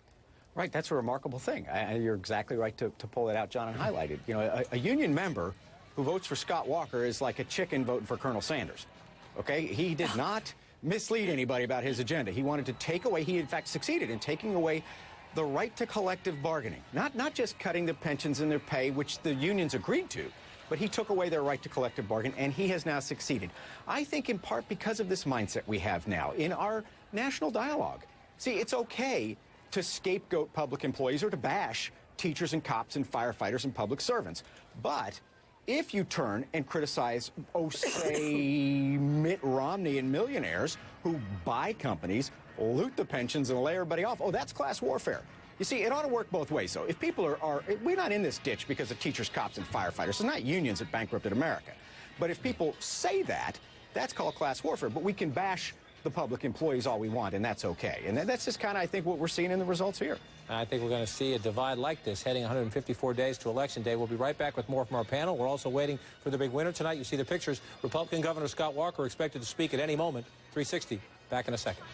Right, that's a remarkable thing. You're exactly right to pull it out, John, and highlight it. You know, a union member who votes for Scott Walker is like a chicken voting for Colonel Sanders. Okay? He did not mislead anybody about his agenda. He wanted to take away, he in fact succeeded in taking away the right to collective bargaining. Not just cutting the pensions and their pay, which the unions agreed to, but he took away their right to collective bargain, and he has now succeeded. I think in part because of this mindset we have now in our national dialogue. See, it's okay to scapegoat public employees or to bash teachers and cops and firefighters and public servants. But if you turn and criticize, say, Mitt Romney and millionaires who buy companies, loot the pensions, and lay everybody off, that's class warfare. You see, it ought to work both ways, though. If people we're not in this ditch because of teachers, cops, and firefighters. It's not unions that bankrupted America. But if people say that, that's called class warfare. But we can bash the public employees all we want, and that's okay. And that's just kind of, I think, what we're seeing in the results here. I think we're going to see a divide like this heading 154 days to Election Day. We'll be right back with more from our panel. We're also waiting for the big winner tonight. You see the pictures. Republican Governor Scott Walker expected to speak at any moment. 360. Back in a second.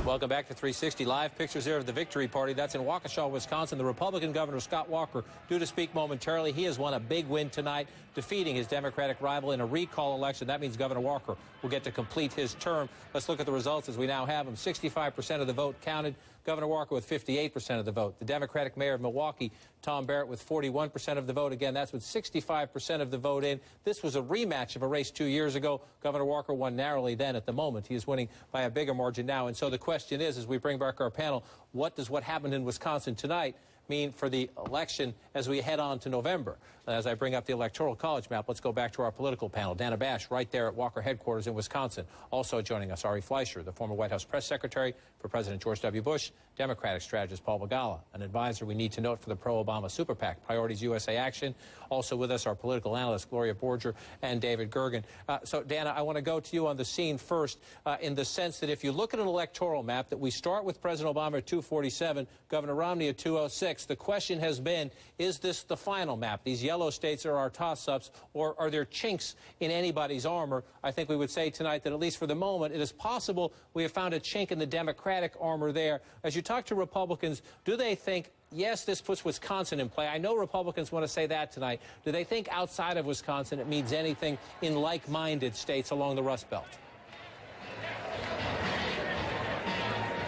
Welcome back to 360. Live pictures there of the victory party. That's in Waukesha, Wisconsin. The Republican Governor Scott Walker due to speak momentarily. He has won a big win tonight, defeating his Democratic rival in a recall election. That means Governor Walker will get to complete his term. Let's look at the results as we now have them. 65% of the vote counted. Governor Walker with 58% of the vote. The Democratic mayor of Milwaukee, Tom Barrett, with 41% of the vote. Again, that's with 65% of the vote in. This was a rematch of a race 2 years ago. Governor Walker won narrowly then. At the moment, he is winning by a bigger margin now. And so the question is, as we bring back our panel, what does what happened in Wisconsin tonight mean for the election as we head on to November? As I bring up the Electoral College map, let's go back to our political panel. Dana Bash right there at Walker headquarters in Wisconsin. Also joining us, Ari Fleischer, the former White House press secretary for President George W. Bush, Democratic strategist Paul Begala, an advisor we need to note for the pro-Obama super PAC, Priorities USA Action. Also with us, our political analyst, Gloria Borgia and David Gergen. So, Dana, I want to go to you on the scene first in the sense that if you look at an electoral map, that we start with President Obama at 247, Governor Romney at 206. The question has been, is this the final map? These yellow states are our toss-ups, or are there chinks in anybody's armor? I think we would say tonight that at least for the moment, it is possible we have found a chink in the Democratic armor there. As you talk to Republicans, do they think, yes, this puts Wisconsin in play? I know Republicans want to say that tonight. Do they think outside of Wisconsin it means anything in like-minded states along the Rust Belt?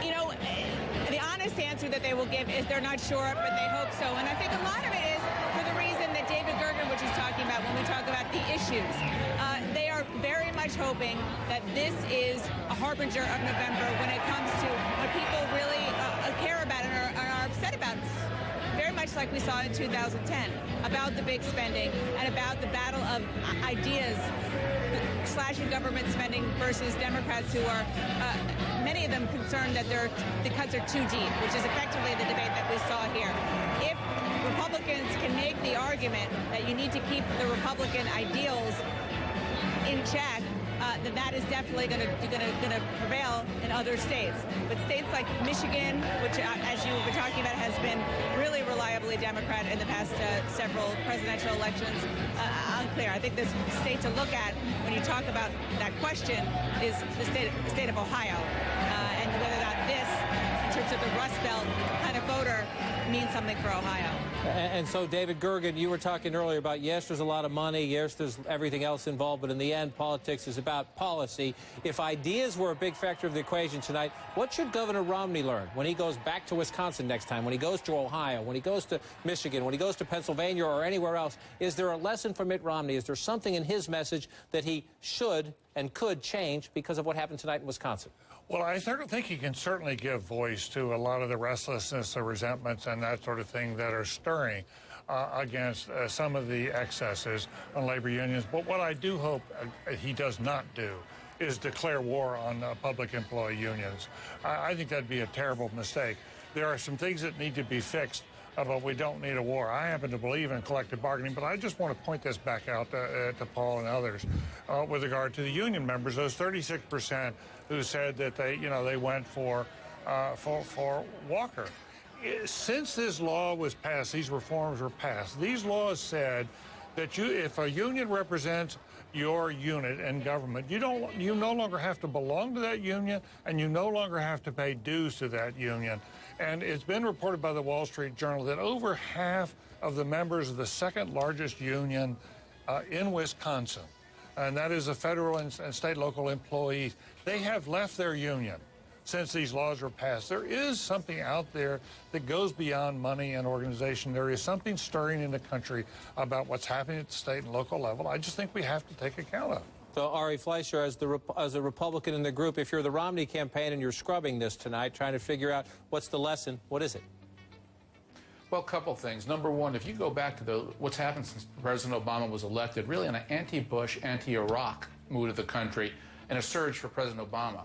You know, the honest honest answer that they will give is they're not sure, but they hope so. And I think a lot of it is for the reason that David Gergen was just talking about when we talk about the issues. They are very much hoping that this is a harbinger of November when it comes to what people really care about and are upset about. Very much like we saw in 2010, about the big spending and about the battle of ideas, slashing government spending versus Democrats who are, many of them concerned that the cuts are too deep, which is effectively the debate that we saw here. If Republicans can make the argument that you need to keep the Republican ideals in check, then that is definitely going to prevail in other states. But states like Michigan, which, as you were talking about, has been really reliably Democrat in the past several presidential elections, unclear. I think the state to look at when you talk about that question is the state of Ohio, and whether or not this, in terms of the Rust Belt kind of voter, means something for Ohio. And so, David Gergen, you were talking earlier about, yes, there's a lot of money, yes, there's everything else involved, but in the end, politics is about policy. If ideas were a big factor of the equation tonight, what should Governor Romney learn when he goes back to Wisconsin next time, when he goes to Ohio, when he goes to Michigan, when he goes to Pennsylvania or anywhere else? Is there a lesson for Mitt Romney? Is there something in his message that he should and could change because of what happened tonight in Wisconsin? Well, I think he can certainly give voice to a lot of the restlessness, the resentments, and that sort of thing that are stirring against some of the excesses on labor unions. But what I do hope he does not do is declare war on public employee unions. I think that'd be a terrible mistake. There are some things that need to be fixed, but we don't need a war. I happen to believe in collective bargaining, but I just want to point this back out to Paul and others with regard to the union members, those 36% who said that they went for Walker. Since this law was passed, these reforms were passed, these laws said that if a union represents your unit in government, you no longer have to belong to that union, and you no longer have to pay dues to that union. And it's been reported by the Wall Street Journal that over half of the members of the second largest union in Wisconsin, and that is the federal and state local employees, they have left their union since these laws were passed. There is something out there that goes beyond money and organization. There is something stirring in the country about what's happening at the state and local level. I just think we have to take account of it. So, Ari Fleischer, as a Republican in the group, if you're the Romney campaign and you're scrubbing this tonight, trying to figure out what's the lesson, what is it? Well, a couple things. Number one, if you go back to what's happened since President Obama was elected, really an anti-Bush, anti-Iraq mood of the country and a surge for President Obama.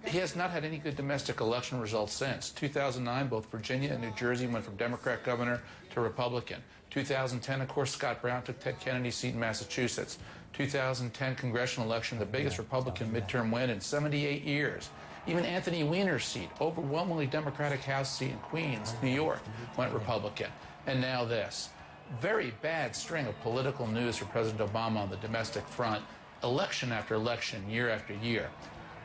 He has not had any good domestic election results since. 2009, both Virginia and New Jersey went from Democrat governor to Republican. 2010, of course, Scott Brown took Ted Kennedy's seat in Massachusetts. 2010 congressional election, the biggest Republican midterm win in 78 years. Even Anthony Weiner's seat, overwhelmingly Democratic House seat in Queens, New York, went Republican. And now this. Very bad string of political news for President Obama on the domestic front, election after election, year after year.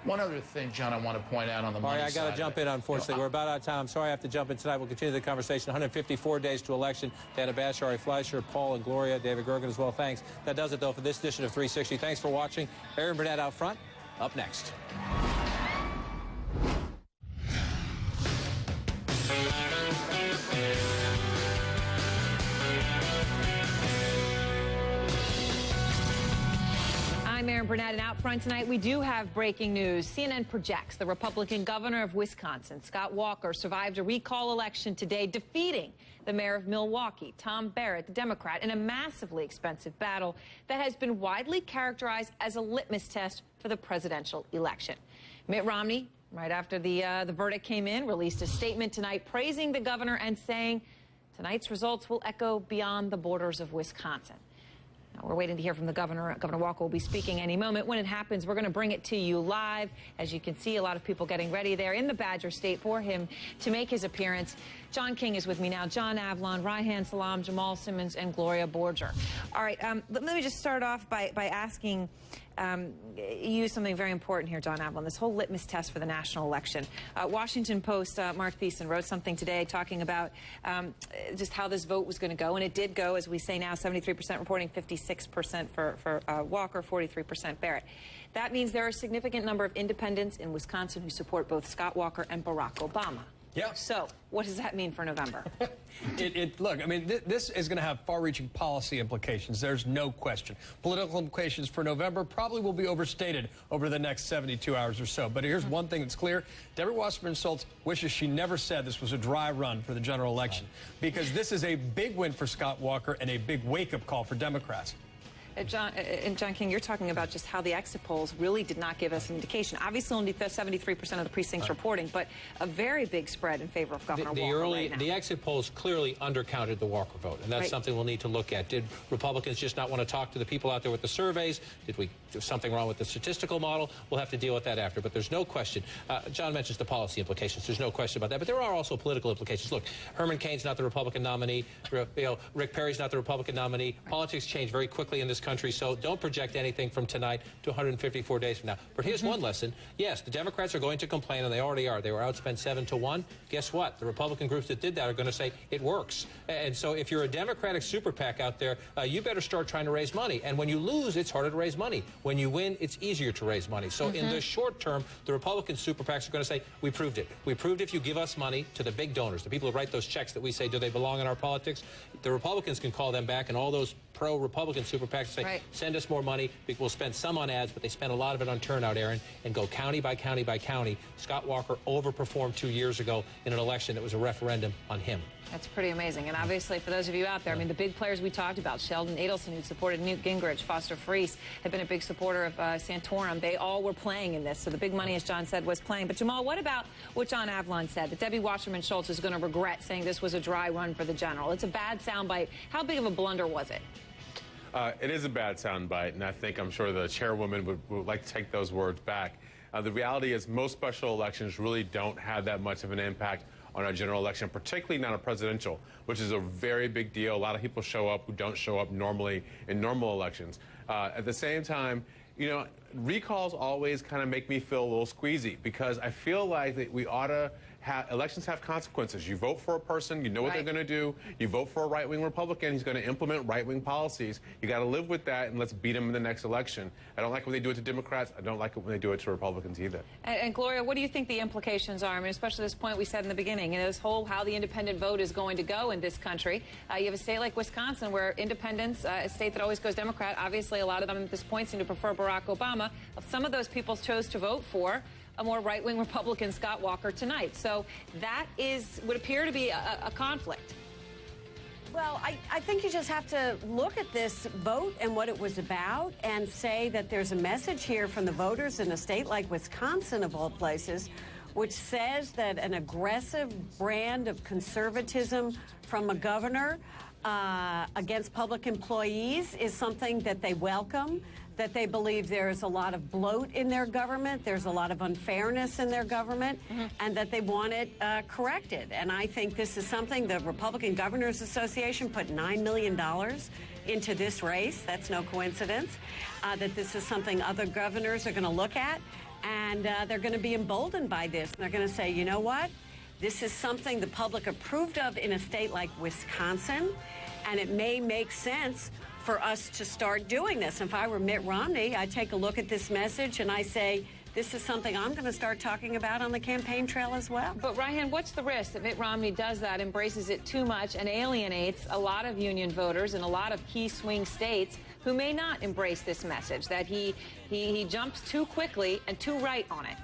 One other thing, John, I want to point out on the money side. I got to jump in, unfortunately. We're about out of time. I'm sorry I have to jump in tonight. We'll continue the conversation. 154 days to election. Dana Bash, Ari Fleischer, Paul and Gloria, David Gergen as well. Thanks. That does it, though, for this edition of 360. Thanks for watching. Aaron Burnett out front. Up next. I'm Aaron Burnett, and out front tonight, we do have breaking news. CNN projects the Republican governor of Wisconsin, Scott Walker, survived a recall election today, defeating the mayor of Milwaukee, Tom Barrett, the Democrat, in a massively expensive battle that has been widely characterized as a litmus test for the presidential election. Mitt Romney, right after the verdict came in, released a statement tonight praising the governor and saying tonight's results will echo beyond the borders of Wisconsin. We're waiting to hear from the governor. Governor Walker will be speaking any moment. When it happens, we're going to bring it to you live. As you can see, a lot of people getting ready there in the Badger State for him to make his appearance. John King is with me now. John Avlon, Raihan Salam, Jamal Simmons, and Gloria Borger. All right, let me just start off by asking you something very important here, John Avlon, this whole litmus test for the national election. Washington Post, Mark Thiessen wrote something today talking about just how this vote was going to go, and it did go, as we say now, 73% reporting, 56% for Walker, 43% Barrett. That means there are a significant number of independents in Wisconsin who support both Scott Walker and Barack Obama. Yeah. So what does that mean for November? Look, I mean, this is going to have far-reaching policy implications. There's no question. Political implications for November probably will be overstated over the next 72 hours or so. But here's one thing that's clear. Deborah Wasserman Schultz wishes she never said this was a dry run for the general election, because this is a big win for Scott Walker and a big wake-up call for Democrats. John King, you're talking about just how the exit polls really did not give us an indication. Obviously, only 73% of the precincts reporting, but a very big spread in favor of Governor Walker right now. The exit polls clearly undercounted the Walker vote, and that's something we'll need to look at. Did Republicans just not want to talk to the people out there with the surveys? Did we do something wrong with the statistical model? We'll have to deal with that after, but there's no question. John mentions the policy implications. There's no question about that, but there are also political implications. Look, Herman Cain's not the Republican nominee. Rick Perry's not the Republican nominee. Politics change very quickly in this country, so don't project anything from tonight to 154 days from now. But here's one lesson. Yes, the Democrats are going to complain, and they already are. They were outspent 7-1. Guess what? The Republican groups that did that are going to say it works. And so if you're a Democratic super PAC out there, you better start trying to raise money. And when you lose, it's harder to raise money. When you win, it's easier to raise money. So in the short term, the Republican super PACs are going to say, we proved it. We proved if you give us money to the big donors, the people who write those checks that we say, do they belong in our politics? The Republicans can call them back, and all those pro-Republican super PACs say, send us more money. We'll spend some on ads, but they spend a lot of it on turnout, Aaron, and go county by county by county. Scott Walker overperformed 2 years ago in an election that was a referendum on him. That's pretty amazing. And obviously, for those of you out there, I mean, the big players we talked about, Sheldon Adelson, who supported Newt Gingrich, Foster Friess, had been a big supporter of Santorum. They all were playing in this. So the big money, as John said, was playing. But Jamal, what about what John Avlon said, that Debbie Wasserman Schultz is going to regret saying this was a dry run for the general? It's a bad soundbite. How big of a blunder was it? It is a bad soundbite, and I'm sure the chairwoman would like to take those words back. The reality is most special elections really don't have that much of an impact on a general election, particularly not a presidential, which is a very big deal. A lot of people show up who don't show up normally in normal elections. At the same time, you know, recalls always kind of make me feel a little squeezy, because I feel like that we ought to have, elections have consequences. You vote for a person, you know what they're going to do. You vote for a right-wing Republican, he's going to implement right-wing policies. You got to live with that, and let's beat him in the next election. I don't like when they do it to Democrats. I don't like it when they do it to Republicans either. And Gloria, what do you think the implications are? I mean, especially this point we said in the beginning, you know, this whole how the independent vote is going to go in this country. You have a state like Wisconsin where independents, a state that always goes Democrat, obviously a lot of them at this point seem to prefer Barack Obama. Some of those people chose to vote for a more right-wing Republican, Scott Walker, tonight. So that would appear to be a conflict. Well, I think you just have to look at this vote and what it was about and say that there's a message here from the voters in a state like Wisconsin, of all places, which says that an aggressive brand of conservatism from a governor against public employees is something that they welcome, that they believe there's a lot of bloat in their government, there's a lot of unfairness in their government, and that they want it corrected. And I think this is something the Republican Governors Association put $9 million into this race. That's no coincidence. That this is something other governors are going to look at, and they're going to be emboldened by this. And they're going to say, you know what? This is something the public approved of in a state like Wisconsin, and it may make sense for us to start doing this. If I were Mitt Romney, I'd take a look at this message and I say, this is something I'm going to start talking about on the campaign trail as well. But Ryan, what's the risk that Mitt Romney does that, embraces it too much, and alienates a lot of union voters in a lot of key swing states who may not embrace this message, that he jumps too quickly and too right on it?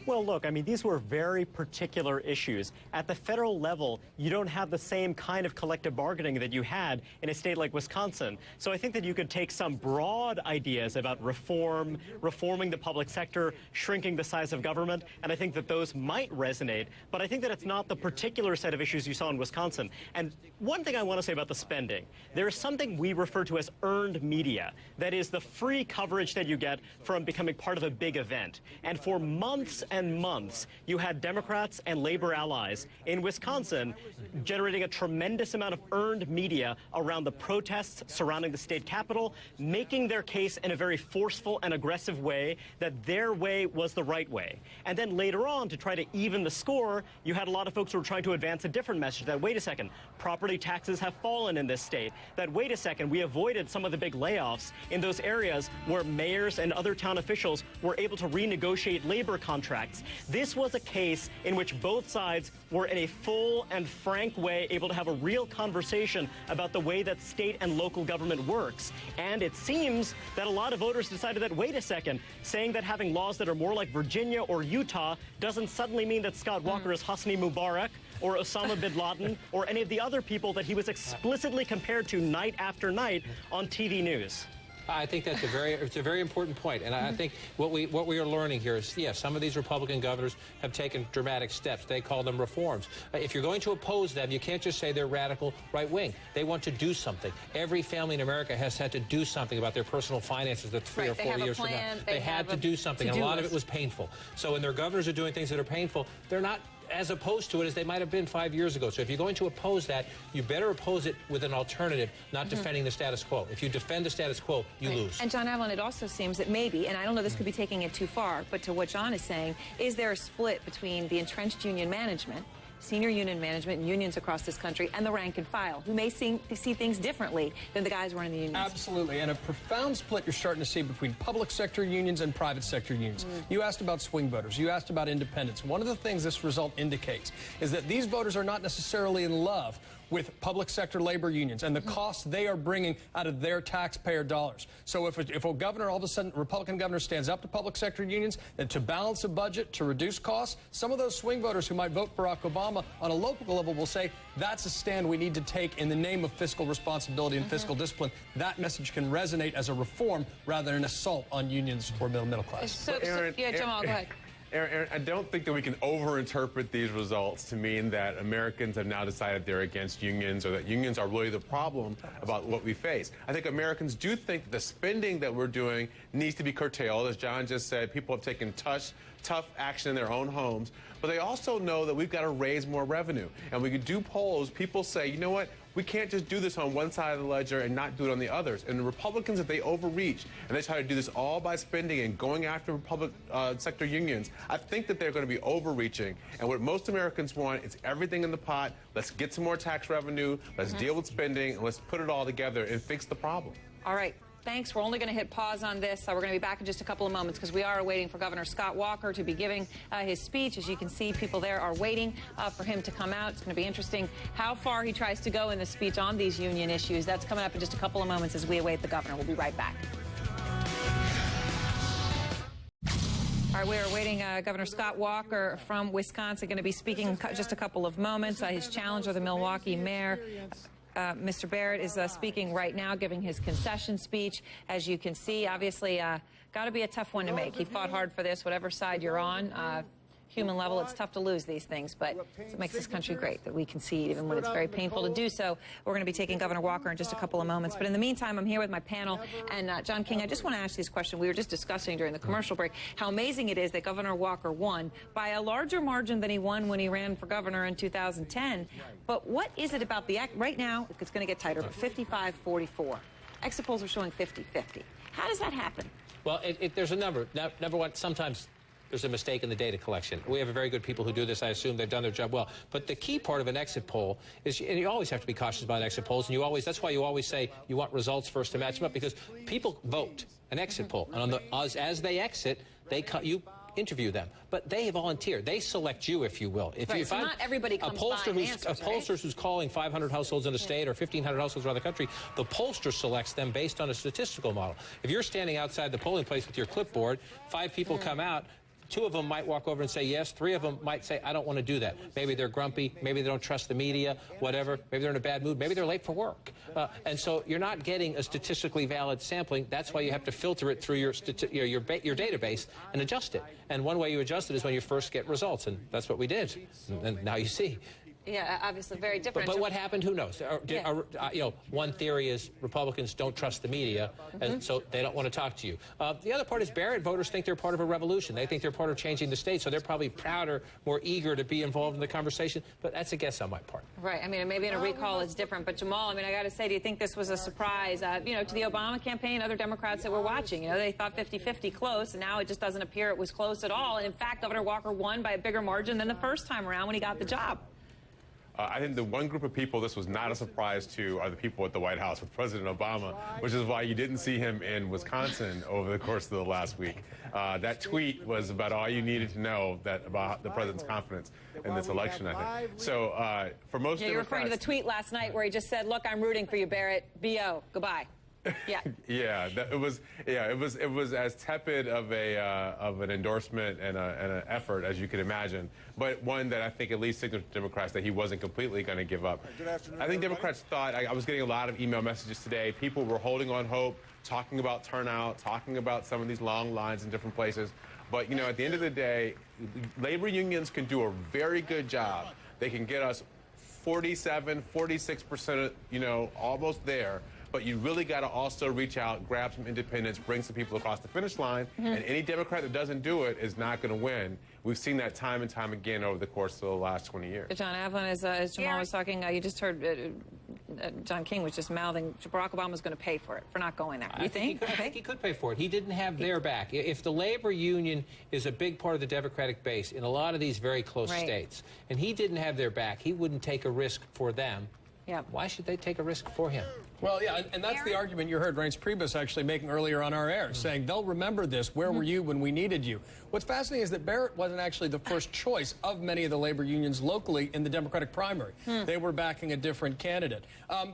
Well, look, I mean, these were very particular issues. At the federal level, you don't have the same kind of collective bargaining that you had in a state like Wisconsin. So I think that you could take some broad ideas about reforming the public sector, shrinking the size of government, and I think that those might resonate. But I think that it's not the particular set of issues you saw in Wisconsin. And one thing I want to say about the spending, there is something we refer to as earned media. That is the free coverage that you get from becoming part of a big event. And for months and months, you had Democrats and Labor allies in Wisconsin generating a tremendous amount of earned media around the protests surrounding the state capitol, making their case in a very forceful and aggressive way that their way was the right way. And then later on, to try to even the score, you had a lot of folks who were trying to advance a different message that, wait a second, property taxes have fallen in this state, that, wait a second, we avoided some of the big layoffs in those areas where mayors and other town officials were able to renegotiate labor contracts facts. This was a case in which both sides were in a full and frank way able to have a real conversation about the way that state and local government works. And it seems that a lot of voters decided that, wait a second, saying that having laws that are more like Virginia or Utah doesn't suddenly mean that Scott Walker is Hosni Mubarak or Osama bin Laden or any of the other people that he was explicitly compared to night after night on TV news. I think that's it's a very important point, and I think what we are learning here is, yes, some of these Republican governors have taken dramatic steps. They call them reforms. If you're going to oppose them, you can't just say they're radical right wing. They want to do something. Every family in America has had to do something about their personal finances the 3 or 4 years from now. They had to do something, and a lot of it was painful. So when their governors are doing things that are painful, they're not as opposed to it as they might have been 5 years ago. So if you're going to oppose that, you better oppose it with an alternative, not defending the status quo. If you defend the status quo, you lose. And John Avalon, it also seems that maybe, and I don't know, this could be taking it too far, but to what John is saying, is there a split between the entrenched union management, senior union management and unions across this country, and the rank and file, who may see things differently than the guys running the unions? Absolutely, and a profound split you're starting to see between public sector unions and private sector unions. You asked about swing voters. You asked about independents. One of the things this result indicates is that these voters are not necessarily in love with public sector labor unions and the costs they are bringing out of their taxpayer dollars. So if a governor, all of a sudden, a Republican governor stands up to public sector unions and to balance a budget, to reduce costs, some of those swing voters who might vote Barack Obama on a local level will say, that's a stand we need to take in the name of fiscal responsibility and fiscal discipline. That message can resonate as a reform rather than an assault on unions or middle class. Yeah, Jamal, go ahead. Aaron, I don't think that we can overinterpret these results to mean that Americans have now decided they're against unions or that unions are really the problem about what we face. I think Americans do think that the spending that we're doing needs to be curtailed. As John just said, people have taken tough action in their own homes, but they also know that we've got to raise more revenue. And we could do polls. People say, you know what? We can't just do this on one side of the ledger and not do it on the others. And the Republicans, if they overreach and they try to do this all by spending and going after public sector unions, I think that they're going to be overreaching. And what most Americans want is everything in the pot. Let's get some more tax revenue. Let's deal with spending. And let's put it all together and fix the problem. All right. Thanks. We're only going to hit pause on this. We're going to be back in just a couple of moments because we are waiting for Governor Scott Walker to be giving his speech. As you can see, people there are waiting for him to come out. It's going to be interesting how far he tries to go in the speech on these union issues. That's coming up in just a couple of moments as we await the governor. We'll be right back. All right, we are waiting Governor Scott Walker from Wisconsin, going to be speaking in just a couple of moments. His challenger, the Milwaukee mayor, Mr. Barrett, is speaking right now, giving his concession speech. As you can see, obviously, got to be a tough one to make. He fought hard for this, whatever side you're on. Human level, it's tough to lose these things, but it makes this country great that we concede, even when it's very painful to do so. We're going to be taking Governor Walker in just a couple of moments. But in the meantime, I'm here with my panel. And John King, I just want to ask you this question. We were just discussing during the commercial break how amazing it is that Governor Walker won by a larger margin than he won when he ran for governor in 2010. But what is it about the act? Right now, it's going to get tighter, but 55-44. Exit polls are showing 50-50. How does that happen? Well, there's a number. Number one, sometimes there's a mistake in the data collection. We have very good people who do this. I assume they've done their job well. But the key part of an exit poll is, and you always have to be cautious about exit polls, and that's why you always say you want results first to match them up, because people vote an exit poll, and as they exit, you interview them, but they volunteer. They select you, if you will. So not everybody comes by and answers, a pollster who's calling 500 households in the state or 1,500 households around the country, the pollster selects them based on a statistical model. If you're standing outside the polling place with your clipboard, 5 people come out, 2 of them might walk over and say yes. 3 of them might say, I don't want to do that. Maybe they're grumpy. Maybe they don't trust the media, whatever. Maybe they're in a bad mood. Maybe they're late for work. And so you're not getting a statistically valid sampling. That's why you have to filter it through your database and adjust it. And one way you adjust it is when you first get results. And that's what we did. And now you see. Yeah, obviously very different. But what happened, who knows? One theory is Republicans don't trust the media, and so they don't want to talk to you. The other part is Barrett voters think they're part of a revolution. They think they're part of changing the state, so they're probably prouder, more eager to be involved in the conversation. But that's a guess on my part. Right. I mean, maybe in a recall it's different. But Jamal, I mean, I got to say, do you think this was a surprise, to the Obama campaign, other Democrats that were watching? They thought 50-50 close, and now it just doesn't appear it was close at all. And in fact, Governor Walker won by a bigger margin than the first time around when he got the job. I think the one group of people this was not a surprise to are the people at the White House with President Obama, which is why you didn't see him in Wisconsin over the course of the last week. That tweet was about all you needed to know about the president's confidence in this election, I think. So for most You're referring to the tweet last night where he just said, look, I'm rooting for you, Barrett. B.O. Goodbye. Yeah. It was as tepid of an endorsement and an effort as you could imagine, but one that I think at least signaled to Democrats that he wasn't completely going to give up. Good afternoon, I think Democrats thought, I was getting a lot of email messages today. People were holding on hope, talking about turnout, talking about some of these long lines in different places. But, you know, at the end of the day, labor unions can do a very good job. They can get us 47, 46%, you know, almost there. But you really got to also reach out, grab some independents, bring some people across the finish line. And any Democrat that doesn't do it is not going to win. We've seen that time and time again over the course of the last 20 years. John Avlon, as Jamal was talking, you just heard John King was just mouthing Barack Obama's going to pay for it, for not going there. You think? I think he could pay for it. He didn't have their back. If the labor union is a big part of the Democratic base in a lot of these very close states, and he didn't have their back, he wouldn't take a risk for them. Yeah. Why should they take a risk for him? Well, yeah, and that's the argument you heard Reince Priebus actually making earlier on our air, saying they'll remember this. Where were you when we needed you? What's fascinating is that Barrett wasn't actually the first choice of many of the labor unions locally in the Democratic primary. They were backing a different candidate.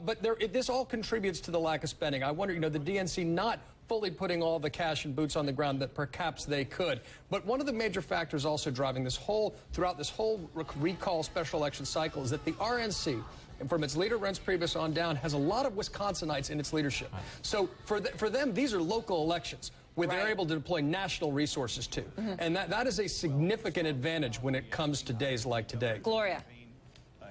But this all contributes to the lack of spending. I wonder, you know, the DNC not fully putting all the cash and boots on the ground that perhaps they could. But one of the major factors also driving throughout this whole recall special election cycle is that the RNC, and from its leader, Reince Priebus, on down, has a lot of Wisconsinites in its leadership. So for them, these are local elections where they're able to deploy national resources to. And that is a significant advantage when it comes to days like today. Gloria.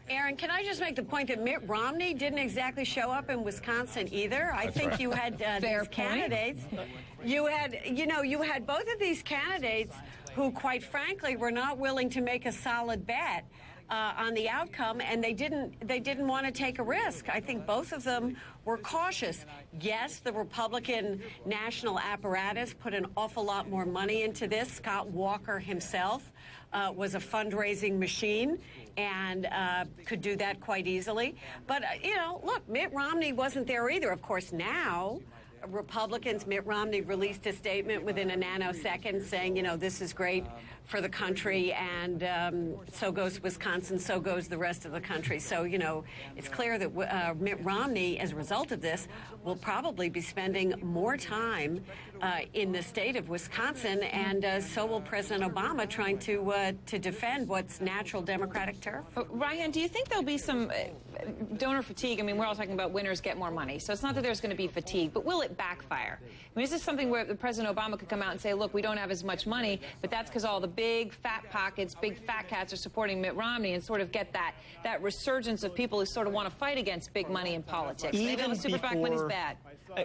Aaron, can I just make the point that Mitt Romney didn't exactly show up in Wisconsin either? I think you had these candidates. You had both of these candidates who, quite frankly, were not willing to make a solid bet on the outcome, and they didn't want to take a risk. I think both of them were cautious. Yes, the Republican national apparatus put an awful lot more money into this. Scott Walker himself was a fundraising machine and could do that quite easily. But, you know, look, Mitt Romney wasn't there either. Of course, now Republicans, Mitt Romney released a statement within a nanosecond saying, you know, this is great for the country, and so goes Wisconsin, so goes the rest of the country. So, you know, it's clear that Mitt Romney, as a result of this, will probably be spending more time in the state of Wisconsin, and so will President Obama, trying to defend what's natural Democratic turf. Ryan, do you think there'll be some donor fatigue? I mean, we're all talking about winners get more money, so it's not that there's going to be fatigue, but will it backfire? I mean, is this something where President Obama could come out and say, look, we don't have as much money, but that's because all the big fat pockets, big fat cats are supporting Mitt Romney, and sort of get that resurgence of people who sort of want to fight against big money in politics? Maybe all the super PAC money's bad.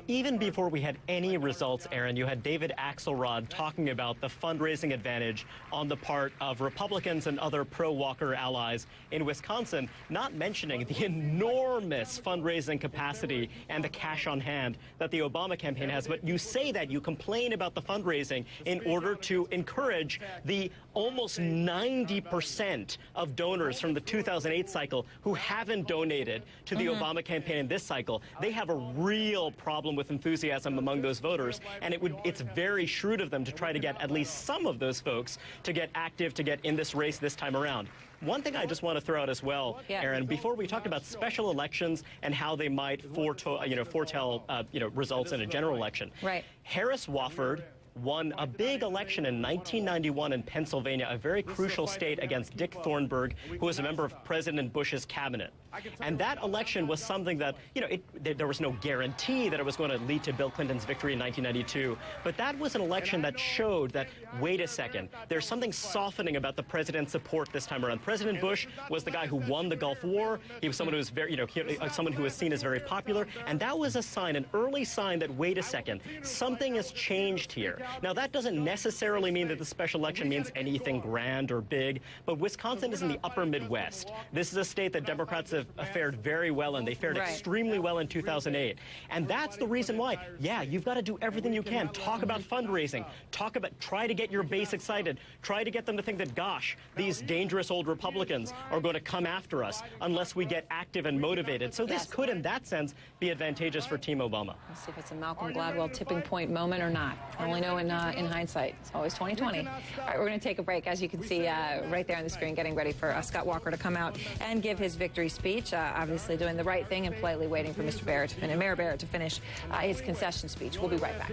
Even before we had any results, Aaron, you had David Axelrod talking about the fundraising advantage on the part of Republicans and other pro-Walker allies in Wisconsin, not mentioning the enormous fundraising capacity and the cash on hand that the Obama campaign has. But you say that, you complain about the fundraising in order to encourage the almost 90% of donors from the 2008 cycle who haven't donated to the Obama campaign in this cycle. They have a real problem with enthusiasm among those voters, and it's very shrewd of them to try to get at least some of those folks to get active, to get in this race this time around. One thing I just want to throw out as well, Aaron, before we talked about special elections and how they might foretell results in a general election. Right. Harris Wofford won a big election in 1991 in Pennsylvania, a very crucial state, against Dick Thornburg, who was a member of President Bush's cabinet. And that election was something that, you know, there was no guarantee that it was going to lead to Bill Clinton's victory in 1992. But that was an election that showed that, wait a second, there's something softening about the president's support this time around. President Bush was the guy who won the Gulf War. He was someone who was very, someone who was seen as very popular. And that was a sign, an early sign that, wait a second, something has changed here. Now, that doesn't necessarily mean that the special election means anything grand or big, but Wisconsin is in the upper Midwest. This is a state that Democrats have fared very well in. They fared extremely well in 2008. And that's the reason why, yeah, you've got to do everything you can. Talk about fundraising. Try to get your base excited. Try to get them to think that, gosh, these dangerous old Republicans are going to come after us unless we get active and motivated. So this could, in that sense, be advantageous for Team Obama. Let's see if it's a Malcolm Gladwell tipping point moment or not. I only know in hindsight. It's always 2020. All right, we're going to take a break. As you can see right there on the screen, getting ready for Scott Walker to come out and give his victory speech. Obviously doing the right thing and politely waiting for Mr. Barrett to finish, Mayor Barrett to finish his concession speech. We'll be right back.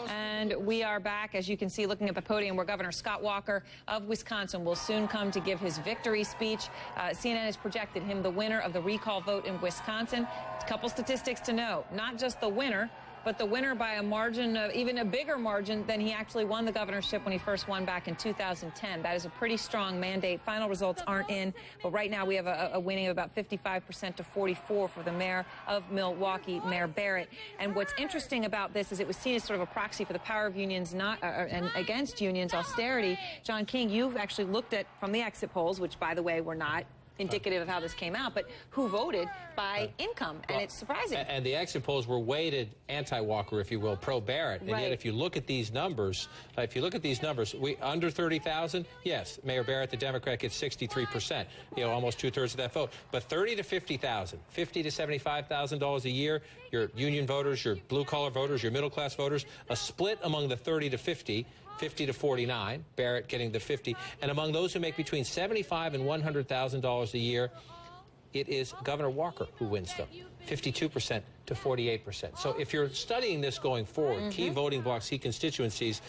And we are back, as you can see, looking at the podium where Governor Scott Walker of Wisconsin will soon come to give his victory speech. CNN has projected him the winner of the recall vote in Wisconsin. A couple statistics to know, not just the winner, but the winner by a margin of even a bigger margin than he actually won the governorship when he first won back in 2010. That is a pretty strong mandate. Final results aren't in, but right now we have a winning of about 55% to 44 for the mayor of Milwaukee, Mayor Barrett. And what's interesting about this is it was seen as sort of a proxy for the power of unions and against unions austerity. John King, you've actually looked at from the exit polls, which, by the way, were not indicative of how this came out, but who voted by income, and it's surprising. And the exit polls were weighted anti-Walker, if you will, pro-Barrett. And yet, if you look at these numbers, we under 30,000, yes, Mayor Barrett, the Democrat, gets 63%, almost 2/3 of that vote. But 30 to 50,000, $50 to $75,000 a year, your union voters, your blue-collar voters, your middle-class voters, a split among the 30 to 50. 50 to 49, Barrett getting the 50. And among those who make between $75,000 and $100,000 a year, it is Governor Walker who wins them, 52% to 48%. So if you're studying this going forward, key voting blocks, key constituencies,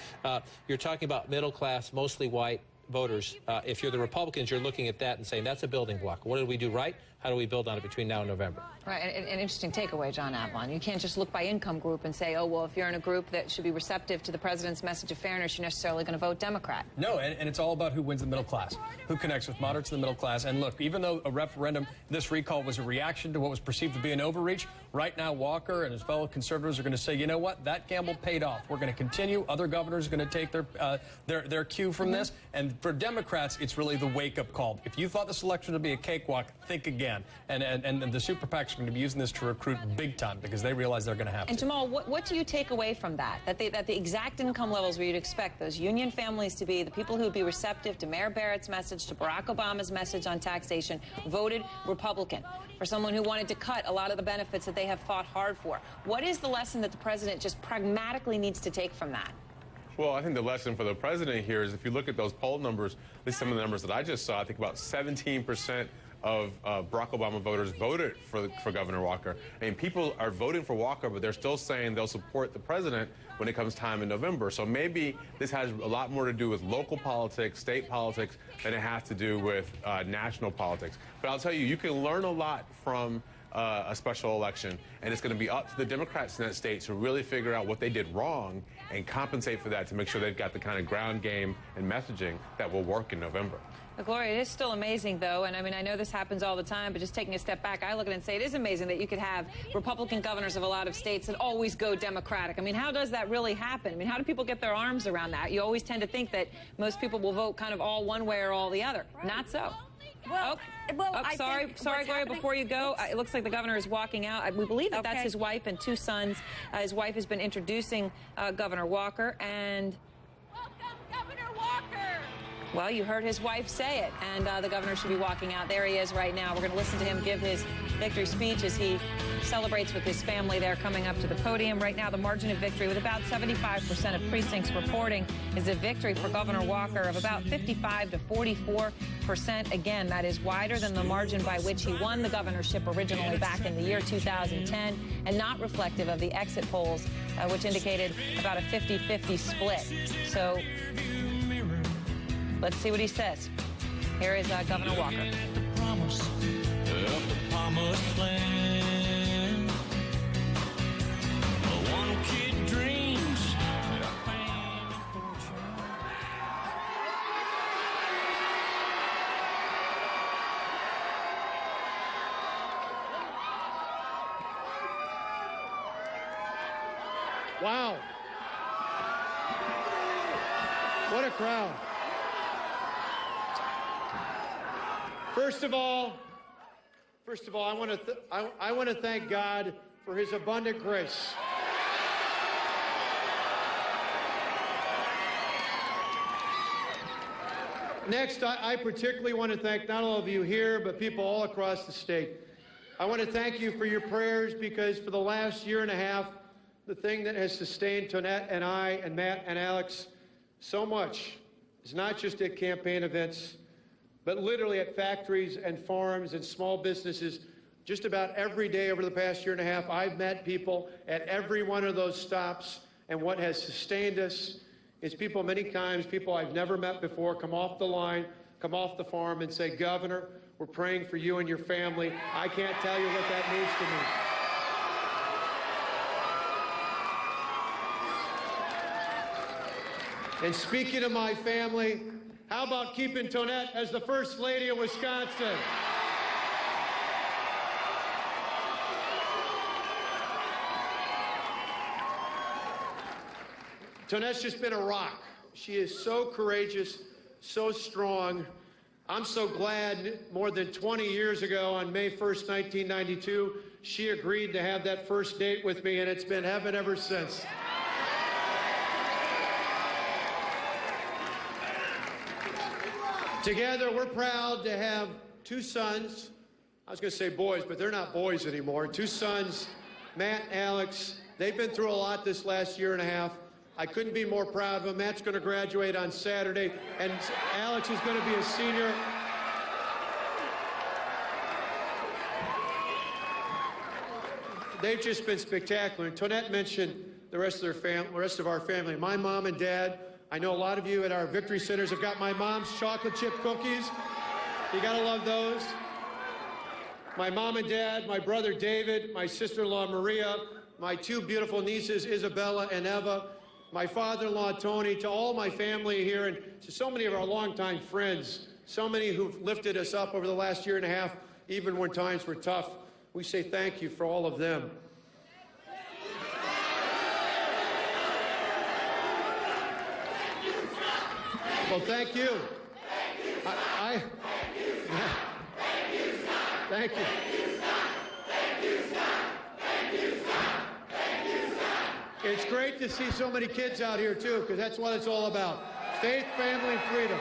you're talking about middle class, mostly white voters. If you're the Republicans, you're looking at that and saying that's a building block. What did we do right? How do we build on it between now and November? Right, an interesting takeaway, John Avalon. You can't just look by income group and say, oh, well, if you're in a group that should be receptive to the president's message of fairness, you're necessarily going to vote Democrat. No, and it's all about who wins the middle class, who connects with moderates to the middle class. And look, even though a referendum, this recall was a reaction to what was perceived to be an overreach, right now Walker and his fellow conservatives are going to say, you know what, that gamble paid off. We're going to continue. Other governors are going to take their cue from this. And for Democrats, it's really the wake-up call. If you thought this election would be a cakewalk, think again. And the super PACs are going to be using this to recruit big time because they realize they're going to have to. And Jamal, what do you take away from that? That the exact income levels where you'd expect those union families to be, the people who would be receptive to Mayor Barrett's message, to Barack Obama's message on taxation, voted Republican. For someone who wanted to cut a lot of the benefits that they have fought hard for. What is the lesson that the president just pragmatically needs to take from that? Well, I think the lesson for the president here is if you look at those poll numbers, at least some of the numbers that I just saw, I think about 17% of Barack Obama voters voted for Governor Walker. I mean, people are voting for Walker, but they're still saying they'll support the president when it comes time in November. So maybe this has a lot more to do with local politics, state politics, than it has to do with national politics. But I'll tell you, you can learn a lot from a special election, and it's going to be up to the Democrats in that state to really figure out what they did wrong and compensate for that to make sure they've got the kind of ground game and messaging that will work in November. Gloria, it is still amazing, though, and I mean, I know this happens all the time, but just taking a step back, I look at it and say it is amazing that you could have Republican governors of a lot of states that always go Democratic. I mean, how does that really happen? I mean, how do people get their arms around that? You always tend to think that most people will vote kind of all one way or all the other. Not so. Sorry, Gloria, before you go, it looks like the governor is walking out. We believe that that's his wife and two sons. His wife has been introducing Governor Walker, and well, you heard his wife say it, and the governor should be walking out. There he is right now. We're going to listen to him give his victory speech as he celebrates with his family there coming up to the podium. Right now, the margin of victory, with about 75% of precincts reporting, is a victory for Governor Walker of about 55 to 44%. Again, that is wider than the margin by which he won the governorship originally back in the year 2010, and not reflective of the exit polls, which indicated about a 50-50 split. So let's see what he says. Here is Governor Walker. Wow. What a crowd. First of all, I want to thank God for his abundant grace. Next, I particularly want to thank not all of you here, but people all across the state. I want to thank you for your prayers, because for the last year and a half, the thing that has sustained Tonette and I and Matt and Alex so much is not just at campaign events, but literally at factories and farms and small businesses. Just about every day over the past year and a half, I've met people at every one of those stops, and what has sustained us is people, many times, people I've never met before, come off the line, come off the farm and say, Governor, we're praying for you and your family. I can't tell you what that means to me. And speaking of my family, how about keeping Tonette as the First Lady of Wisconsin? Tonette's just been a rock. She is so courageous, so strong. I'm so glad more than 20 years ago, on May 1st, 1992, she agreed to have that first date with me, and it's been heaven ever since. Together, we're proud to have two sons. I was going to say boys, but they're not boys anymore. Two sons, Matt and Alex. They've been through a lot this last year and a half. I couldn't be more proud of them. Matt's going to graduate on Saturday, and Alex is going to be a senior. They've just been spectacular. And Tonette mentioned the rest of our family. My mom and dad. I know a lot of you at our victory centers have got my mom's chocolate chip cookies. You got to love those. My mom and dad, my brother David, my sister-in-law Maria, my two beautiful nieces Isabella and Eva, my father-in-law Tony, to all my family here, and to so many of our longtime friends, so many who've lifted us up over the last year and a half, even when times were tough. We say thank you for all of them. Well, thank you. Thank you. It's great to see so many kids out here, too, because that's what it's all about. Faith, family, and freedom.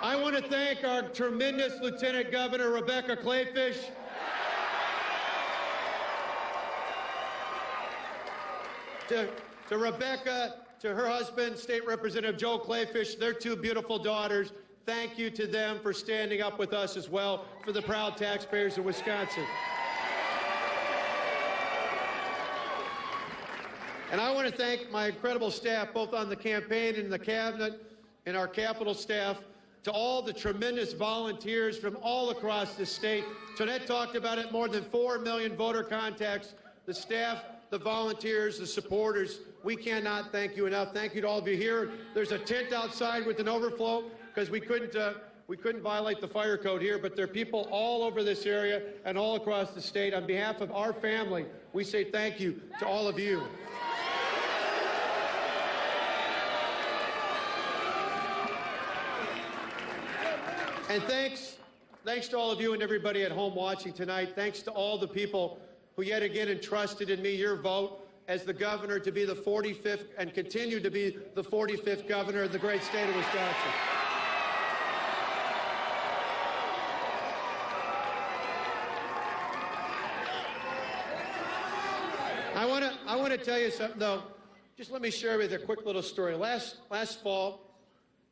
I want to thank our tremendous Lieutenant Governor, Rebecca Kleefisch. To Rebecca, to her husband, State Representative Joe Kleefisch, their two beautiful daughters. Thank you to them for standing up with us as well, for the proud taxpayers of Wisconsin. And I want to thank my incredible staff, both on the campaign and the cabinet and our Capitol staff, to all the tremendous volunteers from all across the state. Tonette talked about it, more than 4 million voter contacts. The staff, the volunteers, the supporters, we cannot thank you enough. Thank you to all of you here. There's a tent outside with an overflow because we couldn't violate the fire code here, but there are people all over this area and all across the state. On behalf of our family, we say thank you to all of you. And thanks to all of you and everybody at home watching tonight. Thanks to all the people who yet again entrusted in me your vote as the governor to be the 45th and continue to be the 45th governor of the great state of Wisconsin. I want to tell you something, though. Just let me share with you a quick little story. Last fall,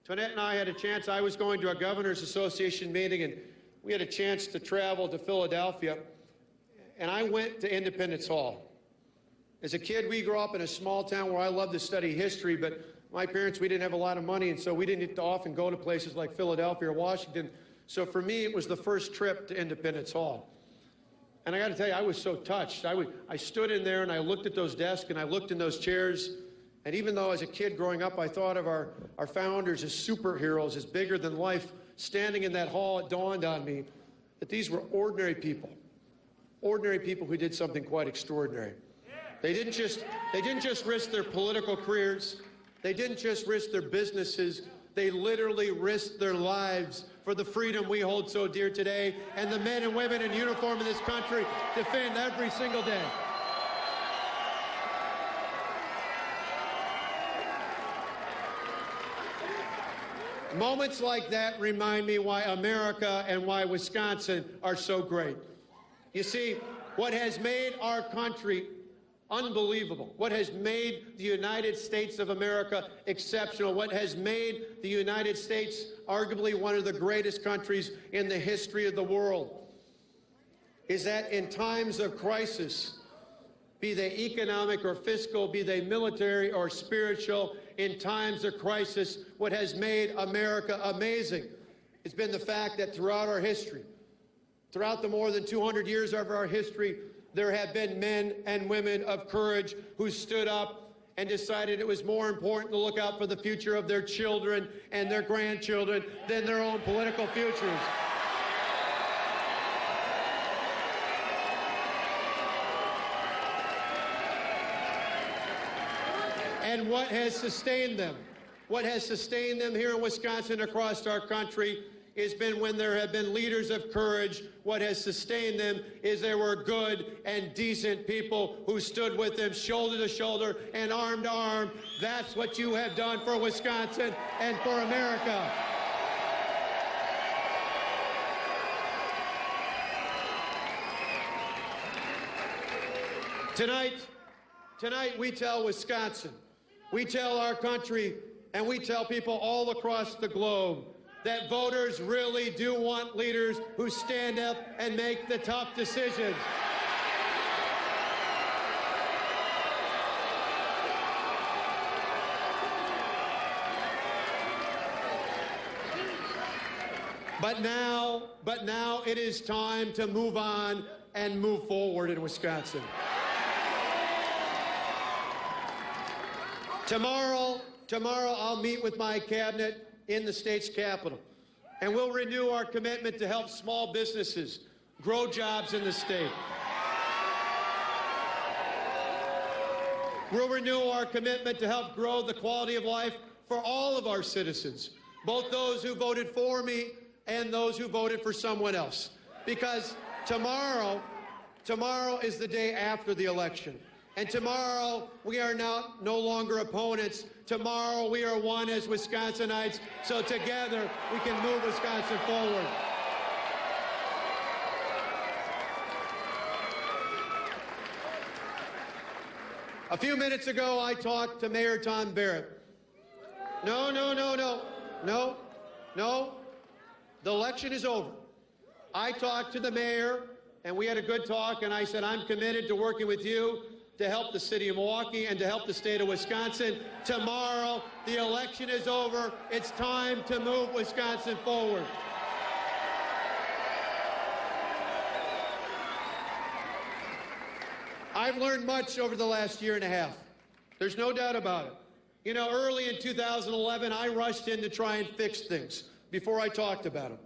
Tonette and I had a chance. I was going to a Governors Association meeting, and we had a chance to travel to Philadelphia. And I went to Independence Hall. As a kid, we grew up in a small town where I loved to study history, but my parents, we didn't have a lot of money, and so we didn't get to often go to places like Philadelphia or Washington. So for me, it was the first trip to Independence Hall. And I got to tell you, I was so touched. I stood in there, and I looked at those desks, and I looked in those chairs. And even though as a kid growing up, I thought of our founders as superheroes, as bigger than life, standing in that hall, it dawned on me that these were ordinary people ordinary people who did something quite extraordinary. They didn't just risk their political careers. They didn't just risk their businesses. They literally risked their lives for the freedom we hold so dear today, and the men and women in uniform in this country defend every single day. Moments like that remind me why America and why Wisconsin are so great. You see, what has made our country unbelievable, what has made the United States of America exceptional, what has made the United States arguably one of the greatest countries in the history of the world, is that in times of crisis, be they economic or fiscal, be they military or spiritual, in times of crisis, what has made America amazing has been the fact that throughout our history, throughout the more than 200 years of our history, there have been men and women of courage who stood up and decided it was more important to look out for the future of their children and their grandchildren than their own political futures. And what has sustained them? What has sustained them here in Wisconsin, across our country, has been when there have been leaders of courage. What has sustained them is there were good and decent people who stood with them shoulder to shoulder and arm to arm. That's what you have done for Wisconsin and for America. Tonight we tell Wisconsin, we tell our country, and we tell people all across the globe that voters really do want leaders who stand up and make the tough decisions. But now it is time to move on and move forward in Wisconsin. Tomorrow I'll meet with my cabinet in the state's capital, and we'll renew our commitment to help small businesses grow jobs in the state. We'll renew our commitment to help grow the quality of life for all of our citizens, both those who voted for me and those who voted for someone else. Because tomorrow is the day after the election. And tomorrow, we are now no longer opponents. Tomorrow, we are one as Wisconsinites. So together, we can move Wisconsin forward. A few minutes ago, I talked to Mayor Tom Barrett. No. The election is over. I talked to the mayor, and we had a good talk, and I said, I'm committed to working with you to help the city of Milwaukee and to help the state of Wisconsin. Tomorrow, the election is over. It's time to move Wisconsin forward. I've learned much over the last year and a half. There's no doubt about it. You know, early in 2011, I rushed in to try and fix things before I talked about them.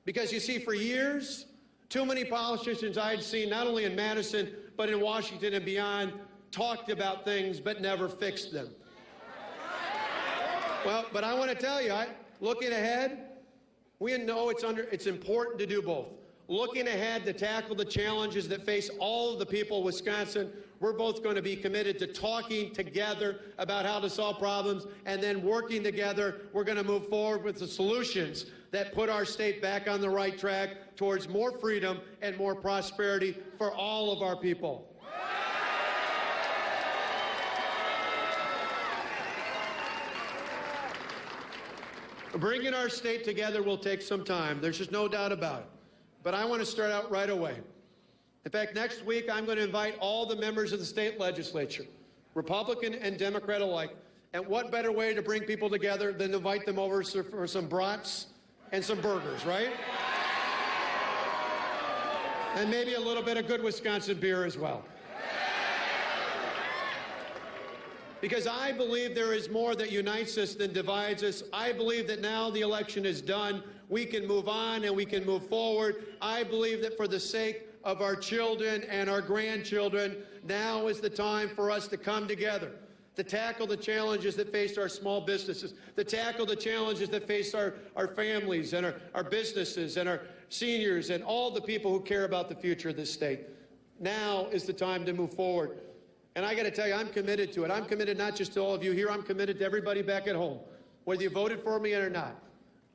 Because you see, for years, too many politicians I had seen, not only in Madison, but in Washington and beyond, talked about things but never fixed them. Well, but I want to tell you, looking ahead, we know it's important to do both. Looking ahead to tackle the challenges that face all of the people of Wisconsin, we're both going to be committed to talking together about how to solve problems, and then working together, we're going to move forward with the solutions that put our state back on the right track towards more freedom and more prosperity for all of our people. Bringing our state together will take some time. There's just no doubt about it. But I want to start out right away. In fact, next week, I'm going to invite all the members of the state legislature, Republican and Democrat alike. And what better way to bring people together than to invite them over for some brats and some burgers, right? And maybe a little bit of good Wisconsin beer as well. Because I believe there is more that unites us than divides us. I believe that now the election is done, we can move on and we can move forward. I believe that for the sake of our children and our grandchildren. Now is the time for us to come together, to tackle the challenges that face our small businesses, to tackle the challenges that face our families and our businesses and our seniors and all the people who care about the future of this state. Now is the time to move forward. And I got to tell you, I'm committed to it. I'm committed not just to all of you here, I'm committed to everybody back at home, whether you voted for me or not.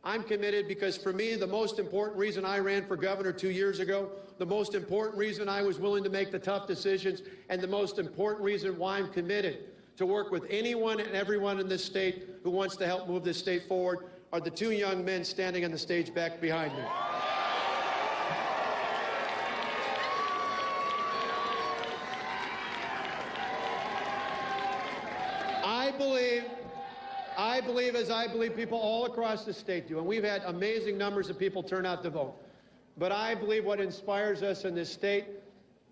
I'm committed because for me, the most important reason I ran for governor 2 years ago, the most important reason I was willing to make the tough decisions, and the most important reason why I'm committed to work with anyone and everyone in this state who wants to help move this state forward are the two young men standing on the stage back behind me. I believe, as I believe people all across the state do, and we've had amazing numbers of people turn out to vote, but I believe what inspires us in this state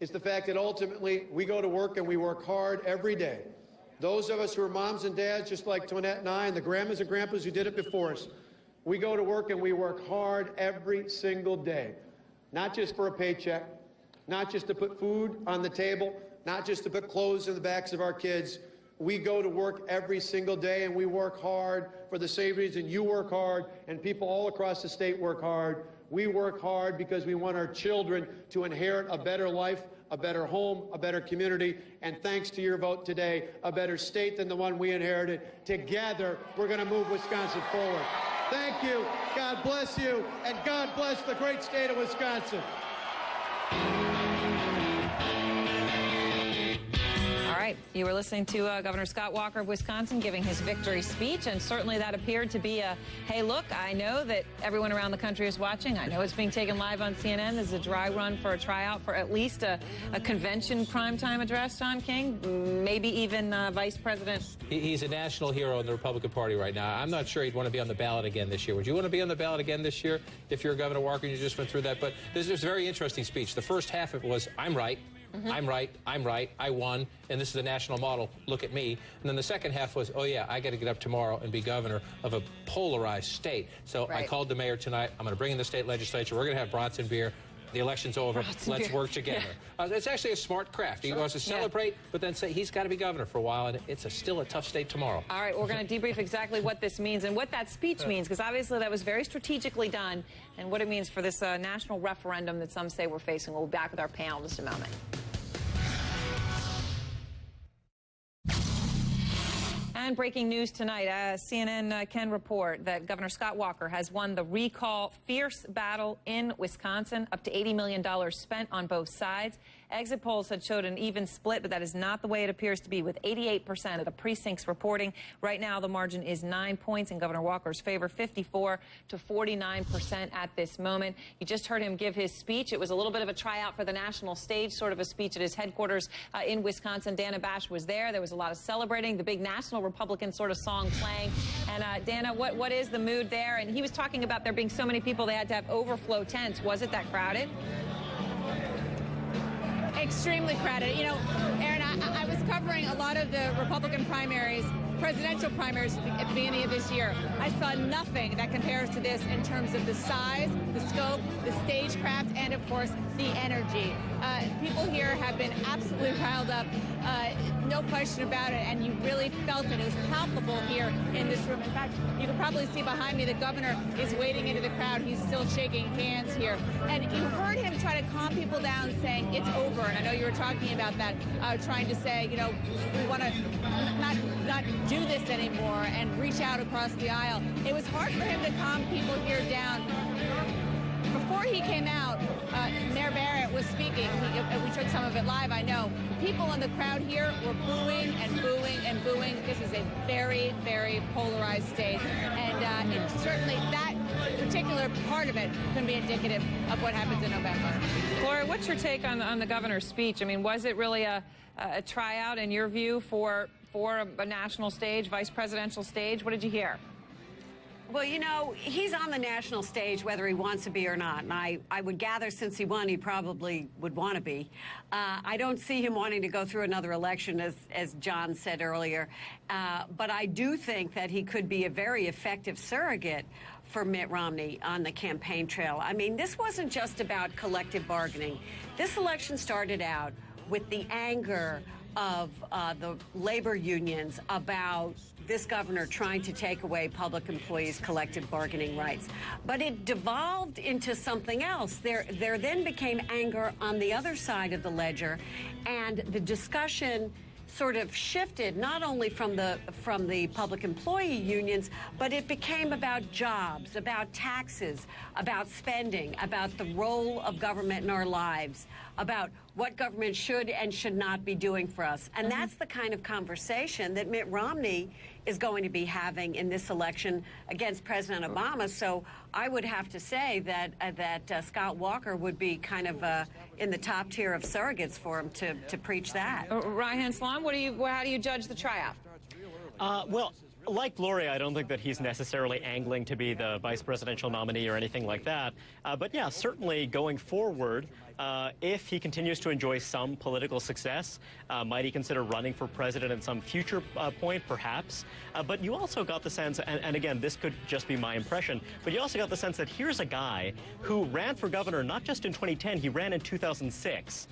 is the fact that ultimately we go to work and we work hard every day. Those of us who are moms and dads, just like Toinette and I, and the grandmas and grandpas who did it before us, we go to work and we work hard every single day, not just for a paycheck, not just to put food on the table, not just to put clothes in the backs of our kids. We go to work every single day, and we work hard for the same reason you work hard, and people all across the state work hard. We work hard because we want our children to inherit a better life, a better home, a better community, and thanks to your vote today, a better state than the one we inherited. Together, we're going to move Wisconsin forward. Thank you, God bless you, and God bless the great state of Wisconsin. All right, you were listening to Governor Scott Walker of Wisconsin giving his victory speech, and certainly that appeared to be a, hey, look, I know that everyone around the country is watching. I know it's being taken live on CNN. There's a dry run for a tryout for at least a convention primetime address, Tom King, maybe even Vice President. He's a national hero in the Republican Party right now. I'm not sure he'd want to be on the ballot again this year. Would you want to be on the ballot again this year if you're Governor Walker and you just went through that? But this is a very interesting speech. The first half of it was, I'm right. I'm right, I won, and this is the national model, look at me. And then the second half was, oh yeah, I got to get up tomorrow and be governor of a polarized state. So I called the mayor tonight, I'm going to bring in the state legislature, we're going to have Bronson beer, the election's over, let's work together. It's actually a smart craft. He wants to celebrate, but then say he's got to be governor for a while, and it's still a tough state tomorrow. All right, we're going to debrief exactly what this means and what that speech means, because obviously that was very strategically done, and what it means for this national referendum that some say we're facing. We'll be back with our panel in just a moment. And breaking news tonight, CNN can report that Governor Scott Walker has won the recall fierce battle in Wisconsin, up to $80 million spent on both sides. Exit polls had showed an even split, but that is not the way it appears to be, with 88% of the precincts reporting. Right now, the margin is 9 points in Governor Walker's favor, 54 to 49% at this moment. You just heard him give his speech. It was a little bit of a tryout for the national stage, sort of a speech at his headquarters in Wisconsin. Dana Bash was there. There was a lot of celebrating, the big national Republican sort of song playing. And Dana, what is the mood there? And he was talking about there being so many people they had to have overflow tents. Was it that crowded? Extremely crowded. You know, Aaron, I was covering a lot of the Republican primaries, presidential primaries at the beginning of this year. I saw nothing that compares to this in terms of the size, the scope, the stagecraft, and of course, the energy. People here have been absolutely riled up, no question about it, and you really felt it. It was palpable here in this room. In fact, you can probably see behind me the governor is wading into the crowd. He's still shaking hands here. And you heard him try to calm people down, saying it's over. And I know you were talking about that, trying to say, you know, we want to not do this anymore and reach out across the aisle. It was hard for him to calm people here down. Before he came out, Mayor Barrett was speaking. We took some of it live, I know. People in the crowd here were booing and booing and booing. This is a very, very polarized state. And certainly that particular part of it can be indicative of what happens in November. Gloria, what's your take on the governor's speech? I mean, was it really a tryout, in your view, for a national stage, vice presidential stage? What did you hear? Well, you know, he's on the national stage whether he wants to be or not. And I would gather since he won, he probably would want to be. I don't see him wanting to go through another election, as John said earlier. But I do think that he could be a very effective surrogate for Mitt Romney on the campaign trail. I mean, this wasn't just about collective bargaining. This election started out with the anger of the labor unions about this governor trying to take away public employees' collective bargaining rights. But it devolved into something else. There then became anger on the other side of the ledger, and the discussion sort of shifted not only from the public employee unions, but it became about jobs, about taxes, about spending, about the role of government in our lives, about what government should and should not be doing for us. And that's the kind of conversation that Mitt Romney is going to be having in this election against President Obama. So I would have to say that Scott Walker would be kind of in the top tier of surrogates for him to preach that. Ryan Slom, how do you judge the tryout? Well, like Gloria, I don't think that he's necessarily angling to be the vice presidential nominee or anything like that. But yeah, certainly going forward, if he continues to enjoy some political success, might he consider running for president at some future point, perhaps? But you also got the sense, and again, this could just be my impression, but you also got the sense that here's a guy who ran for governor not just in 2010, he ran in 2006.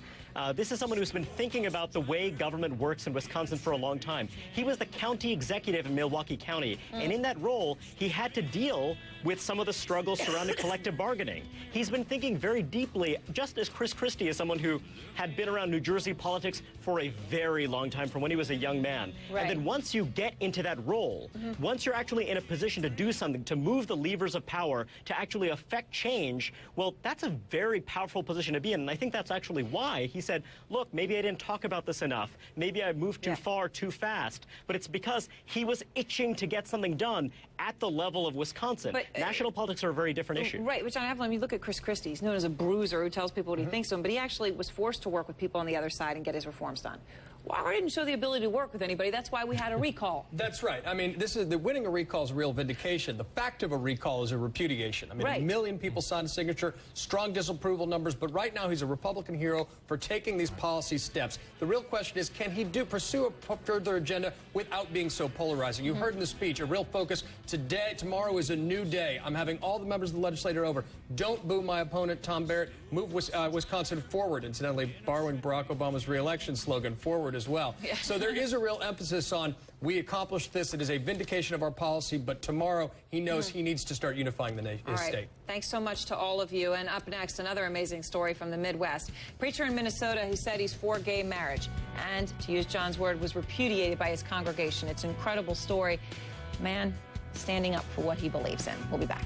This is someone who's been thinking about the way government works in Wisconsin for a long time. He was the county executive in Milwaukee County, and in that role, he had to deal with some of the struggles surrounding collective bargaining. He's been thinking very deeply, just as Chris Christie is someone who had been around New Jersey politics for a very long time, from when he was a young man. Right. And then once you get into that role, once you're actually in a position to do something, to move the levers of power, to actually affect change, well, that's a very powerful position to be in. And I think that's actually why he said, look, maybe I didn't talk about this enough. Maybe I moved too far, too fast. But it's because he was itching to get something done at the level of Wisconsin. But, national politics are a very different issue. Right, which I mean, look at Chris Christie. He's known as a bruiser who tells people what he thinks of him, but he actually was forced to work with people on the other side and get his reforms done. Walker didn't show the ability to work with anybody. That's why we had a recall. That's right. I mean, winning a recall is a real vindication. The fact of a recall is a repudiation. I mean, right. 1 million people signed a signature, strong disapproval numbers, but right now he's a Republican hero for taking these policy steps. The real question is, can he pursue a further agenda without being so polarizing? You heard in the speech, a real focus. Tomorrow is a new day. I'm having all the members of the legislature over. Don't boo my opponent, Tom Barrett. Move Wisconsin forward. Incidentally, borrowing Barack Obama's re-election slogan, forward as well. Yeah. So there is a real emphasis on, we accomplished this. It is a vindication of our policy, but tomorrow he knows he needs to start unifying his state. Thanks so much to all of you. And up next, another amazing story from the Midwest. Preacher in Minnesota who said he's for gay marriage and, to use John's word, was repudiated by his congregation. It's an incredible story. Man standing up for what he believes in. We'll be back.